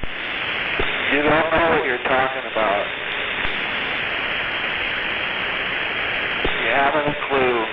You don't know what you're talking about. You haven't a clue.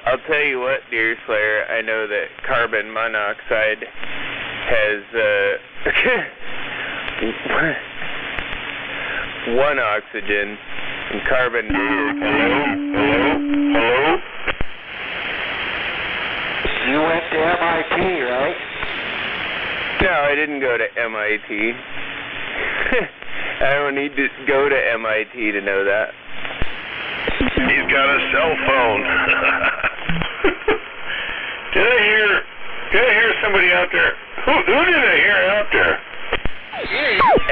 I'll tell you what, Deer Slayer, I know that carbon monoxide has one oxygen and carbon. Hello? You went to MIT, right? No, I didn't go to MIT. I don't need to go to MIT to know that. He's got a cell phone. Did I hear somebody out there? Who did I hear out there?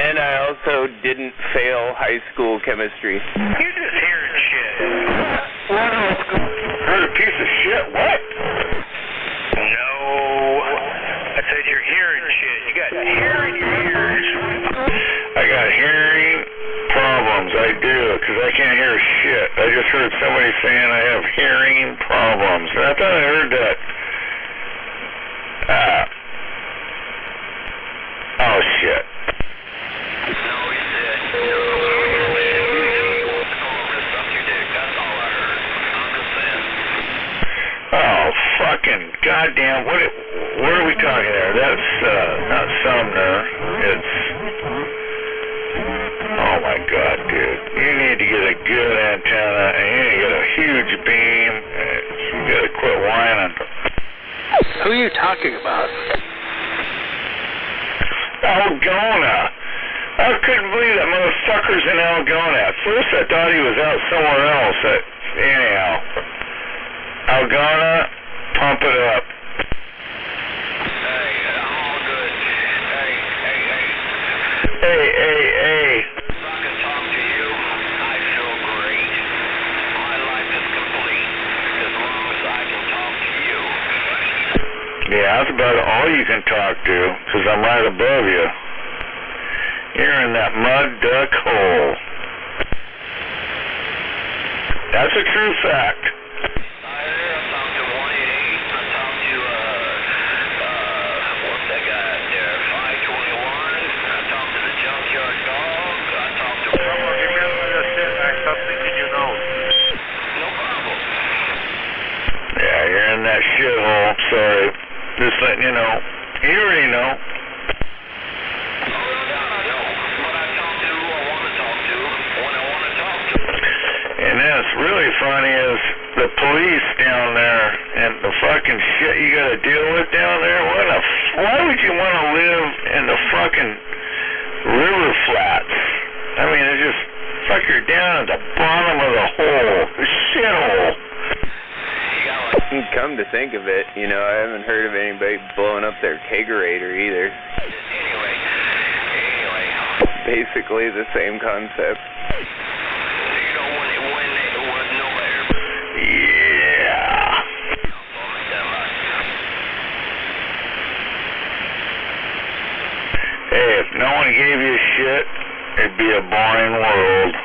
And I also didn't fail high school chemistry. You're just hearing shit. Heard a piece of shit? What? No. I said you're hearing shit. You got hair in your ears. I got hearing problems. I do, because I can't hear shit. I just heard somebody saying I have hearing problems. And I thought I heard that. Oh, shit. Oh, fucking goddamn, what are we talking there? That's, not Sumner, it's, oh my god, dude. You need to get a good antenna, and you need to get a huge beam, and you gotta quit whining. Who are you talking about? Algona. I couldn't believe that motherfucker's in Algona. At first I thought he was out somewhere else. Anyhow. Algona, pump it up. Hey. Yeah, that's about all you can talk to, because I'm right above you. You're in that mud duck hole. That's a true fact. Yeah, you're in that shithole. Sorry. Just letting you know. You already know. And then it's really funny is the police down there and the fucking shit you gotta deal with down there. Why would you want to live in the fucking river flats? I mean, it's just fucker down at the bottom of the hole, the shithole. Come to think of it, you know, I haven't heard of anybody blowing up their kegerator either. Basically the same concept. Yeah. Hey, if no one gave you shit, it'd be a boring world.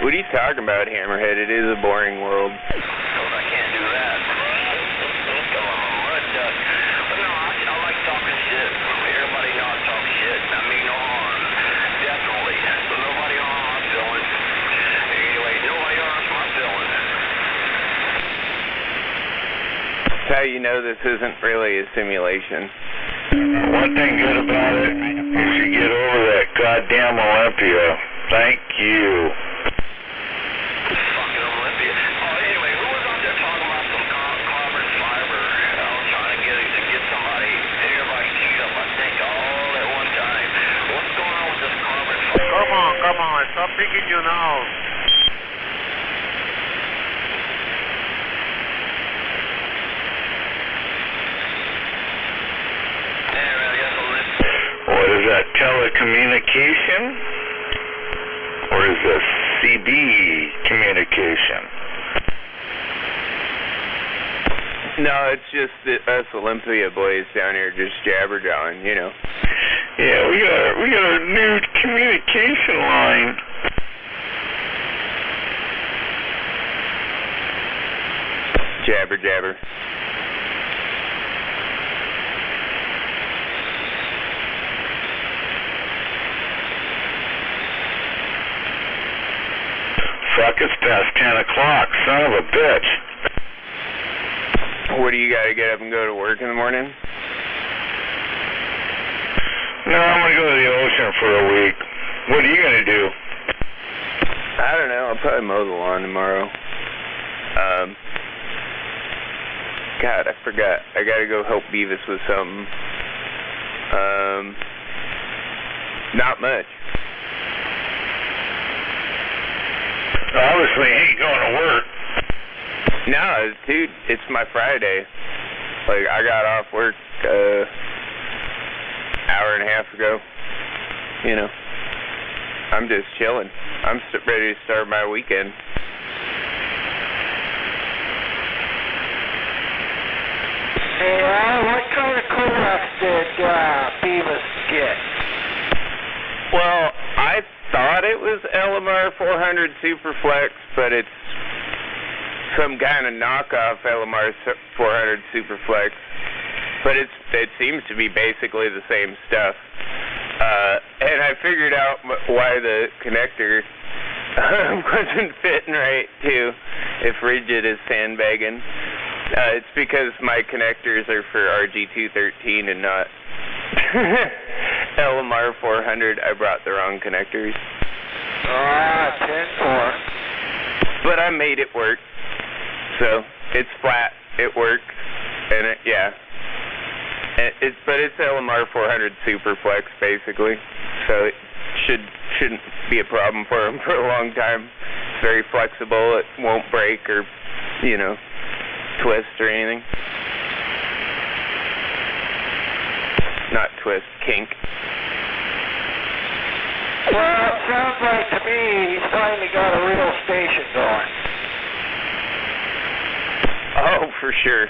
What are you talking about, Hammerhead? It is a boring world. That's how you know this isn't really a simulation. One thing good about it is you get over that goddamn Olympia. Thank you. Come on, stop picking your nose. What is that, telecommunication? Or is this CB communication? No, it's just us Olympia boys down here just jabber-jawing, you know. Yeah, we got a new communication line. Jabber. Fuck, it's past 10 o'clock, son of a bitch. What do you got to get up and go to work in the morning? No, I'm going to go to the ocean for a week. What are you going to do? I don't know. I'll probably mow the lawn tomorrow. God, I forgot. I got to go help Beavis with something. Not much. Obviously, he ain't going to work. No, dude, it's my Friday. Like, I got off work hour and a half ago. You know, I'm just chilling. I'm ready to start my weekend. Hey, what kind of Corex did Beavis get? Well, I thought it was LMR 400 Superflex, but it's some kind of knockoff LMR 400 Superflex. But it seems to be basically the same stuff. And I figured out why the connector wasn't fitting right, too, if Rigid is sandbagging. It's because my connectors are for RG213 and not LMR 400. I brought the wrong connectors. 10-4. But I made it work. So, it's flat. It works. And but it's LMR 400 Superflex, basically. So it shouldn't be a problem for them for a long time. It's very flexible. It won't break or, you know, twist or anything. Not twist, kink. Well, it sounds like to me he's finally got a real station going. Oh, for sure.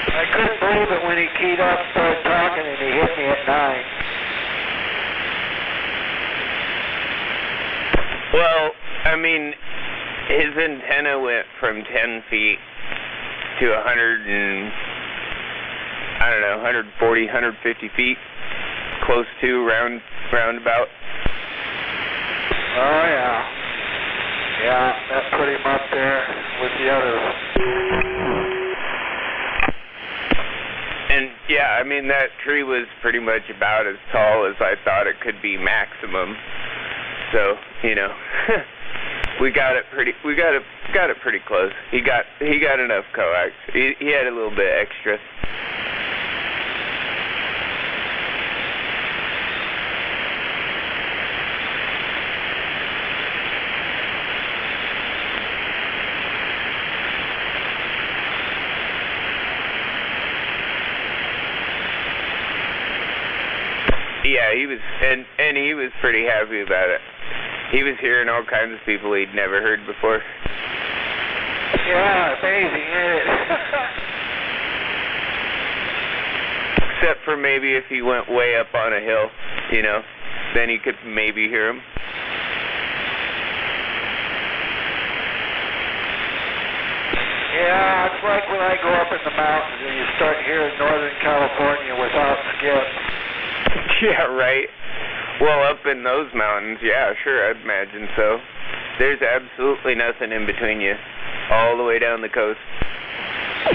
I couldn't believe it when he keyed up, started talking, and he hit me at 9. Well, I mean, his antenna went from 10 feet to 140, 150 feet, close to roundabout. Oh, yeah. Yeah, that put him up there with the others. And, yeah, I mean, that tree was pretty much about as tall as I thought it could be maximum. So, you know, we got it pretty close. He got enough coax. He had a little bit extra. Yeah, he was, and he was pretty happy about it. He was hearing all kinds of people he'd never heard before. Yeah, amazing, isn't it? Except for maybe if he went way up on a hill, you know, then he could maybe hear him. Yeah, it's like when I go up in the mountains and you start hearing Northern California without skip. Yeah, right. Well, up in those mountains, yeah, sure, I'd imagine so. There's absolutely nothing in between you, all the way down the coast.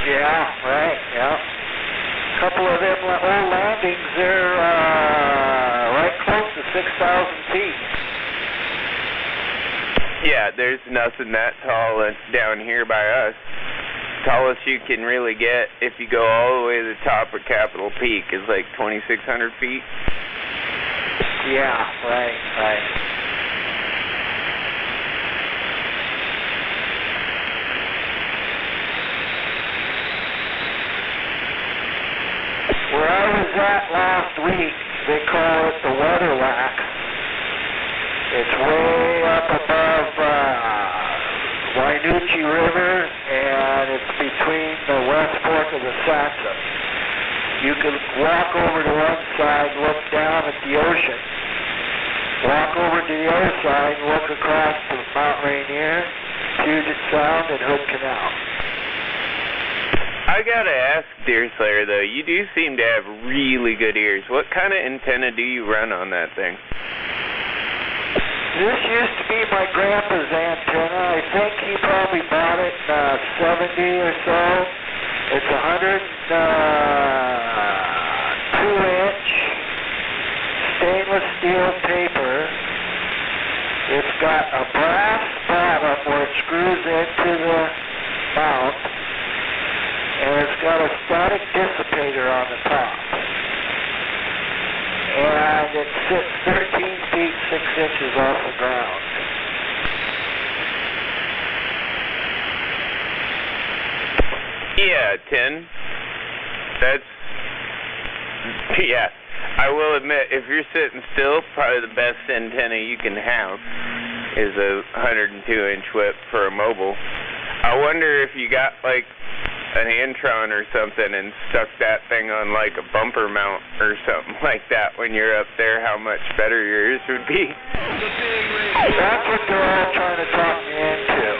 Yeah, right, yeah. A couple of them old landings, they're right close to 6,000 feet. Yeah, there's nothing that tall down here by us. Tallest you can really get if you go all the way to the top of Capitol Peak is like 2,600 feet. Yeah, right. Where I was at last week, they call it the Weather Lax. It's way up above Wainuchi River, and it's between the West Fork of the Saxon. You can walk over to one side, look down at the ocean, walk over to the other side, and look across to Mount Rainier, Puget Sound, and Hood Canal. I gotta ask, Deerslayer, though, you do seem to have really good ears. What kind of antenna do you run on that thing? This used to be my grandpa's antenna. I think he probably bought it in 70 or so. It's 102-inch stainless steel paper. It's got a brass bottom where it screws into the mount, and it's got a static dissipator on the top. And it sits 13 feet 6 inches off the ground. Yeah, Tin. That's... Yeah. I will admit, if you're sitting still, probably the best antenna you can have is a 102-inch whip for a mobile. I wonder if you got, like, an Antron or something and stuck that thing on, like, a bumper mount or something like that when you're up there, how much better yours would be. That's what they're all trying to talk me into.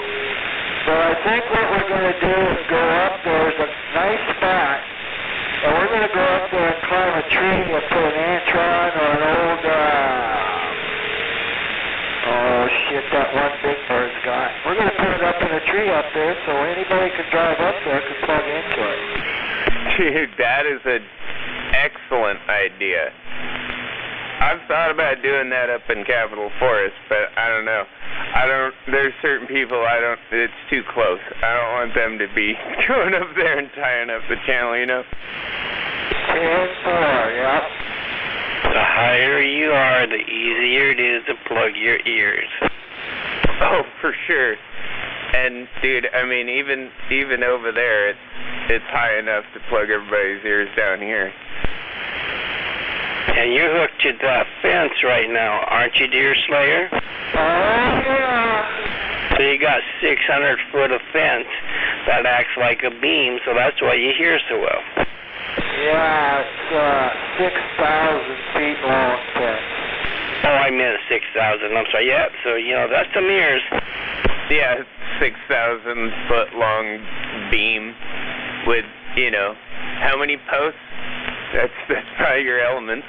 So I think what we're going to do is go up. There's a nice spot, and we're going to go up there and climb a tree and put an Antron or an old, oh shit, that one Big Bird's got. We're going to put it up in a tree up there so anybody can drive up there can plug into it. Dude, that is an excellent idea. I've thought about doing that up in Capitol Forest, but I don't know. There's certain people it's too close. I don't want them to be going up there and tying up the channel, you know? 10-4, yep. The higher you are, the easier it is to plug your ears. Oh, for sure. And, dude, I mean, even over there, it's high enough to plug everybody's ears down here. And you're hooked to that fence right now, aren't you, Deer Slayer? Oh, yeah. So you got 600 foot of fence that acts like a beam, so that's why you hear so well. Yeah, it's 6,000 feet long fence. Oh, I meant 6,000. I'm sorry. Yeah, so, that's some ears. Yeah, 6,000 foot long beam with, how many posts? That's probably your elements.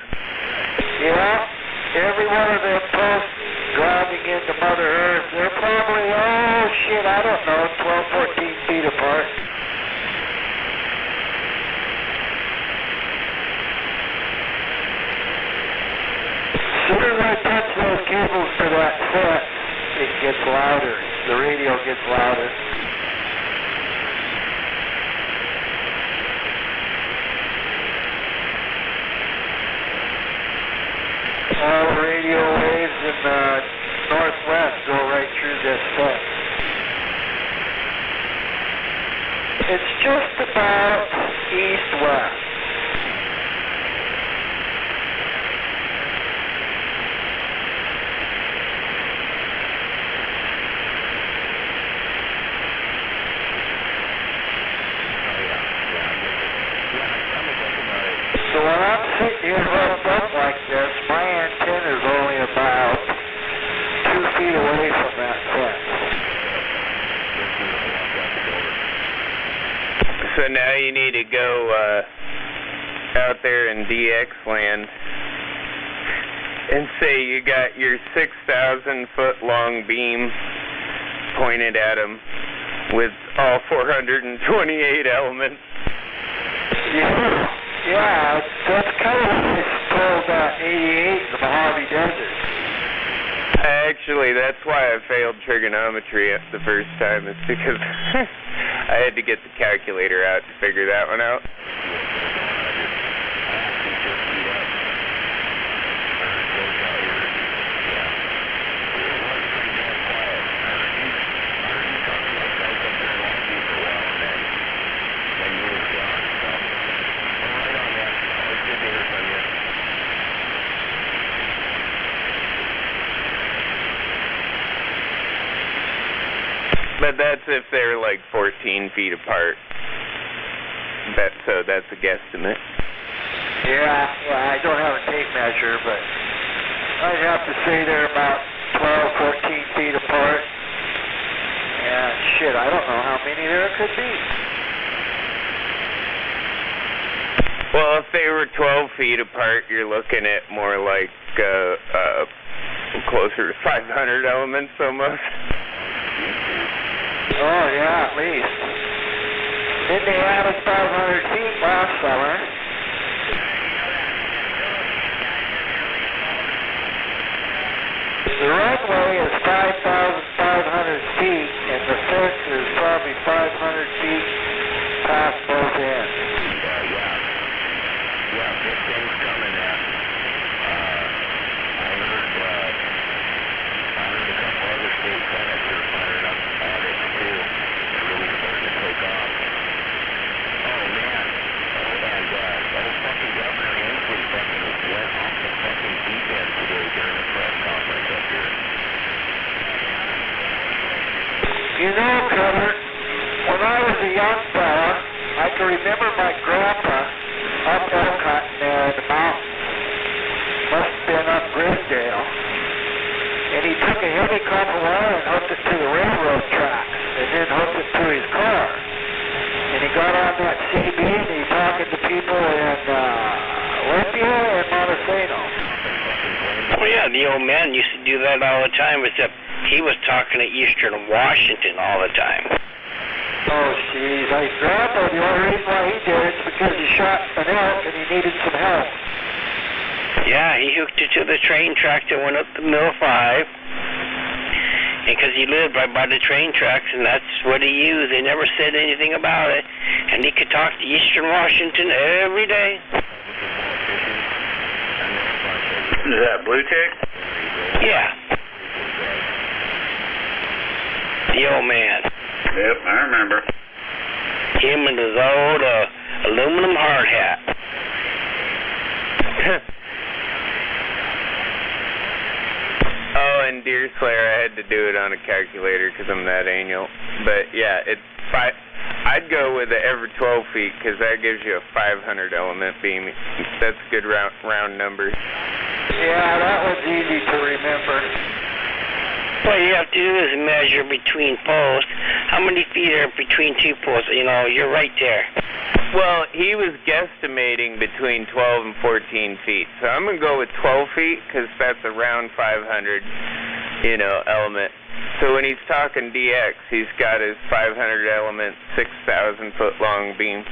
Yeah, every one of them posts driving into Mother Earth, they're probably, I don't know, 12, 14 feet apart. As soon as I touch those cables to that fence, it gets louder. The radio gets louder. All the radio waves in the northwest go right through this fence. It's just about east-west. So when I'm sitting here hooked up like this, my antenna is only about 2 feet away from that fence. So now you need to go out there in DX land and say you got your 6,000 foot long beam pointed at them with all 428 elements. Yeah, that's kind of what I told 88 in the Mojave Desert. Actually, that's why I failed trigonometry the first time, is because I had to get the calculator out to figure that one out. But that's if they're like 14 feet apart. So that's a guesstimate. Yeah, I don't have a tape measure, but I'd have to say they're about 12, 14 feet apart. And shit, I don't know how many there could be. Well, if they were 12 feet apart, you're looking at more like closer to 500 elements almost. Oh, yeah, at least. Then they added 500 feet last summer. The runway is 5,500 feet, and the fence is probably 500 feet past both ends. Yeah, big things coming out. I heard a couple other state senators firing up at it too. They're really starting to take off. Oh man, and the whole fucking Governor Inslee fucking went off the fucking deep end today during the press conference up here. You know, Trevor, when I was a young fella, I can remember my grandpa up Elkhart there in the mountains. Must have been up Grisdale. And he took a heavy copper wire and hooked it to the railroad tracks, and then hooked it to his car. And he got on that CB and he's talking to people in Olympia and Montesano. Oh yeah, the old man used to do that all the time, except he was talking to Eastern Washington all the time. Oh, jeez. Grandpa, the only reason why he did it is because he shot an elk and he needed some help. Yeah, he hooked it to the train track that went up the Mill 5. Because he lived right by the train tracks, and that's what he used. They never said anything about it. And he could talk to Eastern Washington every day. Is that Blue Tick? Yeah. The old man. Yep, I remember. Him and his old aluminum hard hat. Oh, and Deer Slayer, I had to do it on a calculator because I'm that anal. But yeah, I'd go with the every 12 feet because that gives you a 500 element beam. That's good round numbers. Yeah, that was easy to remember. What you have to do is measure between posts. How many feet are between two posts? You know, you're right there. Well, he was guesstimating between 12 and 14 feet. So I'm going to go with 12 feet because that's around 500, element. So when he's talking DX, he's got his 500 element, 6,000 foot long beam.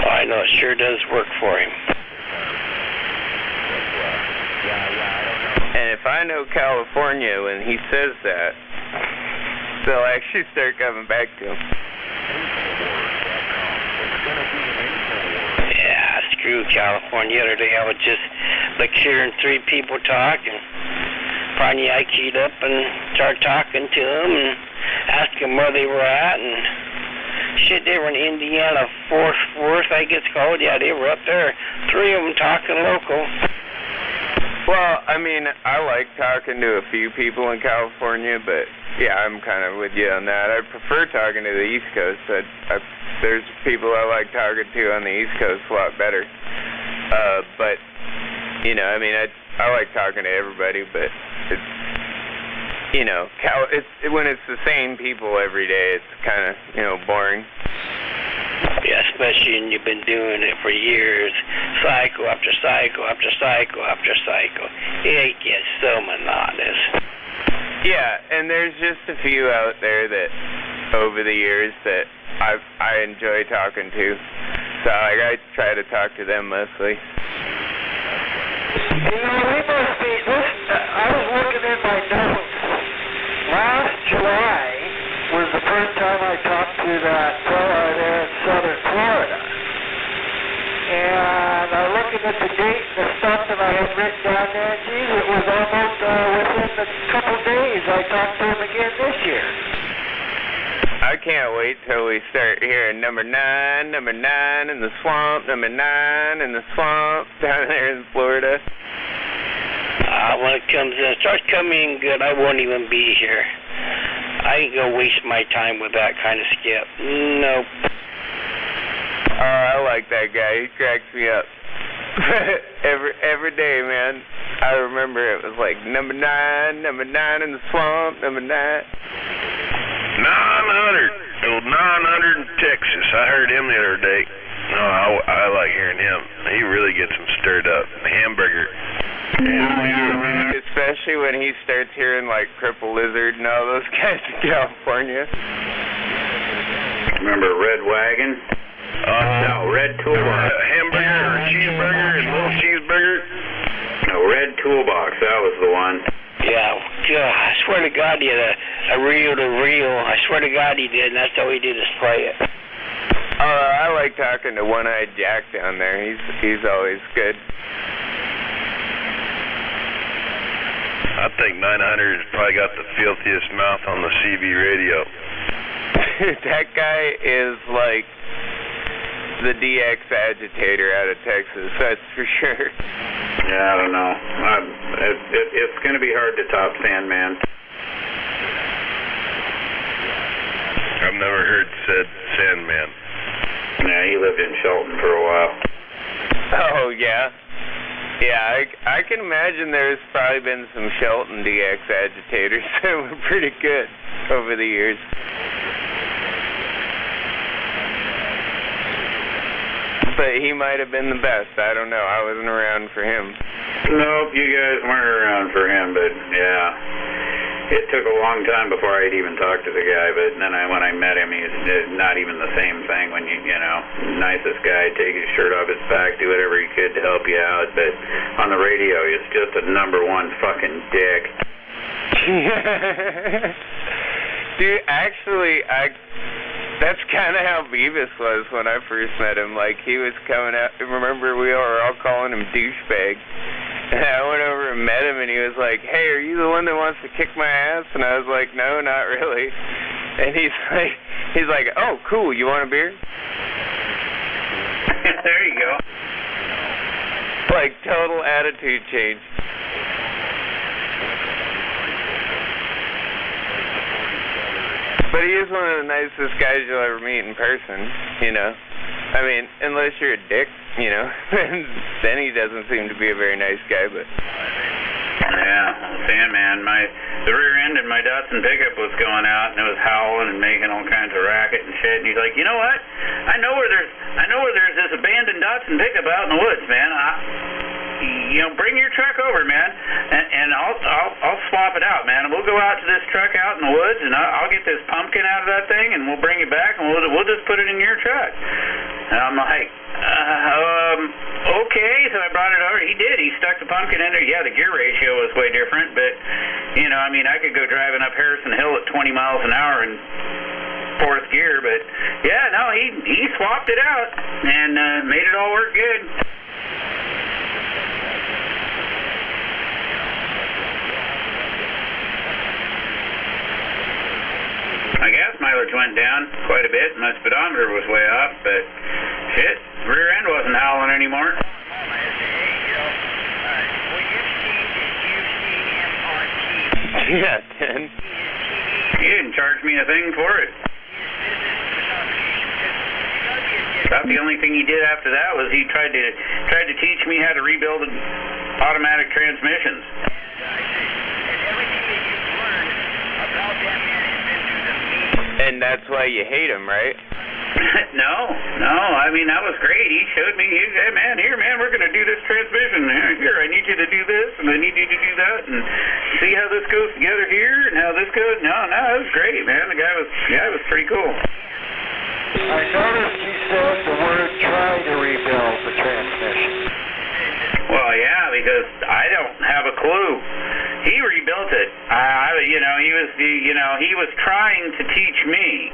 I know it sure does work for him. And if I know California, when he says that, they'll actually start coming back to him. Yeah, screw California. The other day I was just like hearing three people talk, and finally I keyed up and started talking to them and asked them where they were at, and shit, they were in Indiana, Fort Worth, I guess it's called. Yeah, they were up there. Three of them talking local. Well, I mean, I like talking to a few people in California, but yeah, I'm kind of with you on that. I prefer talking to the East Coast. There's people I like talking to on the East Coast a lot better. But, I mean, I like talking to everybody, but it's, when it's the same people every day, it's kind of, boring. Yeah, especially when you've been doing it for years, cycle after cycle after cycle after cycle. It gets so monotonous. Yeah, and there's just a few out there that, over the years, that I enjoy talking to. So I try to talk to them mostly. We must be, I was looking in my notes. Last July was the first time I talked to that fellow there in southern Florida. And I'm looking at the date and the stuff that I had written down there. Geez, it was almost within a couple days I talked to him again this year. I can't wait till we start hearing number 9 in the swamp, number 9 in the swamp down there in Florida. When it comes in, starts coming in good, I won't even be here. I ain't gonna waste my time with that kind of skip. Nope. I like that guy. He cracks me up. every day, man. I remember it was like number 9 in the swamp, number 9. 900. 900 in Texas. I heard him the other day. No, I like hearing him. He really gets them stirred up. Hamburger. Especially when he starts hearing like Cripple Lizard and all those guys in California. Remember Red Wagon? No, Red Toolbox. Hamburger or cheeseburger and little cheeseburger? No, Red Toolbox. That was the one. Yeah, God, I swear to God he had a reel-to-reel. I swear to God he did, and that's all he did is play it. I like talking to One-Eyed Jack down there. He's always good. I think 900 has probably got the filthiest mouth on the CB radio. That guy is like the DX agitator out of Texas, that's for sure. Yeah, I don't know. It's going to be hard to top Sandman. I've never heard said Sandman. Yeah, he lived in Shelton for a while. Oh, yeah? Yeah, I can imagine there's probably been some Shelton DX agitators that were pretty good over the years. But he might have been the best. I don't know. I wasn't around for him. Nope, you guys weren't around for him, but yeah. It took a long time before I'd even talked to the guy, but then when I met him, he's not even the same thing when you know, nicest guy, take his shirt off his back, do whatever he could to help you out, but on the radio, he's just a #1 fucking dick. Dude, actually, that's kind of how Beavis was when I first met him. Like, he was coming out, remember we were all calling him douchebag. And I went over and met him, and he was like, "Hey, are you the one that wants to kick my ass?" And I was like, "No, not really." And he's like, "Oh, cool, you want a beer?" There you go. Like, total attitude change. But he is one of the nicest guys you'll ever meet in person, you know. I mean, unless you're a dick, you know, then he doesn't seem to be a very nice guy, but... Yeah, Sandman, the rear end in my Datsun pickup was going out, and it was howling and making all kinds of racket and shit, and he's like, "You know what? I know where there's this abandoned Datsun pickup out in the woods, man. Bring your truck over, man, and I'll swap it out, man. And we'll go out to this truck out in the woods, and I'll get this pumpkin out of that thing, and we'll bring it back, and we'll just put it in your truck." And I'm like, okay. So I brought it over. He did. He stuck the pumpkin in there. Yeah, the gear ratio was way different, but I mean, I could go driving up Harrison Hill at 20 miles an hour in fourth gear, but yeah, no, he swapped it out and made it all work good. My gas mileage went down quite a bit. My speedometer was way up, but shit, rear end wasn't howling anymore. Yeah, 10. He didn't charge me a thing for it. About the only thing he did after that was he tried to teach me how to rebuild automatic transmissions. And that's why you hate him, right? No. I mean, that was great. He showed me, hey, man, we're going to do this transmission. Here, I need you to do this, and I need you to do that, and see how this goes together here, and how this goes. No, it was great, man. The guy was pretty cool. I noticed he said the word try to rebuild the transmission. Well, yeah, because I don't have a clue. He rebuilt it. He was trying to teach me,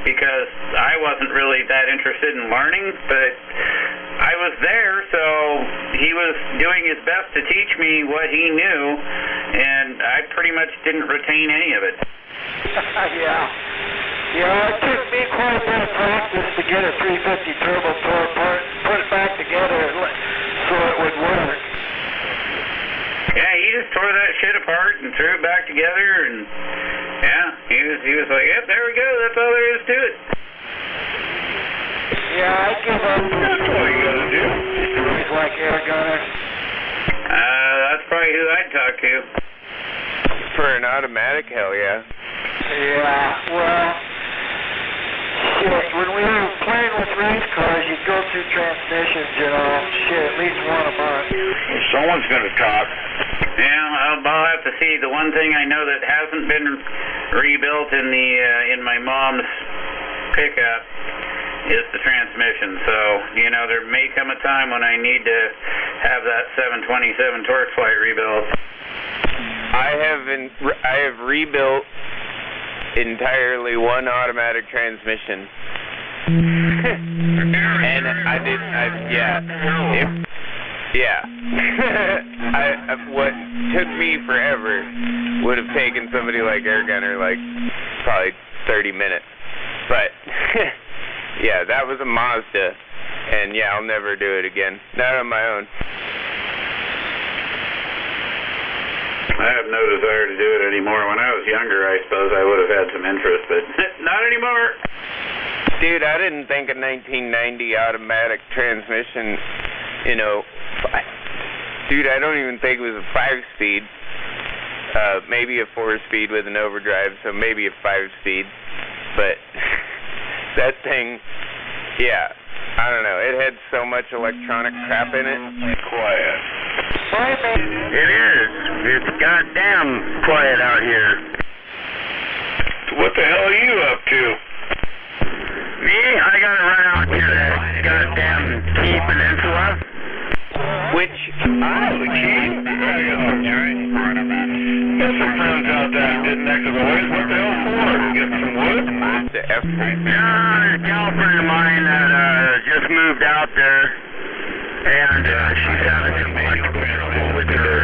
because I wasn't really that interested in learning, but I was there, so he was doing his best to teach me what he knew, and I pretty much didn't retain any of it. Yeah, it took me quite a bit of practice to get a 350 turbo put it back together so it would work. Yeah, he just tore that shit apart and threw it back together, and yeah, he was like, "Yep, there we go. That's all there is to it." Yeah, I give up. That's what you gotta do. He's like air gunner. That's probably who I'd talk to. For an automatic, hell yeah. Yeah, well, shit, when we were playing with race cars, you'd go through transmissions, you know, shit, at least one a month. Someone's going to talk. Yeah, I'll have to see. The one thing I know that hasn't been rebuilt in my mom's pickup is the transmission. So, you know, there may come a time when I need to have that 727 torque flight rebuilt. I have rebuilt entirely one automatic transmission. And what took me forever would have taken somebody like Air Gunner like probably 30 minutes. But yeah, that was a Mazda, and yeah, I'll never do it again. Not on my own. I have no desire to do it anymore. When I was younger, I suppose I would have had some interest, but not anymore. Dude, I didn't think a 1990 automatic transmission, you know, dude, I don't even think it was a 5-speed. Maybe a 4-speed with an overdrive, so maybe a 5-speed. But that thing, yeah, I don't know. It had so much electronic crap in it. Quiet. It is. It's goddamn quiet out here. What the hell are you up to? Me? I gotta run out to that goddamn Key Peninsula. Which? The Key? Got some friends out there getting next to the woods. What the hell for? Get some wood? The F-Street. No, there's a girlfriend of mine that just moved out there. And she's having some electrical trouble with her.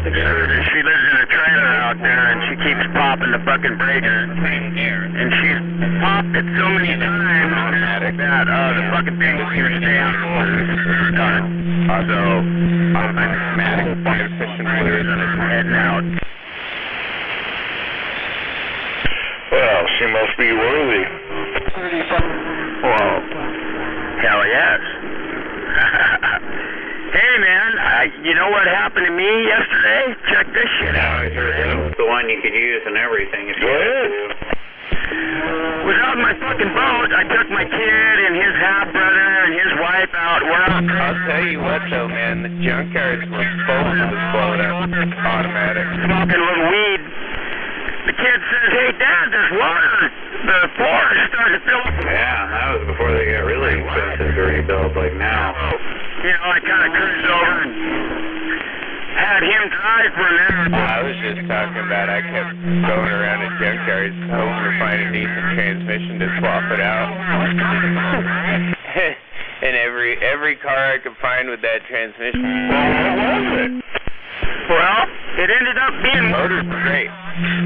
She lives in a trailer out there, and she keeps popping the fucking breaker. And she's popped it so many times that the fucking thing won't even stay on the start. So, automatic transmission fluid and it's heading out. Well, she must be worthy. Well, hell yes. Hey man, you know what happened to me yesterday? Check this shit out. It's the one you could use and everything. Go ahead. Was out in my fucking boat. I took my kid and his half-brother and his wife out. We're out. I'll tell you what though, man, the junkyards were full of blown up automatic. Smoking a little weed. The kid says, hey Dad, there's water. The floor is starting to fill up. Yeah, that was before they got really expensive to rebuild like now. You know, I kind of cruised over and had him drive for a minute. I was just talking about I kept going around in junkyards hoping to find a decent transmission to swap it out. And every car I could find with that transmission. What was it? Well, it ended up being... Motor's great.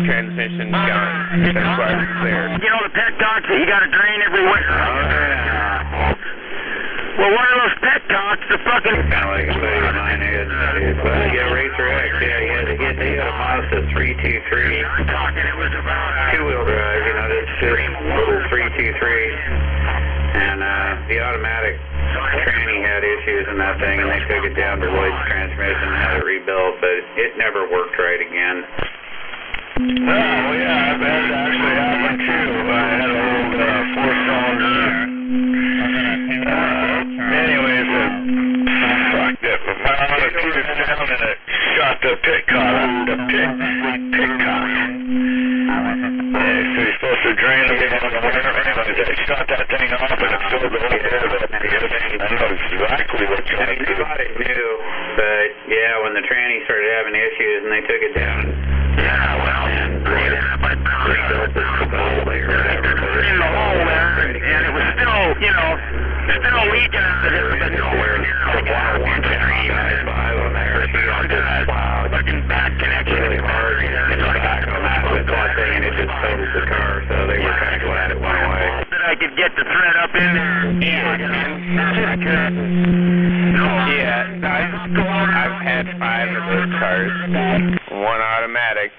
Transmission's gone. That's why it's there. You know the petcocks that you got to drain every winter? Oh, yeah. Well, one of those petcocks, the fucking... Kind of like a buddy of mine had. Yeah, Racer X. Yeah, he had a Mazda 323. Two-wheel drive, you know, this little 323. And the automatic tranny had issues in that thing, and they took it down to Lloyd's transmission and had it rebuilt, but it never worked right again. Oh, yeah, that actually happened too. I had a old four-cylinder. Anyways, fucked it. Went on a cruise down and it shot the pit cock. So you're supposed to drain them in the winter. Anyways, they shot that thing off and it filled the whole air with it. I know exactly what you want to do. We thought it knew, but yeah, when the tranny started having issues and they took it down. Yeah, well, rebuilt this completely or whatever. In the hole there, and it was still, you know, still leaking out of it, but nowhere near the water once in 5 on there. So you don't do that fucking bad connection. Really hard. It's like back on that thing, and it just totaled the car, so they were kind of glad it went away. That I could get the thread up in there. I've had 5 of those cars. One automatic.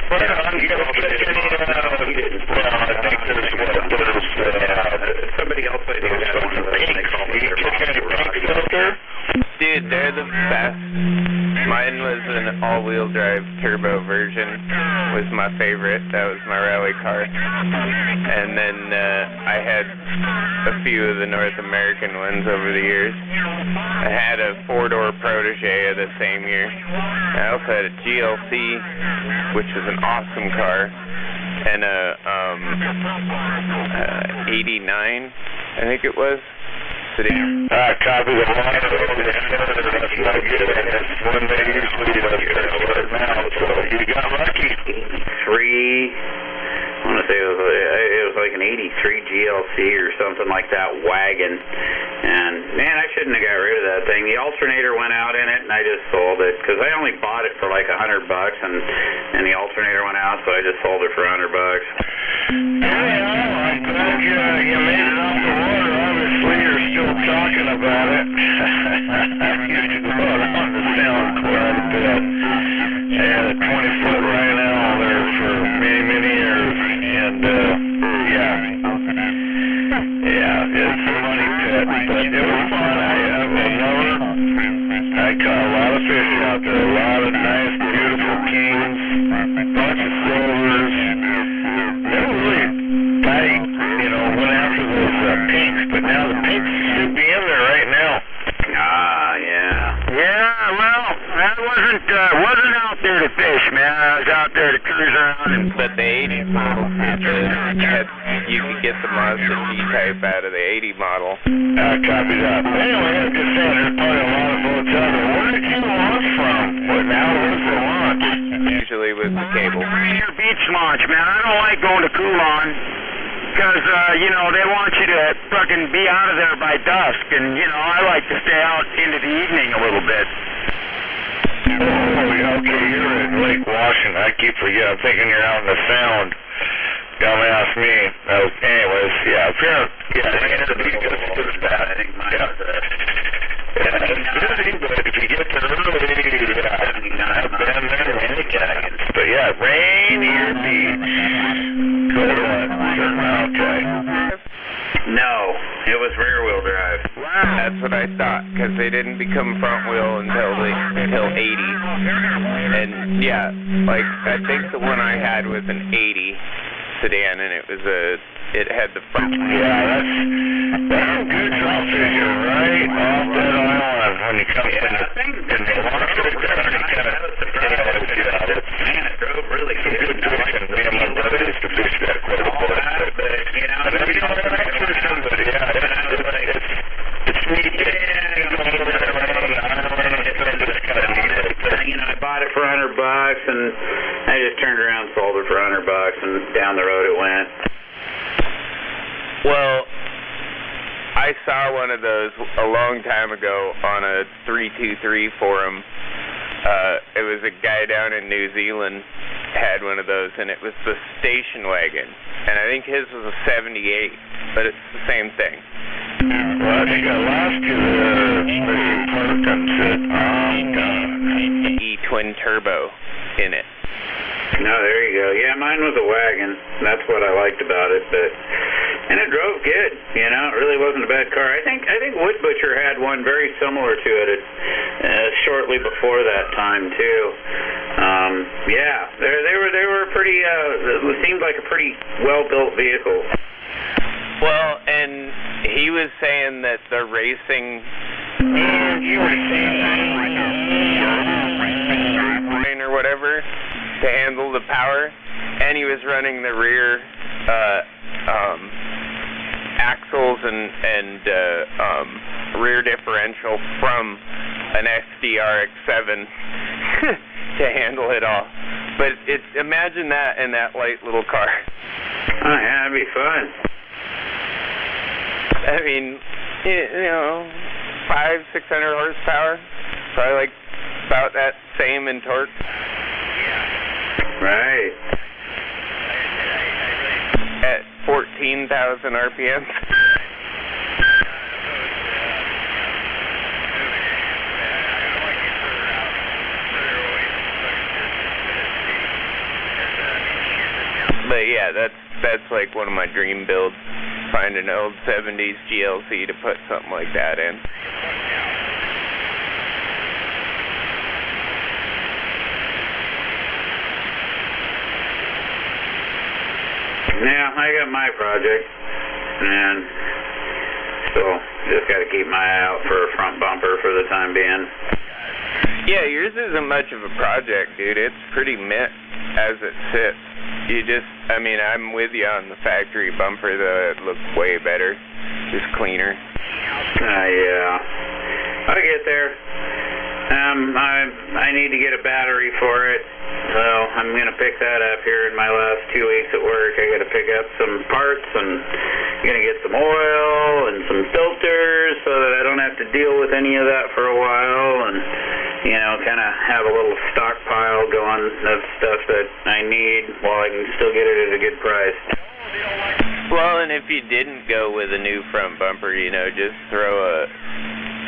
Well, I think there's somebody else I think had one of those. Dude, they're the best. Mine was an all-wheel drive turbo version, my favorite. That was my rally car. And then I had a few of the North American ones over the years. I had a 4-door Protege the same year. I also had a GLC, which was an awesome car, and a 89, I think it was. Copy the line. That's not good. That's one they usually let them out. So you got lucky. I want to say it was like an 83 GLC or something like that wagon. And man, I shouldn't have got rid of that thing. The alternator went out in it, and I just sold it because I only bought it for like $100, and the alternator went out, so I just sold it for $100. I'm glad you made it off the water. Obviously, you're still talking about it. You should go on the sound quite a bit. I had a 20-foot right now there for many, many years. And, yeah, it's a money pit, but it was fun. I caught a lot of fish out there, a lot of nice, beautiful kings, bunch of silvers. Never really tight, went after those pinks, but now the pinks should be in there right now. Yeah, well, I wasn't out there to fish, man. I was out there to cruise around. But the 80 model, you could get the Mazda G-Type out of the 80 model. Copy that. Anyway, I'm just saying, there's probably a lot of boats out there. Where did you launch from? Where's the launch? Usually with the cable. Rainier Beach launch, man. I don't like going to Coulon. Because, they want you to fucking be out of there by dusk. And, I like to stay out into the evening a little bit. Okay, you're at Lake Washington. I keep forgetting. I'm thinking you're out in the Sound. Dumbass me. Anyways, yeah, Rainier Beach is as good as that. I think mine is it's busy, but if you get there early, I've been there many times. But yeah, Rainier Beach. Go to that. Okay. No, it was rear-wheel drive. Wow. That's what I thought, because they didn't become front-wheel until 80. And yeah, like I think the one I had was an 80 sedan, and it had the front. Yeah, that's good drop figure, right? Off that island when you come in the water, man, it drove really good. Good fishing. Me and my brother used to fish that quite a bit. And then you don't have fishing, but it's neat. I bought it for $100, and I just turned around and sold it for $100, and down the road it went. Well, I saw one of those a long time ago on a 323 forum. It was a guy down in New Zealand had one of those, and it was the station wagon. And I think his was a 78, but it's the same thing. Well, I think I lost you there, Mr. Perkins. E-twin turbo in it. No, there you go. Yeah, mine was a wagon. That's what I liked about it, and it drove good. It really wasn't a bad car. I think Wood Butcher had one very similar to it shortly before that time too. Yeah, they were pretty. It seemed like a pretty well-built vehicle. Well, and he was saying that the racing. Or whatever to handle the power, and he was running the rear axles and rear differential from an SDRX7 to handle it all. But imagine that in that light little car. Oh yeah, that'd be fun. I mean, 500-600 horsepower, probably like about that same in torque. Right. At 14,000 RPM. But yeah, that's like one of my dream builds. Find an old 70s GLC to put something like that in. Yeah, I got my project, and so just got to keep my eye out for a front bumper for the time being. Yeah, yours isn't much of a project, dude. It's pretty mint as it sits. You just, I mean, I'm with you on the factory bumper, though. It looks way better, just cleaner. Yeah, I'll get there. I need to get a battery for it, so I'm going to pick that up here in my last 2 weeks at work. I got to pick up some parts, and I'm going to get some oil and some filters so that I don't have to deal with any of that for a while, and, you know, kind of have a little stockpile going of stuff that I need while I can still get it at a good price. Well, and if you didn't go with a new front bumper, you know, just throw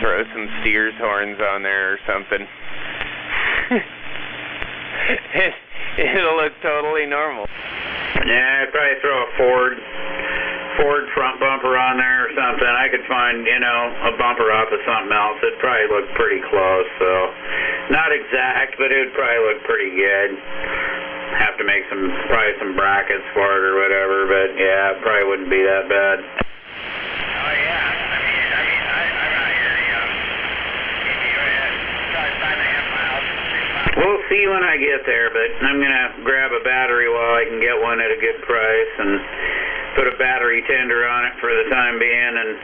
some steer's horns on there or something. It'll look totally normal. Yeah, I'd probably throw a Ford front bumper on there or something. I could find, you know, a bumper off of something else. It'd probably look pretty close, so not exact, but it would probably look pretty good. Have to make probably some brackets for it or whatever, but yeah, it probably wouldn't be that bad. Oh yeah, I mean, I'm out here, you know, probably 5.5 miles. We'll see when I get there, but I'm gonna grab a battery while I can get one at a good price and put a battery tender on it for the time being and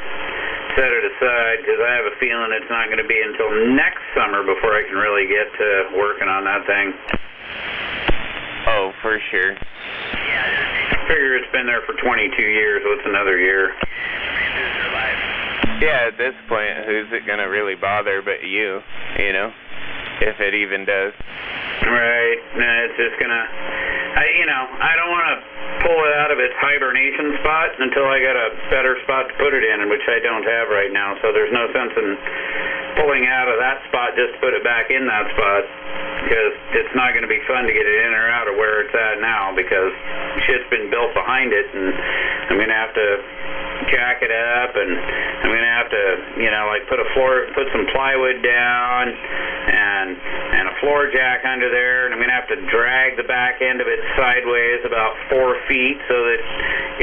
set it aside, because I have a feeling it's not going to be until next summer before I can really get to working on that thing. Oh, for sure. I figure it's been there for 22 years. What's another year? Yeah, at this point, who's it going to really bother but you know, if it even does. Right. It's just going to, I don't want to pull it out of its hibernation spot until I got a better spot to put it in, which I don't have right now. So there's no sense in pulling out of that spot just to put it back in that spot, because it's not going to be fun to get it in or out of where it's at now, because shit's been built behind it, and I'm going to have to jack it up, and I'm going to have to, like put some plywood down and a floor jack under there, and I'm going to have to drag the back end of it sideways about 4 feet so that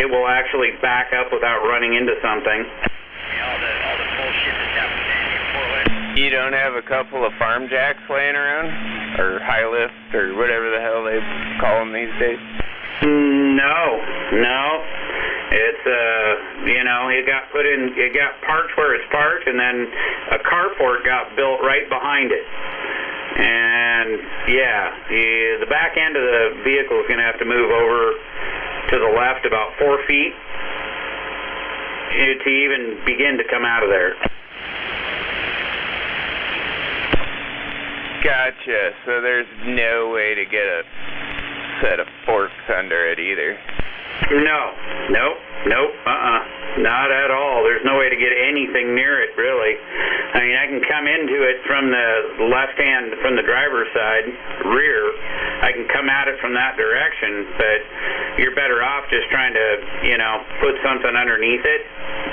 it will actually back up without running into something. All the bullshit that's happening in 4 You don't have a couple of farm jacks laying around? Or high lift, or whatever the hell they call them these days? No. It's, it got parked where it's parked, and then a carport got built right behind it. And, yeah, the back end of the vehicle is going to have to move over to the left about 4 feet to even begin to come out of there. Gotcha. So there's no way to get a set of forks under it either. Nope. Not at all. There's no way to get anything near it, really. I mean, I can come into it from the left hand, from the driver's side, rear. I can come at it from that direction, but you're better off just trying to, put something underneath it,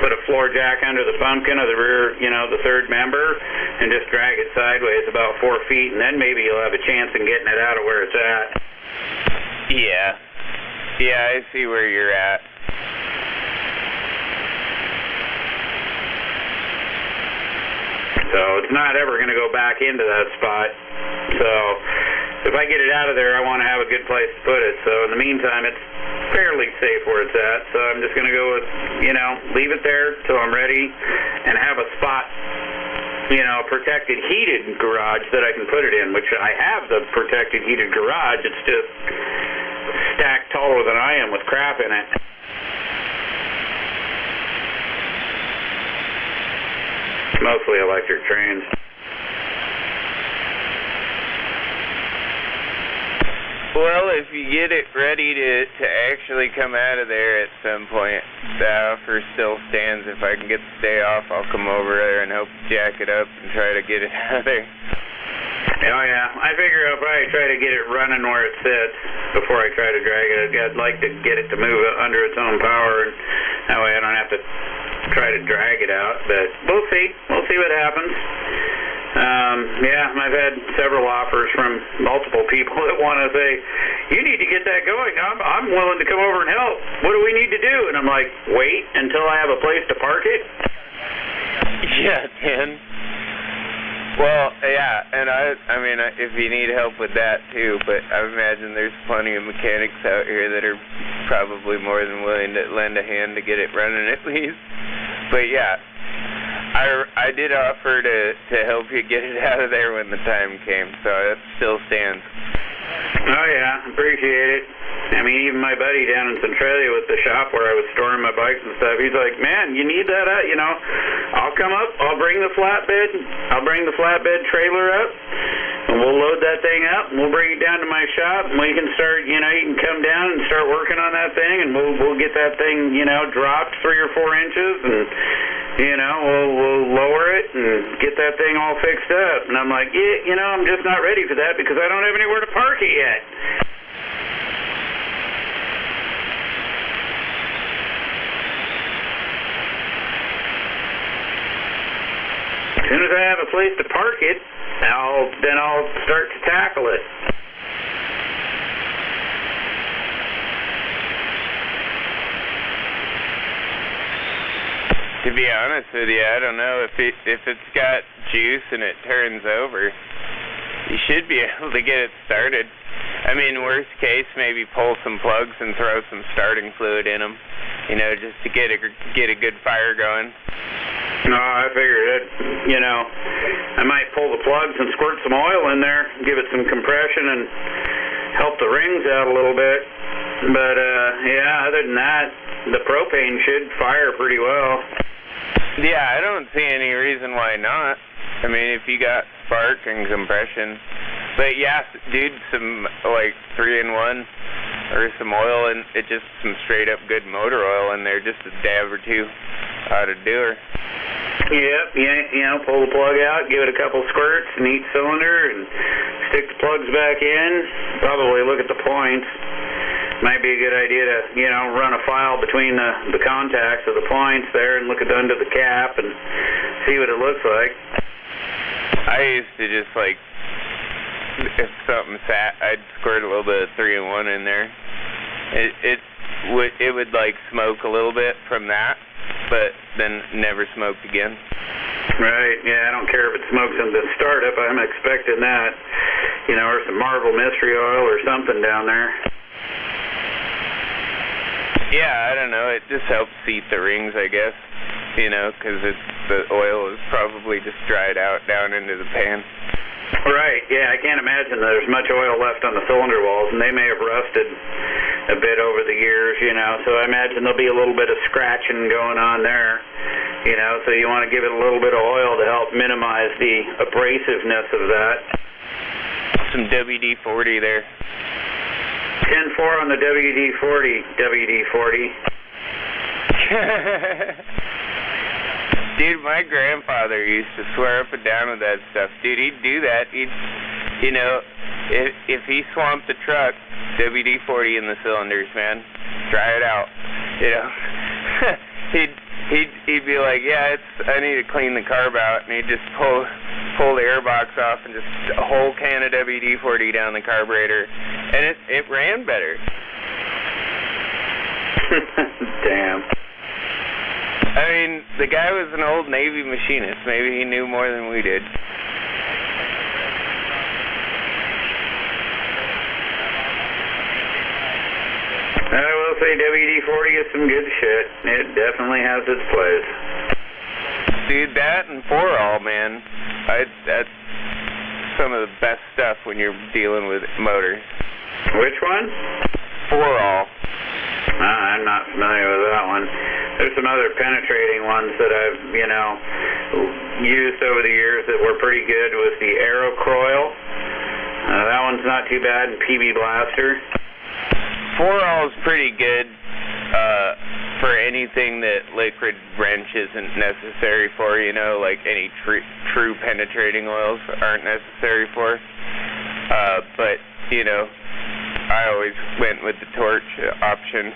put a floor jack under the pumpkin of the rear, the third member, and just drag it sideways about 4 feet, and then maybe you'll have a chance in getting it out of where it's at. Yeah, I see where you're at. So it's not ever going to go back into that spot. So if I get it out of there, I want to have a good place to put it. So in the meantime, it's fairly safe where it's at. So I'm just going to go with, leave it there till I'm ready and have a spot, a protected heated garage that I can put it in, which I have the protected heated garage. It's just stacked taller than I am with crap in it. Mostly electric trains. Well, if you get it ready to actually come out of there at some point, the offer still stands. If I can get the day off, I'll come over there and help jack it up and try to get it out of there. Oh, yeah. I figure I'll probably try to get it running where it sits before I try to drag it. I'd like to get it to move under its own power, and that way I don't have to try to drag it out. But we'll see. We'll see what happens. Yeah, I've had several offers from multiple people that want to say, you need to get that going. I'm willing to come over and help. What do we need to do? And I'm like, wait until I have a place to park it? Yeah, man. Well, yeah, and I mean, if you need help with that too, but I imagine there's plenty of mechanics out here that are probably more than willing to lend a hand to get it running at least. But yeah, I did offer to help you get it out of there when the time came, so that still stands. Oh yeah, appreciate it. I mean, even my buddy down in Centralia with the shop where I was storing my bikes and stuff, he's like, man, you need that out, you know, I'll come up, I'll bring the flatbed trailer up, and we'll load that thing up, and we'll bring it down to my shop, and we can start, you know, you can come down and start working on that thing, and we'll get that thing, you know, dropped 3 or 4 inches, and, you know, we'll lower it and get that thing all fixed up. And I'm like, yeah, you know, I'm just not ready for that because I don't have anywhere to park it yet. As soon as I have a place to park it, then I'll start to tackle it. To be honest with you, I don't know if it's got juice and it turns over, you should be able to get it started. I mean, worst case, maybe pull some plugs and throw some starting fluid in them, you know, just to get a good fire going. No, I figured it. You know, I might pull the plugs and squirt some oil in there, give it some compression, and help the rings out a little bit. But yeah, other than that, the propane should fire pretty well. Yeah, I don't see any reason why not. I mean, if you got spark and compression. But yeah, dude, some like 3-in-1 or some oil and just some straight up good motor oil in there, just a dab or two ought to do her. Yep, you know, pull the plug out, give it a couple squirts in each cylinder, and stick the plugs back in. Probably look at the points. Might be a good idea to, you know, run a file between the contacts of the points there and look at under the cap and see what it looks like. I used to just like, if something sat, I'd squirt a little bit of 3-in-1 in there. It would like smoke a little bit from that, but then never smoked again. Right, yeah, I don't care if it smokes in the startup, I'm expecting that. You know, or some Marvel Mystery Oil or something down there. Yeah, I don't know, it just helps seat the rings, I guess. You know, because the oil is probably just dried out down into the pan. Right, yeah, I can't imagine there's much oil left on the cylinder walls, and they may have rusted a bit over the years, you know, so I imagine there'll be a little bit of scratching going on there, you know, so you want to give it a little bit of oil to help minimize the abrasiveness of that. Some WD-40 there. 10-4 on the WD-40, WD-40. Dude, my grandfather used to swear up and down with that stuff. Dude, he'd do that. He'd, you know, if he swamped the truck, WD-40 in the cylinders, man. Dry it out. You know, he'd be like, yeah, I need to clean the carb out, and he'd just pull the airbox off and just a whole can of WD-40 down the carburetor, and it ran better. Damn. I mean, the guy was an old Navy machinist. Maybe he knew more than we did. I will say WD-40 is some good shit. It definitely has its place. Dude, that and 4-all, man. That's some of the best stuff when you're dealing with motors. Which one? 4-all. I'm not familiar with that one. There's some other penetrating ones that I've, you know, used over the years that were pretty good with the Aerocroil. That one's not too bad, and PB Blaster. 4-all is pretty good for anything that liquid wrench isn't necessary for, you know, like any true penetrating oils aren't necessary for. But, you know, I always went with the torch option.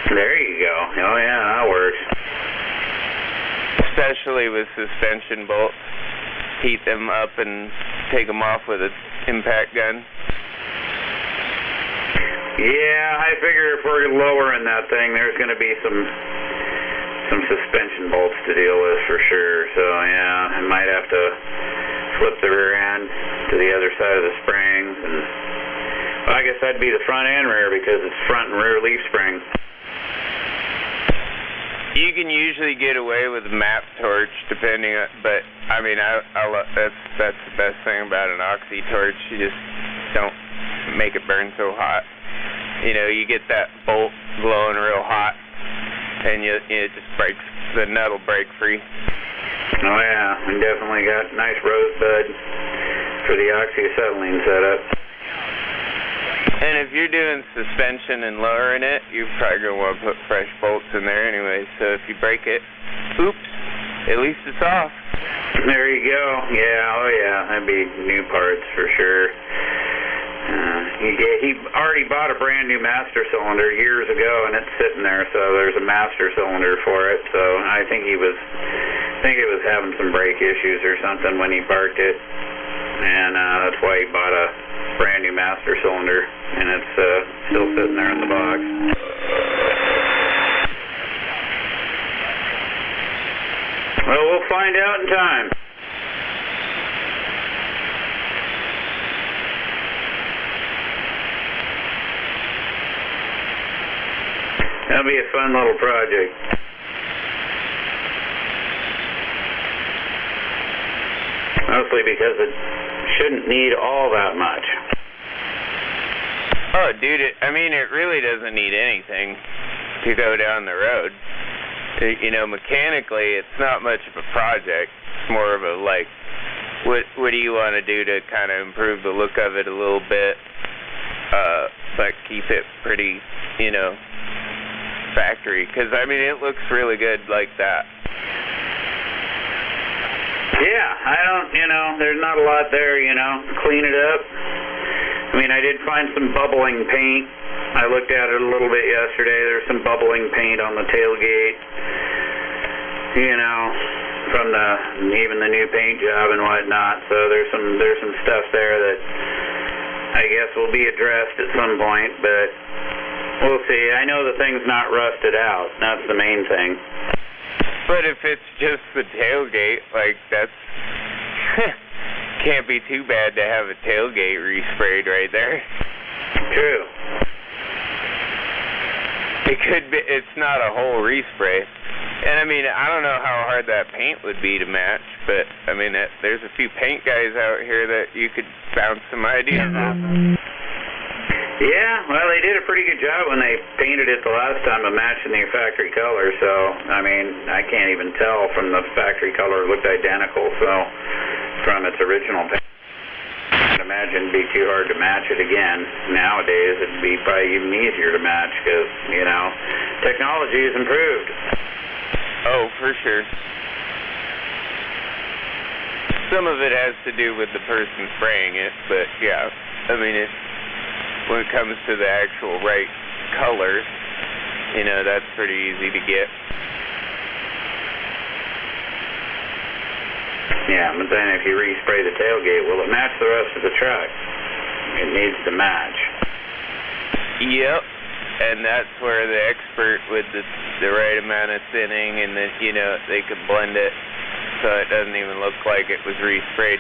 There you go. Oh yeah, that works. Especially with suspension bolts. heat them up and take them off with an impact gun? Yeah, I figure if we're lowering that thing, there's going to be some suspension bolts to deal with for sure. So yeah, I might have to flip the rear end to the other side of the springs, and well, I guess that'd be the front and rear because it's front and rear leaf springs. You can usually get away with a map torch, depending on, but I mean, that's the best thing about an oxy torch. You just don't make it burn so hot. You know, you get that bolt glowing real hot, and it just breaks. The nut will break free. Oh yeah, we definitely got nice rosebud for the oxyacetylene setup. And if you're doing suspension and lowering it, you're probably going to want to put fresh bolts in there anyway. So if you break it, oops, at least it's off. There you go. Yeah, oh yeah, that'd be new parts for sure. He already bought a brand new master cylinder years ago, and it's sitting there. So there's a master cylinder for it. So I think it was having some brake issues or something when he parked it, and that's why he bought a brand new master cylinder, and it's still sitting there in the box. Well, we'll find out in time. That'll be a fun little project. Mostly because it shouldn't need all that much. Oh, dude, I mean, it really doesn't need anything to go down the road. You know, mechanically, it's not much of a project. It's more of a, like, what do you want to do to kind of improve the look of it a little bit, but keep it pretty, you know, factory? Because, I mean, it looks really good like that. Yeah, there's not a lot there, clean it up. I mean, I did find some bubbling paint. I looked at it a little bit yesterday. There's some bubbling paint on the tailgate, from even the new paint job and whatnot. So there's some stuff there that I guess will be addressed at some point, but we'll see. I know the thing's not rusted out. That's the main thing. But if it's just the tailgate, like, that's can't be too bad to have a tailgate resprayed right there. True. It could be. It's not a whole respray. And I mean, I don't know how hard that paint would be to match, but I mean, there's a few paint guys out here that you could bounce some ideas off. Yeah, well, they did a pretty good job when they painted it the last time of matching the factory color, so, I mean, I can't even tell from the factory color. It looked identical, so, from its original paint. I can't imagine it'd be too hard to match it again. Nowadays, it'd be probably even easier to match because, technology has improved. Oh, for sure. Some of it has to do with the person spraying it, but, yeah, I mean, when it comes to the actual right color, that's pretty easy to get. Yeah, but then if you respray the tailgate, will it match the rest of the truck? It needs to match. Yep, and that's where the expert with the right amount of thinning and they could blend it so it doesn't even look like it was resprayed.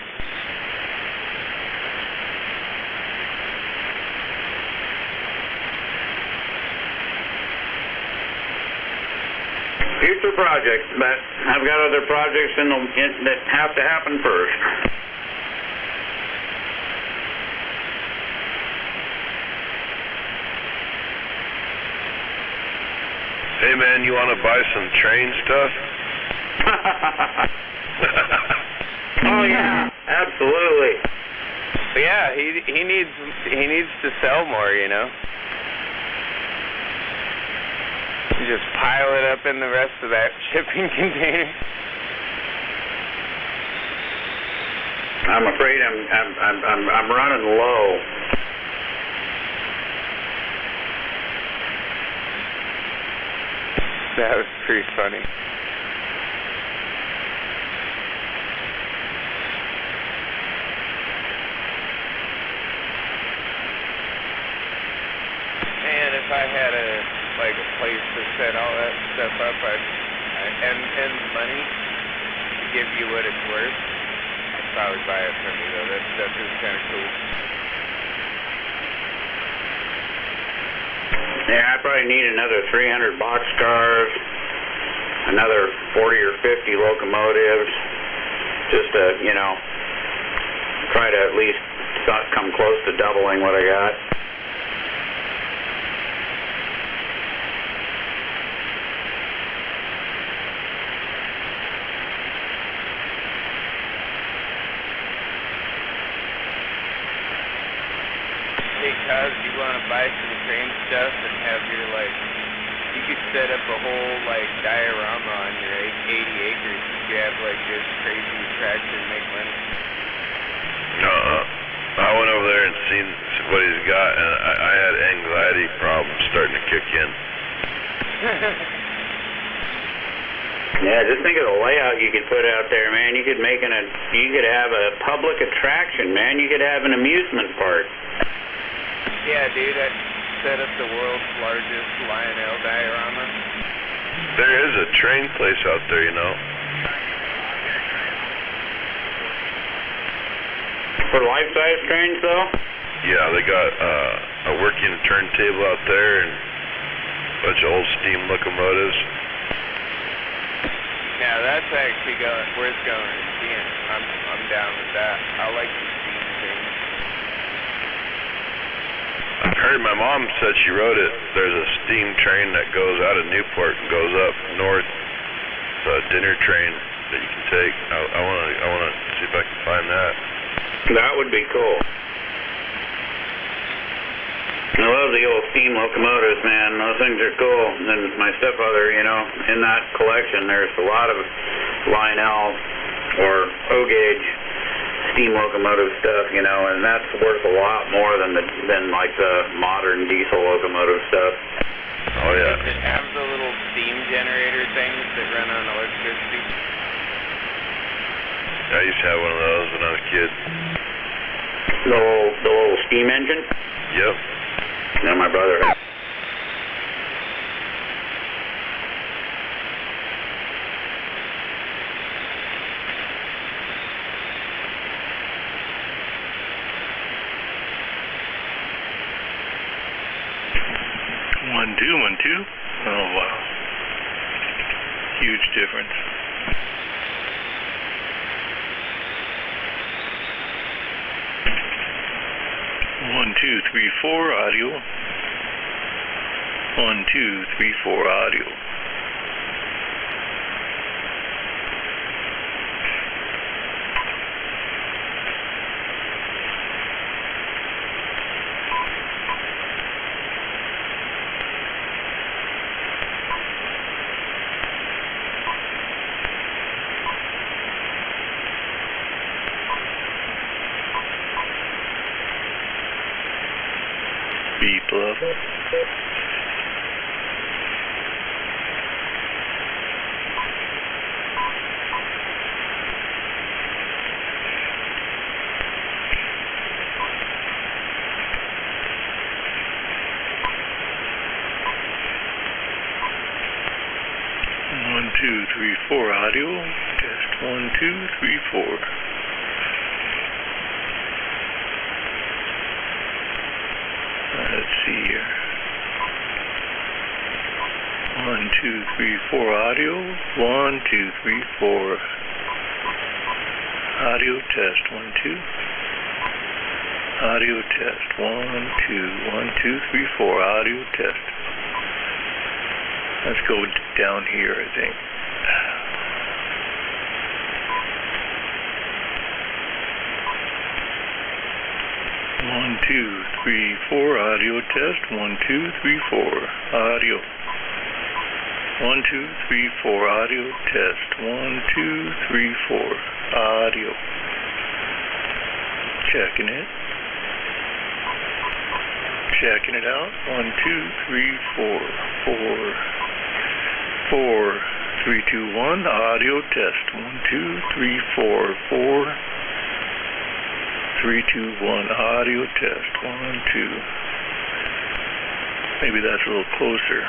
Future projects, but I've got other projects that have to happen first. Hey man, you want to buy some train stuff? Oh yeah, absolutely. Yeah, he needs to sell more, Just pile it up in the rest of that shipping container. I'm afraid I'm running low. That was pretty funny. if I had a place to set all that stuff up, and money to give you what it's worth, I'd probably buy it from you though. That stuff is kind of cool. Yeah, I probably need another 300 boxcars, another 40 or 50 locomotives, just to, you know, try to at least come close to doubling what I got. Hey, Cos, you want to buy some train stuff and have your, you could set up a whole, diorama on your 80 acres. You could have, this crazy attraction and make money. I went over there and seen what he's got, and I had anxiety problems starting to kick in. Yeah, just think of the layout you could put out there, man. You could have a public attraction, man. You could have an amusement park. Yeah, dude, I'd set up the world's largest Lionel diorama. There is a train place out there, you know. For life-size trains, though? Yeah, they got a working turntable out there and a bunch of old steam locomotives. Now, that's actually worth going and seeing. I'm down with that. I like the steam things. I heard my mom said she rode it. There's a steam train that goes out of Newport and goes up north. It's a dinner train that you can take. I wanna see if I can find that. That would be cool. I love the old steam locomotives, man. Those things are cool. And then my stepfather, you know, in that collection, there's a lot of Lionel or O-gauge steam locomotive stuff, you know, and that's worth a lot more than the modern diesel locomotive stuff. Oh yeah. Does it have the little steam generator things that run on electricity? I used to have one of those when I was a kid. The little steam engine? Yep. No, my brother had. One, two. Oh, wow. Huge difference. One, two, three, four, audio. 1, 2, 3, 4, audio. Beep level. 1, 2, 3, 4 audio. Test 1, 2, 3, 4. Let's see here. 1, 2, 3, 4 audio. 1, 2, 3, 4. Audio test 1, 2. Audio test 1, 2. 1, 2, 3, 4. Audio test. Let's go down here, I think. One, 2, 3, 4. Audio test. 1, 2, 3, 4. Audio. 1, 2, 3, 4. Audio test. 1, 2, 3, 4. Audio. Checking it. Checking it out. 1, 2, 3, 4. 4. 4, 3, 2, 1. Audio test. 1, 2, 3, 4. 4. 3, 2, 1. Audio test. 1, 2. Maybe that's a little closer.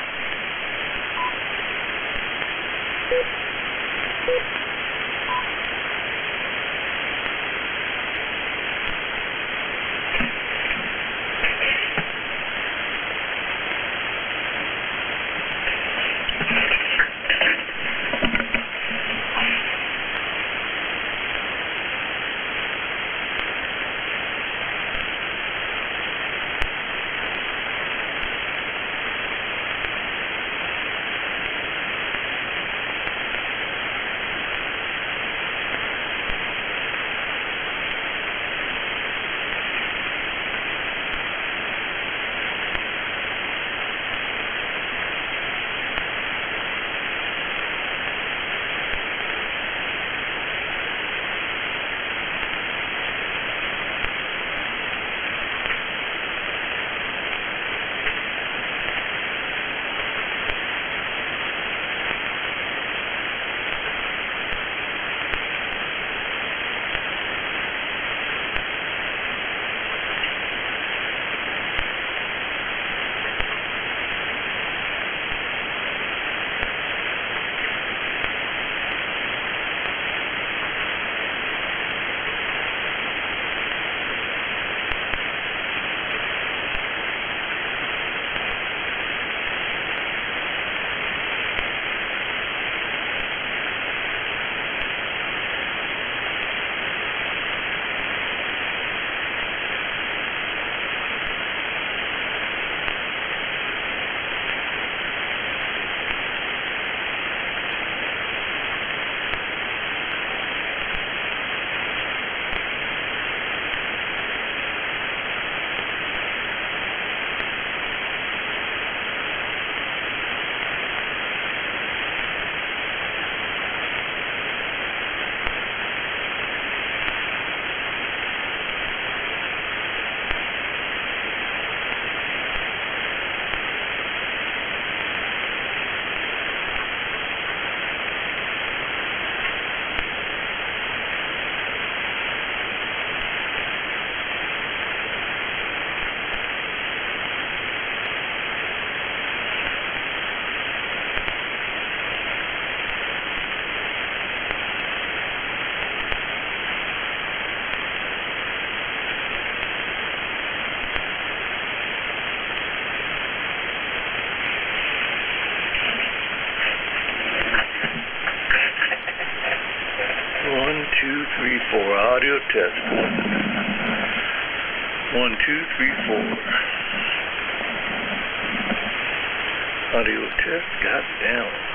Audio test. 1, 2, 3, 4. Audio test got down.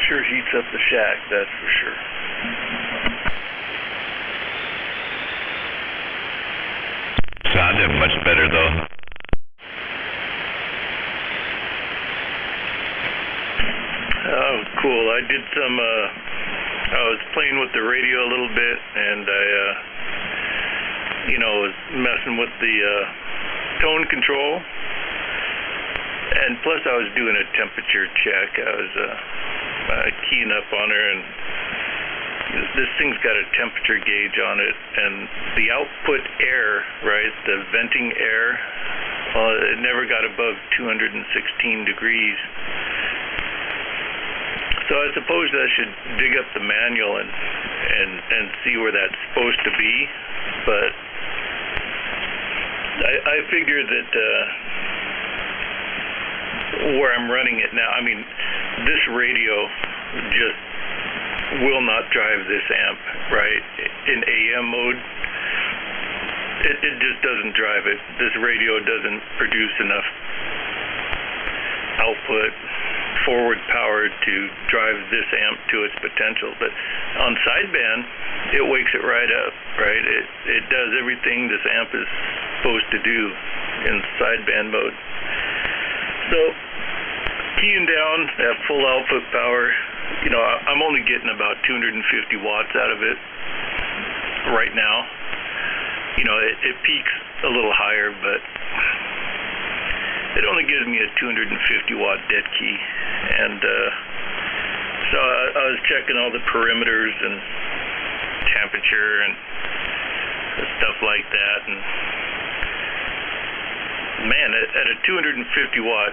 sure heats up the shack, that's for sure. Sounded much better though. Oh, cool. I did some, I was playing with the radio a little bit, and I, was messing with the tone control. And plus I was doing a temperature check. I was keying up on her, and this thing's got a temperature gauge on it, and the output air, right, the venting air, well, it never got above 216 degrees. So I suppose I should dig up the manual and see where that's supposed to be, but I figure that where I'm running it now, I mean, this radio just will not drive this amp, right? In AM mode, it just doesn't drive it. This radio doesn't produce enough output, forward power to drive this amp to its potential. But on sideband, it wakes it right up, right? It does everything this amp is supposed to do in sideband mode. So keying down at full output power, I'm only getting about 250 watts out of it right now. It peaks a little higher, but it only gives me a 250 watt dead key. And so I was checking all the perimeters and temperature and stuff like that, and man, at a 250 watt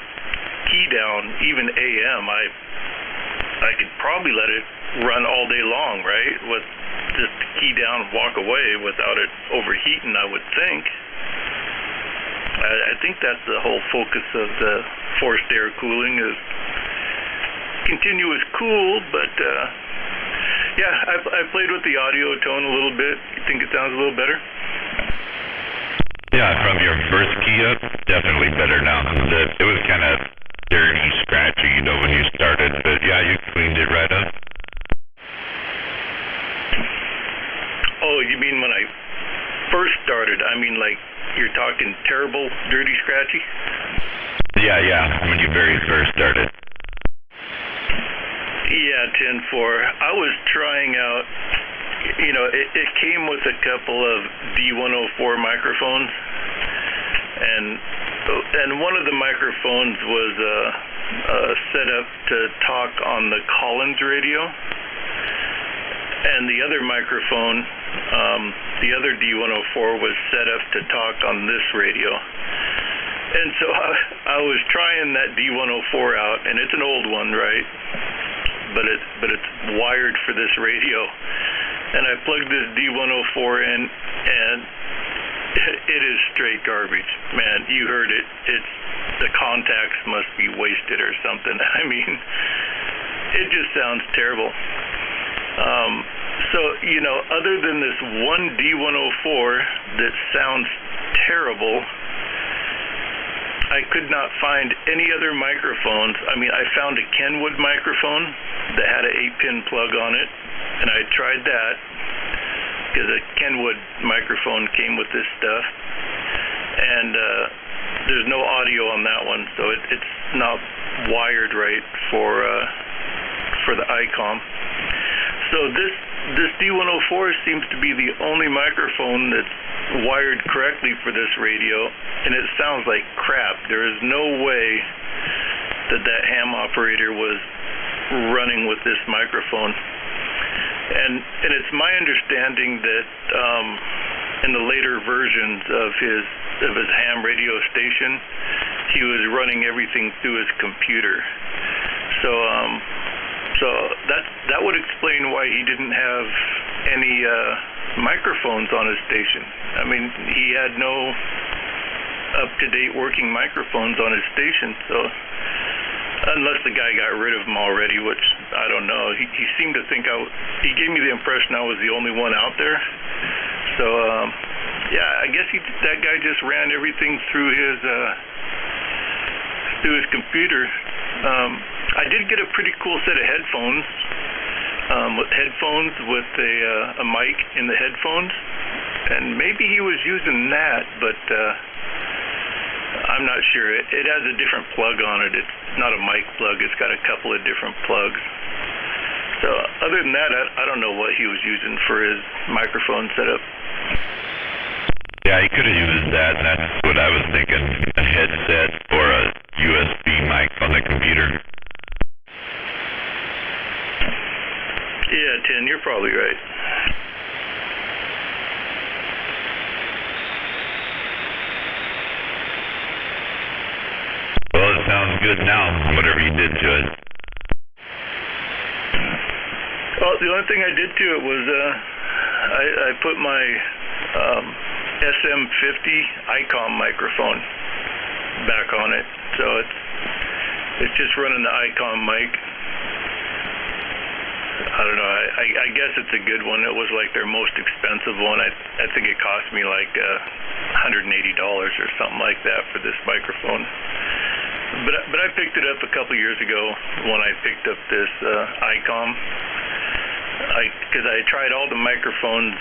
key down, even AM, I could probably let it run all day long, right? With just key down, walk away without it overheating, I would think. I think that's the whole focus of the forced air cooling, is continuous cool. But yeah, I played with the audio tone a little bit. You think it sounds a little better? Yeah, from your first key up, definitely better now. It was kind of dirty, scratchy, when you started, but yeah, you cleaned it right up. Oh, you mean when I first started? I mean, like, you're talking terrible, dirty, scratchy? Yeah, when you very first started. Yeah, 10-4. I was trying out, it came with a couple of D104 microphones, and one of the microphones was set up to talk on the Collins radio, and the other microphone, the other D104, was set up to talk on this radio. And so I was trying that D104 out, and it's an old one, right? But it's wired for this radio. And I plugged this D104 in, and it is straight garbage. Man, you heard it. The contacts must be wasted or something. I mean, it just sounds terrible. So, other than this one D104 that sounds terrible, I could not find any other microphones. I mean, I found a Kenwood microphone that had an 8-pin plug on it, and I tried that because a Kenwood microphone came with this stuff, and there's no audio on that one, so it's not wired right for the ICOM. So this D104 seems to be the only microphone that's wired correctly for this radio, and it sounds like crap. There is no way that ham operator was running with this microphone. And it's my understanding that in the later versions of his ham radio station, he was running everything through his computer. So that would explain why he didn't have any microphones on his station. I mean, he had no up-to-date working microphones on his station, so unless the guy got rid of them already, which I don't know. He seemed to think he gave me the impression I was the only one out there. So yeah, I guess that guy just ran everything through his computer. I did get a pretty cool set of headphones. With a mic in the headphones, and maybe he was using that, but I'm not sure. It has a different plug on it. It's not a mic plug. It's got a couple of different plugs. So other than that, I don't know what he was using for his microphone setup. Yeah, he could have used that. That's what I was thinking. A headset or a USB mic on the computer. Yeah, Tin, you're probably right. Well, it sounds good now, whatever you did to it. Well, the only thing I did to it was I put my SM50 ICOM microphone back on it. So it's just running the ICOM mic. I don't know. I guess it's a good one. It was like their most expensive one. I think it cost me like $180 or something like that for this microphone. But I picked it up a couple years ago when I picked up this ICOM. Because I tried all the microphones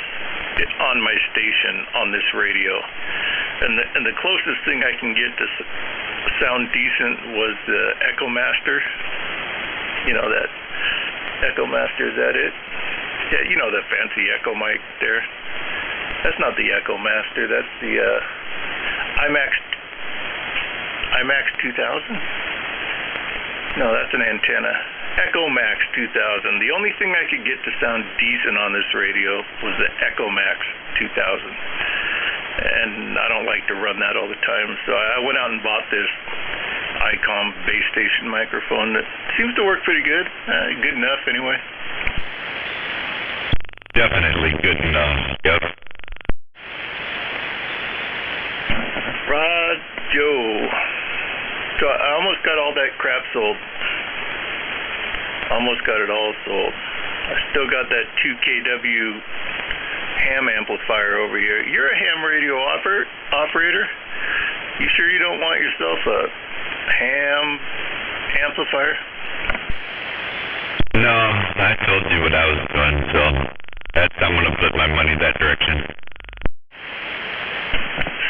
on my station on this radio, and the closest thing I can get to sound decent was the Echo Master. You know that Echo Master, is that it? Yeah, you know the fancy Echo mic there. That's not the Echo Master. That's the IMAX 2000. No, that's an antenna. Echo Max 2000. The only thing I could get to sound decent on this radio was the Echo Max 2000. And I don't like to run that all the time, so I went out and bought this ICOM base station microphone that seems to work pretty good. Good enough anyway. Definitely good enough. Yep. Rod Joe. So I almost got all that crap sold. Almost got it all sold. I still got that 2kW ham amplifier over here. You're a ham radio operator? You sure you don't want yourself a ham amplifier? No, I told you what I was doing, so I'm going to put my money that direction.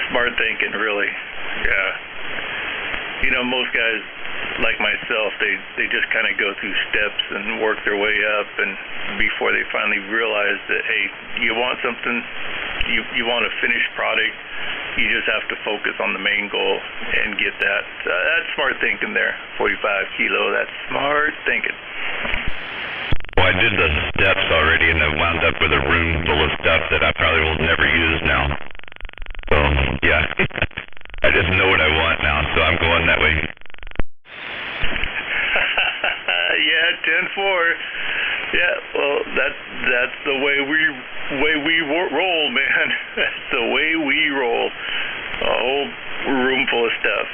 Smart thinking, really. Yeah. You know, most guys like myself, they just kind of go through steps and work their way up, and before they finally realize that, hey, you want something, you want a finished product, you just have to focus on the main goal and get that. That's smart thinking there. 45 kilo, that's smart thinking. Well, I did the steps already, and I wound up with a room full of stuff that I probably will never use now. So, yeah. I just know what I want now, so I'm going that way. Yeah, 10-4. Yeah, well, that's the way we roll, man. That's the way we roll. A whole room full of stuff.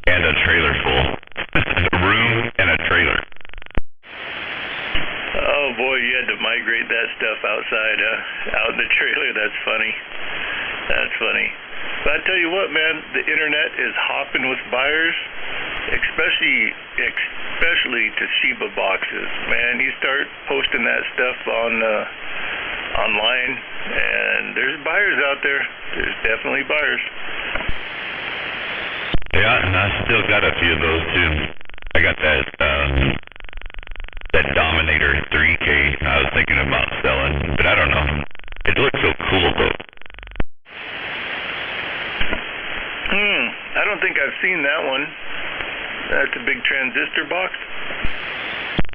And a trailer full. A room and a trailer. Oh boy, you had to migrate that stuff outside, out in the trailer. That's funny. That's funny. But I tell you what, man, the internet is hopping with buyers, especially Toshiba boxes. Man, you start posting that stuff online, and there's buyers out there. There's definitely buyers. Yeah, and I still got a few of those too. I got that Dominator 3K I was thinking about selling, but I don't know. It looks so cool though. I don't think I've seen that one. That's a big transistor box.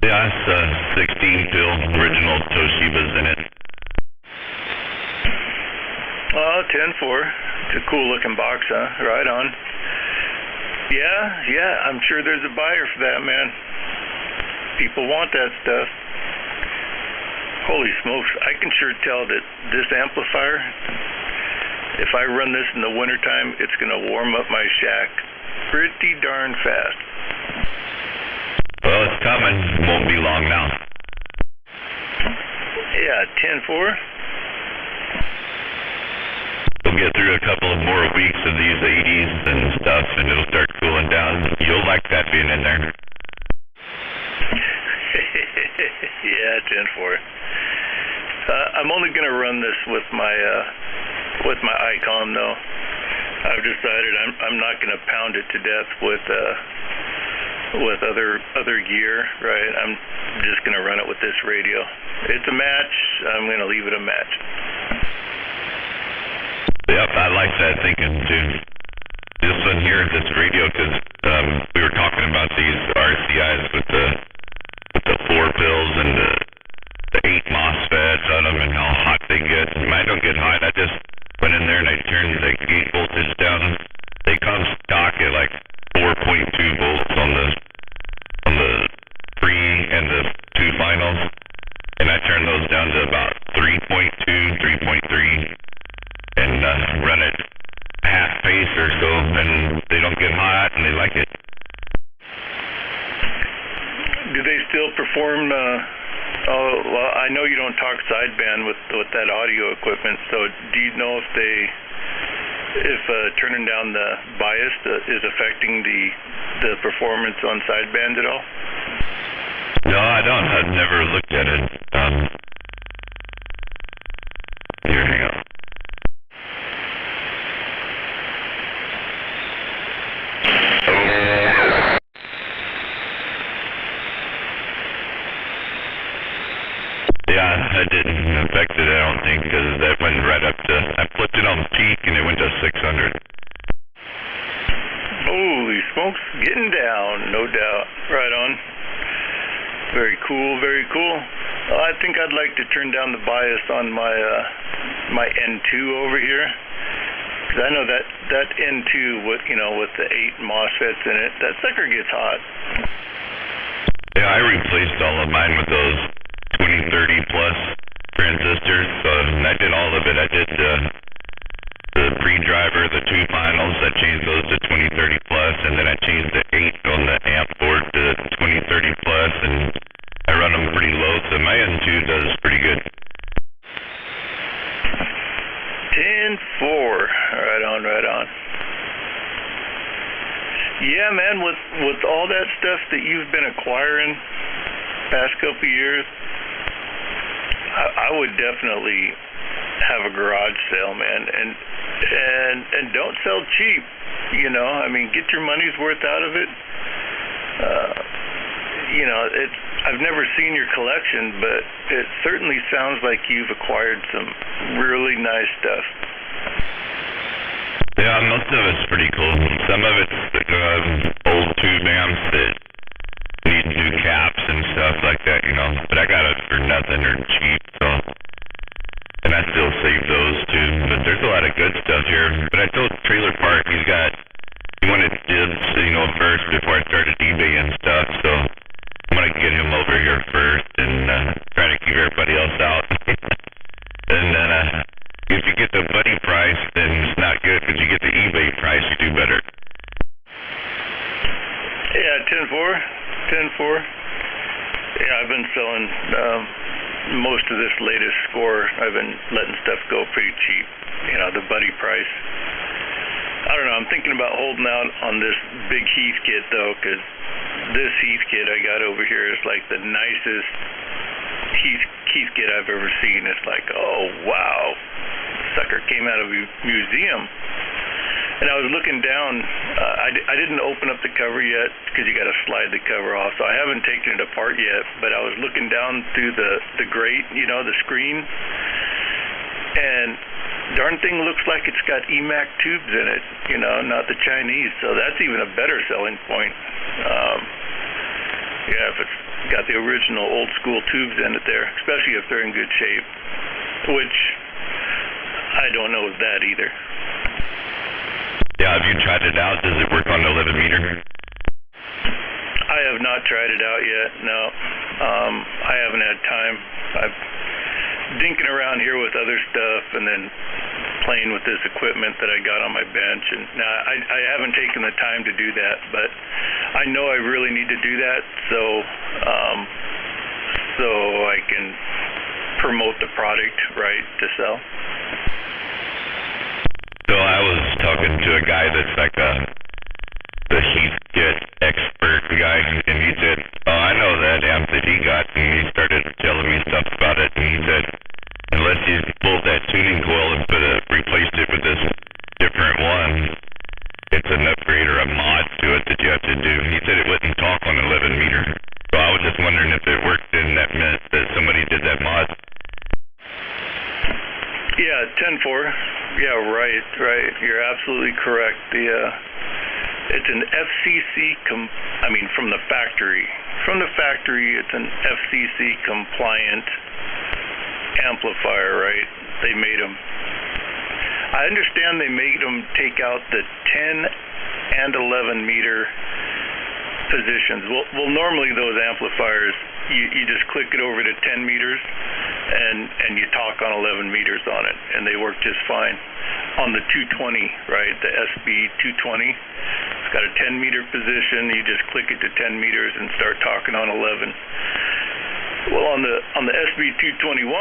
Yeah, it's 16 pill original Toshiba's in it. Oh, 10-4. It's a cool looking box, huh? Right on. Yeah, I'm sure there's a buyer for that, man. People want that stuff. Holy smokes, I can sure tell that this amplifier, if I run this in the wintertime, it's going to warm up my shack pretty darn fast. Well, it's coming. Won't be long now. Yeah, 10-4. We'll get through a couple of more weeks of these 80s and stuff, and it'll with my Icom though. I've decided I'm not going to pound it to death with other gear, right? I'm just going to run it with this radio. It's a match. I'm going to leave it a match. Yep, I like that thinking too. This one here, this radio, because we were talking about these RCIs with the 4 pills and the 8 MOSFETs on them and how hot they get. Mine don't get hot. I just went in there and I turned the gate voltage down. They come stock at like 4.2 volts on the 3 and the 2 finals, and I turned those down to about 3.2, 3.3, and run it half pace or so, and they don't get hot and they like it. Do they still perform? Well, I know you don't talk sideband with that audio equipment. So, do you know if turning down the bias is affecting the performance on sideband at all? No, I don't. I've never looked at it. Here, hang on. Yeah, it didn't affect it, I don't think, because that went right up to, I flipped it on peak and it went to 600. Holy smokes, getting down, no doubt. Right on. Very cool, very cool. I think I'd like to turn down the bias on my N2 over here. Because I know that N2 with the 8 MOSFETs in it, that sucker gets hot. Yeah, I replaced all of mine with those 2030 plus transistors, so I did all of it. I did the pre-driver, the 2 finals, I changed those to 2030 plus, and then I changed the 8 on the amp board to 2030 plus, and I run them pretty low, so my N2 does pretty good. 10-4, right on, right on. Yeah, man, with all that stuff that you've been acquiring past couple years, I would definitely have a garage sale, man, and don't sell cheap. I mean, get your money's worth out of it. I've never seen your collection, but it certainly sounds like you've acquired some really nice stuff. Yeah, most of it's pretty cool. Some of it's old tube amps that need new caps and stuff like that, but I got it for nothing or cheap, so, and I still save those too, but there's a lot of good stuff here. But I told Trailer Park he wanted dibs, first before I started eBay and stuff, so I'm gonna get him over here first and try to keep everybody else out. And then if you get the buddy price, then it's not good, but you get the eBay price, you do better. Yeah, 10-4. Yeah, I've been selling most of this latest score. I've been letting stuff go pretty cheap. The buddy price. I don't know. I'm thinking about holding out on this big Heath kit though, because this Heath kit I got over here is like the nicest Heath kit I've ever seen. It's like, oh wow, sucker came out of a museum. And I was looking down. I didn't open up the cover yet because you got to slide the cover off. So I haven't taken it apart yet. But I was looking down through the grate, the screen, and darn thing looks like it's got EMAC tubes in it. Not the Chinese. So that's even a better selling point. Yeah, if it's got the original old school tubes in it there, especially if they're in good shape, which I don't know that either. Yeah, have you tried it out? Does it work on the 11 meter? I have not tried it out yet, no. I haven't had time. I've dinking around here with other stuff and then playing with this equipment that I got on my bench. And now I haven't taken the time to do that, but I know I really need to do that so I can promote the product, right, to sell. So I was talking to a guy that's like the Heath kit expert guy, and he said, oh, I know that amp that he got, and he started telling me stuff about it, and he said, unless you pull that 2 it's an upgrade or a mod to it that you have to do. He said it wouldn't talk on 11 meter. So I was just wondering if it worked and that meant that somebody did that mod. Yeah, 10-4. Yeah, right. You're absolutely correct. It's an FCC from the factory. From the factory, it's an FCC compliant amplifier, right? They made them. I understand they made them take out the 10 and 11 meter positions. Well, normally those amplifiers, you just click it over to 10 meters and you talk on 11 meters on it, and they work just fine. On the 220, right, the SB 220, it's got a 10 meter position. You just click it to 10 meters and start talking on 11. Well, on the SB 221,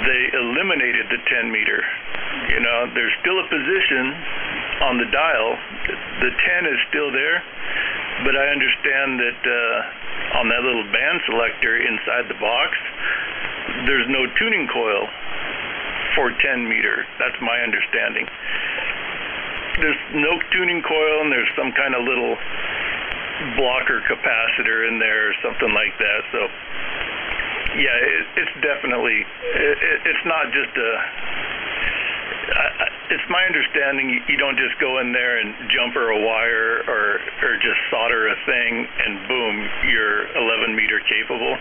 they eliminated the 10 meter. You know, there's still a position on the dial. The 10 is still there, but I understand that on that little band selector inside the box, there's no tuning coil for 10 meter. That's my understanding. There's no tuning coil, and there's some kind of little blocker capacitor in there or something like that. So yeah, it's definitely, it's not just it's my understanding you don't just go in there and jumper a wire or just solder a thing and boom, you're 11 meter capable.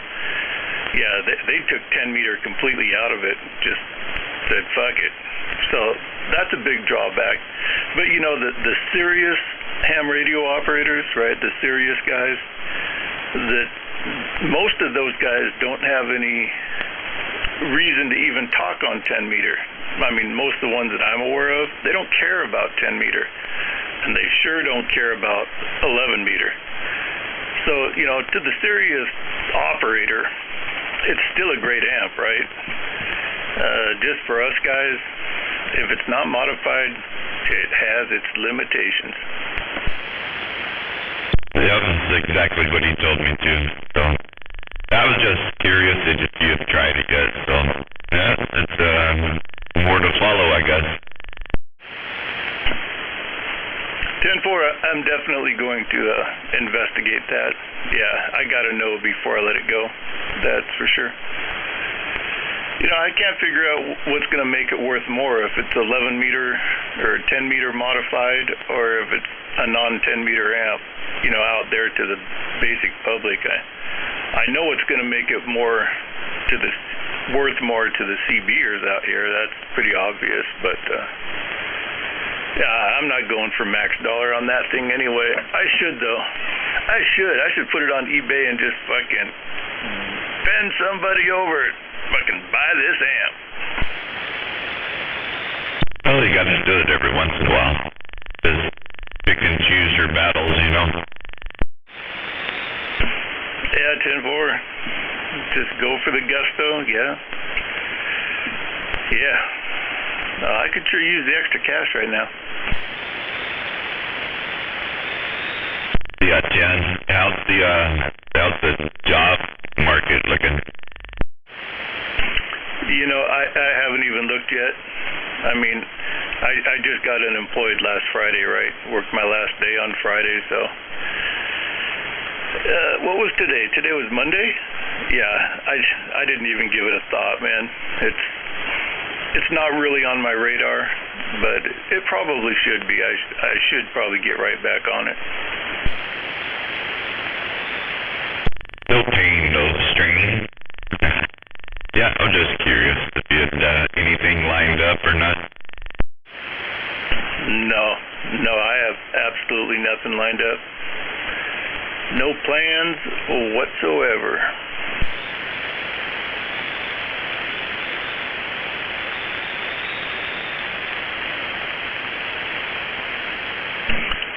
Yeah, they took 10 meter completely out of it, just said fuck it. So that's a big drawback. But you know, the serious ham radio operators, right, the serious guys, that most of those guys don't have any reason to even talk on 10 meter. I mean, most of the ones that I'm aware of, they don't care about 10 meter, and they sure don't care about 11 meter. So, you know, to the serious operator, it's still a great amp, right? Just for us guys, if it's not modified, it has its limitations. Yeah, that's exactly what he told me too. So I was just curious if you have tried it yet. So yeah, it's more to follow, I guess. 10-4, I'm definitely going to investigate that. Yeah, I gotta know before I let it go. That's for sure. You know, I can't figure out what's going to make it worth more, if it's 11 meter or 10 meter modified, or if it's a non-10 meter amp, you know, out there to the basic public. I know it's going to make it worth more to the CBers out here. That's pretty obvious, but yeah, I'm not going for max dollar on that thing anyway. I should though. I should put it on eBay and just fucking bend somebody over it. Fucking buy this amp. Well, you gotta do it every once in a while. Just pick and choose your battles, you know. Yeah, 10-4. Just go for the gusto, yeah. Yeah. I could sure use the extra cash right now. Yeah, Jen, how's the job market looking? You know, I haven't even looked yet. I mean, I just got unemployed last Friday, right? Worked my last day on Friday, so. What was today? Today was Monday? Yeah, I didn't even give it a thought, man. It's not really on my radar, but it probably should be. I should probably get right back on it. No pain, no strain. Yeah, I'm just curious if you had anything lined up or not. No, I have absolutely nothing lined up. No plans whatsoever.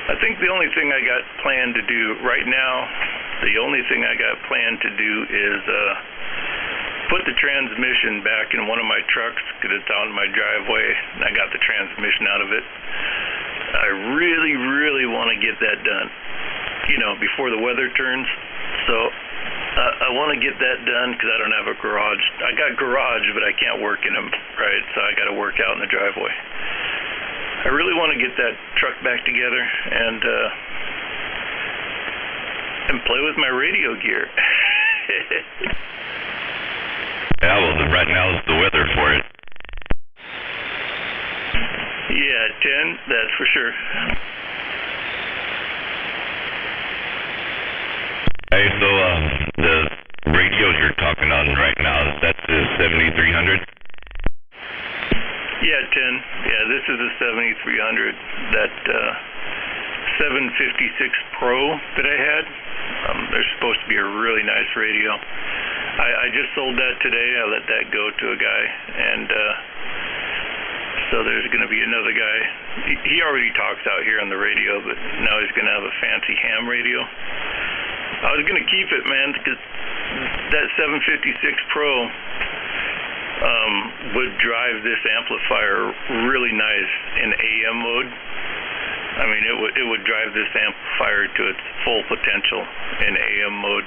I think the only thing I got planned to do right now, is put the transmission back in one of my trucks, because it's out in my driveway, and I got the transmission out of it. I really, really want to get that done, you know, before the weather turns. So I want to get that done because I don't have a garage. I got garage, but I can't work in them, right? So I got to work out in the driveway. I really want to get that truck back together and play with my radio gear. Yeah, well, right now is the weather for it. Yeah, 10, that's for sure. Hey, so the radio you're talking on right now, that's the 7300? Yeah, 10. Yeah, this is a 7300. That 756 Pro that I had. They're supposed to be a really nice radio. I just sold that today. I let that go to a guy, and so there's going to be another guy. He already talks out here on the radio, but now he's going to have a fancy ham radio. I was going to keep it, man, because that 756 Pro would drive this amplifier really nice in AM mode. I mean, it would drive this amplifier to its full potential in AM mode.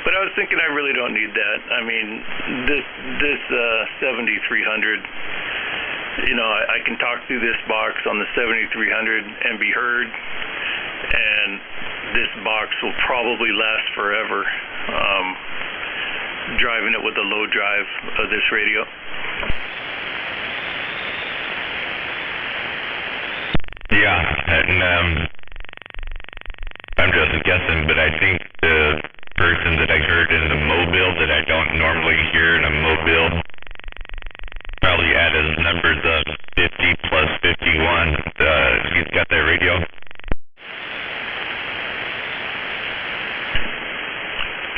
But I was thinking I really don't need that. I mean, this 7300, you know, I can talk through this box on the 7300 and be heard, and this box will probably last forever, driving it with the low drive of this radio. Yeah, and I'm just guessing, but I think the person that I heard in the mobile that I don't normally hear in a mobile probably added numbers of 50 plus 51. He's got that radio.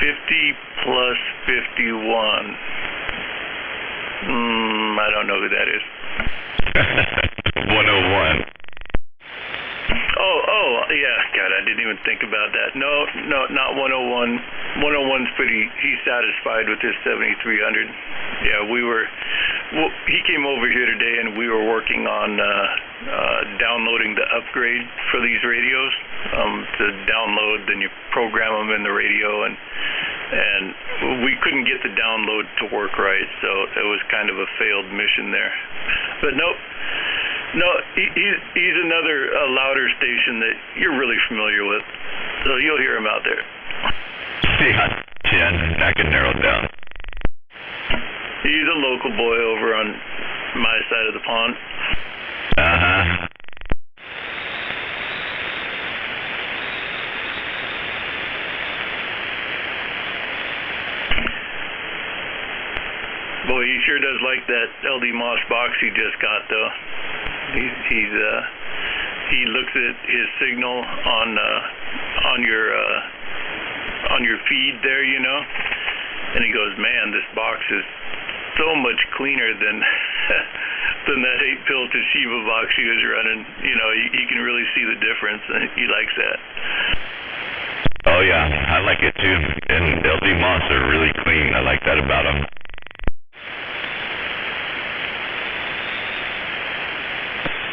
50 plus 51. I don't know who that is. 101. Oh, yeah, God, I didn't even think about that. No, not 101. 101's he's satisfied with his 7300. Yeah, he came over here today and we were working on downloading the upgrade for these radios. To download, then you program them in the radio, and we couldn't get the download to work right, so it was kind of a failed mission there. But nope. No, he's another louder station that you're really familiar with, so you'll hear him out there. Yeah, 10. I can narrow it down. He's a local boy over on my side of the pond. Uh-huh. Boy, he sure does like that LD Moss box he just got, though. He looks at his signal on your feed there, you know, and he goes, "Man, this box is so much cleaner than that 8-pill Toshiba box he was running." You know, he can really see the difference, and he likes that. Oh yeah, I like it too. And LD Moss are really clean. I like that about them.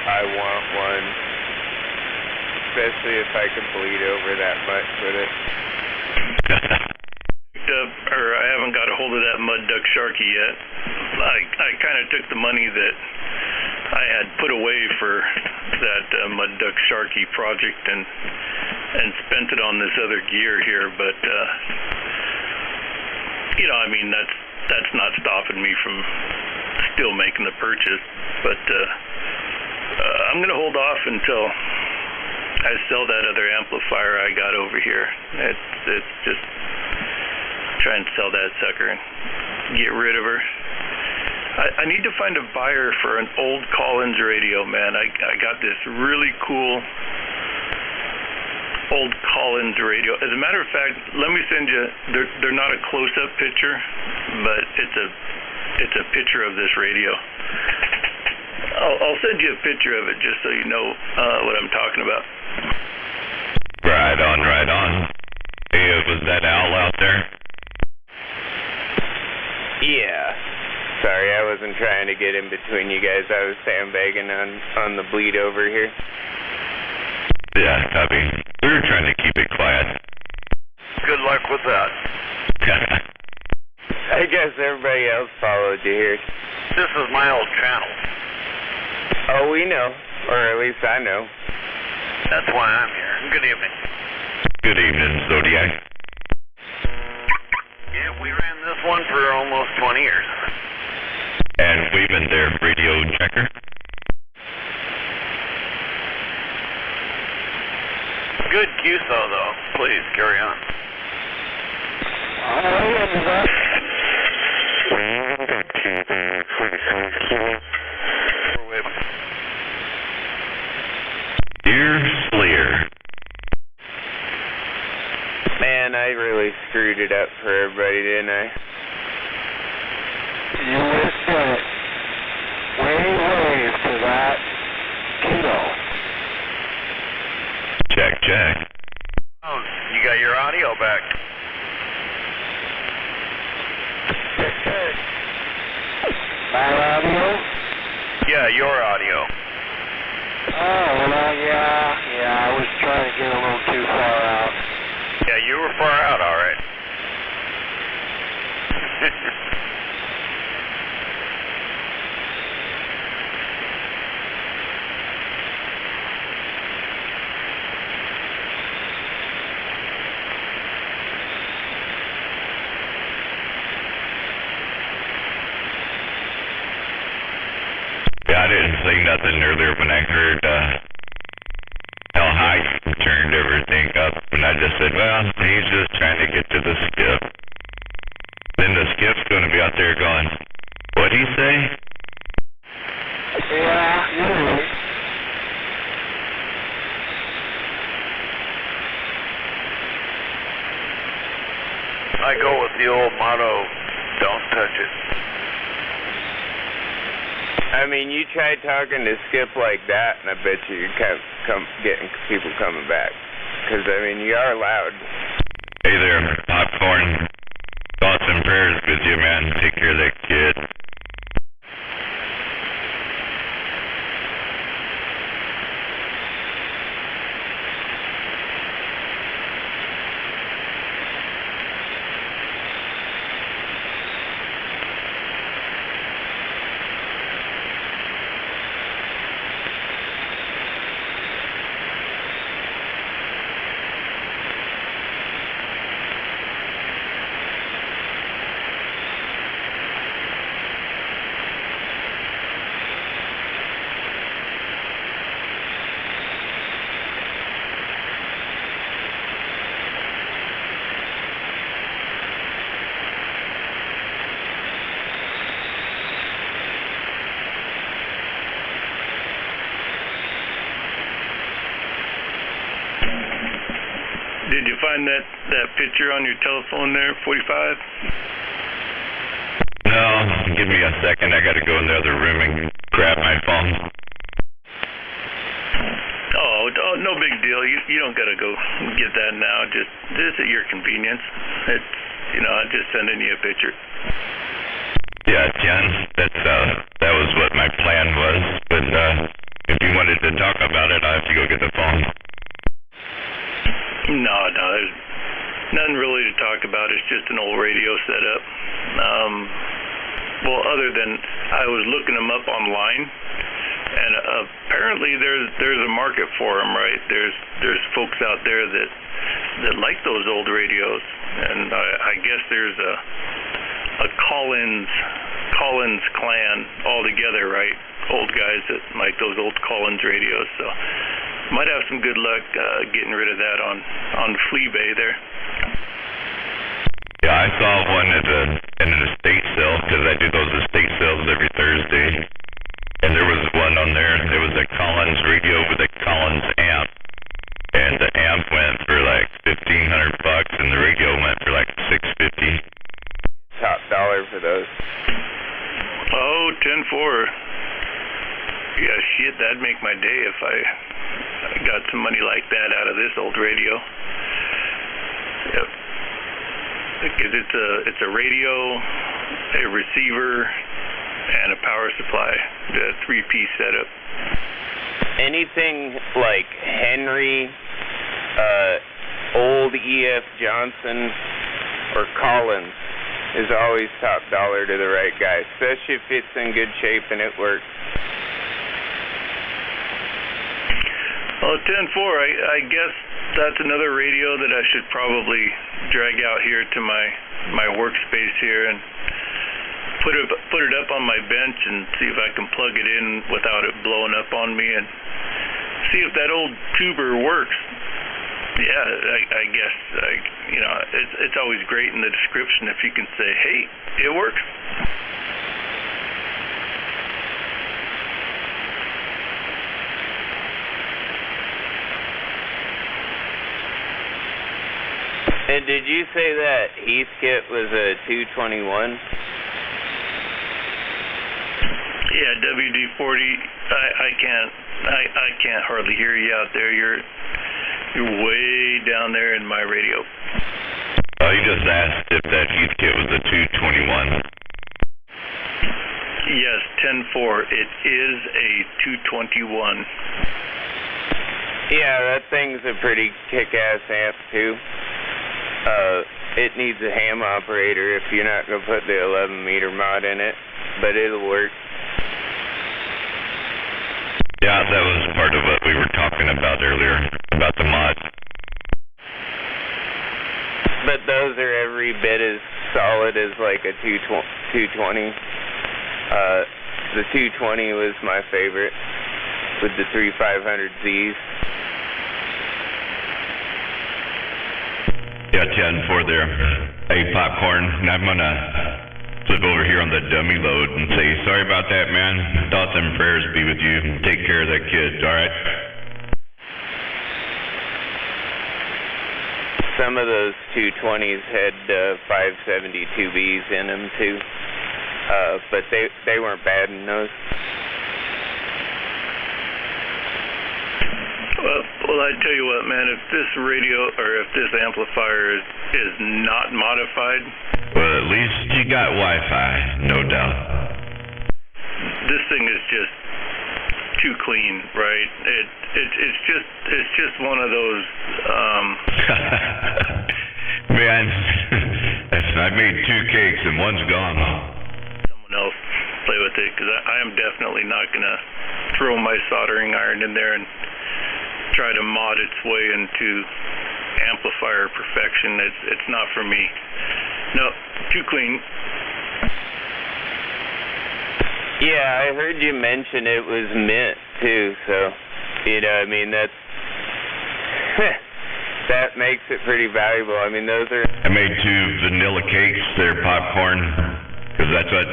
I want one, especially if I can bleed over that much with it. I haven't got a hold of that Mud Duck Sharky yet. I kind of took the money that I had put away for that Mud Duck Sharky project and spent it on this other gear here, but you know, I mean, that's not stopping me from still making the purchase, but I'm going to hold off until I sell that other amplifier I got over here. It's just try and sell that sucker and get rid of her. I need to find a buyer for an old Collins radio, man. I got this really cool old Collins radio. As a matter of fact, let me send you, they're not a close-up picture, but it's a picture of this radio. I'll send you a picture of it just so you know what I'm talking about. Right on. Hey, was that Al out there? Yeah. Sorry, I wasn't trying to get in between you guys. I was sandbagging on the bleed over here. Yeah, copy. We were trying to keep it quiet. Good luck with that. I guess everybody else followed you here. This is my old channel. Oh, we know. Or at least I know. That's why I'm here. Good evening. Good evening, Zodiac. Yeah, we ran this one for almost 20 years. And we've been there, radio checker. Good QSO, though. Please, carry on. Dear Slayer. Man, I really screwed it up for everybody, didn't I? You just did it. Wave to that kilo. Check. Oh, you got your audio back. My audio? Yeah, your audio. Oh, well, yeah, I was trying to get a little too far out. Yeah, you were far out, all right. Yeah, I didn't say nothing earlier when I heard how high you turned everything up, and I just said, well, he's just trying to get to the skiff. Then the skiff's going to be out there going, what'd he say? Yeah, you're right. I go with the old motto, don't touch it. I mean, you try talking to Skip like that, and I bet you come getting people coming back. Because, I mean, you are loud. Hey there, Popcorn. Thoughts and prayers with you, man. Take care of that kid. Did you find that picture on your telephone there, 45? No, give me a second. I got to go in the other room and grab my phone. Oh, no big deal. You don't got to go get that now. Just at your convenience. It's, I'm just sending you a picture. Yeah, John, that was what my plan was. But if you wanted to talk about it, I'll have to go get the phone. No, there's nothing really to talk about. It's just an old radio setup. Well, other than I was looking them up online, and apparently there's a market for them, right? There's folks out there that like those old radios, and I guess there's a Collins clan all together, right? Old guys that like those old Collins radios, so might have some good luck getting rid of that on Fleabay there. Yeah, I saw one at an estate sale, because I do those estate sales every Thursday, and there was one on there. There was a Collins radio with a Collins amp, and the amp went for like $1,500, and the radio went for like $650. Top dollar for those. Oh, 10-4. Yeah, shit, that'd make my day if I got some money like that out of this old radio. Yep. Because it's a radio, a receiver, and a power supply. The 3-piece setup. Anything like Henry, old E.F. Johnson, or Collins is always top dollar to the right guy, especially if it's in good shape and it works. Oh, 10-4, I guess that's another radio that I should probably drag out here to my workspace here and put it up on my bench and see if I can plug it in without it blowing up on me and see if that old tuber works. Yeah, I guess, it's always great in the description if you can say, hey, it works. And did you say that Heathkit was a 221? Yeah, WD-40. I can't hardly hear you out there. You're way down there in my radio. You just asked if that Heathkit was a 221. Yes, 10-4. It is a 221. Yeah, that thing's a pretty kick-ass amp too. It needs a ham operator if you're not going to put the 11-meter mod in it, but it'll work. Yeah, that was part of what we were talking about earlier, about the mod. But those are every bit as solid as like a 220. The 220 was my favorite with the 3500Zs. Yeah, 10-4 there. Hey, Popcorn, I'm gonna flip over here on the dummy load and say, sorry about that, man. Thoughts and prayers be with you. Take care of that kid, alright? Some of those 220s had 572Bs in them too, but they weren't bad in those. Well, I tell you what, man, if this radio or if this amplifier is not modified, well, at least you got Wi-Fi, no doubt. This thing is just too clean, right? It's just one of those. Man, I made 2 cakes and one's gone. Someone else play with it because I am definitely not gonna throw my soldering iron in there and try to mod its way into amplifier perfection. It's not for me. No, too clean. Yeah, I heard you mention it was mint too, so I mean that's that makes it pretty valuable. I mean those are. I made 2 vanilla cakes. They're Popcorn, because that's what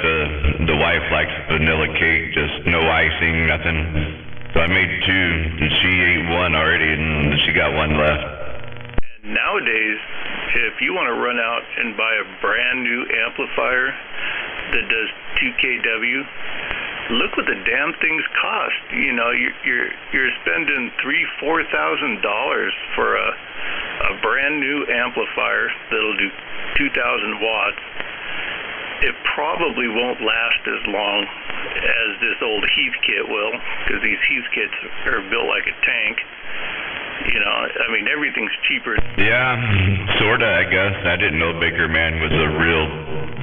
the wife likes, vanilla cake, just no icing, nothing. So I made 2, and she ate 1 already, and she got 1 left. And nowadays, if you want to run out and buy a brand new amplifier that does 2kW, look what the damn things cost. You're spending $3,000-$4,000 for a brand new amplifier that'll do 2,000 watts. It probably won't last as long as this old Heathkit will, because these Heathkits are built like a tank. I mean, everything's cheaper. Yeah, sorta, I guess. I didn't know Baker Man was a real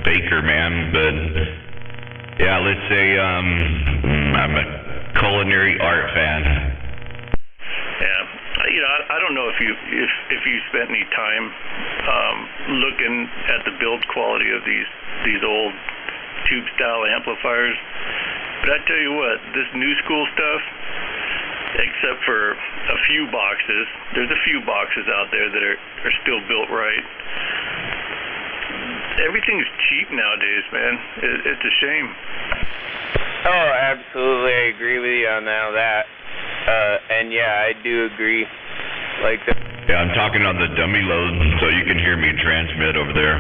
baker man, but yeah, let's say I'm a culinary art fan. Yeah, I don't know if you spent any time looking at the build quality of these old tube style amplifiers, but I tell you what, this new school stuff, except for a few boxes, there's a few boxes out there that are still built right. Everything's cheap nowadays, man. It's a shame. Oh, absolutely, I agree with you on that. And yeah, I do agree. Yeah, I'm talking on the dummy load, so you can hear me transmit over there,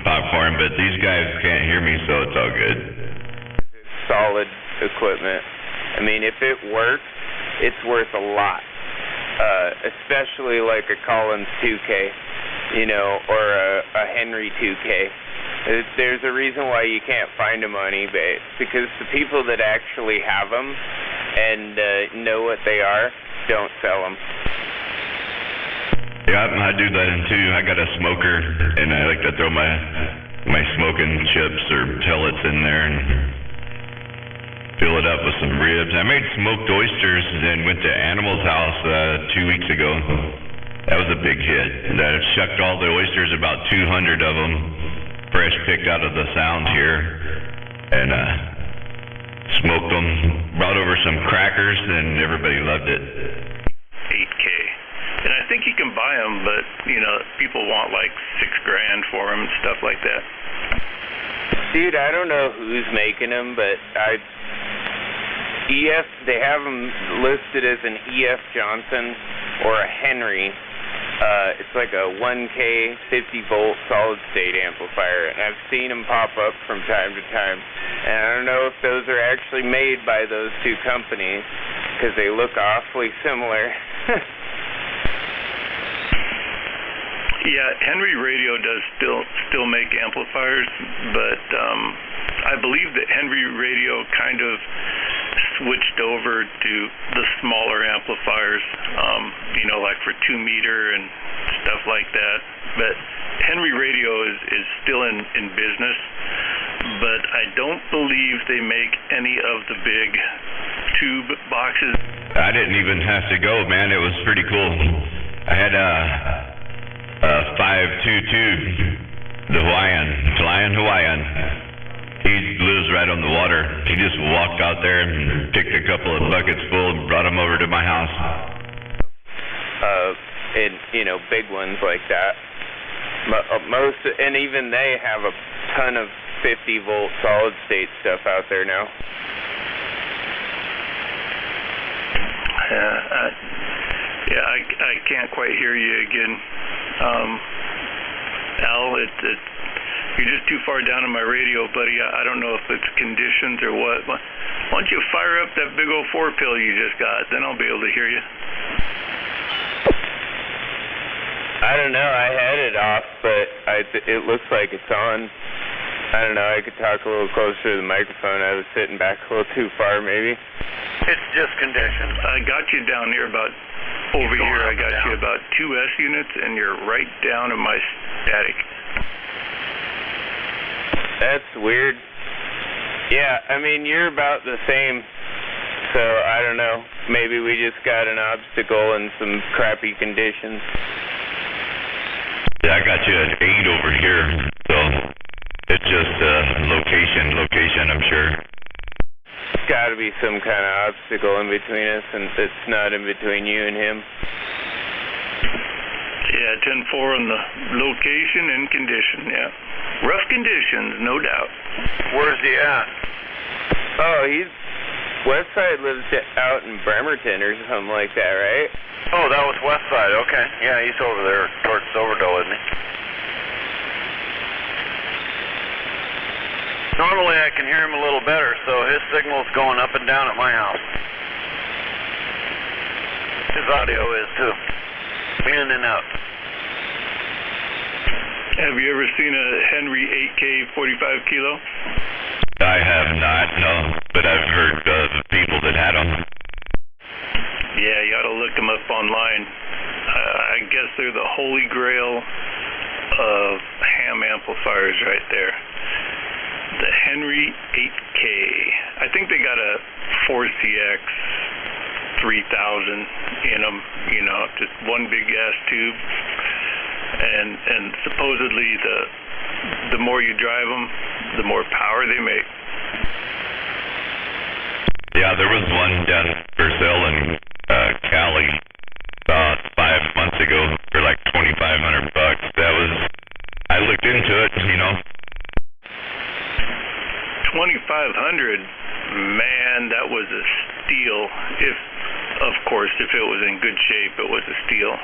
Popcorn, but these guys can't hear me, so it's all good. It's solid equipment. I mean, if it works, it's worth a lot. Especially like a Collins 2K, or a Henry 2K. There's a reason why you can't find them on eBay. It's because the people that actually have them and know what they are don't sell them. Yeah, I do that too. I got a smoker, and I like to throw my smoking chips or pellets in there. And fill it up with some ribs. I made smoked oysters and went to Animal's house 2 weeks ago. That was a big hit. I shucked all the oysters, about 200 of them, fresh picked out of the sound here, and smoked them, brought over some crackers, and everybody loved it. 8K. And I think you can buy them, but, you know, people want like $6,000 for them and stuff like that. Dude, I don't know who's making them, but they have them listed as an EF Johnson or a Henry. It's like a 1K 50-volt solid-state amplifier, and I've seen them pop up from time to time. And I don't know if those are actually made by those two companies, because they look awfully similar. Yeah, Henry Radio does still make amplifiers, but I believe that Henry Radio kind of switched over to the smaller amplifiers, you know, like for 2 meter and stuff like that. But Henry Radio is still in business, but I don't believe they make any of the big tube boxes. I didn't even have to go, man. It was pretty cool. I had a 522, the Flying Hawaiian. He lives right on the water. He just walked out there and picked a couple of buckets full and brought them over to my house. And, you know, big ones like that. And even they have a ton of 50-volt solid-state stuff out there now. I can't quite hear you again. Al, you're just too far down on my radio, buddy. I don't know if it's conditions or what. Why don't you fire up that big old 4-pill you just got, then I'll be able to hear you. I don't know. I had it off, but it looks like it's on. I don't know. I could talk a little closer to the microphone. I was sitting back a little too far, maybe. It's just conditions. I got you down here about over here. I got you about 2 S units, and you're right down in my static. That's weird. Yeah, I mean, you're about the same. So, I don't know. Maybe we just got an obstacle and some crappy conditions. Yeah, I got you at 8 over here, so it's just location, I'm sure. There's got to be some kind of obstacle in between us, and it's not in between you and him. Yeah, 10-4 on the location and condition, yeah. Rough conditions, no doubt. Where's he at? Oh, Westside lives out in Bremerton or something like that, right? Oh, that was Westside, okay. Yeah, he's over there towards Silverdoe, isn't he? Normally I can hear him a little better, so his signal's going up and down at my house. His audio is too. In and out. Have you ever seen a Henry 8K 45 kilo? I have not, no, but I've heard of people that had them. Yeah, you ought to look them up online. I guess they're the holy grail of ham amplifiers right there. The Henry 8K. I think they got a 4CX 3000 in them, you know, just one big ass tube. And supposedly the more you drive them, the more power they make. Yeah, there was one down for sale in Cali about 5 months ago for like $2,500. I looked into it, you know. 2,500, man, that was a steal. Of course, if it was in good shape, it was a steal.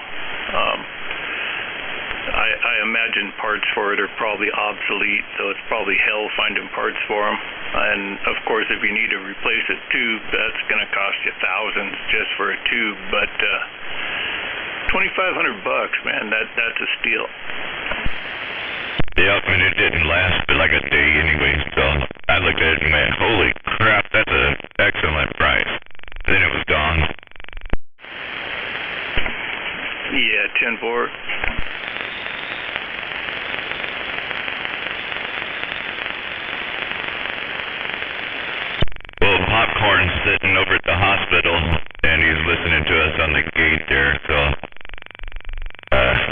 I imagine parts for it are probably obsolete, so it's probably hell finding parts for them. And of course, if you need to replace a tube, that's going to cost you thousands just for a tube. But $2,500, man, that's a steal. Yep, and it didn't last but like a day anyway, so I looked at it and went, holy crap, that's an excellent price. Then it was gone. Yeah, 10-4. Well, Pop hospital, and he's listening to us on the gate there, so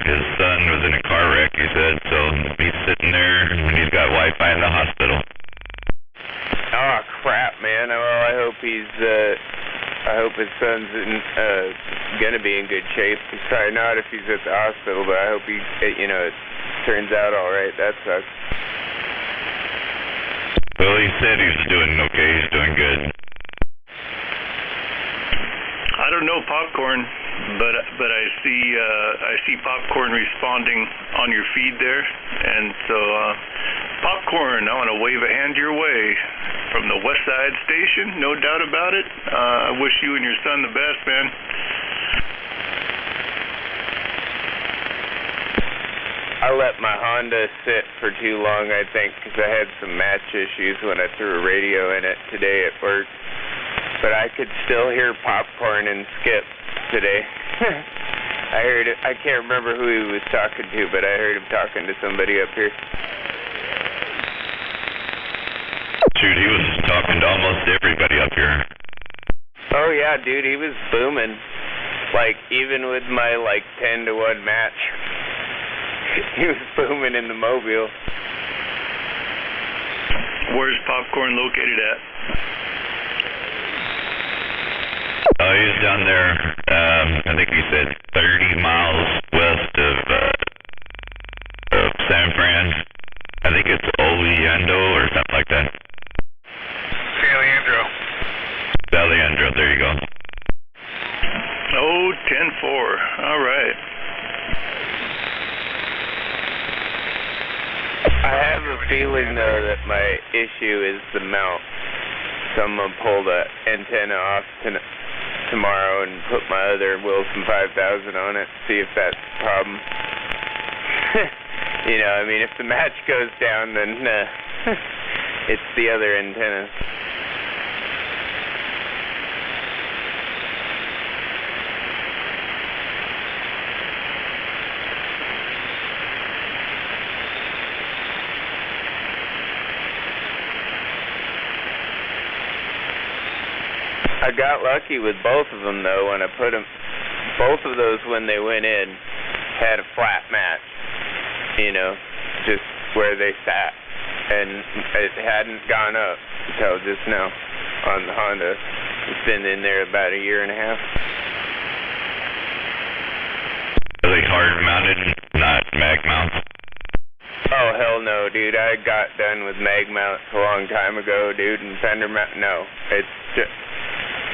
his son was in a car wreck, he said, so he's sitting there, and he's got Wi-Fi in the hospital. Oh, crap, man. Well, I hope his son's gonna be in good shape. He's probably not if he's at the hospital, but I hope it turns out all right. That sucks. Well, he said he was doing okay. He's doing good. I don't know Popcorn, but I see Popcorn responding on your feed there, and so Popcorn, I want to wave a hand your way from the West Side Station, no doubt about it. I wish you and your son the best, man. I let my Honda sit for too long, I think, because I had some match issues when I threw a radio in it today at work. But I could still hear Popcorn and Skip today. I heard it. I can't remember who he was talking to, but I heard him talking to somebody up here. Dude, he was talking to almost everybody up here. Oh yeah, dude, he was booming. Like, even with my 10-to-1 match, he was booming in the Mobile. Where's Popcorn located at? Oh, he's down there, I think he said 30 miles west of San Fran. I think it's Oleandro or something like that. Saliandro, there you go. Oh, 10-4. All right. I have a feeling, though, that my issue is the mount. So I'm going to pull the antenna off tomorrow and put my other Wilson 5000 on it, see if that's the problem. If the match goes down, then it's the other antenna. I got lucky with both of them, though, when I put them. Both of those, when they went in, had a flat match. Just where they sat. And it hadn't gone up until just now on the Honda. It's been in there about a year and a half. Are they hard mounted, not mag mounts? Oh, hell no, dude. I got done with mag mounts a long time ago, dude, and fender mount. No, it's just...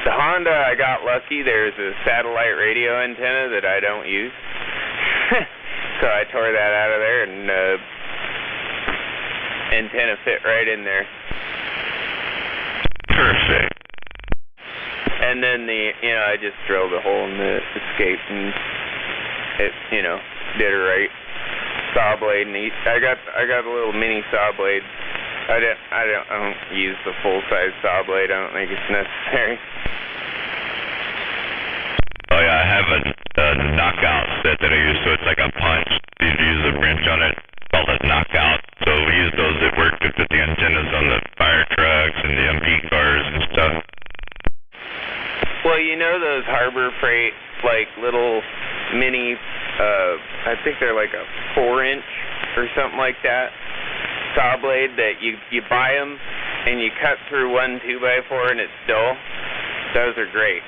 The Honda, I got lucky. There's a satellite radio antenna that I don't use. So I tore that out of there, and antenna fit right in there. Perfect. And then I just drilled a hole in the escape, and it, did it right. Saw blade, and I got a little mini saw blade. I don't use the full size saw blade. I don't think it's necessary. Oh yeah, I have a knockout set that I use, so it's like a punch. You use a wrench on it, called a knockout. So we use those at work to put the antennas on the fire trucks and the MP cars and stuff. Well, those Harbor Freight, little mini, I think they're like a 4-inch or something like that, saw blade that you buy them and you cut through one 2x4 and it's dull. Those are great.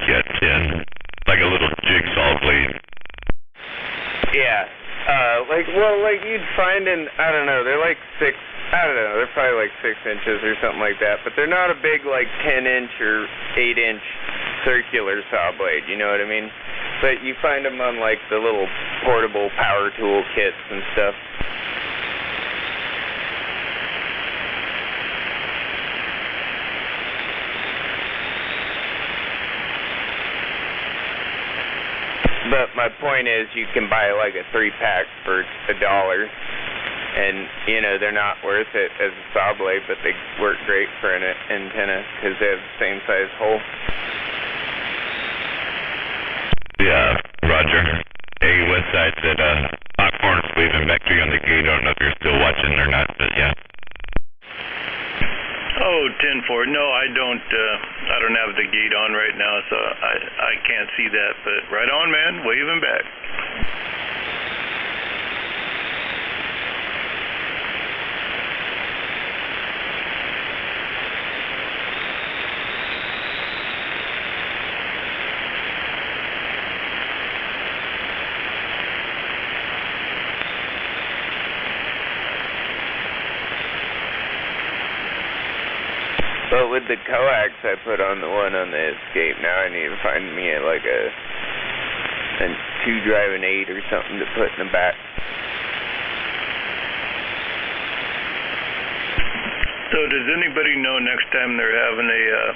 Yeah, 10. Like a little jigsaw blade. Yeah. You'd find I don't know, they're they're probably 6 inches or something like that, but they're not a big 10-inch or 8-inch circular saw blade, you know what I mean? But you find them on the little portable power tool kits and stuff. But my point is, you can buy a 3-pack for $1, and they're not worth it as a saw blade, but they work great for an antenna because they have the same size hole. Yeah, Roger. Hey, Westside said Popcorn's waving back to you on the gate. I don't know if you're still watching or not, but yeah. Oh, 10-4. No, I don't have the gate on right now, so I can't see that. But right on, man. Waving back. But with the coax I put on the one on the Escape, now I need to find me like a 2 driving 8 or something to put in the back. So does anybody know next time they're having a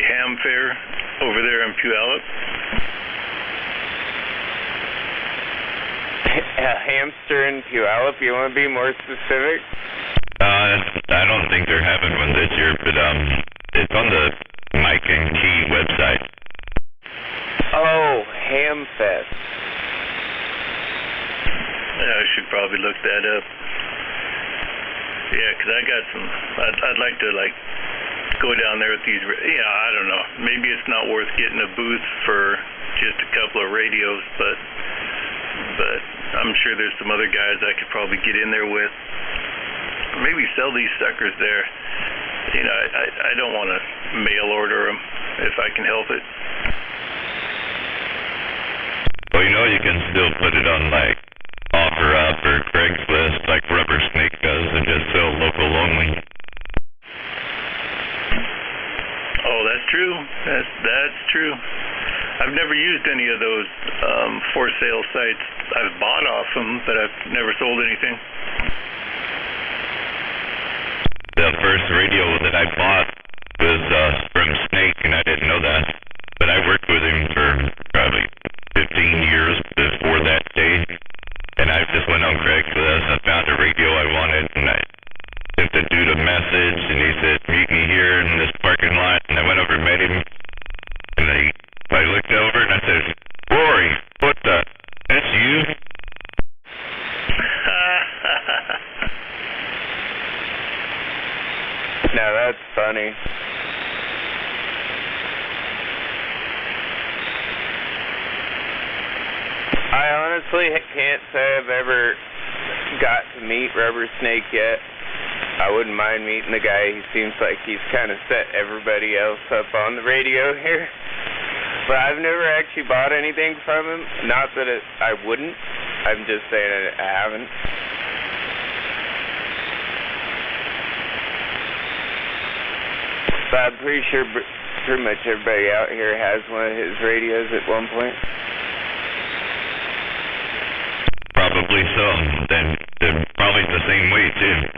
ham fair over there in Puyallup? A hamster in Puyallup? You want to be more specific? I don't think they're having one this year, but it's on the Mike and Key website. Oh, Hamfest. Yeah, I should probably look that up. Yeah, 'cause I got some. I'd like to go down there with these. Yeah, I don't know. Maybe it's not worth getting a booth for just a couple of radios, but I'm sure there's some other guys I could probably get in there with. Maybe sell these suckers there. You know, I don't want to mail order them if I can help it. Well, you know, you can still put it on like OfferUp or Craigslist like Rubber Snake does and just sell local only. Oh, that's true. That's true. I've never used any of those for sale sites. I've bought off them, but I've never sold anything. The first radio that I bought was from Snake, and I didn't know that. But I worked with him for probably 15 years before that day. And I just went on Craigslist. I found a radio I wanted, and I sent the dude a message, and he said, meet me here in this parking lot. And I went over and met him. And I looked over, and I said, Rory, what the? That's you? Now that's funny. I honestly can't say I've ever got to meet Rubber Snake yet. I wouldn't mind meeting the guy. He seems like he's kind of set everybody else up on the radio here. But I've never actually bought anything from him. Not that I wouldn't. I'm just saying I haven't. But I'm pretty sure pretty much everybody out here has one of his radios at one point. Probably so. Then they're probably the same way too.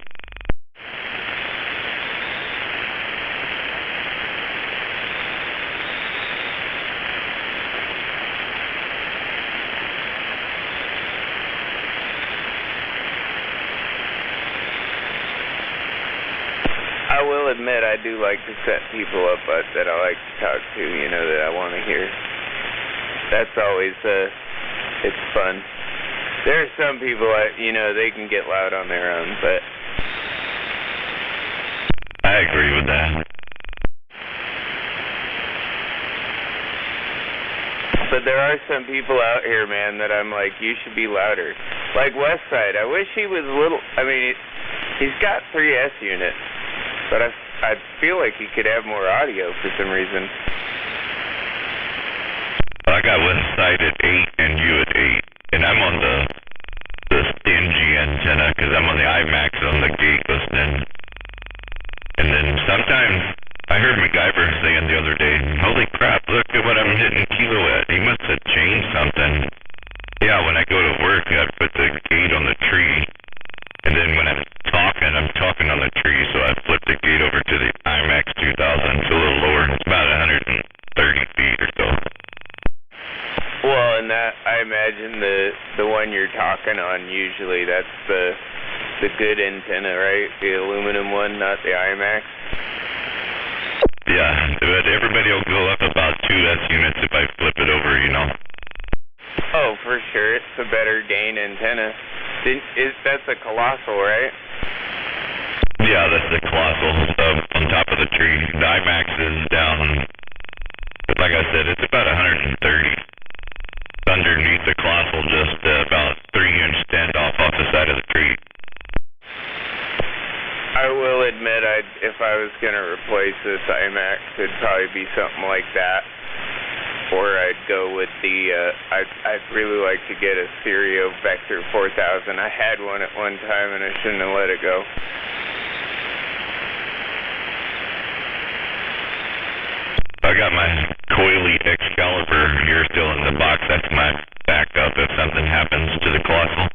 I will admit I do like to set people up that I like to talk to, you know, that I want to hear. That's always, it's fun. There are some people, you know, they can get loud on their own, but... I agree with that. But there are some people out here, man, that I'm like, you should be louder. Like Westside, I wish he was a little... I mean, he's got 3 S units. But I feel like he could have more audio for some reason. I got Westside at 8 and you at 8. And I'm on the stingy antenna because I'm on the IMAX on the gate listening. And then sometimes I heard MacGyver saying the other day, holy crap, look at what I'm hitting Kilo at. He must have changed something. Yeah, when I go to work, I put the gate on the tree. And then when I'm talking on the tree, so I flip the gate over to the IMAX 2000. It's a little lower. It's about 130 feet or so. Well, and that, I imagine the one you're talking on, usually that's the good antenna, right? The aluminum one, not the IMAX? Yeah, but everybody will go up about 2 S units if I flip it over, you know. Oh, for sure. It's a better gain antenna. That's a Colossal, right? Yeah, that's the Colossal. On on top of the tree. The IMAX is down, like I said, it's about 130. Underneath the colossal, just about 3-inch standoff off the side of the tree. I will admit, if I was going to replace this IMAX, it'd probably be something like that. Or I'd go with the, I'd really like to get a Serio Vector 4000. I had one at one time and I shouldn't have let it go. I got my Coily Excalibur here still in the box. That's my backup if something happens to the Colossal.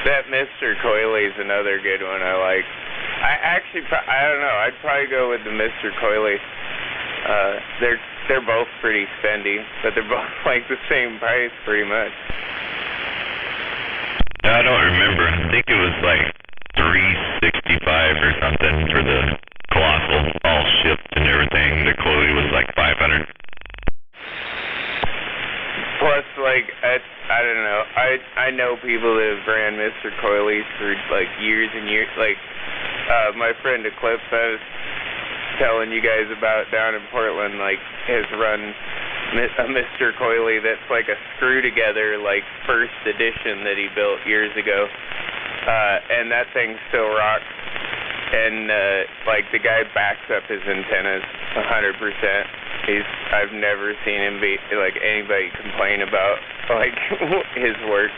That Mr. Coily is another good one I like. I don't know. I'd probably go with the Mr. Coily. They're both pretty spendy, but they're both like the same price pretty much. I don't remember. I think it was like $365 or something for the Colossal, all shipped and everything. The Coily was like $500. Plus, like, I don't know. I know people that have ran Mr. Coilys for like years and years. Like, my friend Eclipse, I was telling you guys about down in Portland, like, has run a Mr. Coily that's like a screw together, like, first edition that he built years ago. And that thing still rocks. And, like, the guy backs up his antennas 100%. I've never seen him be, like, anybody complain about, like, his work.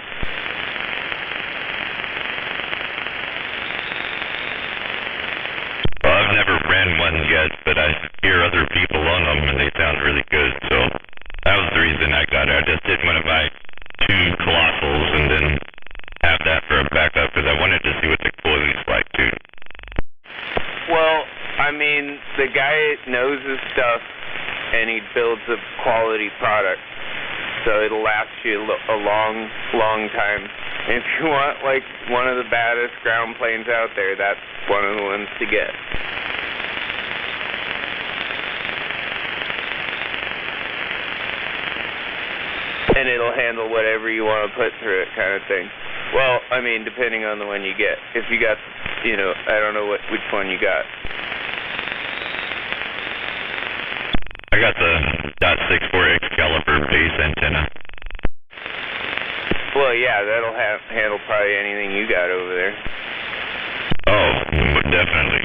Well, I've never ran one yet, but I hear other people on them and they sound really good, so that was the reason I got it. I just didn't want to buy 2 Colossals and then have that for a backup, because I wanted to see what the Coily's like, too. Well, I mean, the guy knows his stuff, and he builds a quality product, so it'll last you a long, long time. And if you want, like, one of the baddest ground planes out there, that's one of the ones to get. And it'll handle whatever you want to put through it, kind of thing. Well, I mean, depending on the one you get. If you got, you know, I don't know which one you got. I got the .64 Excalibur base antenna. Well, yeah, that'll handle probably anything you got over there. Oh, definitely.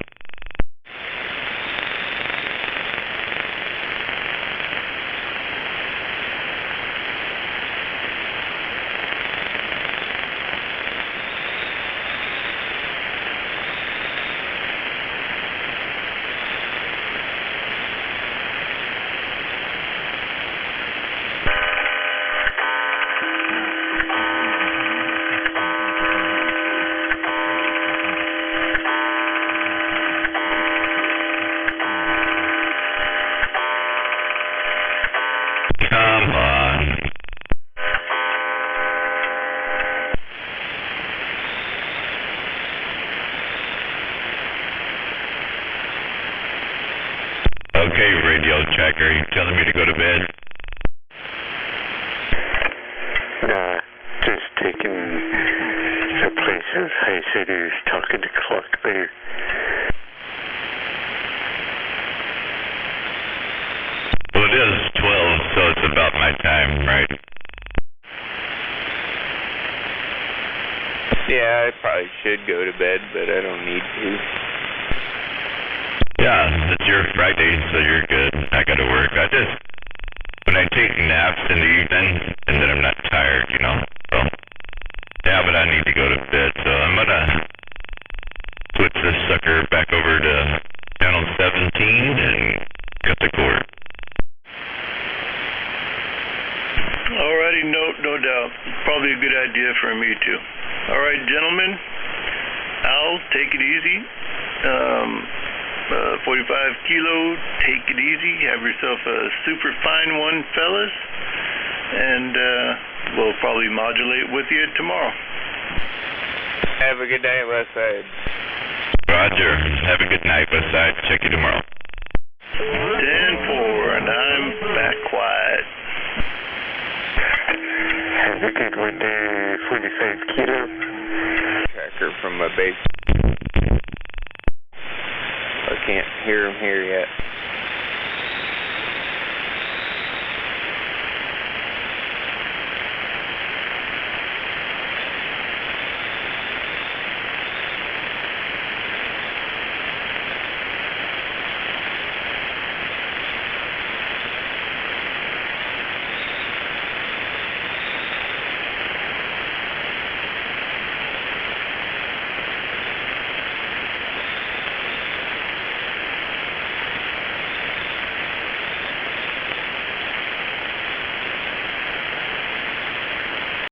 Okay, radio checker, are you telling me to go to bed? Nah, just taking the place of High City's talking to Clark there. Well, it is 12, so it's about my time, right? Yeah, I probably should go to bed, but I don't need to. Yeah, it's your Friday, so you're good. I gotta work. When I take naps in the evening, and then I'm not tired, you know, so. Yeah, but I need to go to bed, so I'm gonna switch this sucker back over to channel 17 and cut the cord. Alrighty, no doubt. Probably a good idea for me too. Alright, gentlemen, Al, take it easy. 45 kilo, take it easy. Have yourself a super fine one, fellas. And we'll probably modulate with you tomorrow. Have a good night, Westside. Roger. Have a good night, Westside. Check you tomorrow. 10-4, and I'm back quiet. a good one there, 45 kilo. Tracker from a base. I can't hear him here yet.